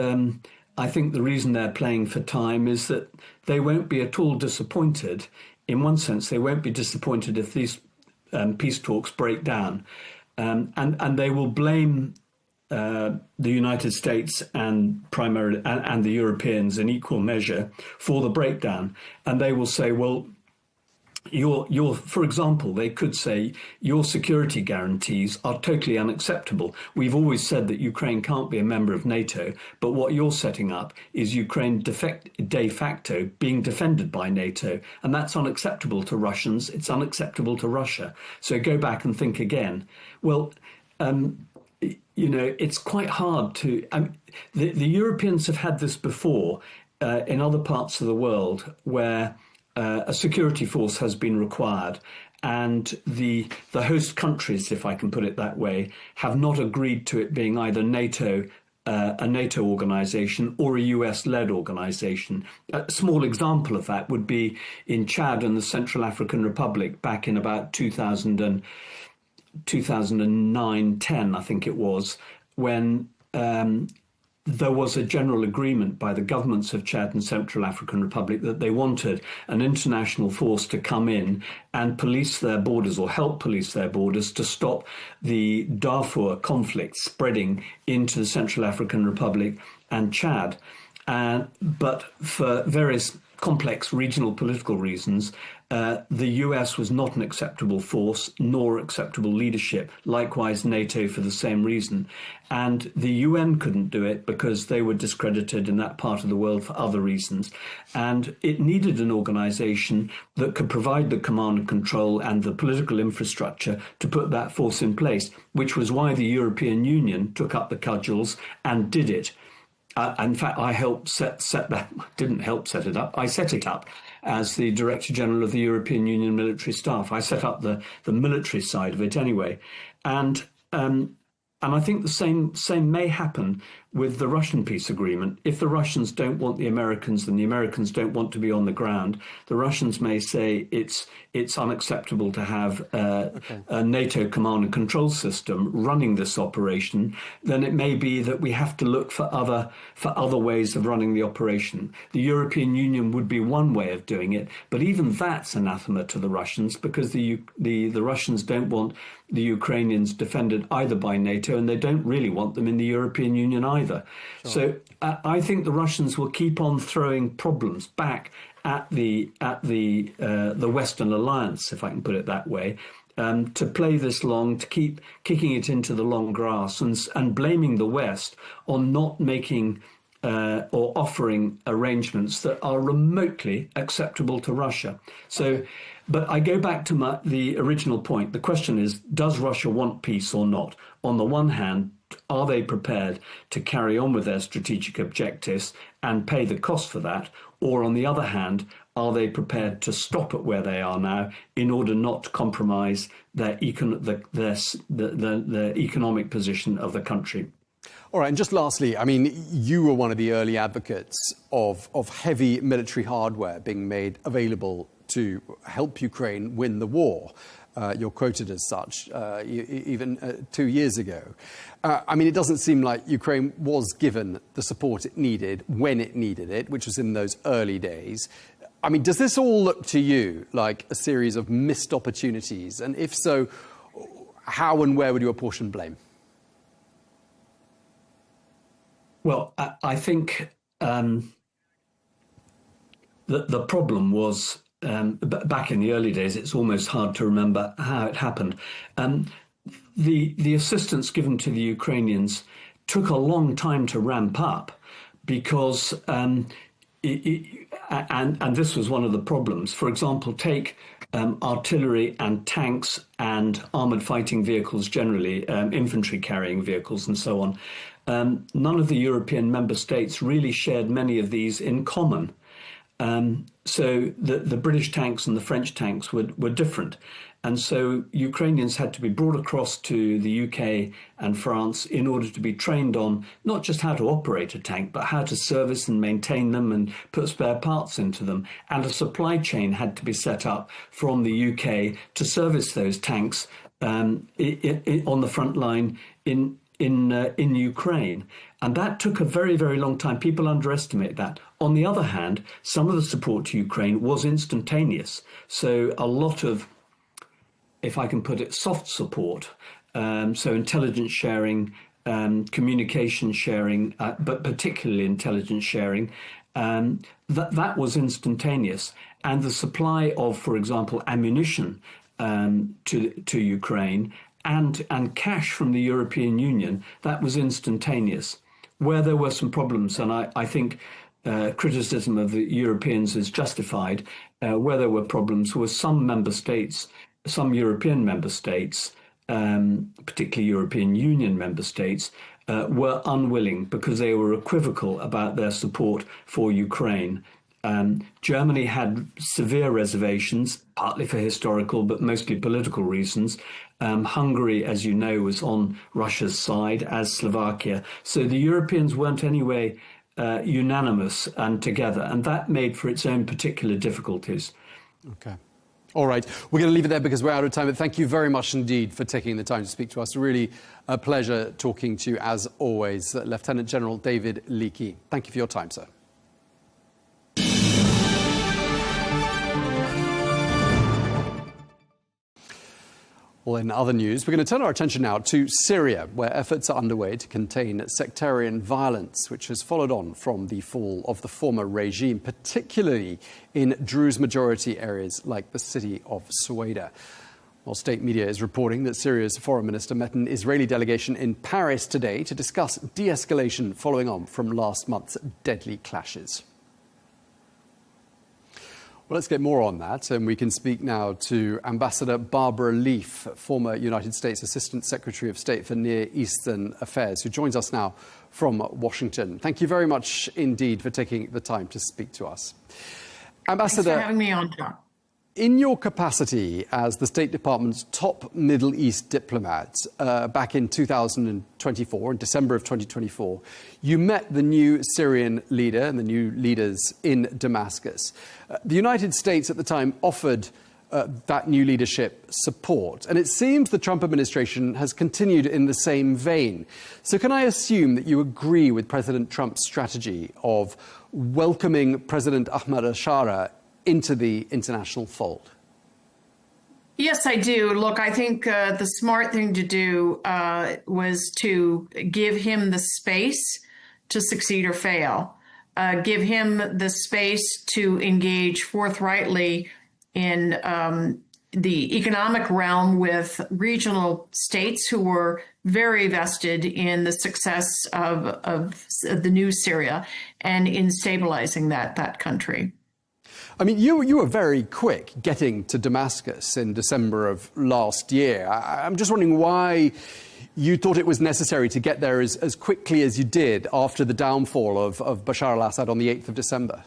I think the reason they're playing for time is that they won't be at all disappointed. In one sense, they won't be disappointed if these peace talks break down, and they will blame the United States and primarily and the Europeans in equal measure for the breakdown, and they will say, well, for example, they could say your security guarantees are totally unacceptable. We've always said that Ukraine can't be a member of NATO, but what you're setting up is Ukraine de facto being defended by NATO, and that's unacceptable to Russians. It's unacceptable to Russia. So go back and think again. Well, you know, it's quite hard to... the Europeans have had this before in other parts of the world where a security force has been required, and the host countries, if I can put it that way, have not agreed to it being either NATO, a NATO organisation, or a US-led organisation. A small example of that would be in Chad and the Central African Republic back in about 2009-10, I think it was, when there was a general agreement by the governments of Chad and Central African Republic that they wanted an international force to come in and police their borders, or help police their borders, to stop the Darfur conflict spreading into the Central African Republic and Chad. But for various complex regional political reasons, the US was not an acceptable force nor acceptable leadership. Likewise, NATO for the same reason. And the UN couldn't do it because they were discredited in that part of the world for other reasons. And it needed an organisation that could provide the command and control and the political infrastructure to put that force in place, which was why the European Union took up the cudgels and did it. In fact, I helped set that, didn't help set it up, I set it up as the Director General of the European Union Military Staff. I set up the military side of it anyway. And I think the same may happen with the Russian peace agreement. If the Russians don't want the Americans and the Americans don't want to be on the ground, the Russians may say it's unacceptable to have a NATO command and control system running this operation. Then it may be that we have to look for other ways of running the operation. The European Union would be one way of doing it, but even that's anathema to the Russians, because the Russians don't want the Ukrainians defended either by NATO, and they don't really want them in the European Union either. Sure. So I think the Russians will keep on throwing problems back at the Western alliance, if I can put it that way, to play this long, to keep kicking it into the long grass and blaming the West on not making or offering arrangements that are remotely acceptable to Russia. So, but I go back to the original point. The question is, does Russia want peace or not? On the one hand, are they prepared to carry on with their strategic objectives and pay the cost for that? Or on the other hand, are they prepared to stop at where they are now in order not to compromise the economic position of the country?
All right, and just lastly, I mean, you were one of the early advocates of heavy military hardware being made available to help Ukraine win the war. You're quoted as such, even 2 years ago. I mean, it doesn't seem like Ukraine was given the support it needed when it needed it, which was in those early days. I mean, does this all look to you like a series of missed opportunities? And if so, how and where would you apportion blame?
Well, I think the problem was back in the early days. It's almost hard to remember how it happened. The assistance given to the Ukrainians took a long time to ramp up because, and this was one of the problems. For example, take artillery and tanks and armoured fighting vehicles generally, infantry carrying vehicles and so on. None of the European member states really shared many of these in common. So the British tanks and the French tanks were different. And so Ukrainians had to be brought across to the UK and France in order to be trained on not just how to operate a tank, but how to service and maintain them and put spare parts into them. And a supply chain had to be set up from the UK to service those tanks on the front line in Ukraine. And that took a very, very long time. People underestimate that. On the other hand, some of the support to Ukraine was instantaneous. So a lot of, if I can put it, soft support, so intelligence sharing, communication sharing, but particularly intelligence sharing, that was instantaneous. And the supply of, for example, ammunition to Ukraine and cash from the European Union, that was instantaneous. Where there were some problems, and I think criticism of the Europeans is justified, where there were problems were some member states, some European member states, particularly European Union member states, were unwilling because they were equivocal about their support for Ukraine. Germany had severe reservations, partly for historical but mostly political reasons. Hungary, as you know, was on Russia's side, as Slovakia. So the Europeans weren't anyway unanimous and together, and that made for its own particular difficulties.
Okay. All right. We're going to leave it there because we're out of time. But thank you very much indeed for taking the time to speak to us. Really a pleasure talking to you, as always, Lieutenant General David Leakey. Thank you for your time, sir. Well, in other news, we're going to turn our attention now to Syria, where efforts are underway to contain sectarian violence, which has followed on from the fall of the former regime, particularly in Druze majority areas like the city of Suwaida. Well, state media is reporting that Syria's foreign minister met an Israeli delegation in Paris today to discuss de-escalation following on from last month's deadly clashes. Well, let's get more on that, and we can speak now to Ambassador Barbara Leaf, former United States Assistant Secretary of State for Near Eastern Affairs, who joins us now from Washington. Thank you very much indeed for taking the time to speak to us. Ambassador,
thanks for having me on, John.
In your capacity as the State Department's top Middle East diplomat back in 2024, in December of 2024, you met the new Syrian leader and the new leaders in Damascus. The United States at the time offered that new leadership support, and it seems the Trump administration has continued in the same vein. So can I assume that you agree with President Trump's strategy of welcoming President Ahmad al-Shara into the international fold?
Yes, I do. Look, I think the smart thing to do was to give him the space to succeed or fail, give him the space to engage forthrightly in the economic realm with regional states who were very vested in the success of the new Syria and in stabilizing that country.
I mean, you were very quick getting to Damascus in December of last year. I'm just wondering why you thought it was necessary to get there as quickly as you did after the downfall of Bashar al-Assad on the 8th of December.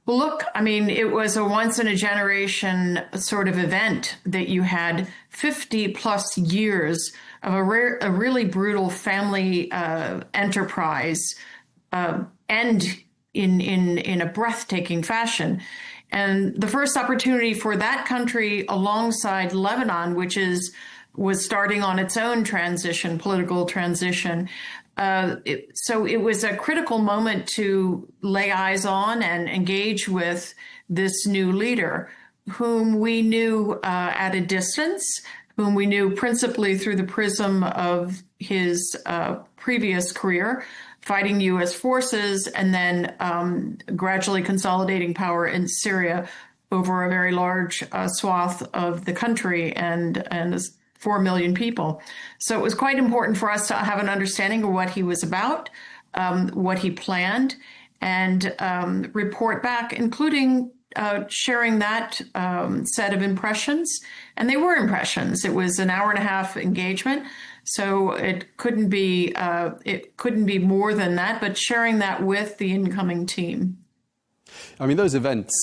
Well, look, I mean, it was a once-in-a-generation sort of event that you had 50-plus years of a really brutal family enterprise end in a breathtaking fashion. And the first opportunity for that country alongside Lebanon, which was starting on its own political transition. So it was a critical moment to lay eyes on and engage with this new leader, whom we knew at a distance, whom we knew principally through the prism of his previous career, fighting U.S. forces and then gradually consolidating power in Syria over a very large swath of the country and 4 million people. So it was quite important for us to have an understanding of what he was about, what he planned, and report back, including sharing that set of impressions. And they were impressions. It was an hour-and-a-half engagement, so it couldn't be more than that, but sharing that with the incoming team.
I mean, those events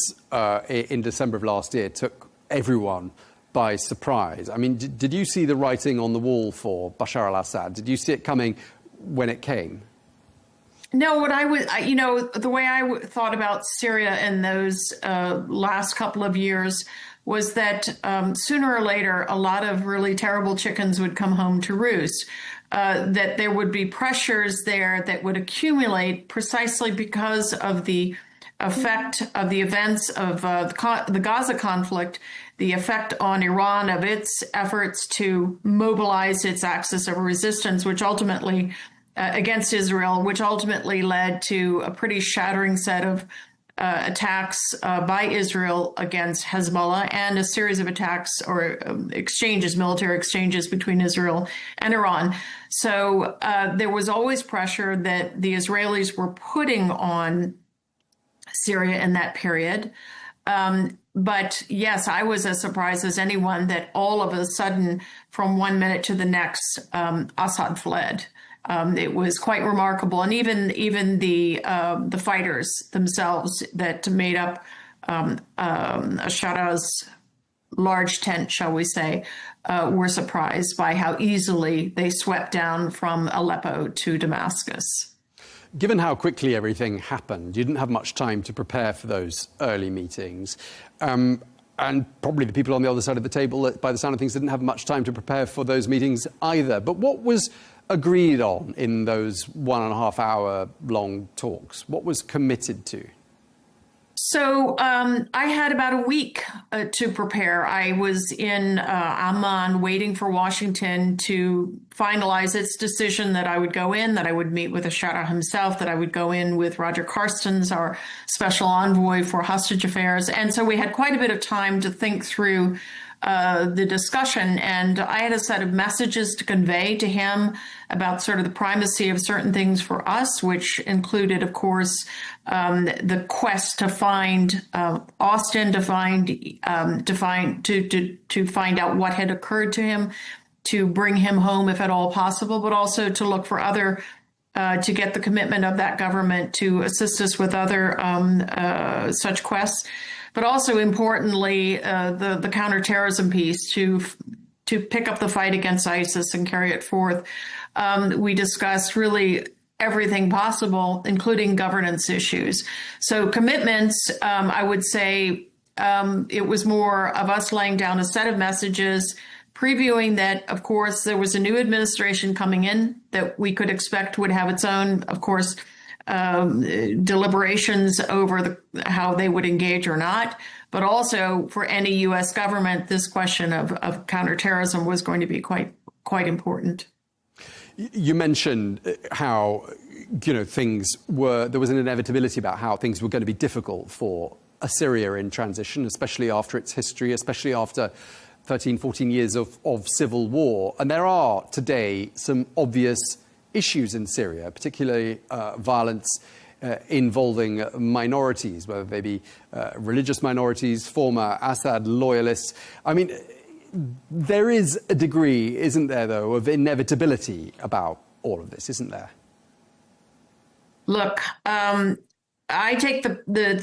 in December of last year took everyone by surprise. I mean, did you see the writing on the wall for Bashar al-Assad? Did you see it coming when it came?
No, the way I thought about Syria in those last couple of years was that sooner or later, a lot of really terrible chickens would come home to roost. That there would be pressures there that would accumulate precisely because of the effect of the events of the Gaza conflict, the effect on Iran of its efforts to mobilize its axis of resistance, which ultimately against Israel, which ultimately led to a pretty shattering set of attacks by Israel against Hezbollah and a series of attacks or exchanges, military exchanges between Israel and Iran. So there was always pressure that the Israelis were putting on Syria in that period. But yes, I was as surprised as anyone that all of a sudden, from one minute to the next, Assad fled. It was quite remarkable, and even the fighters themselves that made up Ashara's large tent, shall we say, were surprised by how easily they swept down from Aleppo to Damascus.
Given how quickly everything happened, you didn't have much time to prepare for those early meetings. And probably the people on the other side of the table, by the sound of things, didn't have much time to prepare for those meetings either. But what was agreed on in those 1.5 hour long talks? What was committed to?
So I had about a week to prepare. I was in Amman waiting for Washington to finalize its decision that I would go in, that I would meet with Ashara himself, that I would go in with Roger Carstens, our special envoy for hostage affairs. And so we had quite a bit of time to think through the discussion, and I had a set of messages to convey to him about sort of the primacy of certain things for us, which included, of course, the quest to find Austin, to find out what had occurred to him, to bring him home if at all possible, but also to look for other. To get the commitment of that government to assist us with other such quests, but also importantly, the counterterrorism piece to pick up the fight against ISIS and carry it forth. We discussed really everything possible, including governance issues. So commitments, I would say it was more of us laying down a set of messages, previewing that, of course, there was a new administration coming in that we could expect would have its own, of course, deliberations over how they would engage or not. But also for any U.S. government, this question of counterterrorism was going to be quite important.
You mentioned how, there was an inevitability about how things were going to be difficult for Syria in transition, especially after its history, especially after 13, 14 years of civil war. And there are today some obvious issues in Syria, particularly violence involving minorities, whether they be religious minorities, former Assad loyalists. I mean, there is a degree, isn't there, though, of inevitability about all of this, isn't there?
Look, I take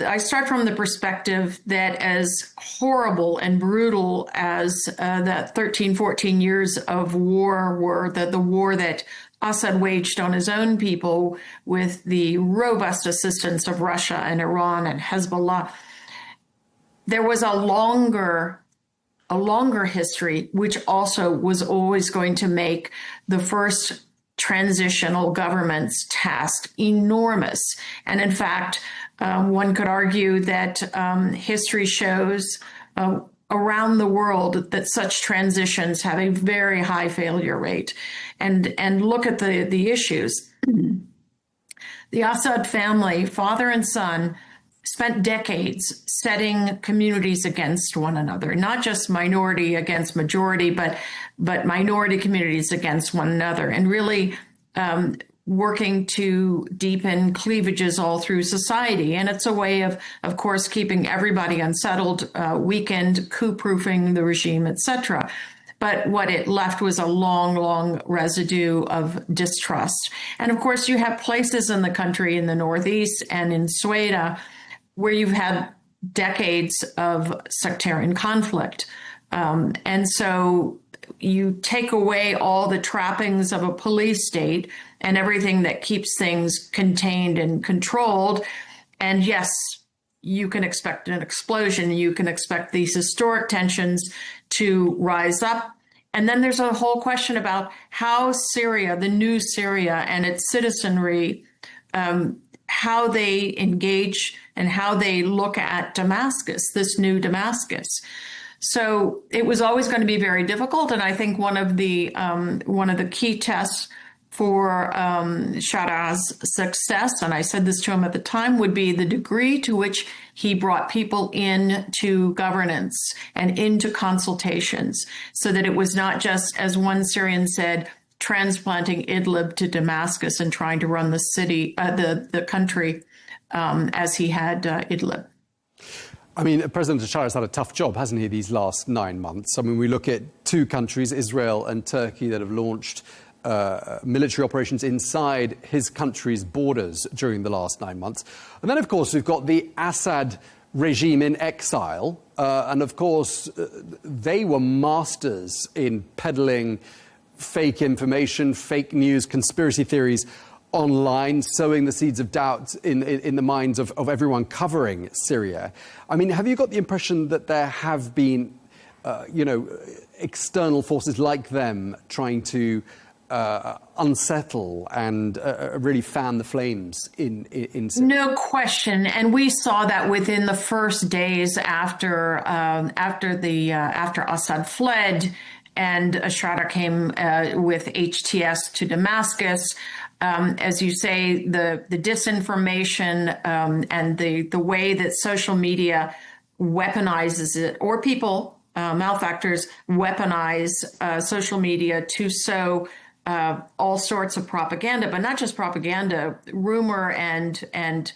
I start from the perspective that as horrible and brutal as that 13, 14 years of war were, the war that Assad waged on his own people with the robust assistance of Russia and Iran and Hezbollah, there was a longer history, which also was always going to make the first transitional government's task enormous. And in fact, one could argue that history shows around the world that such transitions have a very high failure rate. And look at the issues. The Assad family, father and son, spent decades setting communities against one another, not just minority against majority, but minority communities against one another, and really working to deepen cleavages all through society. And it's a way of course, keeping everybody unsettled, weakened, coup-proofing the regime, etc. But what it left was a long, long residue of distrust. And of course, you have places in the country, in the Northeast and in Sweden, where you've had decades of sectarian conflict. And so you take away all the trappings of a police state and everything that keeps things contained and controlled. And yes, you can expect an explosion. You can expect these historic tensions to rise up. And then there's a whole question about how Syria, the new Syria and its citizenry, how they engage and how they look at Damascus, this new Damascus. So it was always going to be very difficult. And I think one of the key tests for Shara's success, and I said this to him at the time, would be the degree to which he brought people into governance and into consultations, so that it was not just, as one Syrian said, transplanting Idlib to Damascus and trying to run the city, the country, as he had Idlib.
I mean, President Bashar has had a tough job, hasn't he, these last 9 months? I mean, we look at two countries, Israel and Turkey, that have launched military operations inside his country's borders during the last 9 months. And then, of course, we've got the Assad regime in exile. And, of course, they were masters in peddling fake information, fake news, conspiracy theories online, sowing the seeds of doubt in the minds of everyone covering Syria. I mean, have you got the impression that there have been, external forces like them trying to unsettle and really fan the flames in Syria?
No question, and we saw that within the first days after Assad fled, and Ashara came with HTS to Damascus. As you say, the disinformation and the way that social media weaponizes it, or people, malefactors, weaponize social media to sow all sorts of propaganda, but not just propaganda, rumor and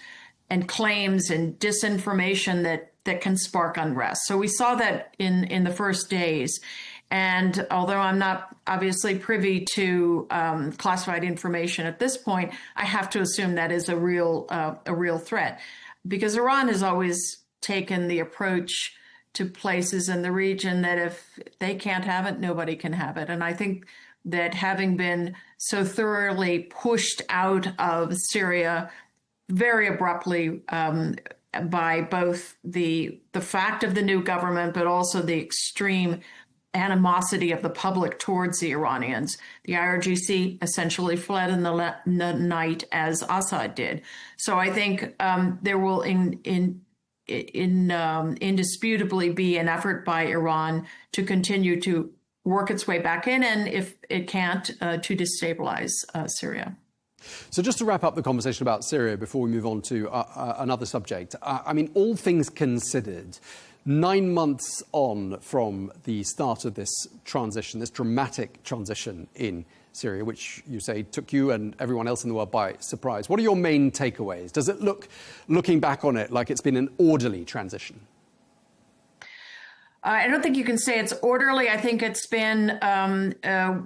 claims and disinformation that can spark unrest. So we saw that in the first days. And although I'm not obviously privy to classified information at this point, I have to assume that is a real threat, because Iran has always taken the approach to places in the region that if they can't have it, nobody can have it. And I think that having been so thoroughly pushed out of Syria very abruptly by both the fact of the new government, but also the extreme animosity of the public towards the Iranians. The IRGC essentially fled in the night as Assad did. So I think there will indisputably be an effort by Iran to continue to work its way back in, and if it can't, to destabilize Syria.
So just to wrap up the conversation about Syria before we move on to another subject, I mean, all things considered, 9 months on from the start of this transition, this dramatic transition in Syria, which you say took you and everyone else in the world by surprise, what are your main takeaways? Does it looking back on it, like it's been an orderly transition?
I don't think you can say it's orderly. I think it's been,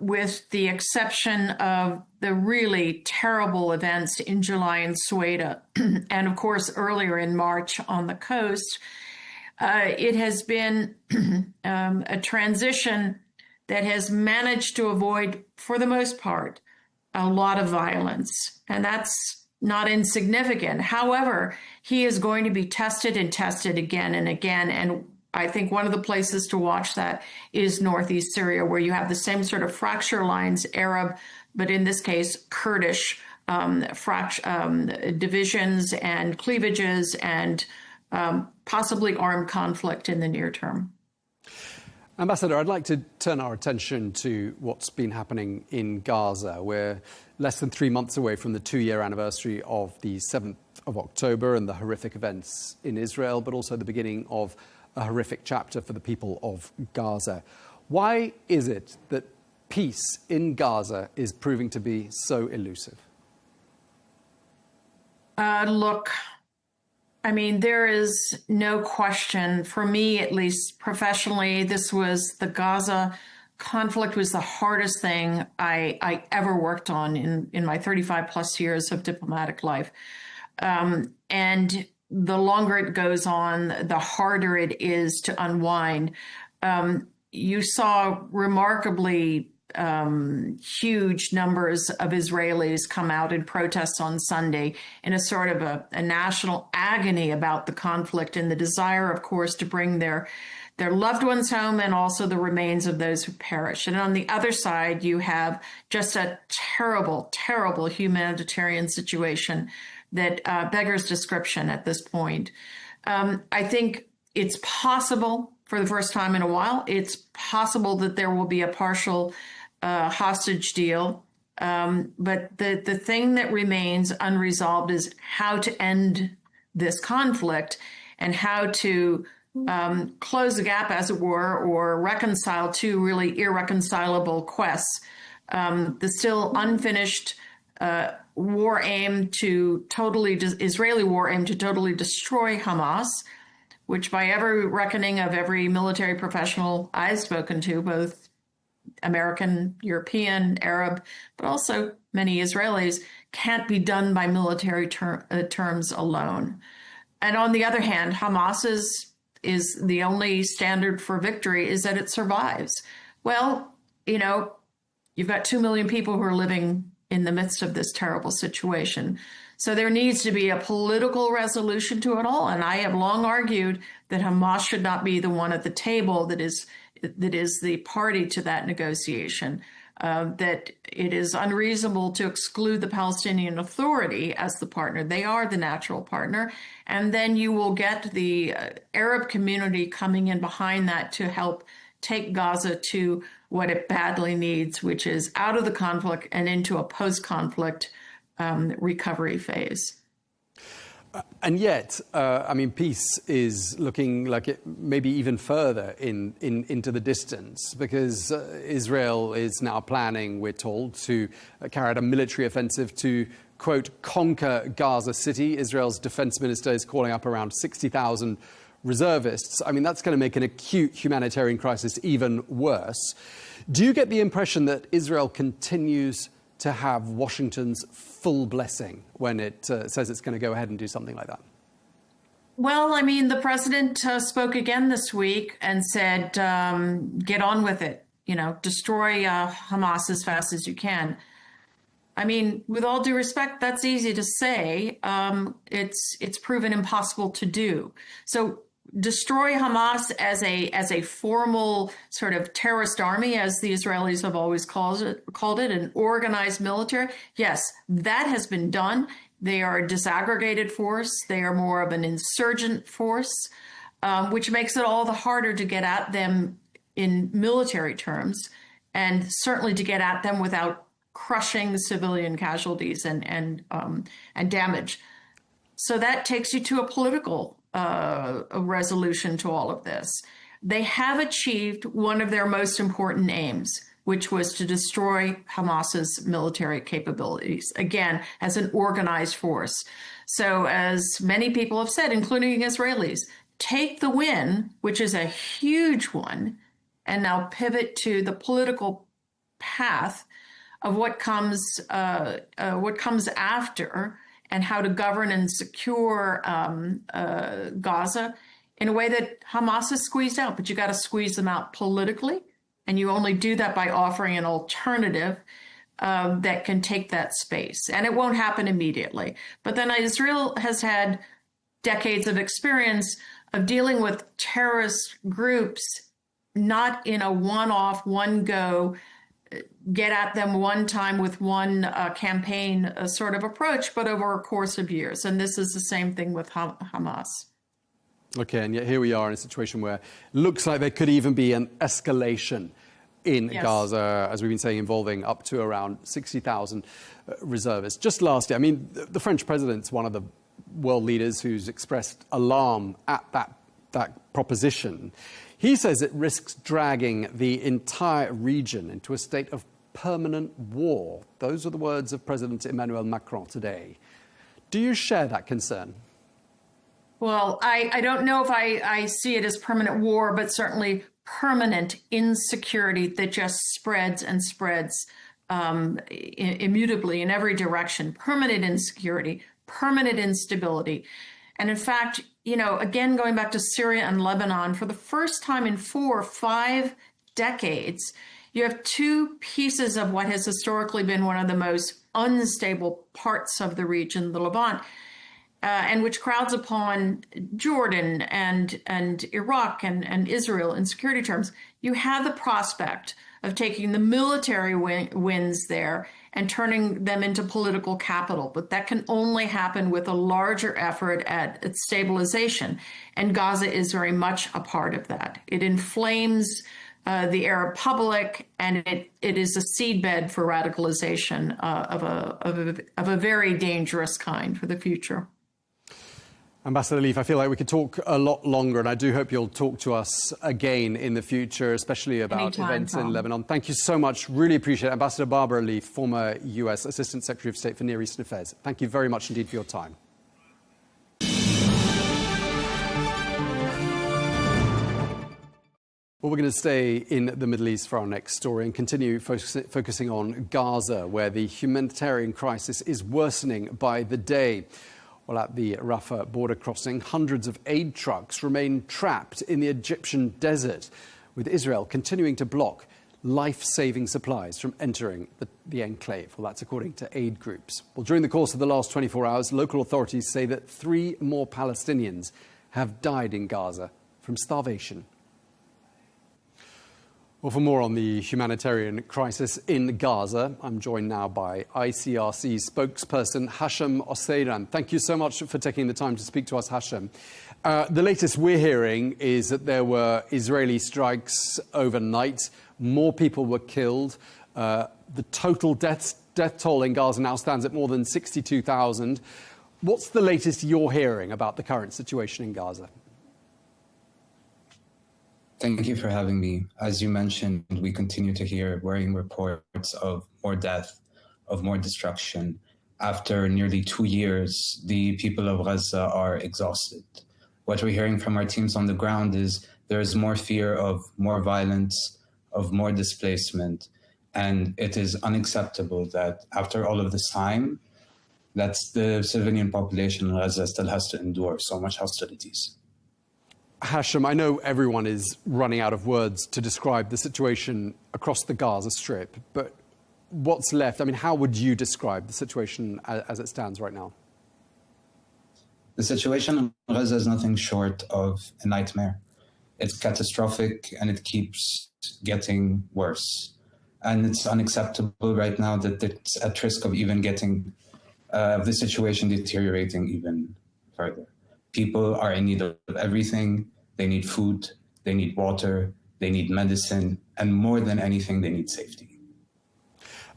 with the exception of the really terrible events in July in Sweden, and of course earlier in March on the coast, it has been a transition that has managed to avoid, for the most part, a lot of violence. And that's not insignificant. However, he is going to be tested and tested again and again. And I think one of the places to watch that is northeast Syria, where you have the same sort of fracture lines, Arab, but in this case, Kurdish divisions and cleavages and possibly armed conflict in the near term.
Ambassador, I'd like to turn our attention to what's been happening in Gaza. We're less than 3 months away from the 2-year anniversary of the 7th of October and the horrific events in Israel, but also the beginning of a horrific chapter for the people of Gaza. Why is it that peace in Gaza is proving to be so elusive?
Look, I mean, there is no question, for me at least professionally, the Gaza conflict was the hardest thing I ever worked on in my 35 plus years of diplomatic life. And the longer it goes on, the harder it is to unwind. You saw remarkably huge numbers of Israelis come out in protest on Sunday in a sort of a national agony about the conflict and the desire, of course, to bring their loved ones home and also the remains of those who perished. And on the other side, you have just a terrible, terrible humanitarian situation that beggars description at this point. I think it's possible, for the first time in a while, it's possible that there will be a partial hostage deal. But the thing that remains unresolved is how to end this conflict and how to close the gap, as it were, or reconcile two really irreconcilable quests. The still unfinished war aimed to Israeli war aimed to totally destroy Hamas, which by every reckoning of every military professional I've spoken to, both American, European, Arab, but also many Israelis, can't be done by military terms alone. And on the other hand, Hamas is the only standard for victory is that it survives. Well, you've got 2 million people who are living in the midst of this terrible situation. So there needs to be a political resolution to it all. And I have long argued that Hamas should not be the one at the table that is the party to that negotiation, that it is unreasonable to exclude the Palestinian Authority as the partner. They are the natural partner. And then you will get the Arab community coming in behind that to help take Gaza to what it badly needs, which is out of the conflict and into a post-conflict recovery phase.
And yet, peace is looking like it maybe even further into the distance, because Israel is now planning, we're told, to carry out a military offensive to, quote, conquer Gaza City. Israel's defense minister is calling up around 60,000 reservists. I mean, that's going to make an acute humanitarian crisis even worse. Do you get the impression that Israel continues to have Washington's full blessing when it says it's going to go ahead and do something like that?
Well, I mean, the president spoke again this week and said, get on with it, destroy Hamas as fast as you can. I mean, with all due respect, that's easy to say. It's proven impossible to do. So destroy Hamas as a formal sort of terrorist army, as the Israelis have always called it, an organized military. Yes, that has been done. They are a disaggregated force. They are more of an insurgent force, which makes it all the harder to get at them in military terms, and certainly to get at them without crushing civilian casualties and damage. So that takes you to a political a resolution to all of this. They have achieved one of their most important aims, which was to destroy Hamas's military capabilities, again, as an organized force. So as many people have said, including Israelis, take the win, which is a huge one, and now pivot to the political path of what comes after, and how to govern and secure Gaza in a way that Hamas is squeezed out. But you got to squeeze them out politically, and you only do that by offering an alternative that can take that space. And it won't happen immediately. But then Israel has had decades of experience of dealing with terrorist groups, not in a one-off, one-go, get at them one time with one campaign sort of approach, but over a course of years. And this is the same thing with Hamas.
Okay, and yet here we are in a situation where it looks like there could even be an escalation in Gaza, as we've been saying, involving up to around 60,000 reservists. Just lastly, I mean, the French president's one of the world leaders who's expressed alarm at that proposition. He says it risks dragging the entire region into a state of permanent war. Those are the words of President Emmanuel Macron today. Do you share that concern?
Well, I don't know if I see it as permanent war, but certainly permanent insecurity that just spreads and spreads immutably in every direction. Permanent insecurity, permanent instability. And in fact, you know, again, going back to Syria and Lebanon, for the first time in 4 or 5 decades, you have two pieces of what has historically been one of the most unstable parts of the region, the Levant, and which crowds upon Jordan and Iraq and Israel in security terms. You have the prospect of taking the military wins there and turning them into political capital. But that can only happen with a larger effort at stabilization. And Gaza is very much a part of that. It inflames the Arab public, and it is a seedbed for radicalization of a very dangerous kind for the future.
Ambassador Leigh, I feel like we could talk a lot longer, and I do hope you'll talk to us again in the future, especially about events in Lebanon. Thank you so much. Really appreciate it. Ambassador Barbara Leigh, former US Assistant Secretary of State for Near Eastern Affairs. Thank you very much indeed for your time. Well, we're going to stay in the Middle East for our next story and continue focusing on Gaza, where the humanitarian crisis is worsening by the day. Well, at the Rafah border crossing, hundreds of aid trucks remain trapped in the Egyptian desert, with Israel continuing to block life-saving supplies from entering the enclave. Well, that's according to aid groups. Well, during the course of the last 24 hours, local authorities say that 3 more Palestinians have died in Gaza from starvation. Well, for more on the humanitarian crisis in Gaza, I'm joined now by ICRC spokesperson Hashem Oseiran. Thank you so much for taking the time to speak to us, Hashem. The latest we're hearing is that there were Israeli strikes overnight. More people were killed. The total death toll in Gaza now stands at more than 62,000. What's the latest you're hearing about the current situation in Gaza?
Thank you for having me. As you mentioned, we continue to hear worrying reports of more death, of more destruction. After nearly 2 years, the people of Gaza are exhausted. What we're hearing from our teams on the ground is there is more fear of more violence, of more displacement, and it is unacceptable that after all of this time, that the civilian population in Gaza still has to endure so much hostilities.
Hashem, I know everyone is running out of words to describe the situation across the Gaza Strip, but what's left? I mean, how would you describe the situation as it stands right now?
The situation in Gaza is nothing short of a nightmare. It's catastrophic and it keeps getting worse. And it's unacceptable right now that it's at risk of even getting the situation deteriorating even further. People are in need of everything. They need food, they need water, they need medicine, and more than anything, they need safety.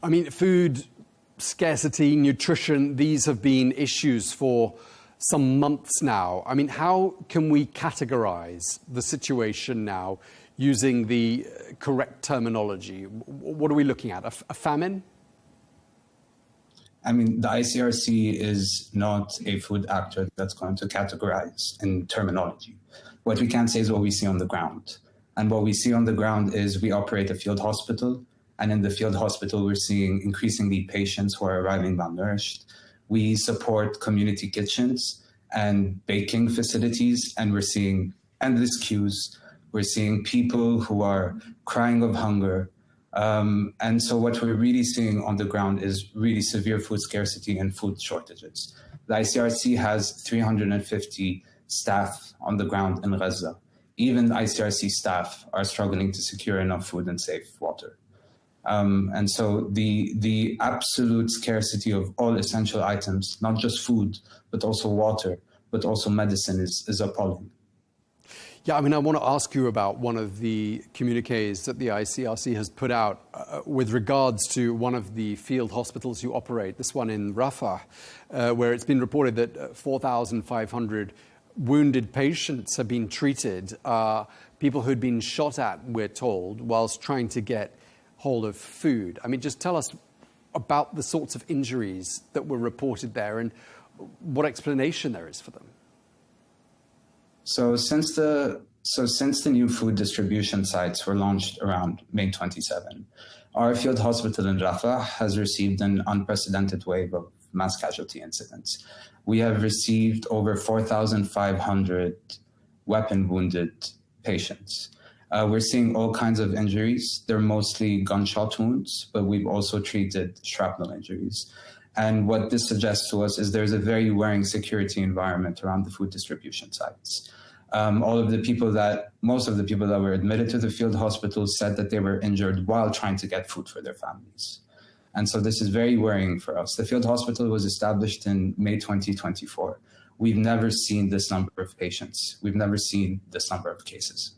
I mean, food scarcity, nutrition, these have been issues for some months now. I mean, how can we categorize the situation now using the correct terminology? What are we looking at? A famine?
I mean, the ICRC is not a food actor that's going to categorize in terminology. What we can say is what we see on the ground. And what we see on the ground is we operate a field hospital. And in the field hospital, we're seeing increasingly patients who are arriving malnourished. We support community kitchens and baking facilities, and we're seeing endless queues. We're seeing people who are crying of hunger. And so what we're really seeing on the ground is really severe food scarcity and food shortages. The ICRC has 350 staff on the ground in Gaza. Even the ICRC staff are struggling to secure enough food and safe water. And so the absolute scarcity of all essential items, not just food, but also water, but also medicine is appalling.
Yeah, I mean, I want to ask you about one of the communiques that the ICRC has put out with regards to one of the field hospitals you operate, this one in Rafah, where it's been reported that 4,500 wounded patients have been treated, people who'd been shot at, we're told, whilst trying to get hold of food. I mean, just tell us about the sorts of injuries that were reported there and what explanation there is for them.
So since the new food distribution sites were launched around May 27, our field hospital in Rafah has received an unprecedented wave of mass casualty incidents. We have received over 4,500 weapon wounded patients. We're seeing all kinds of injuries. They're mostly gunshot wounds, but we've also treated shrapnel injuries. And what this suggests to us is there's a very worrying security environment around the food distribution sites. Most of the people that were admitted to the field hospital said that they were injured while trying to get food for their families. And so this is very worrying for us. The field hospital was established in May 2024. We've never seen this number of patients. We've never seen this number of cases.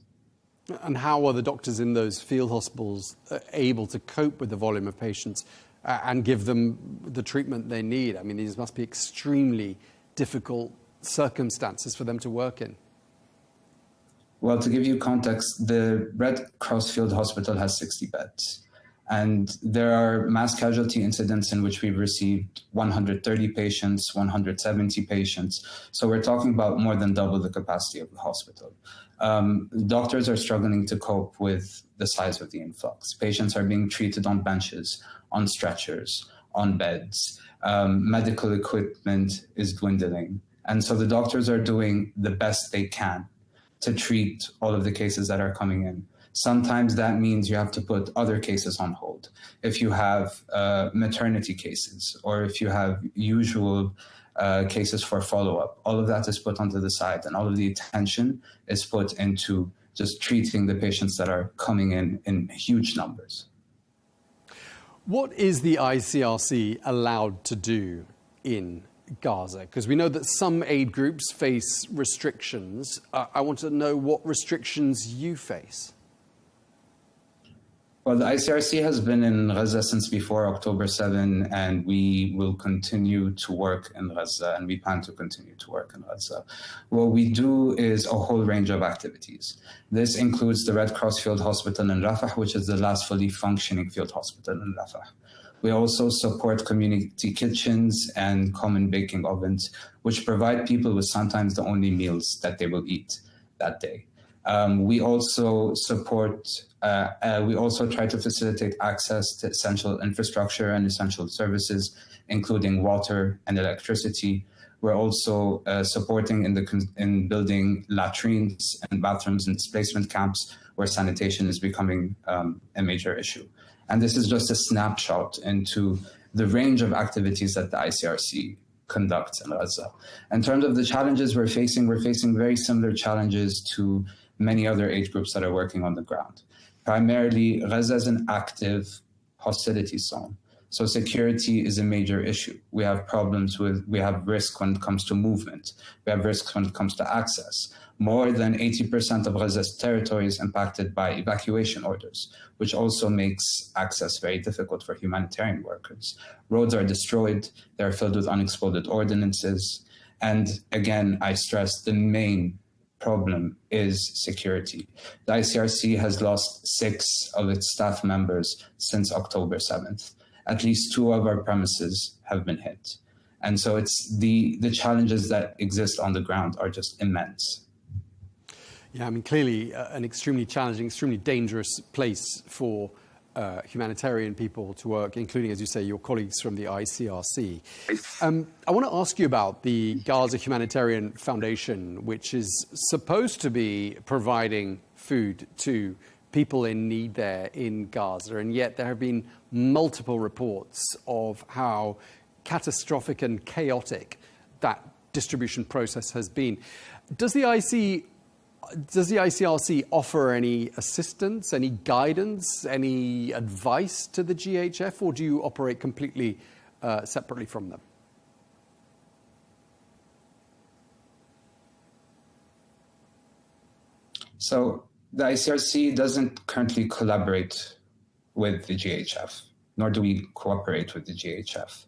And how are the doctors in those field hospitals able to cope with the volume of patients and give them the treatment they need? I mean, these must be extremely difficult circumstances for them to work in.
Well, to give you context, the Red Cross Field Hospital has 60 beds. And there are mass casualty incidents in which we've received 130 patients, 170 patients. So we're talking about more than double the capacity of the hospital. Doctors are struggling to cope with the size of the influx. Patients are being treated on benches, on stretchers, on beds. Medical equipment is dwindling. And so the doctors are doing the best they can to treat all of the cases that are coming in. Sometimes that means you have to put other cases on hold. If you have maternity cases or if you have usual cases for follow-up, all of that is put onto the side and all of the attention is put into just treating the patients that are coming in huge numbers.
What is the ICRC allowed to do in Gaza? Because we know that some aid groups face restrictions. I want to know what restrictions you face.
Well, the ICRC has been in Gaza since before October 7, and we will continue to work in Gaza, and we plan to continue to work in Gaza. What we do is a whole range of activities. This includes the Red Cross Field Hospital in Rafah, which is the last fully functioning field hospital in Rafah. We also support community kitchens and common baking ovens, which provide people with sometimes the only meals that they will eat that day. We also try to facilitate access to essential infrastructure and essential services, including water and electricity. We're also supporting in building latrines and bathrooms in displacement camps where sanitation is becoming a major issue. And this is just a snapshot into the range of activities that the ICRC conducts in Gaza. In terms of the challenges we're facing very similar challenges to many other aid groups that are working on the ground. Primarily, Gaza is an active hostility zone. So security is a major issue. We have risk when it comes to movement. We have risks when it comes to access. More than 80% of Gaza's territory is impacted by evacuation orders, which also makes access very difficult for humanitarian workers. Roads are destroyed. They're filled with unexploded ordinances. And again, I stress the main problem is security. The ICRC has lost 6 of its staff members since October 7th. At least 2 of our premises have been hit. And so it's the challenges that exist on the ground are just immense.
Yeah, I mean, clearly an extremely challenging, extremely dangerous place for humanitarian people to work, including, as you say, your colleagues from the ICRC. I want to ask you about the Gaza Humanitarian Foundation, which is supposed to be providing food to people in need there in Gaza, and yet there have been multiple reports of how catastrophic and chaotic that distribution process has been. Does the ICRC offer any assistance, any guidance, any advice to the GHF, or do you operate completely separately from them?
So the ICRC doesn't currently collaborate with the GHF, nor do we cooperate with the GHF.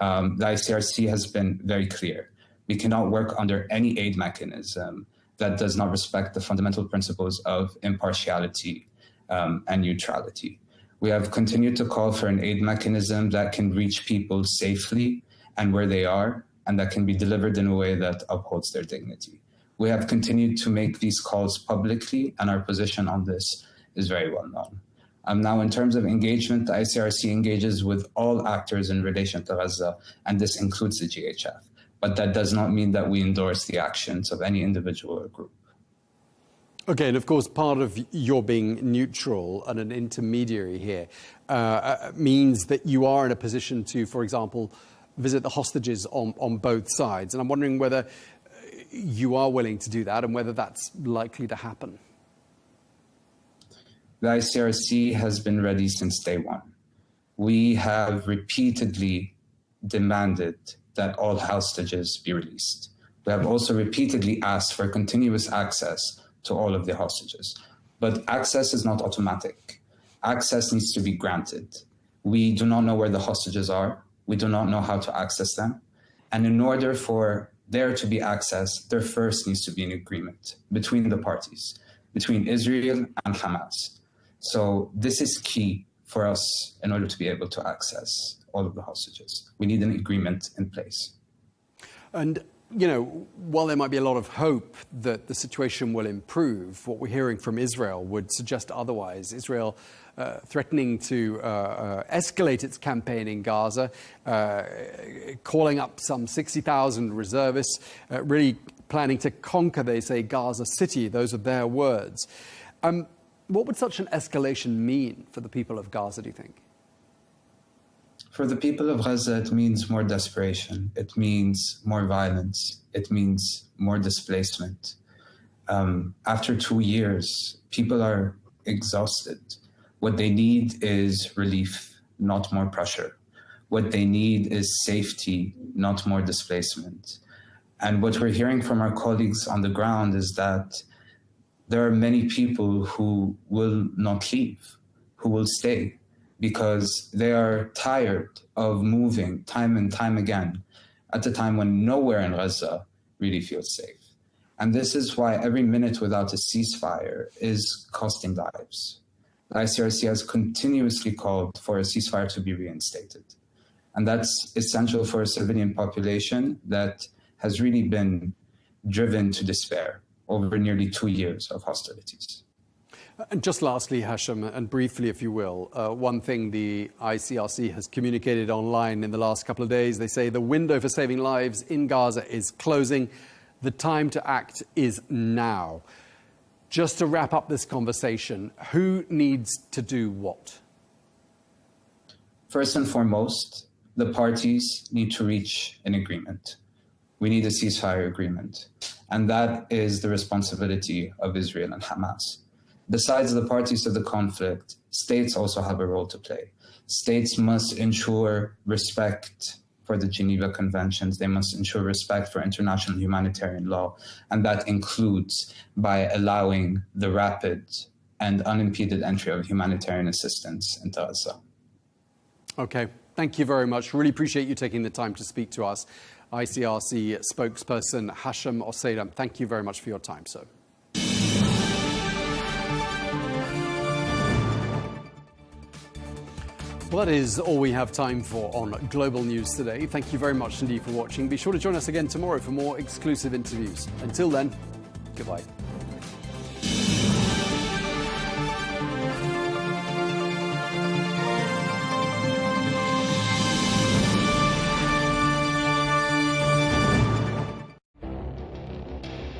The ICRC has been very clear. We cannot work under any aid mechanism that does not respect the fundamental principles of impartiality and neutrality. We have continued to call for an aid mechanism that can reach people safely and where they are, and that can be delivered in a way that upholds their dignity. We have continued to make these calls publicly, and our position on this is very well known. Now, in terms of engagement, the ICRC engages with all actors in relation to Gaza, and this includes the GHF. But that does not mean that we endorse the actions of any individual or group.
Okay, and of course, part of your being neutral and an intermediary here means that you are in a position to, for example, visit the hostages on both sides. And I'm wondering whether you are willing to do that and whether that's likely to happen.
The ICRC has been ready since day one. We have repeatedly demanded that all hostages be released. We have also repeatedly asked for continuous access to all of the hostages. But access is not automatic. Access needs to be granted. We do not know where the hostages are. We do not know how to access them. And in order for there to be access, there first needs to be an agreement between the parties, between Israel and Hamas. So this is key for us in order to be able to access all of the hostages. We need an agreement in place.
And, you know, while there might be a lot of hope that the situation will improve, what we're hearing from Israel would suggest otherwise. Israel threatening to escalate its campaign in Gaza, calling up some 60,000 reservists, really planning to conquer, they say, Gaza City. Those are their words. What would such an escalation mean for the people of Gaza, do you think?
For the people of Gaza, it means more desperation. It means more violence. It means more displacement. After 2 years, people are exhausted. What they need is relief, not more pressure. What they need is safety, not more displacement. And what we're hearing from our colleagues on the ground is that there are many people who will not leave, who will stay, because they are tired of moving time and time again at a time when nowhere in Gaza really feels safe. And this is why every minute without a ceasefire is costing lives. The ICRC has continuously called for a ceasefire to be reinstated. And that's essential for a civilian population that has really been driven to despair over nearly 2 years of hostilities.
And just lastly, Hashim, and briefly, if you will, one thing the ICRC has communicated online in the last couple of days, they say the window for saving lives in Gaza is closing. The time to act is now. Just to wrap up this conversation, who needs to do what?
First and foremost, the parties need to reach an agreement. We need a ceasefire agreement. And that is the responsibility of Israel and Hamas. Besides the parties to the conflict, states also have a role to play. States must ensure respect for the Geneva Conventions. They must ensure respect for international humanitarian law. And that includes by allowing the rapid and unimpeded entry of humanitarian assistance into Gaza.
Okay, thank you very much. Really appreciate you taking the time to speak to us. ICRC spokesperson Hashim Osseidam, thank you very much for your time, sir. Well, that is all we have time for on Global News today. Thank you very much indeed for watching. Be sure to join us again tomorrow for more exclusive interviews. Until then, goodbye.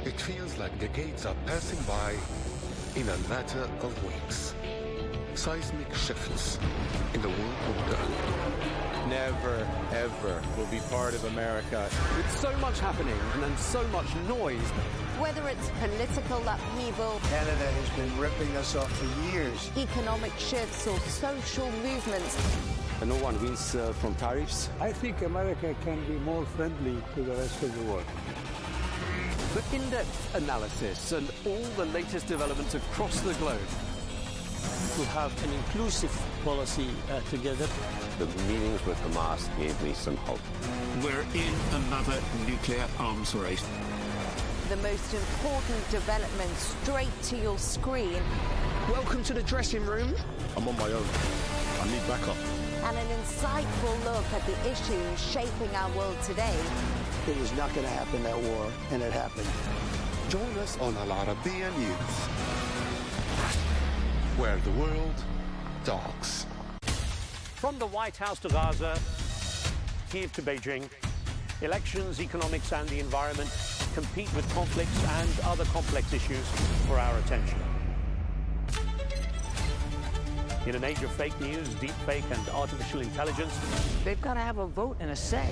It feels like decades are passing by in a matter of weeks. Seismic shifts in the world order.
Never, ever will be part of America.
With so much happening and so much noise.
Whether it's political upheaval,
Canada has been ripping us off for years.
Economic shifts or social movements.
And no one wins from tariffs.
I think America can be more friendly to the rest of the world.
For in-depth analysis and all the latest developments across the globe.
To have an inclusive policy together.
The meetings with Hamas gave me some hope.
We're in another nuclear arms race.
The most important development straight to your screen.
Welcome to the dressing room.
I'm on my own. I need backup.
And an insightful look at the issues shaping our world today.
It was not going to happen, that war, and it happened.
Join us on Arabiya News, where the world talks.
From the White House to Gaza, Kiev to Beijing, elections, economics and the environment compete with conflicts and other complex issues for our attention. In an age of fake news, deepfake and artificial intelligence,
They've got to have a vote and a say.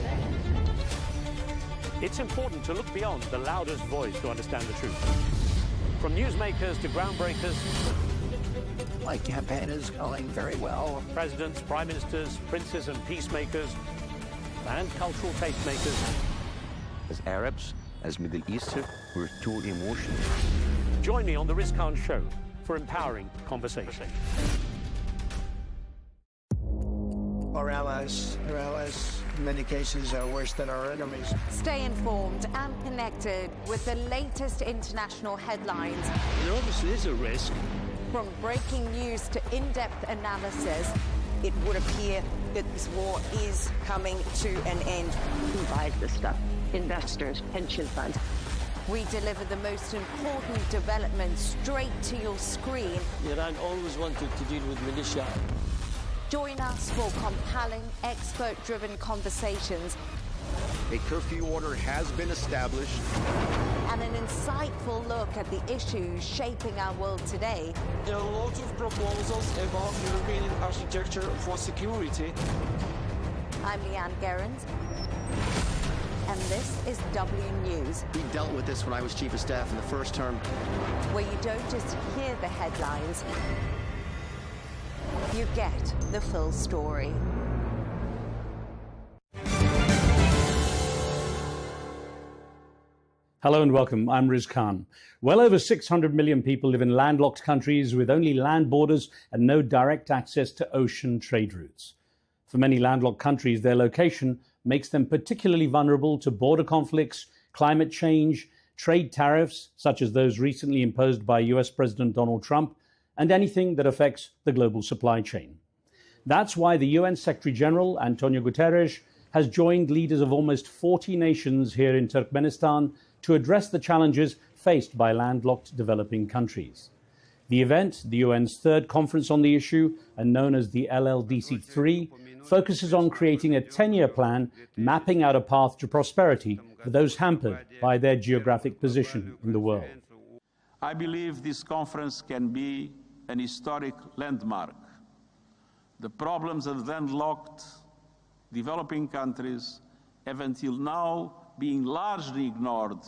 it's important to look beyond the loudest voice to understand the truth. From newsmakers to groundbreakers,
My campaign is going very well.
presidents, prime ministers, princes and peacemakers, and cultural tastemakers.
As Arabs, as Middle Eastern, we're too emotional.
Join me on the Riz Khan Show for empowering conversation.
Our allies, in many cases, are worse than our enemies.
Stay informed and connected with the latest international headlines.
There obviously is a risk.
From breaking news to in-depth analysis,
It would appear that this war is coming to an end.
who buys this stuff? Investors, pension funds. We deliver the most important developments straight to your screen.
Iran always wanted to deal with militia.
Join us for compelling, expert-driven conversations
A curfew order has been established.
and an insightful look at the issues shaping our world today.
There are a lot of proposals about European architecture for security.
I'm Leigh Ann Gerrans, and this is W News,
We dealt with this when I was chief of staff in the first term.
where you don't just hear the headlines, you get the full story.
Hello and welcome. I'm Riz Khan. Well over 600 million people live in landlocked countries with only land borders and no direct access to ocean trade routes. For many landlocked countries, their location makes them particularly vulnerable to border conflicts, climate change, trade tariffs, such as those recently imposed by US President Donald Trump, and anything that affects the global supply chain. That's why the UN Secretary General, Antonio Guterres, has joined leaders of almost 40 nations here in Turkmenistan to address the challenges faced by landlocked developing countries. The event, the UN's third conference on the issue, and known as the LLDC3, focuses on creating a 10-year plan mapping out a path to prosperity for those hampered by their geographic position in the world.
I believe this conference can be an historic landmark. The problems of landlocked developing countries have until now been largely ignored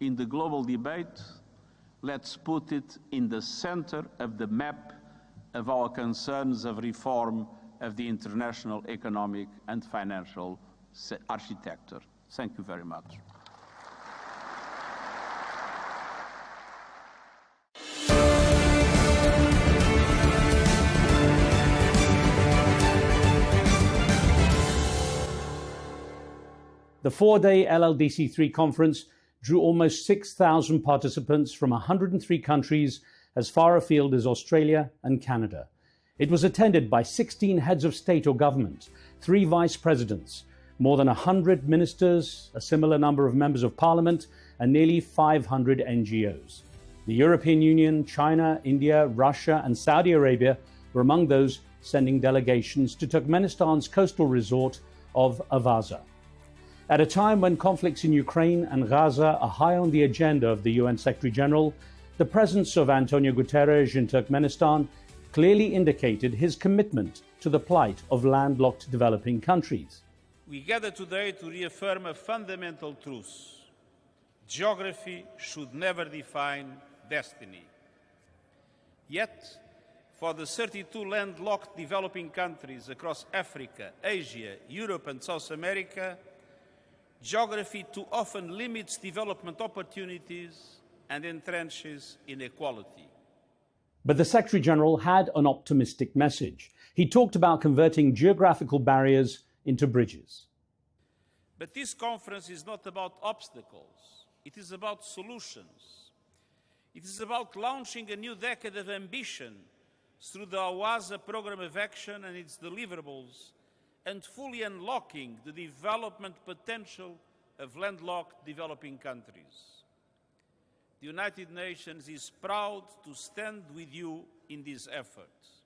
in the global debate. Let's put it in the center of the map of our concerns of reform of the international economic and financial architecture. Thank you very much.
The four-day LLDC3 conference drew almost 6,000 participants from 103 countries as far afield as Australia and Canada. It was attended by 16 heads of state or government, 3 vice presidents, more than 100 ministers, a similar number of members of parliament, and nearly 500 NGOs. The European Union, China, India, Russia, and Saudi Arabia were among those sending delegations to Turkmenistan's coastal resort of Avaza. At a time when conflicts in Ukraine and Gaza are high on the agenda of the UN Secretary General, the presence of Antonio Guterres in Turkmenistan clearly indicated his commitment to the plight of landlocked developing countries.
We gather today to reaffirm a fundamental truth. Geography should never define destiny. Yet, for the 32 landlocked developing countries across Africa, Asia, Europe and South America, Geography too often limits development opportunities and entrenches inequality.
But the Secretary-General had an optimistic message. He talked about converting geographical barriers into bridges.
But this conference is not about obstacles. It is about solutions. It is about launching a new decade of ambition through the OASA Programme of Action and its deliverables, and fully unlocking the development potential of landlocked developing countries. The United Nations is proud to stand with you in these efforts.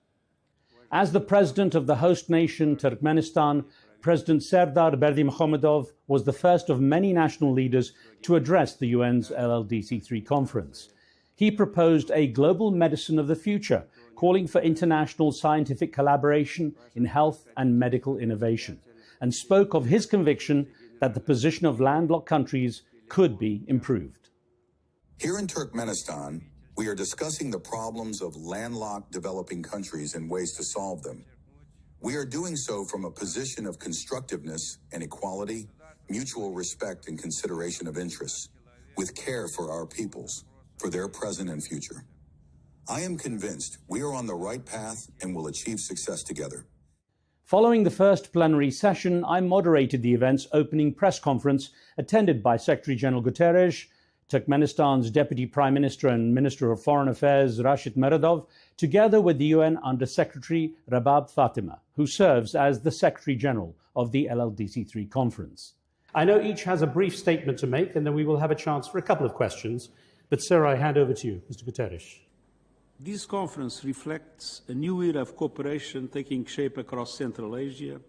As the president of the host nation, Turkmenistan, President Serdar Berdimuhamedov was the first of many national leaders to address the UN's LLDC3 conference. He proposed a global medicine of the future, calling for international scientific collaboration in health and medical innovation, and spoke of his conviction that the position of landlocked countries could be improved.
Here in Turkmenistan, we are discussing the problems of landlocked developing countries and ways to solve them. We are doing so from a position of constructiveness and equality, mutual respect and consideration of interests, with care for our peoples, for their present and future. I am convinced we are on the right path and will achieve success together.
Following the first plenary session, I moderated the event's opening press conference attended by Secretary-General Guterres, Turkmenistan's Deputy Prime Minister and Minister of Foreign Affairs Rashid Meredov, together with the UN Under-Secretary Rabab Fatima, who serves as the Secretary-General of the LLDC3 conference. I know each has a brief statement to make, and then we will have a chance for a couple of questions. But sir, I hand over to you, Mr. Guterres.
This conference reflects a new era of cooperation taking shape across Central Asia,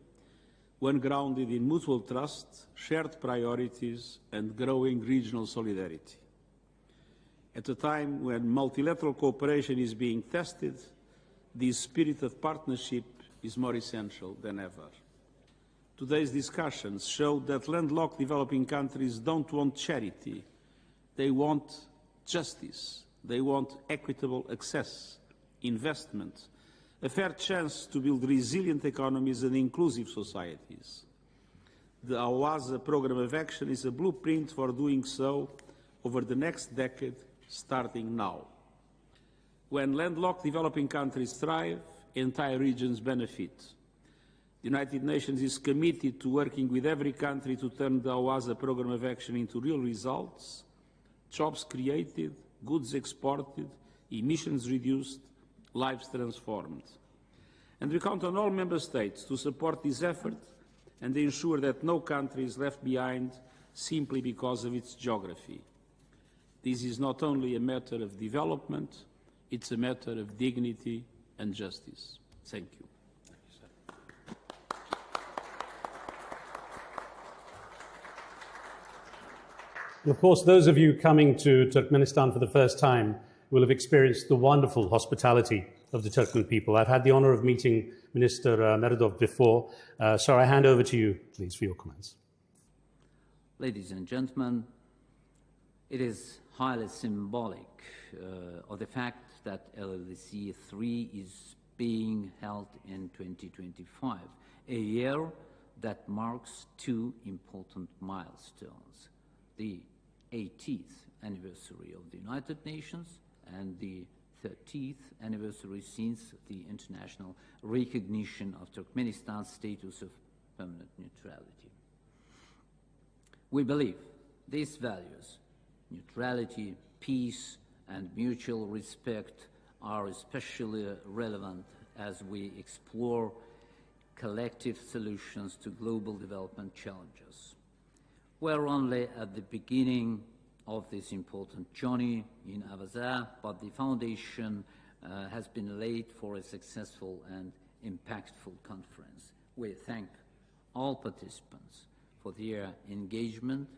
one grounded in mutual trust, shared priorities, and growing regional solidarity. At a time when multilateral cooperation is being tested, this spirit of partnership is more essential than ever. Today's discussions show that landlocked developing countries don't want charity. They want justice. They want equitable access, investment, a fair chance to build resilient economies and inclusive societies. The OASA Programme of Action is a blueprint for doing so over the next decade, starting now. When landlocked developing countries thrive, entire regions benefit. The United Nations is committed to working with every country to turn the OASA Programme of Action into real results, jobs created, goods exported, emissions reduced, lives transformed. And we count on all Member States to support this effort and ensure that no country is left behind simply because of its geography. This is not only a matter of development, it's a matter of dignity and justice. Thank you.
Of course, those of you coming to Turkmenistan for the first time will have experienced the wonderful hospitality of the Turkmen people. I've had the honor of meeting Minister Meredov before, so I hand over to you, please, for your comments.
Ladies and gentlemen, it is highly symbolic of the fact that LLDC 3 is being held in 2025, a year that marks two important milestones: the 80th anniversary of the United Nations and the 30th anniversary since the international recognition of Turkmenistan's status of permanent neutrality. We believe these values, neutrality, peace, and mutual respect, are especially relevant as we explore collective solutions to global development challenges. We're only at the beginning of this important journey in Gaza, but the foundation has been laid for a successful and impactful conference. We thank all participants for their engagement,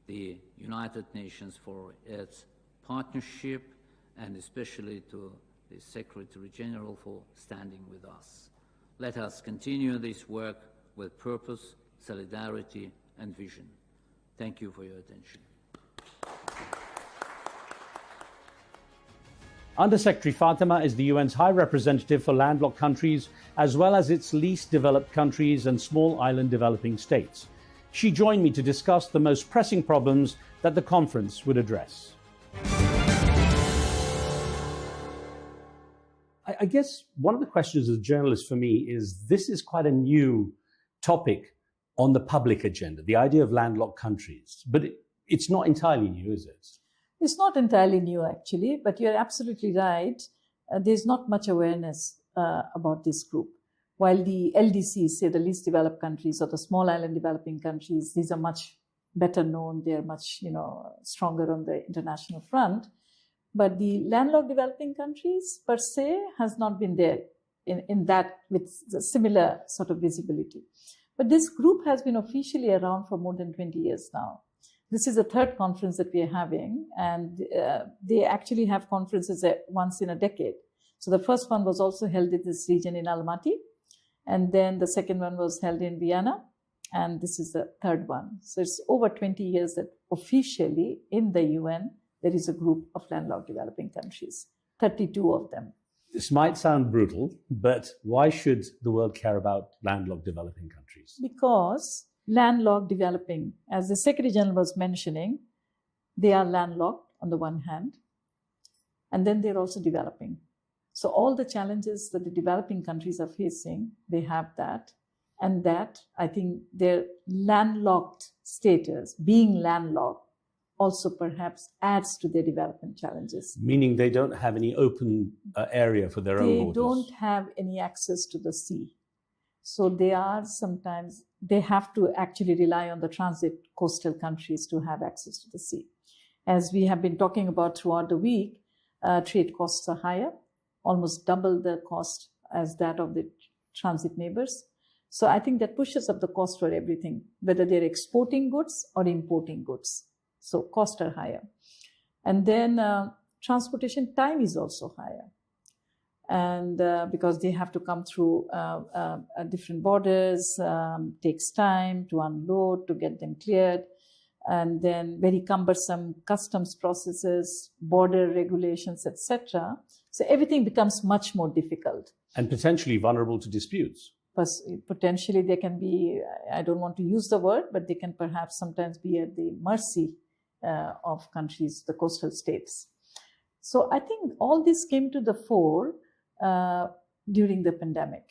the United Nations for its partnership, and especially to the Secretary General for standing with us. Let us continue this work with purpose, solidarity, and vision. Thank you for your attention.
Under-Secretary Fatima is the UN's High Representative for landlocked countries, as well as its least developed countries and small island developing states. She joined me to discuss the most pressing problems that the conference would address. I guess one of the questions as a journalist for me is this is quite a new topic on the public agenda, the idea of landlocked countries. But it's not entirely new, is it?
It's not entirely new, actually, but you're absolutely right. There's not much awareness about this group. While the LDCs, say the least developed countries or the small island developing countries, these are much better known. They're much, stronger on the international front. But the landlocked developing countries per se has not been there in that with the similar sort of visibility. But this group has been officially around for more than 20 years now. This is the third conference that we are having, and they actually have conferences once in a decade. So the first one was also held in this region in Almaty, and then the second one was held in Vienna, and this is the third one. So it's over 20 years that officially in the UN, there is a group of landlocked developing countries, 32 of them.
This might sound brutal, but why should the world care about landlocked developing countries?
Because landlocked developing, as the Secretary General was mentioning, they are landlocked on the one hand, and then they're also developing. So all the challenges that the developing countries are facing, they have that. And that, I think their landlocked status, being landlocked, also perhaps adds to their development challenges.
Meaning they don't have any open area for their own borders.
They don't have any access to the sea. So they have to actually rely on the transit coastal countries to have access to the sea. As we have been talking about throughout the week, trade costs are higher, almost double the cost as that of the transit neighbors. So I think that pushes up the cost for everything, whether they're exporting goods or importing goods. So costs are higher. And then transportation time is also higher. And because they have to come through different borders, takes time to unload, to get them cleared, and then very cumbersome customs processes, border regulations, etc. So everything becomes much more difficult.
And potentially vulnerable to disputes.
Potentially they can be, I don't want to use the word, but they can perhaps sometimes be at the mercy of countries, the coastal states. So I think all this came to the fore during the pandemic,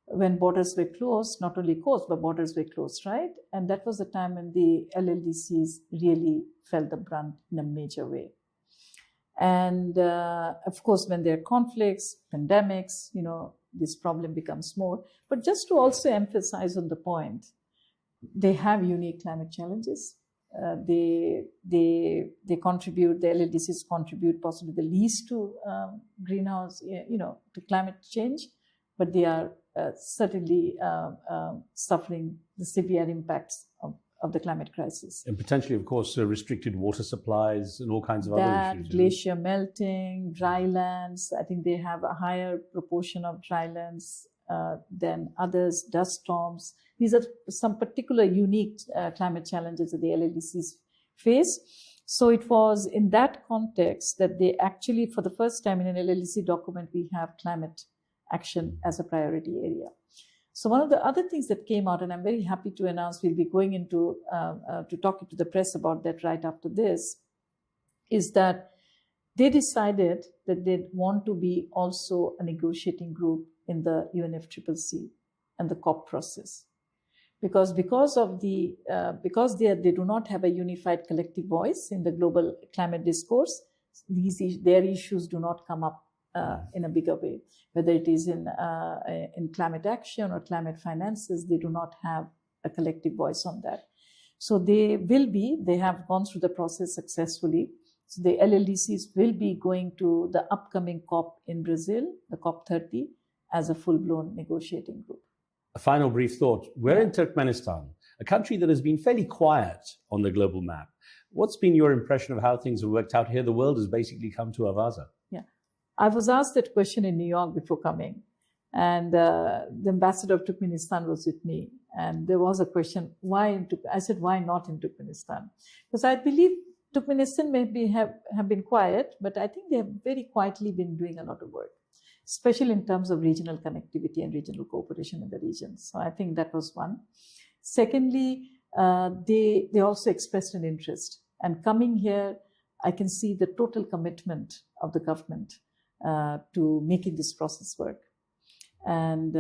when borders were closed, not only coast, but borders were closed, right? And that was the time when the LLDCs really felt the brunt in a major way. And of course, when there are conflicts, pandemics, this problem becomes more. But just to also emphasize on the point, they have unique climate challenges. They contribute, the LLDCs contribute possibly the least to greenhouse, to climate change, but they are certainly suffering the severe impacts of the climate crisis.
And potentially, of course, restricted water supplies and all kinds of other issues.
Glacier melting, dry lands. I think they have a higher proportion of dry lands than others, dust storms. These are some particular unique climate challenges that the LLDCs face. So it was in that context that they actually, for the first time in an LLDC document, we have climate action as a priority area. So one of the other things that came out, and I'm very happy to announce we'll be going into to talking to the press about that right after this, is that they decided that they want to be also a negotiating group in the UNFCCC and the COP process. Because they do not have a unified collective voice in the global climate discourse, their issues do not come up in a bigger way. Whether it is in climate action or climate finances, they do not have a collective voice on that. So they have gone through the process successfully. So the LLDCs will be going to the upcoming COP in Brazil, the COP 30, as a full-blown negotiating group.
A final brief thought. We're in Turkmenistan, a country that has been fairly quiet on the global map. What's been your impression of how things have worked out here? The world has basically come to Avaza.
Yeah. I was asked that question in New York before coming, and the ambassador of Turkmenistan was with me. And there was a question, I said, why not in Turkmenistan? Because I believe Turkmenistan have been quiet, but I think they have very quietly been doing a lot of work, especially in terms of regional connectivity and regional cooperation in the region. So I think that was one. Secondly, they also expressed an interest. And coming here, I can see the total commitment of the government to making this process work. And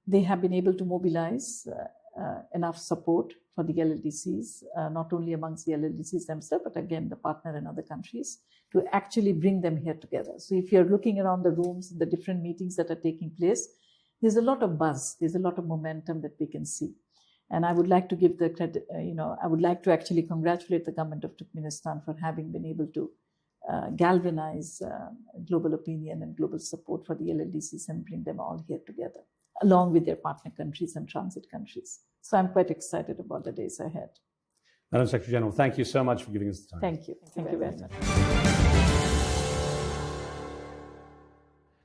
they have been able to mobilize enough support for the LLDCs, not only amongst the LLDCs themselves, but again, the partner and other countries, to actually bring them here together. So if you're looking around the rooms, the different meetings that are taking place, there's a lot of buzz, there's a lot of momentum that we can see. And I would like to give the credit, I would like to actually congratulate the government of Turkmenistan for having been able to galvanize global opinion and global support for the LLDCs and bring them all here together, along with their partner countries and transit countries. So I'm quite excited about the days ahead.
Madam Secretary General, thank you so much for giving us the time.
Thank you. Thank you very much.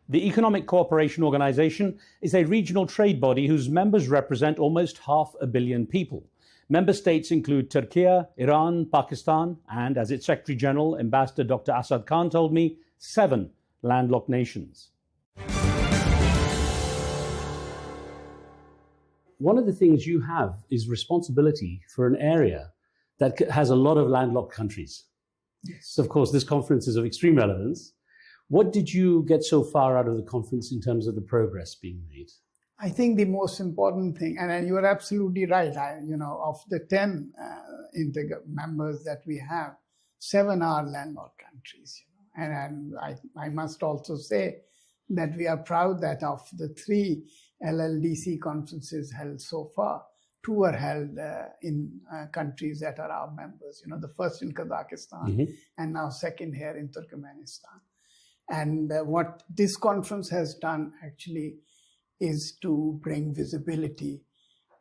The Economic Cooperation Organization is a regional trade body whose members represent almost 500 million people. Member states include Turkey, Iran, Pakistan, and, as its Secretary General, Ambassador Dr. Asad Khan told me, 7 landlocked nations. One of the things you have is responsibility for an area that has a lot of landlocked countries. Yes. So, of course, this conference is of extreme relevance. What did you get so far out of the conference in terms of the progress being made?
I think the most important thing, and you are absolutely right, of the 10 members that we have, 7 are landlocked countries. And I must also say that we are proud that of the 3 LLDC conferences held so far, 2 are held in countries that are our members. The first in Kazakhstan, and now second here in Turkmenistan. And what this conference has done actually is to bring visibility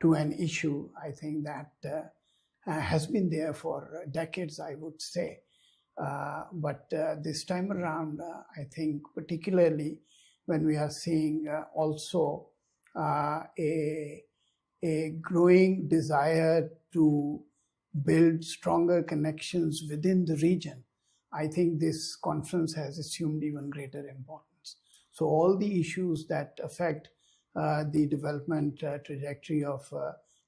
to an issue, I think, that has been there for decades, I would say. But this time around, I think, particularly when we are seeing also a growing desire to build stronger connections within the region, I think this conference has assumed even greater importance. So all the issues that affect the development trajectory of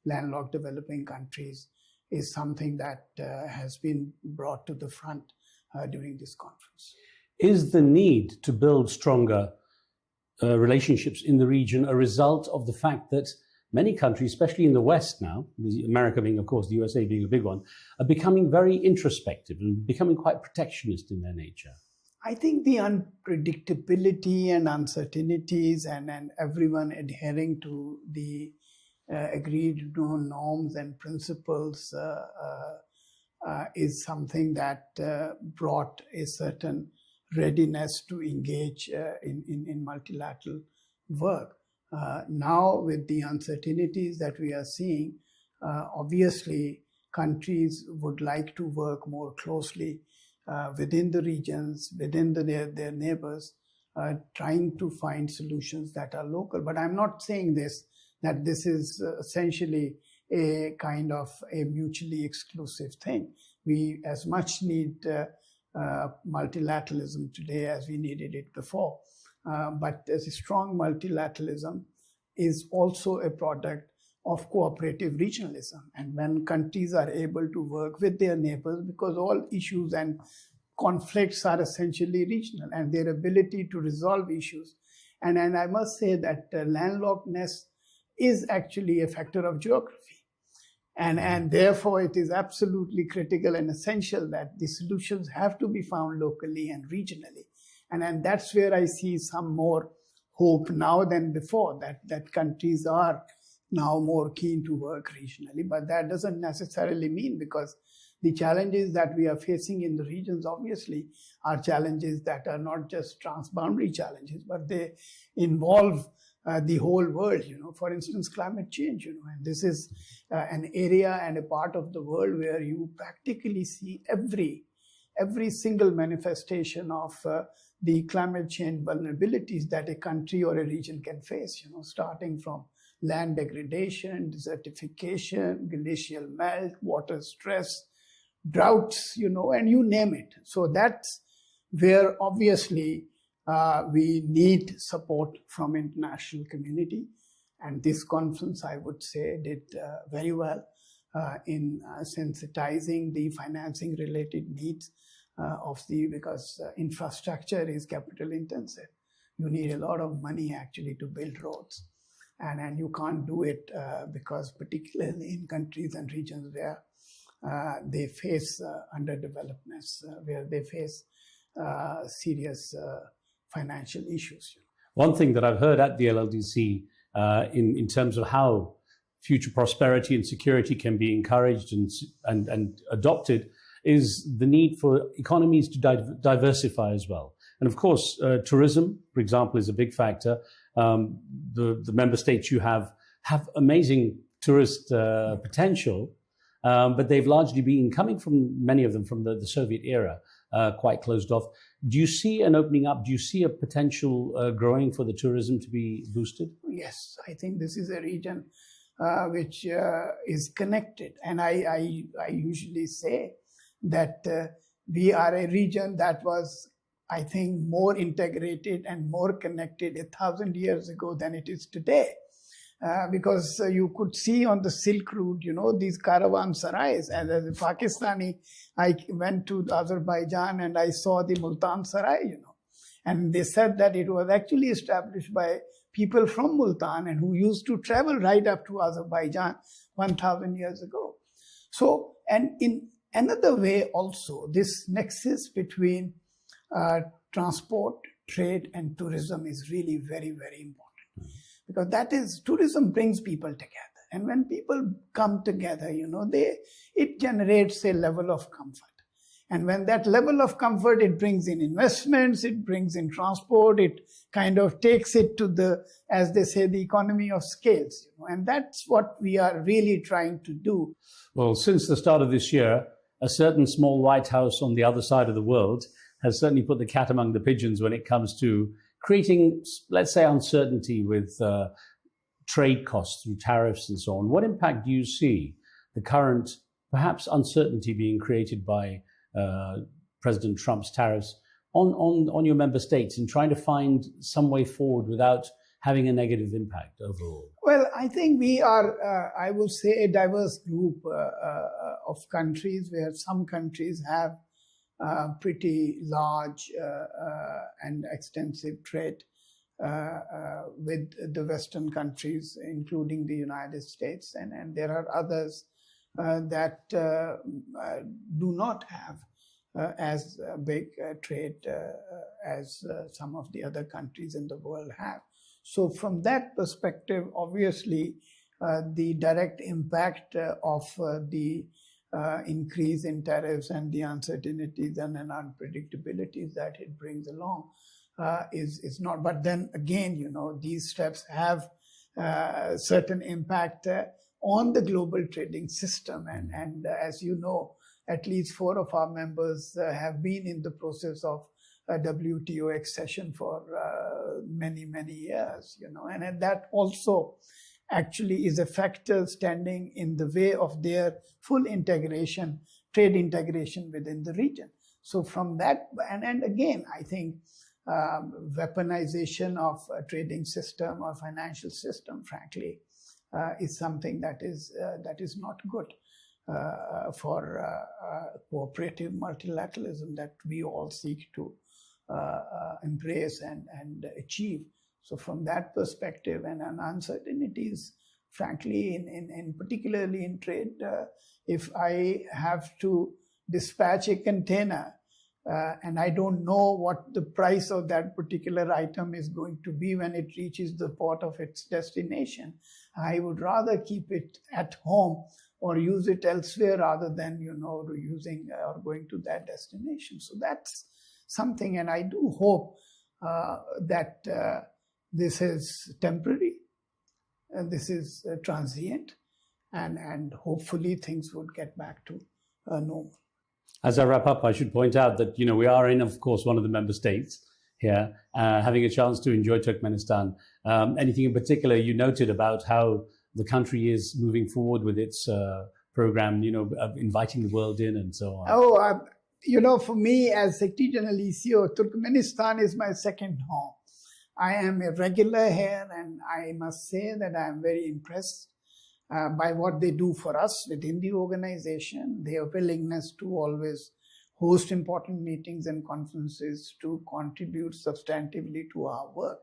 landlocked developing countries is something that has been brought to the front during this conference.
Is the need to build stronger relationships in the region a result of the fact that many countries, especially in the West now, America being, of course, the USA being a big one, are becoming very introspective and becoming quite protectionist in their nature?
I think the unpredictability and uncertainties and everyone adhering to the agreed norms and principles is something that brought a certain readiness to engage in multilateral work. Now, with the uncertainties that we are seeing, obviously countries would like to work more closely within the regions, within their neighbors, trying to find solutions that are local. But I'm not saying that this is essentially a kind of a mutually exclusive thing. We as much need multilateralism today as we needed it before. But a strong multilateralism is also a product of cooperative regionalism. And when countries are able to work with their neighbors, because all issues and conflicts are essentially regional, and their ability to resolve issues. And I must say that landlockedness is actually a factor of geography. And therefore, it is absolutely critical and essential that the solutions have to be found locally and regionally. And that's where I see some more hope now than before, that countries are now more keen to work regionally. But that doesn't necessarily mean, because the challenges that we are facing in the regions obviously are challenges that are not just transboundary challenges, but they involve the whole world. For instance, climate change, and this is an area and a part of the world where you practically see every single manifestation of the climate change vulnerabilities that a country or a region can face, starting from land degradation, desertification, glacial melt, water stress, droughts, and you name it. So that's where obviously we need support from international community. And this conference, I would say, did very well in sensitizing the financing related needs because infrastructure is capital intensive. You need a lot of money actually to build roads. And you can't do it because particularly in countries and regions where they face underdevelopment, where they face serious financial issues.
One thing that I've heard at the LLDC in terms of how future prosperity and security can be encouraged and adopted is the need for economies to diversify as well. And of course, tourism, for example, is a big factor. The member states you have amazing tourist potential, but they've largely been coming from, many of them, from the Soviet era, quite closed off. Do you see an opening up? Do you see a potential growing for the tourism to be boosted?
Yes, I think this is a region which is connected. And I usually say that we are a region that was, I think, more integrated and more connected 1,000 years ago than it is today. Because you could see on the Silk Route, these caravansarais. And as a Pakistani, I went to Azerbaijan and I saw the Multan Sarai, And they said that it was actually established by people from Multan and who used to travel right up to Azerbaijan 1,000 years ago. So, and in another way also, this nexus between transport, trade, and tourism is really very, very important. Because tourism brings people together. And when people come together, it generates a level of comfort. And when that level of comfort, it brings in investments, it brings in transport, it kind of takes it to the, as they say, the economy of scales. And that's what we are really trying to do.
Well, since the start of this year, a certain small White House on the other side of the world has certainly put the cat among the pigeons when it comes to creating, let's say, uncertainty with trade costs through tariffs and so on. What impact do you see the current, perhaps, uncertainty being created by President Trump's tariffs on your member states in trying to find some way forward without having a negative impact overall?
Well, I think we are, I would say, a diverse group of countries where some countries have pretty large and extensive trade with the Western countries, including the United States. And there are others that do not have as big trade as some of the other countries in the world have. So from that perspective, obviously, the direct impact of the increase in tariffs and the uncertainties and unpredictabilities that it brings along is not. But then again, these steps have certain impact on the global trading system. And as you know, at least 4 of our members have been in the process of WTO accession for many, many years, and that also actually is a factor standing in the way of their full integration, trade integration within the region. So from that, and again, I think weaponization of a trading system or financial system, frankly, is something that is not good for cooperative multilateralism that we all seek to embrace and achieve. So from that perspective, and uncertainties, frankly, in particularly in trade, if I have to dispatch a container and I don't know what the price of that particular item is going to be when it reaches the port of its destination, I would rather keep it at home or use it elsewhere rather than, using or going to that destination. So that's something, and I do hope that this is temporary, and this is transient, and hopefully things would get back to normal.
As I wrap up, I should point out that, we are in, of course, one of the member states here, having a chance to enjoy Turkmenistan. Anything in particular you noted about how the country is moving forward with its program, of inviting the world in and so on?
Oh, for me as Secretary General ECO, Turkmenistan is my second home. I am a regular here, and I must say that I am very impressed by what they do for us within the organization, their willingness to always host important meetings and conferences to contribute substantively to our work.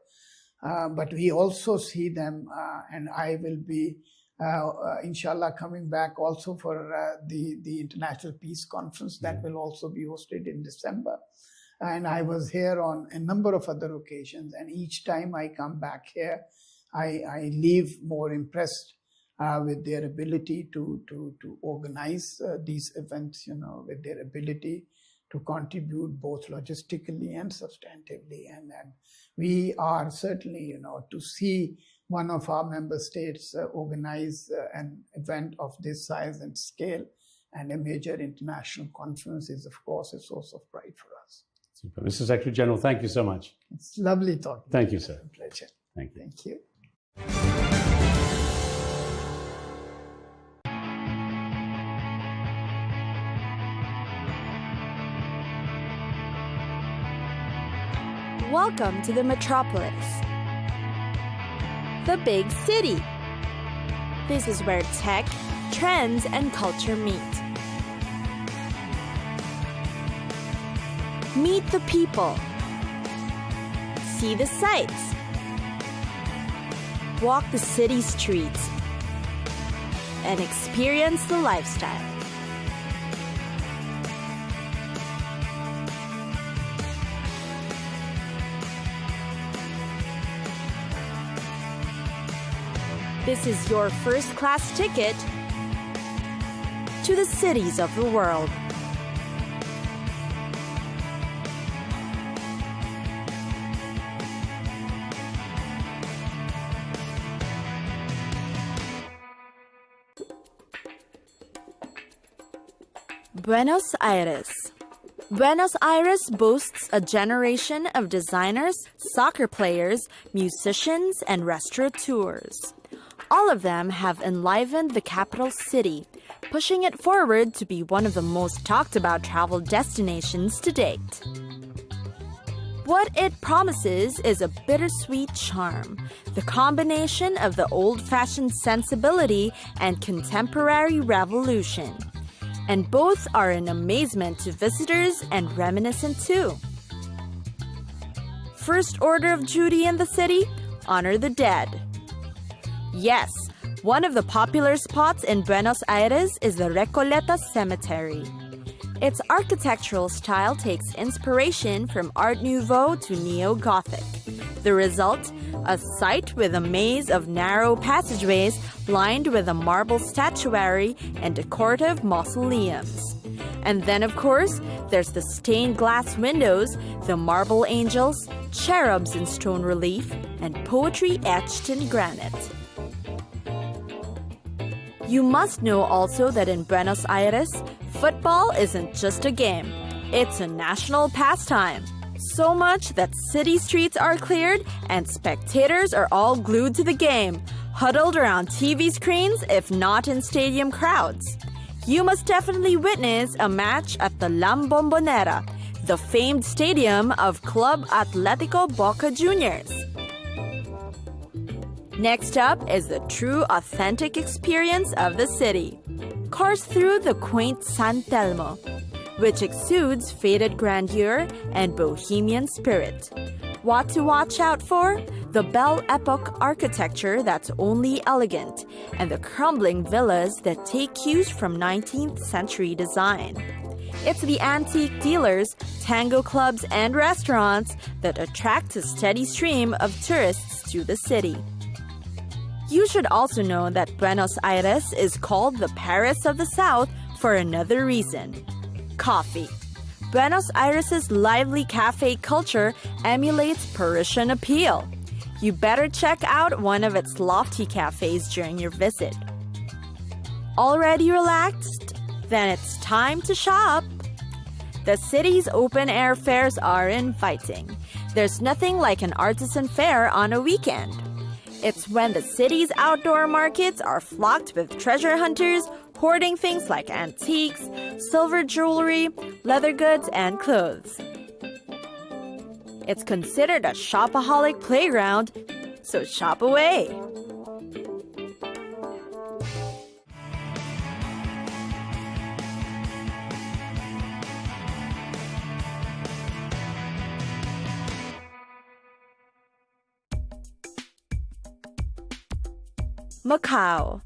But we also see them, and I will be, inshallah, coming back also for the International Peace Conference that will also be hosted in December. And I was here on a number of other occasions, and each time I come back here, I leave more impressed with their ability to organize these events, with their ability to contribute both logistically and substantively. And we are certainly, to see one of our member states organize an event of this size and scale and a major international conference is, of course, a source of pride for us.
Super. Mr. Secretary General, thank you so much.
It's lovely talking.
Thank you, sir.
It's a pleasure.
Thank you.
Thank you.
Welcome to the metropolis, the big city. This is where tech, trends, and culture meet. Meet the people. See the sights. Walk the city streets. And experience the lifestyle. This is your first-class ticket to the cities of the world. Buenos Aires. Buenos Aires boasts a generation of designers, soccer players, musicians, and restaurateurs. All of them have enlivened the capital city, pushing it forward to be one of the most talked about travel destinations to date. What it promises is a bittersweet charm, the combination of the old-fashioned sensibility and contemporary revolution. And both are an amazement to visitors and reminiscent too. First order of duty in the city, honor the dead. Yes, one of the popular spots in Buenos Aires is the Recoleta Cemetery. Its architectural style takes inspiration from Art Nouveau to Neo-Gothic. The result? A site with a maze of narrow passageways lined with a marble statuary and decorative mausoleums. And then, of course, there's the stained glass windows, the marble angels, cherubs in stone relief, and poetry etched in granite. You must know also that in Buenos Aires, football isn't just a game. It's a national pastime. So much that city streets are cleared and spectators are all glued to the game, huddled around TV screens if not in stadium crowds. You must definitely witness a match at the La Bombonera, the famed stadium of Club Atlético Boca Juniors. Next up is the true authentic experience of the city. Course through the quaint San Telmo, which exudes faded grandeur and bohemian spirit. What to watch out for? The Belle Epoque architecture that's only elegant, and the crumbling villas that take cues from 19th century design. It's the antique dealers, tango clubs, and restaurants that attract a steady stream of tourists to the city. You should also know that Buenos Aires is called the Paris of the South for another reason: coffee. Buenos Aires' lively cafe culture emulates Parisian appeal. You better check out one of its lofty cafes during your visit. Already relaxed? Then it's time to shop. The city's open-air fairs are inviting. There's nothing like an artisan fair on a weekend. It's when the city's outdoor markets are flocked with treasure hunters, hoarding things like antiques, silver jewelry, leather goods, and clothes. It's considered a shopaholic playground, so shop away. Macau.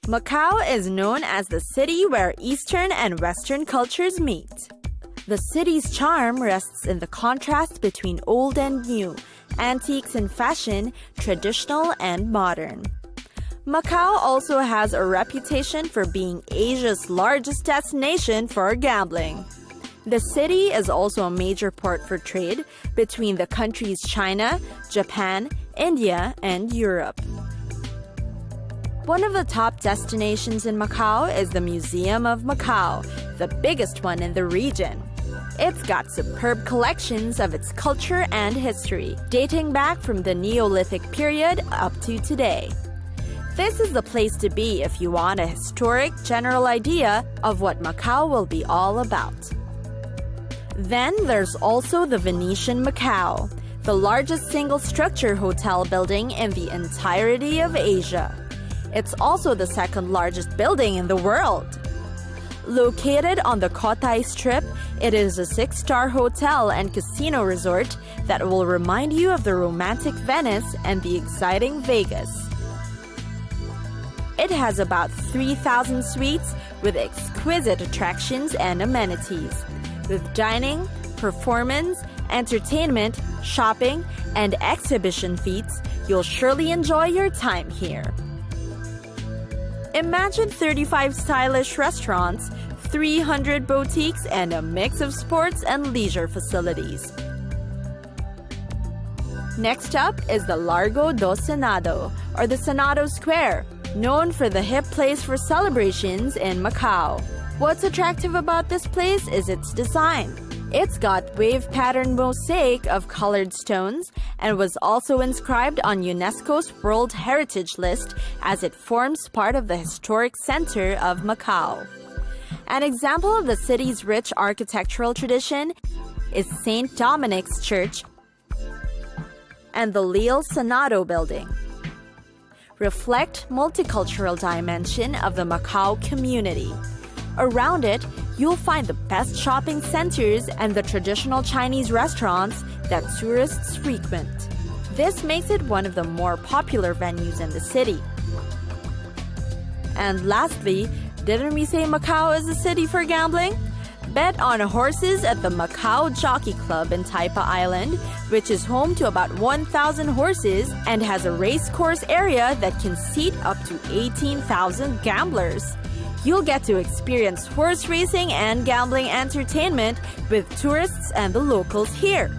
Macau is known as the city where Eastern and Western cultures meet. The city's charm rests in the contrast between old and new, antiques and fashion, traditional and modern. Macau also has a reputation for being Asia's largest destination for gambling. The city is also a major port for trade between the countries China, Japan, India, and Europe. One of the top destinations in Macau is the Museum of Macau, the biggest one in the region. It's got superb collections of its culture and history, dating back from the Neolithic period up to today. This is the place to be if you want a historic general idea of what Macau will be all about. Then there's also the Venetian Macau, the largest single-structure hotel building in the entirety of Asia. It's also the second largest building in the world. Located on the Cotai Strip, it is a 6-star hotel and casino resort that will remind you of the romantic Venice and the exciting Vegas. It has about 3,000 suites with exquisite attractions and amenities. With dining, performance, entertainment, shopping, and exhibition feats, you'll surely enjoy your time here. Imagine 35 stylish restaurants, 300 boutiques, and a mix of sports and leisure facilities. Next up is the Largo do Senado, or the Senado Square, known for the hip place for celebrations in Macau. What's attractive about this place is its design. It's got wave-pattern mosaic of colored stones and was also inscribed on UNESCO's World Heritage List as it forms part of the historic center of Macau. An example of the city's rich architectural tradition is St. Dominic's Church and the Leal Senado building. Reflect multicultural dimension of the Macau community. Around it, you'll find the best shopping centers and the traditional Chinese restaurants that tourists frequent. This makes it one of the more popular venues in the city. And lastly, didn't we say Macau is a city for gambling? Bet on horses at the Macau Jockey Club in Taipa Island, which is home to about 1,000 horses and has a race course area that can seat up to 18,000 gamblers. You'll get to experience horse racing and gambling entertainment with tourists and the locals here.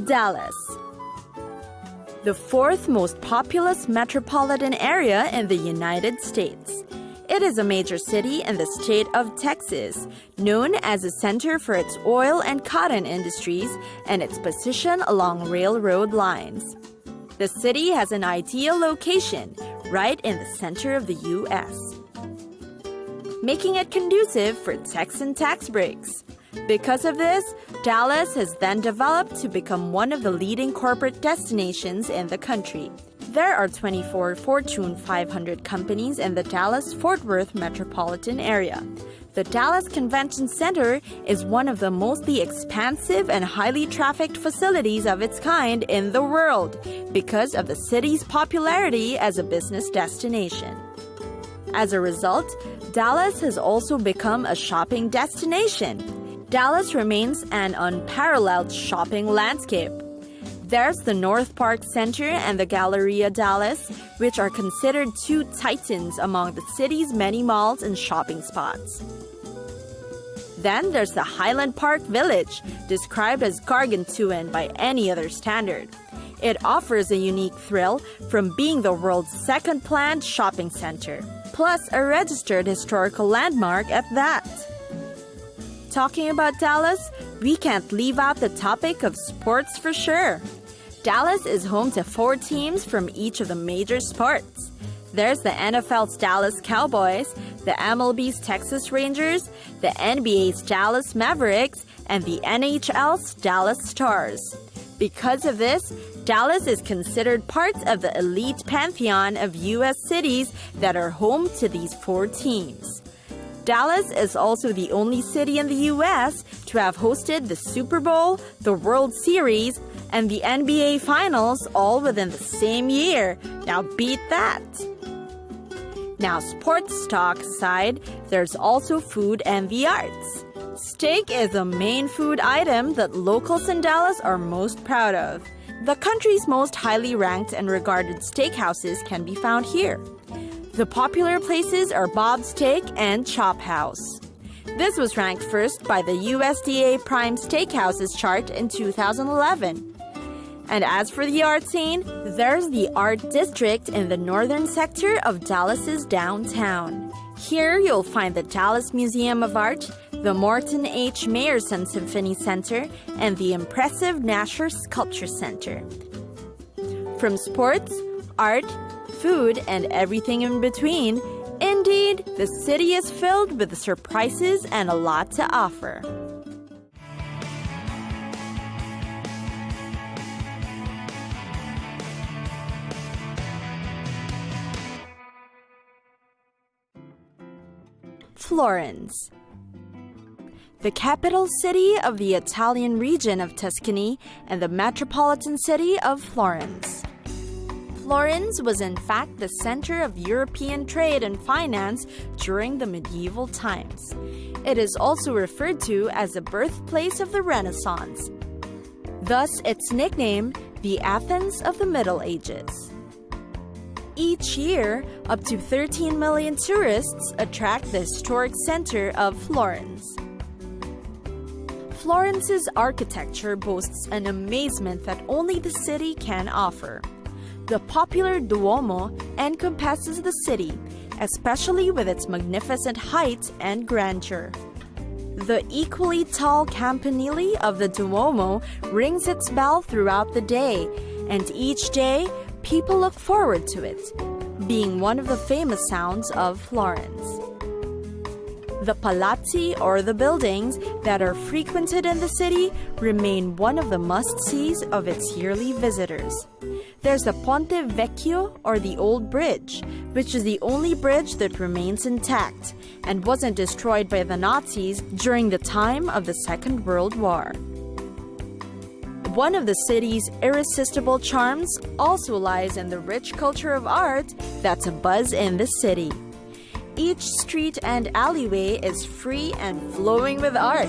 Dallas, the fourth most populous metropolitan area in the United States. It is a major city in the state of Texas, known as a center for its oil and cotton industries and its position along railroad lines. The city has an ideal location right in the center of the U.S., making it conducive for Texan tax breaks. Because of this, Dallas has then developed to become one of the leading corporate destinations in the country. There are 24 Fortune 500 companies in the Dallas-Fort Worth metropolitan area. The Dallas Convention Center is one of the mostly expansive and highly trafficked facilities of its kind in the world because of the city's popularity as a business destination. As a result, Dallas has also become a shopping destination. Dallas remains an unparalleled shopping landscape. There's the North Park Center and the Galleria Dallas, which are considered two titans among the city's many malls and shopping spots. Then there's the Highland Park Village, described as gargantuan by any other standard. It offers a unique thrill from being the world's second planned shopping center, plus a registered historical landmark at that. Talking about Dallas, we can't leave out the topic of sports for sure. Dallas is home to 4 teams from each of the major sports. There's the NFL's Dallas Cowboys, the MLB's Texas Rangers, the NBA's Dallas Mavericks, and the NHL's Dallas Stars. Because of this, Dallas is considered part of the elite pantheon of U.S. cities that are home to these 4 teams. Dallas is also the only city in the U.S. to have hosted the Super Bowl, the World Series, and the NBA Finals all within the same year. Now beat that! Now, sports talk aside, there's also food and the arts. Steak is a main food item that locals in Dallas are most proud of. The country's most highly ranked and regarded steakhouses can be found here. The popular places are Bob's Steak and Chop House. This was ranked first by the USDA Prime Steakhouses chart in 2011. And as for the art scene, there's the Art District in the northern sector of Dallas's downtown. Here you'll find the Dallas Museum of Art, the Morton H. Mayerson Symphony Center, and the impressive Nasher Sculpture Center. From sports, art, food, and everything in between, indeed, the city is filled with surprises and a lot to offer. Florence. The capital city of the Italian region of Tuscany and the metropolitan city of Florence. Florence was in fact the center of European trade and finance during the medieval times. It is also referred to as the birthplace of the Renaissance. Thus its nickname, the Athens of the Middle Ages. Each year, up to 13 million tourists attract the historic center of Florence. Florence's architecture boasts an amazement that only the city can offer. The popular Duomo encompasses the city, especially with its magnificent height and grandeur. The equally tall campanile of the Duomo rings its bell throughout the day, and each day, people look forward to it, being one of the famous sounds of Florence. The palazzi, or the buildings that are frequented in the city, remain one of the must-sees of its yearly visitors. There's the Ponte Vecchio, or the Old Bridge, which is the only bridge that remains intact and wasn't destroyed by the Nazis during the time of the Second World War. One of the city's irresistible charms also lies in the rich culture of art that's abuzz in the city. Each street and alleyway is free and flowing with art.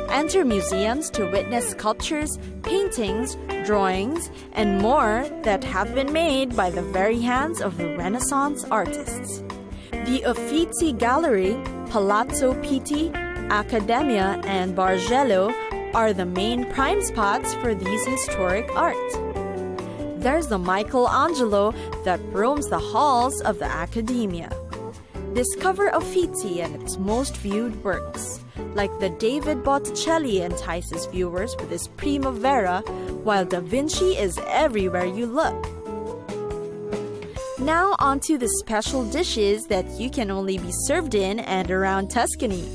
Enter museums to witness sculptures, paintings, drawings, and more that have been made by the very hands of the Renaissance artists. The Uffizi Gallery, Palazzo Pitti, Accademia, and Bargello are the main prime spots for these historic art. There's the Michelangelo that roams the halls of the Accademia. Discover Uffizi and its most viewed works, like the David Botticelli entices viewers with his Primavera, while Da Vinci is everywhere you look. Now onto the special dishes that you can only be served in and around Tuscany.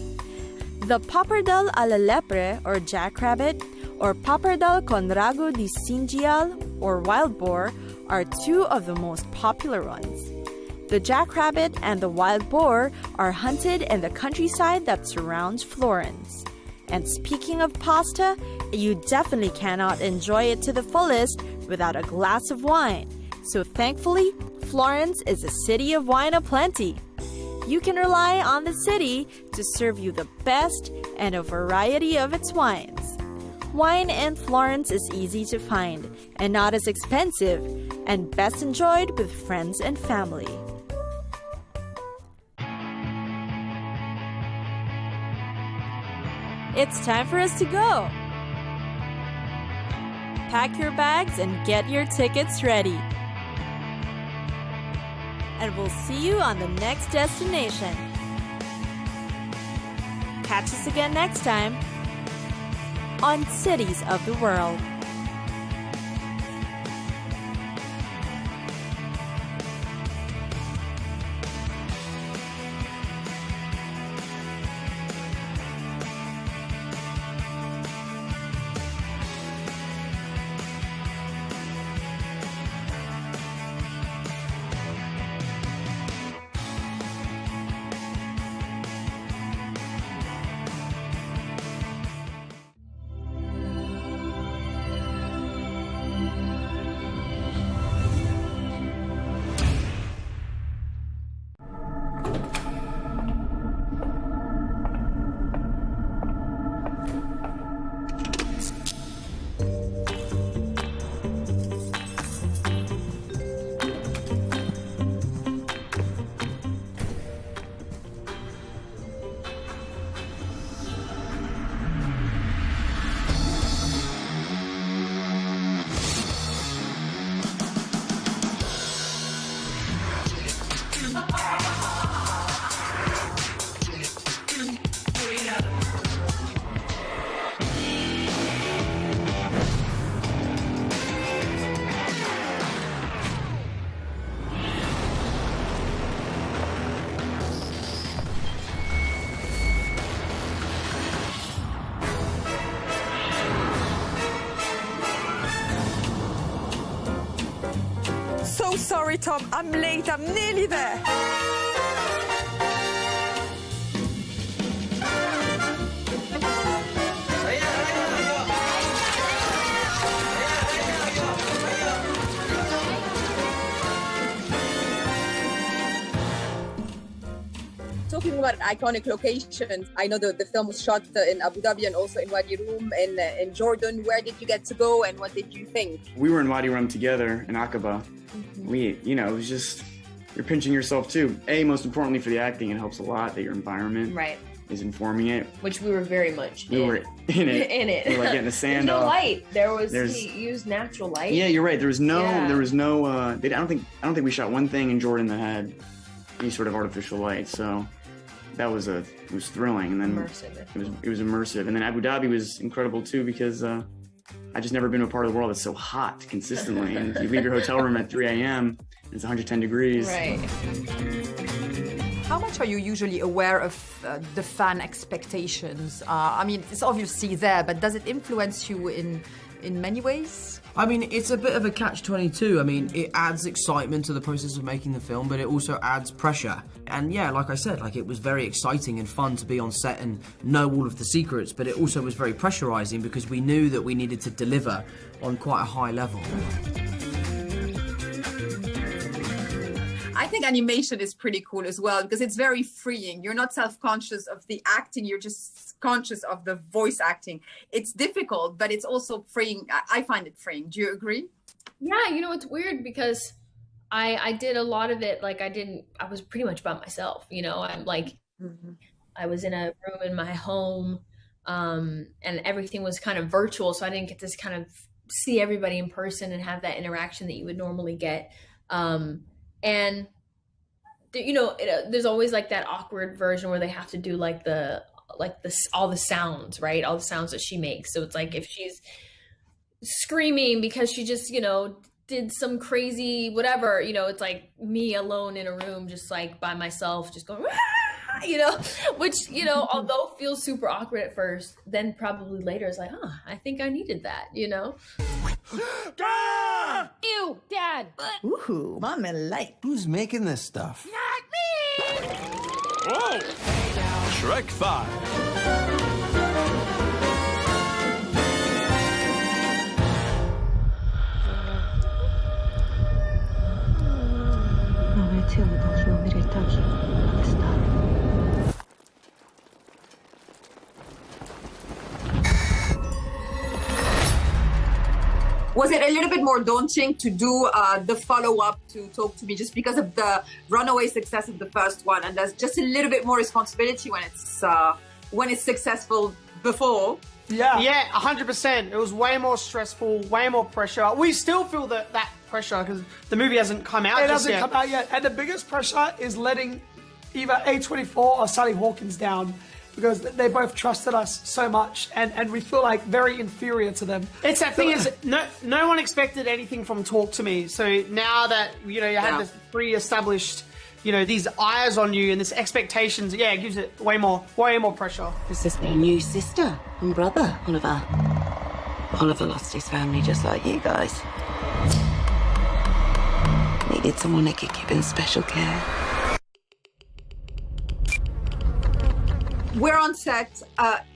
The pappardelle alla lepre, or jackrabbit, or pappardelle con rago di cinghiale, or wild boar, are 2 of the most popular ones. The jackrabbit and the wild boar are hunted in the countryside that surrounds Florence. And speaking of pasta, you definitely cannot enjoy it to the fullest without a glass of wine. So thankfully, Florence is a city of wine aplenty. You can rely on the city to serve you the best and a variety of its wines. Wine in Florence is easy to find and not as expensive, and best enjoyed with friends and family. It's time for us to go! Pack your bags and get your tickets ready. And we'll see you on the next destination. Catch us again next time on Cities of the World.
So sorry, Tom. I'm late. I'm nearly there.
Talking about iconic locations, I know the film was shot in Abu Dhabi and also in Wadi Rum in Jordan. Where did you get to go and what did you think?
We were in Wadi Rum together in Aqaba. It was just, you're pinching yourself too. Most importantly for the acting, it helps a lot that your environment is informing it.
Which we were very much
We were in it.
in it.
We were like getting the sand off.
There's no light. He used natural light.
Yeah, you're right. There was no, I don't think we shot one thing in Jordan that had any sort of artificial light. So that was it was thrilling. And then it was immersive. And then Abu Dhabi was incredible too because I just never been to a part of the world that's so hot consistently. And you leave your hotel room at 3 a.m. and it's 110 degrees.
Right. How much are you usually aware of the fan expectations? I mean, it's obviously there, but does it influence you in many ways?
I mean, it's a bit of a catch-22. I mean, it adds excitement to the process of making the film, but it also adds pressure. And yeah, like I said, it was very exciting and fun to be on set and know all of the secrets, but it also was very pressurizing because we knew that we needed to deliver on quite a high level.
I think animation is pretty cool as well because it's very freeing. You're not self-conscious of the acting, you're just conscious of the voice acting. It's difficult, but it's also freeing. I find it freeing. Do you agree?
Yeah, it's weird because I did a lot of it. I was pretty much by myself, I'm I was in a room in my home and everything was kind of virtual. So I didn't get to kind of see everybody in person and have that interaction that you would normally get. And there's always that awkward version where they have to do all the sounds, right? All the sounds that she makes. So it's if she's screaming because she just, did some crazy whatever, it's me alone in a room, just by myself, just going, which, although feels super awkward at first, then probably later it's I think I needed that,
Ew, Dad.
Ooh, Mommy like.
Who's making this stuff?
Not me.
Whoa! Shrek 5.
Was it a little bit more daunting to do the follow-up to Talk to Me just because of the runaway success of the first one, and there's just a little bit more responsibility when it's successful before?
Yeah, 100%. It was way more stressful, way more pressure. We still feel that pressure because the movie hasn't come out
It
just
hasn't
yet.
come out yet. And the biggest pressure is letting either A24 or Sally Hawkins down.
because they both trusted us so much, and we feel like very inferior to them. It's that thing is, no one expected anything from Talk to Me. So now that, you know, you have this pre-established, you know, these eyes on you and this expectations, it gives it way more pressure.
This is my new sister and brother, Oliver. Oliver lost his family just like you guys. Needed someone that could give him special care.
We're on set.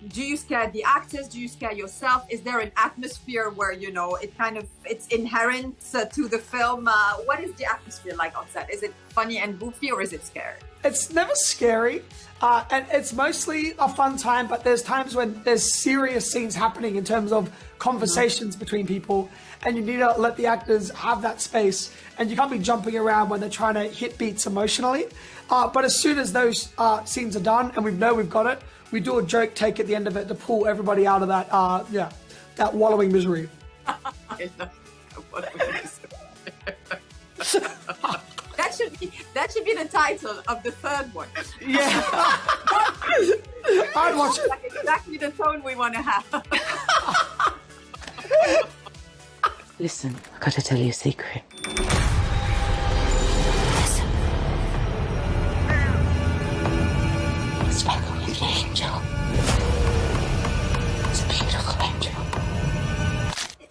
Do you scare the actors? Do you scare yourself? Is there an atmosphere where, you know, it's inherent to the film? What is the atmosphere like on set? Is it funny and goofy, or is it scary?
It's never scary, and it's mostly a fun time, but there's times when there's serious scenes happening in terms of conversations between people, and you need to let the actors have that space, and you can't be jumping around when they're trying to hit beats emotionally. But as soon as those scenes are done and we know we've got it, we do a joke take at the end of it to pull everybody out of that, that wallowing misery.
I love wallowing misery. That should be the title of the third one.
Yeah. I'd watch it.
Like exactly the tone we want to have.
Listen, I gotta tell you a secret. It's like a little angel. It's a beautiful angel.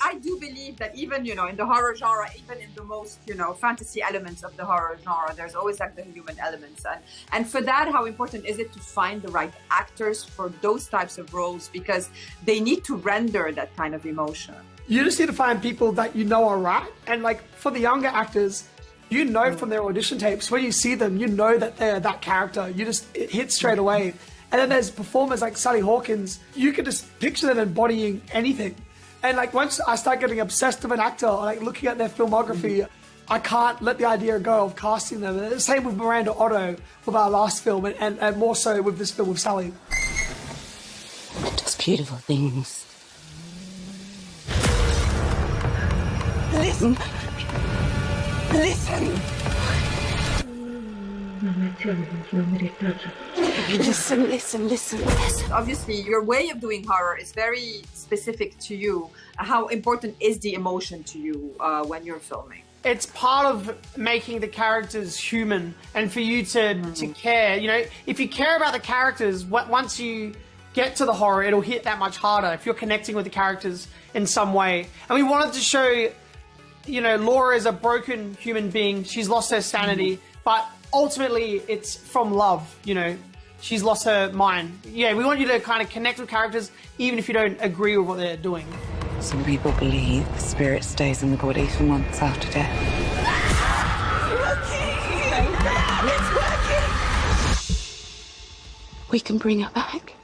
I do believe that even, you know, in the horror genre, even in the most, you know, fantasy elements of the horror genre, there's always like the human elements. And for that, how important is it to find the right actors for those types of roles? Because they need to render that kind of emotion.
You just need to find people that you know are right. And like for the younger actors, you know from their audition tapes, when you see them, you know that they're that character. It hits straight away. And then there's performers like Sally Hawkins. You can just picture them embodying anything. And like once I start getting obsessed with an actor, or like looking at their filmography, I can't let the idea go of casting them. And the same with Miranda Otto with our last film, and more so with this film with Sally.
It does beautiful things. Listen. Listen. Listen.
Obviously, your way of doing horror is very specific to you. How important is the emotion to you when you're filming?
It's part of making the characters human, and for you to care. You know, if you care about the characters, once you get to the horror, it'll hit that much harder if you're connecting with the characters in some way. And we wanted to show, you know, Laura is a broken human being. She's lost her sanity, but ultimately it's from love, you know. She's lost her mind. Yeah, we want you to kind of connect with characters even if you don't agree with what they're doing.
Some people believe the spirit stays in the body for months after death. It's working! We can bring her back.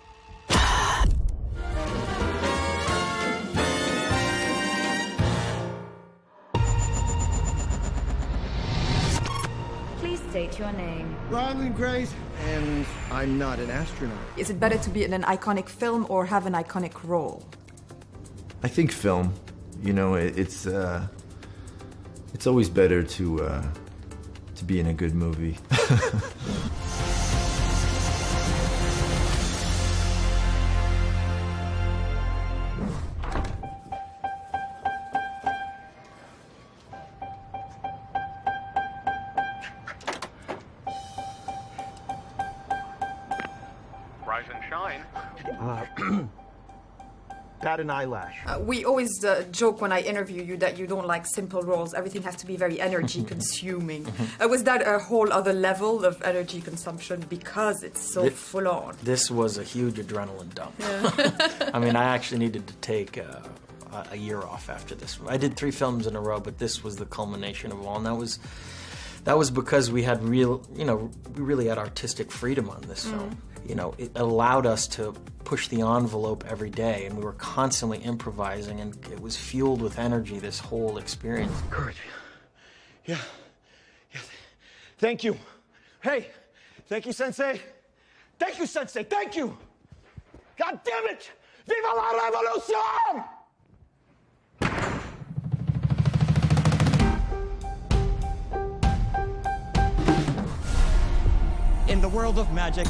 State your name.
Ryland Grace, and I'm not an astronaut.
Is it better to be in an iconic film or have an iconic role?
I think film. You know, it's always better to be in a good movie. Bat an eyelash.
We always joke when I interview you that you don't like simple roles. Everything has to be very energy consuming. Was that a whole other level of energy consumption because it's so full on?
This was a huge adrenaline dump. Yeah. I mean, I actually needed to take a year off after this. I did 3 films in a row, but this was the culmination of all, and that was because we had we really had artistic freedom on this film. You know, it allowed us to push the envelope every day, and we were constantly improvising, and it was fueled with energy, this whole experience.
Courage. Yeah. Thank you. Hey, thank you, Sensei. Thank you, Sensei. Thank you. God damn it! Viva la revolution!
In the world of magic,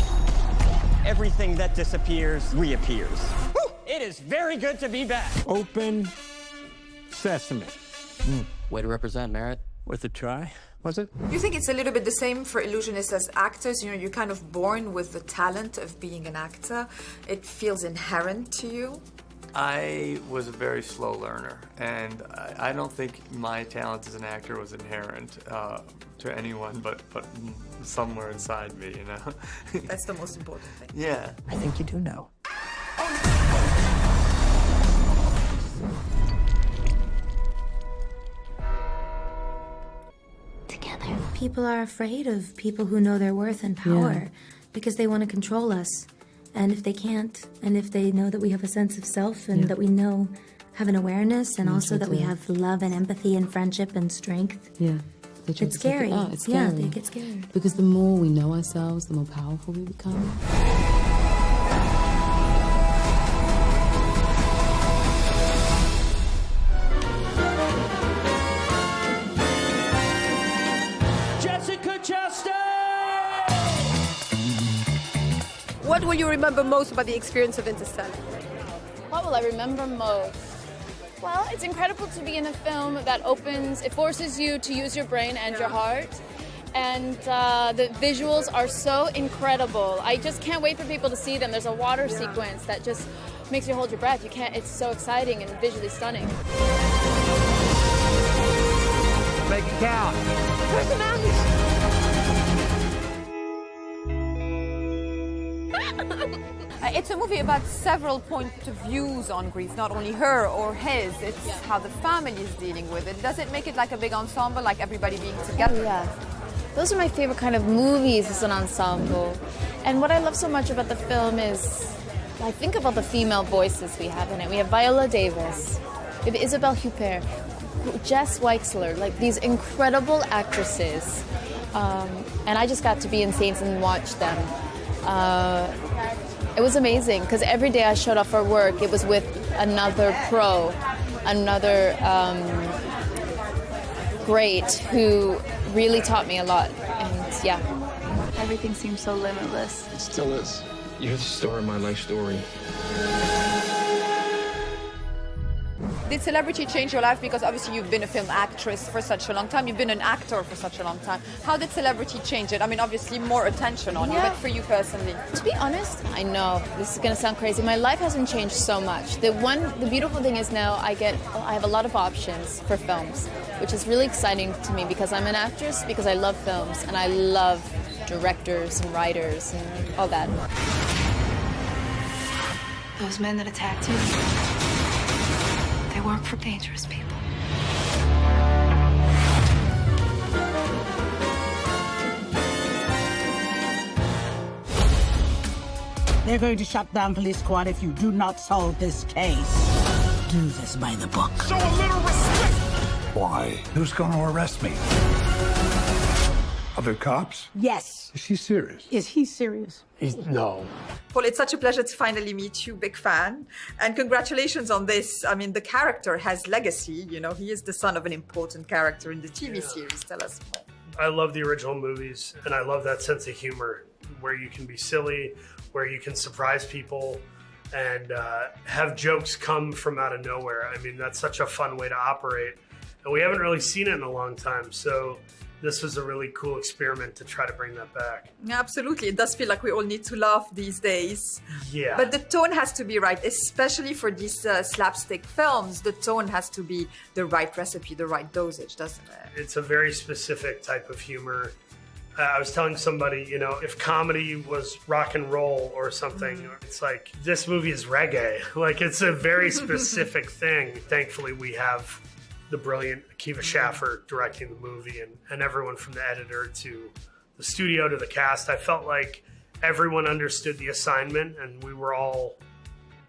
everything that disappears reappears. Whew, it is very good to be back.
Open sesame.
Way to represent, Merritt.
Worth a try, was it?
You think it's a little bit the same for illusionists as actors? You know, you're kind of born with the talent of being an actor. It feels inherent to you.
I was a very slow learner, and I don't think my talent as an actor was inherent to anyone but somewhere inside me, you know?
That's the most important thing.
Yeah.
I think you do know.
Together. People are afraid of people who know their worth and power because they want to control us. And if they can't, and if they know that we have a sense of self and that we have an awareness and also that we have love and empathy and friendship and strength.
Yeah.
It's scary.
It's scary.
Yeah, they get scared.
Because the more we know ourselves, the more powerful we become.
Jessica Chastain!
What will you remember most about the experience of Interstellar?
What will I remember most? Well, it's incredible to be in a film that it forces you to use your brain and your heart. And the visuals are so incredible. I just can't wait for people to see them. There's a water sequence that just makes you hold your breath. It's so exciting and visually stunning.
Make it count.
It's a movie about several points of views on grief, not only her or his. It's how the family is dealing with it. Does it make it like a big ensemble, like everybody being together?
Oh, yeah. Those are my favorite kind of movies as an ensemble. And what I love so much about the film is, I think of all the female voices we have in it. We have Viola Davis, we have Isabelle Huppert, Jess Weixler, like these incredible actresses. And I just got to be in scenes and watch them. It was amazing because every day I showed up for work, it was with another pro, another great who really taught me a lot. And yeah.
Everything seems so limitless.
It still is. You're the star of my life story.
Did celebrity change your life? Because obviously you've been a film actress for such a long time. You've been an actor for such a long time. How did celebrity change it? I mean, obviously more attention on you, but for you personally?
To be honest, I know this is going to sound crazy. My life hasn't changed so much. The beautiful thing is now I have a lot of options for films, which is really exciting to me because I'm an actress, because I love films and I love directors and writers and all that.
Those men that attacked you, they work for dangerous people.
They're going to shut down Police Squad if you do not solve this case. Do this by the book.
Show a little respect!
Why? Who's going to arrest me? Other cops?
Yes.
Is she serious?
Is he serious?
No.
Paul, it's such a pleasure to finally meet you, big fan. And congratulations on this. I mean, the character has legacy. You know, he is the son of an important character in the TV series. Tell us more.
I love the original movies, and I love that sense of humor where you can be silly, where you can surprise people, and have jokes come from out of nowhere. I mean, that's such a fun way to operate. And we haven't really seen it in a long time, so this was a really cool experiment to try to bring that back.
Absolutely. It does feel like we all need to laugh these days.
Yeah.
But the tone has to be right, especially for these slapstick films. The tone has to be the right recipe, the right dosage, doesn't it?
It's a very specific type of humor. I was telling somebody, you know, if comedy was rock and roll or something, it's like, this movie is reggae. Like, it's a very specific thing. Thankfully, we have the brilliant Akiva Schaffer directing the movie and everyone from the editor to the studio to the cast. I felt like everyone understood the assignment and we were all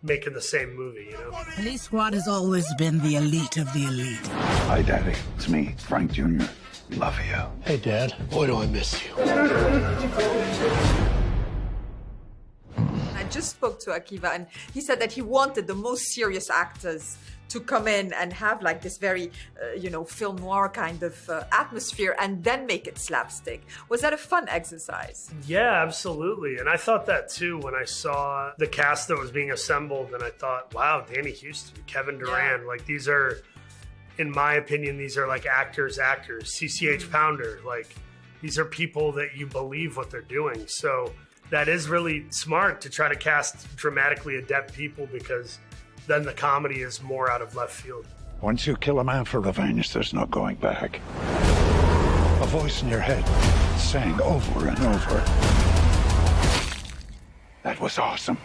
making the same movie, you know?
Police Squad has always been the elite of the elite.
Hi, Daddy. It's me, Frank Jr. Love you.
Hey, Dad. Boy, do I miss you.
I
just spoke to Akiva, and he said that he wanted the most serious actors to come in and have like this very, film noir kind of atmosphere and then make it slapstick. Was that a fun exercise?
Yeah, absolutely. And I thought that too when I saw the cast that was being assembled, and I thought, wow, Danny Houston, Kevin Durant, like these are, in my opinion, these are like actors. CCH Pounder, like these are people that you believe what they're doing. So that is really smart to try to cast dramatically adept people, because then the comedy is more out of left field.
Once you kill a man for revenge, there's no going back. A voice in your head saying over and over, that was awesome.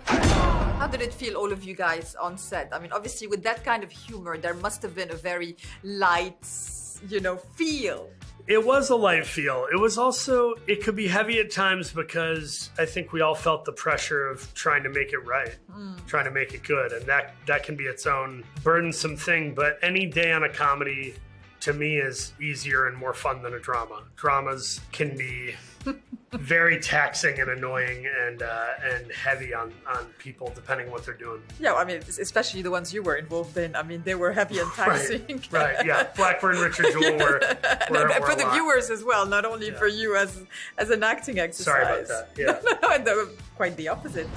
How did it feel, all of you guys, on set? I mean, obviously, with that kind of humor, there must have been a very light, feel.
It was a light feel. It was also, it could be heavy at times, because I think we all felt the pressure of trying to make it right, trying to make it good. And that can be its own burdensome thing. But any day on a comedy, to me, is easier and more fun than a drama. Dramas can be very taxing and annoying and heavy on people, depending on what they're doing.
Yeah, I mean, especially the ones you were involved in. I mean, they were heavy and taxing.
Right, yeah. Blackburn, Richard Jewell were
for the
a lot.
viewers as well, not only for you as an acting exercise.
Sorry about that, yeah.
No, quite the opposite.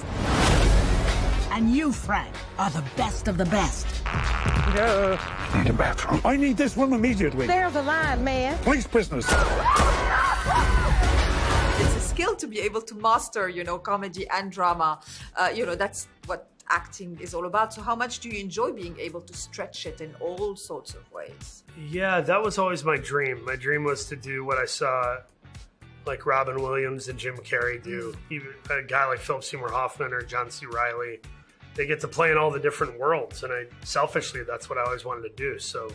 And you, Frank, are the best of the best.
Need a bathroom.
I need this one immediately.
There's a line, man.
Police prisoners.
It's a skill to be able to master, comedy and drama. That's what acting is all about. So how much do you enjoy being able to stretch it in all sorts of ways?
Yeah, that was always my dream. My dream was to do what I saw like Robin Williams and Jim Carrey do. Even a guy like Philip Seymour Hoffman or John C. Reilly. They get to play in all the different worlds, and selfishly, that's what I always wanted to do. So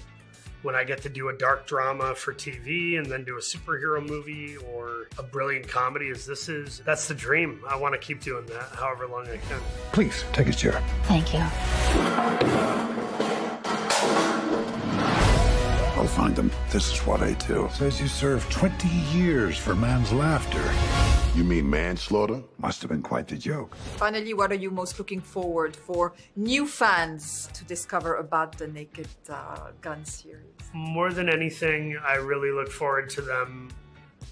when I get to do a dark drama for TV and then do a superhero movie or a brilliant comedy that's the dream. I want to keep doing that however long I can.
Please, take a chair.
Thank you.
I'll find them. This is what I do. Says you served 20 years for man's laughter. You mean manslaughter? Must have been quite the joke.
Finally, what are you most looking forward for new fans to discover about the Naked Gun series?
More than anything, I really look forward to them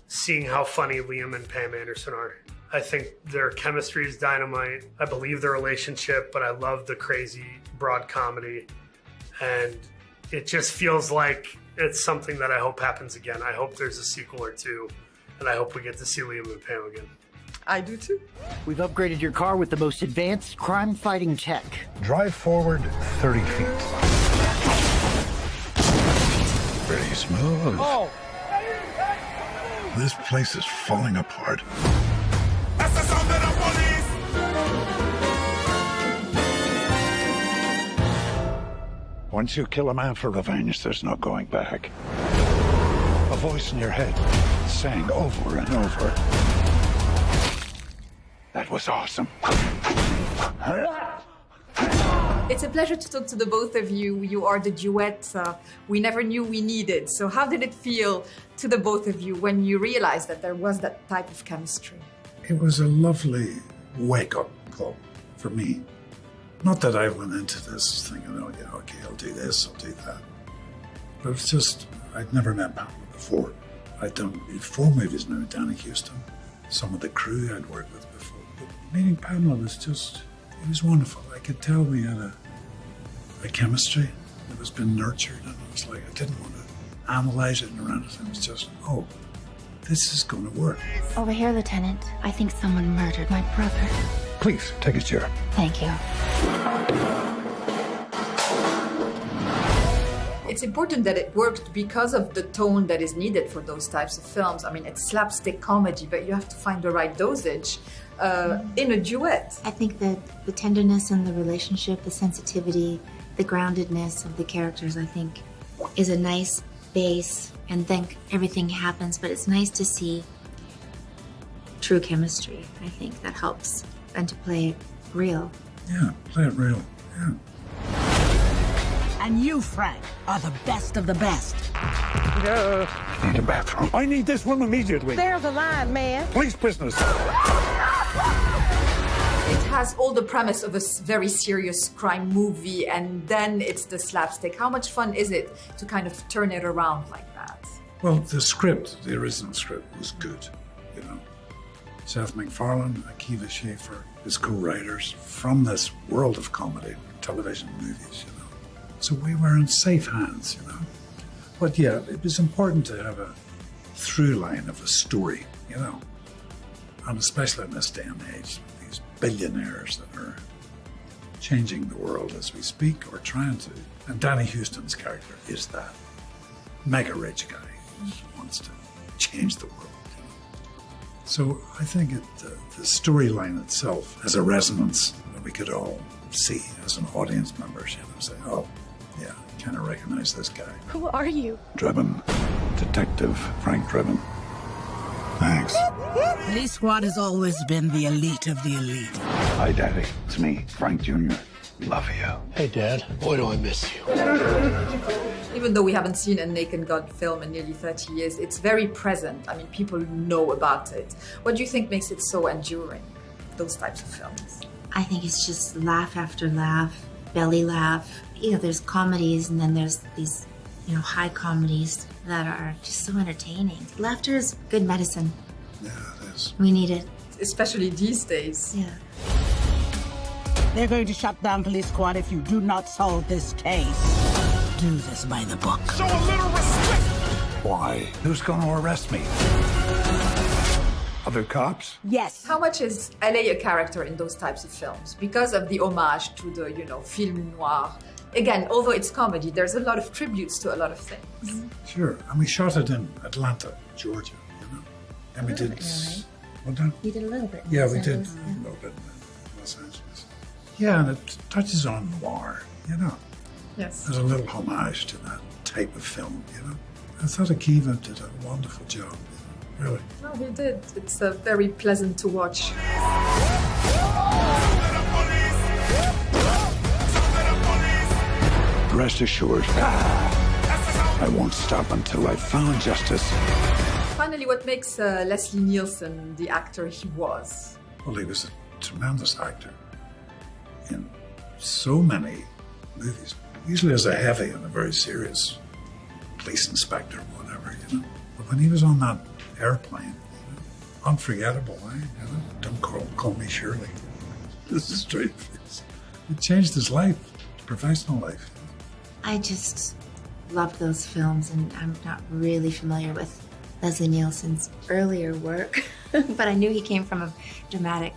seeing how funny Liam and Pam Anderson are. I think their chemistry is dynamite. I believe their relationship, but I love the crazy, broad comedy. And it just feels like it's something that I hope happens again. I hope there's a sequel or two, and I hope we get to see Liam and Pam again.
I do too.
We've upgraded your car with the most advanced crime-fighting tech.
Drive forward 30 feet. Pretty smooth.
Oh!
This place is falling apart. Once you kill a man for revenge, there's no going back. A voice in your head saying over and over, that was awesome.
It's a pleasure to talk to the both of you. You are the duet we never knew we needed. So how did it feel to the both of you when you realized that there was that type of chemistry?
It was a lovely wake-up call for me. Not that I went into this thinking, okay, I'll do this, I'll do that. But it's just, I'd never met Pamela before. I'd done 4 movies now with Danny Houston, some of the crew I'd worked with before. But meeting Pamela was just, it was wonderful. I could tell we had a chemistry that was been nurtured, and it was like, I didn't want to analyze it and around it. It was just, this is going to work.
Over here, Lieutenant. I think someone murdered my brother.
Please, take a chair.
Thank you.
It's important that it worked because of the tone that is needed for those types of films. I mean, it's slapstick comedy, but you have to find the right dosage in a duet.
I think that the tenderness in the relationship, the sensitivity, the groundedness of the characters, I think, is a nice base, and then everything happens, but it's nice to see true chemistry. I think that helps, and to play it real.
Yeah, play it real, yeah.
And you, Frank, are the best of the best.
Need a bathroom. I need this one immediately.
There's a line, man.
Police prisoners.
It has all the premise of a very serious crime movie, and then it's the slapstick. How much fun is it to kind of turn it around like that?
Well, the script, the original script, was good, you know. Seth MacFarlane, Akiva Schaffer, his co-writers, from this world of comedy, television, movies, you know. So we were in safe hands, you know. But yeah, it was important to have a through line of a story, you know. And especially in this day and age, these billionaires that are changing the world as we speak, or trying to. And Danny Houston's character is that mega rich guy who wants to change the world. You know? So I think the storyline itself has a resonance that we could all see as an audience members, you know, say, oh, yeah, I kind of recognize this guy.
Who are you?
Driven. Detective Frank Driven. Thanks.
Police Squad has always been the elite of the elite.
Hi, Daddy. It's me, Frank Jr. Love you.
Hey, Dad. Boy, do I miss you.
Even though we haven't seen a Naked Gun film in nearly 30 years, it's very present. I mean, people know about it. What do you think makes it so enduring, those types of films?
I think it's just laugh after laugh, belly laugh. You know, there's comedies and then there's these, you know, high comedies that are just so entertaining. Laughter is good medicine.
Yeah, it is.
We need it.
Especially these days.
Yeah.
They're going to shut down Police Squad if you do not solve this case. Do this by the book.
Show a little respect.
Why? Who's going to arrest me? Other cops?
Yes.
How much is LA a character in those types of films? Because of the homage to the, you know, film noir. Again, although it's comedy, there's a lot of tributes to a lot of things.
Sure. And we shot it in Atlanta, Georgia, you know. And we did... What done?
You did a little bit.
Yeah, we did a little bit in Los Angeles. Yeah, and it touches on noir, you know.
Yes.
There's a little homage to that type of film, you know. I thought Akiva did a wonderful job, you know, really.
No, he did. It's very pleasant to watch.
Rest assured, I won't stop until I've found justice.
Finally, what makes Leslie Nielsen the actor he was?
Well, he was a tremendous actor in so many movies, usually as a heavy and a very serious police inspector or whatever, you know. But when he was on that airplane, you know, unforgettable, eh? You know? Don't call me Shirley. This is straight face. It changed his life, professional life.
I just love those films, and I'm not really familiar with Leslie Nielsen's earlier work, but I knew he came from a dramatic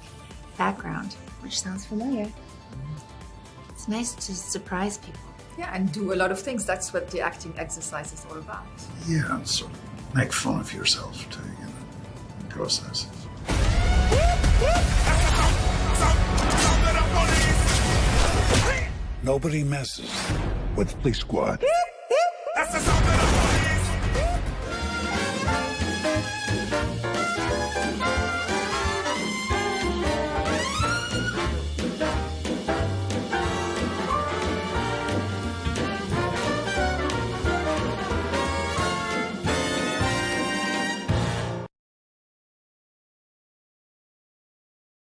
background, which sounds familiar. It's nice to surprise people.
Yeah, and do a lot of things. That's what the acting exercise is all about.
Yeah, and sort of make fun of yourself too, you know, in the process. Nobody messes with Police Squad.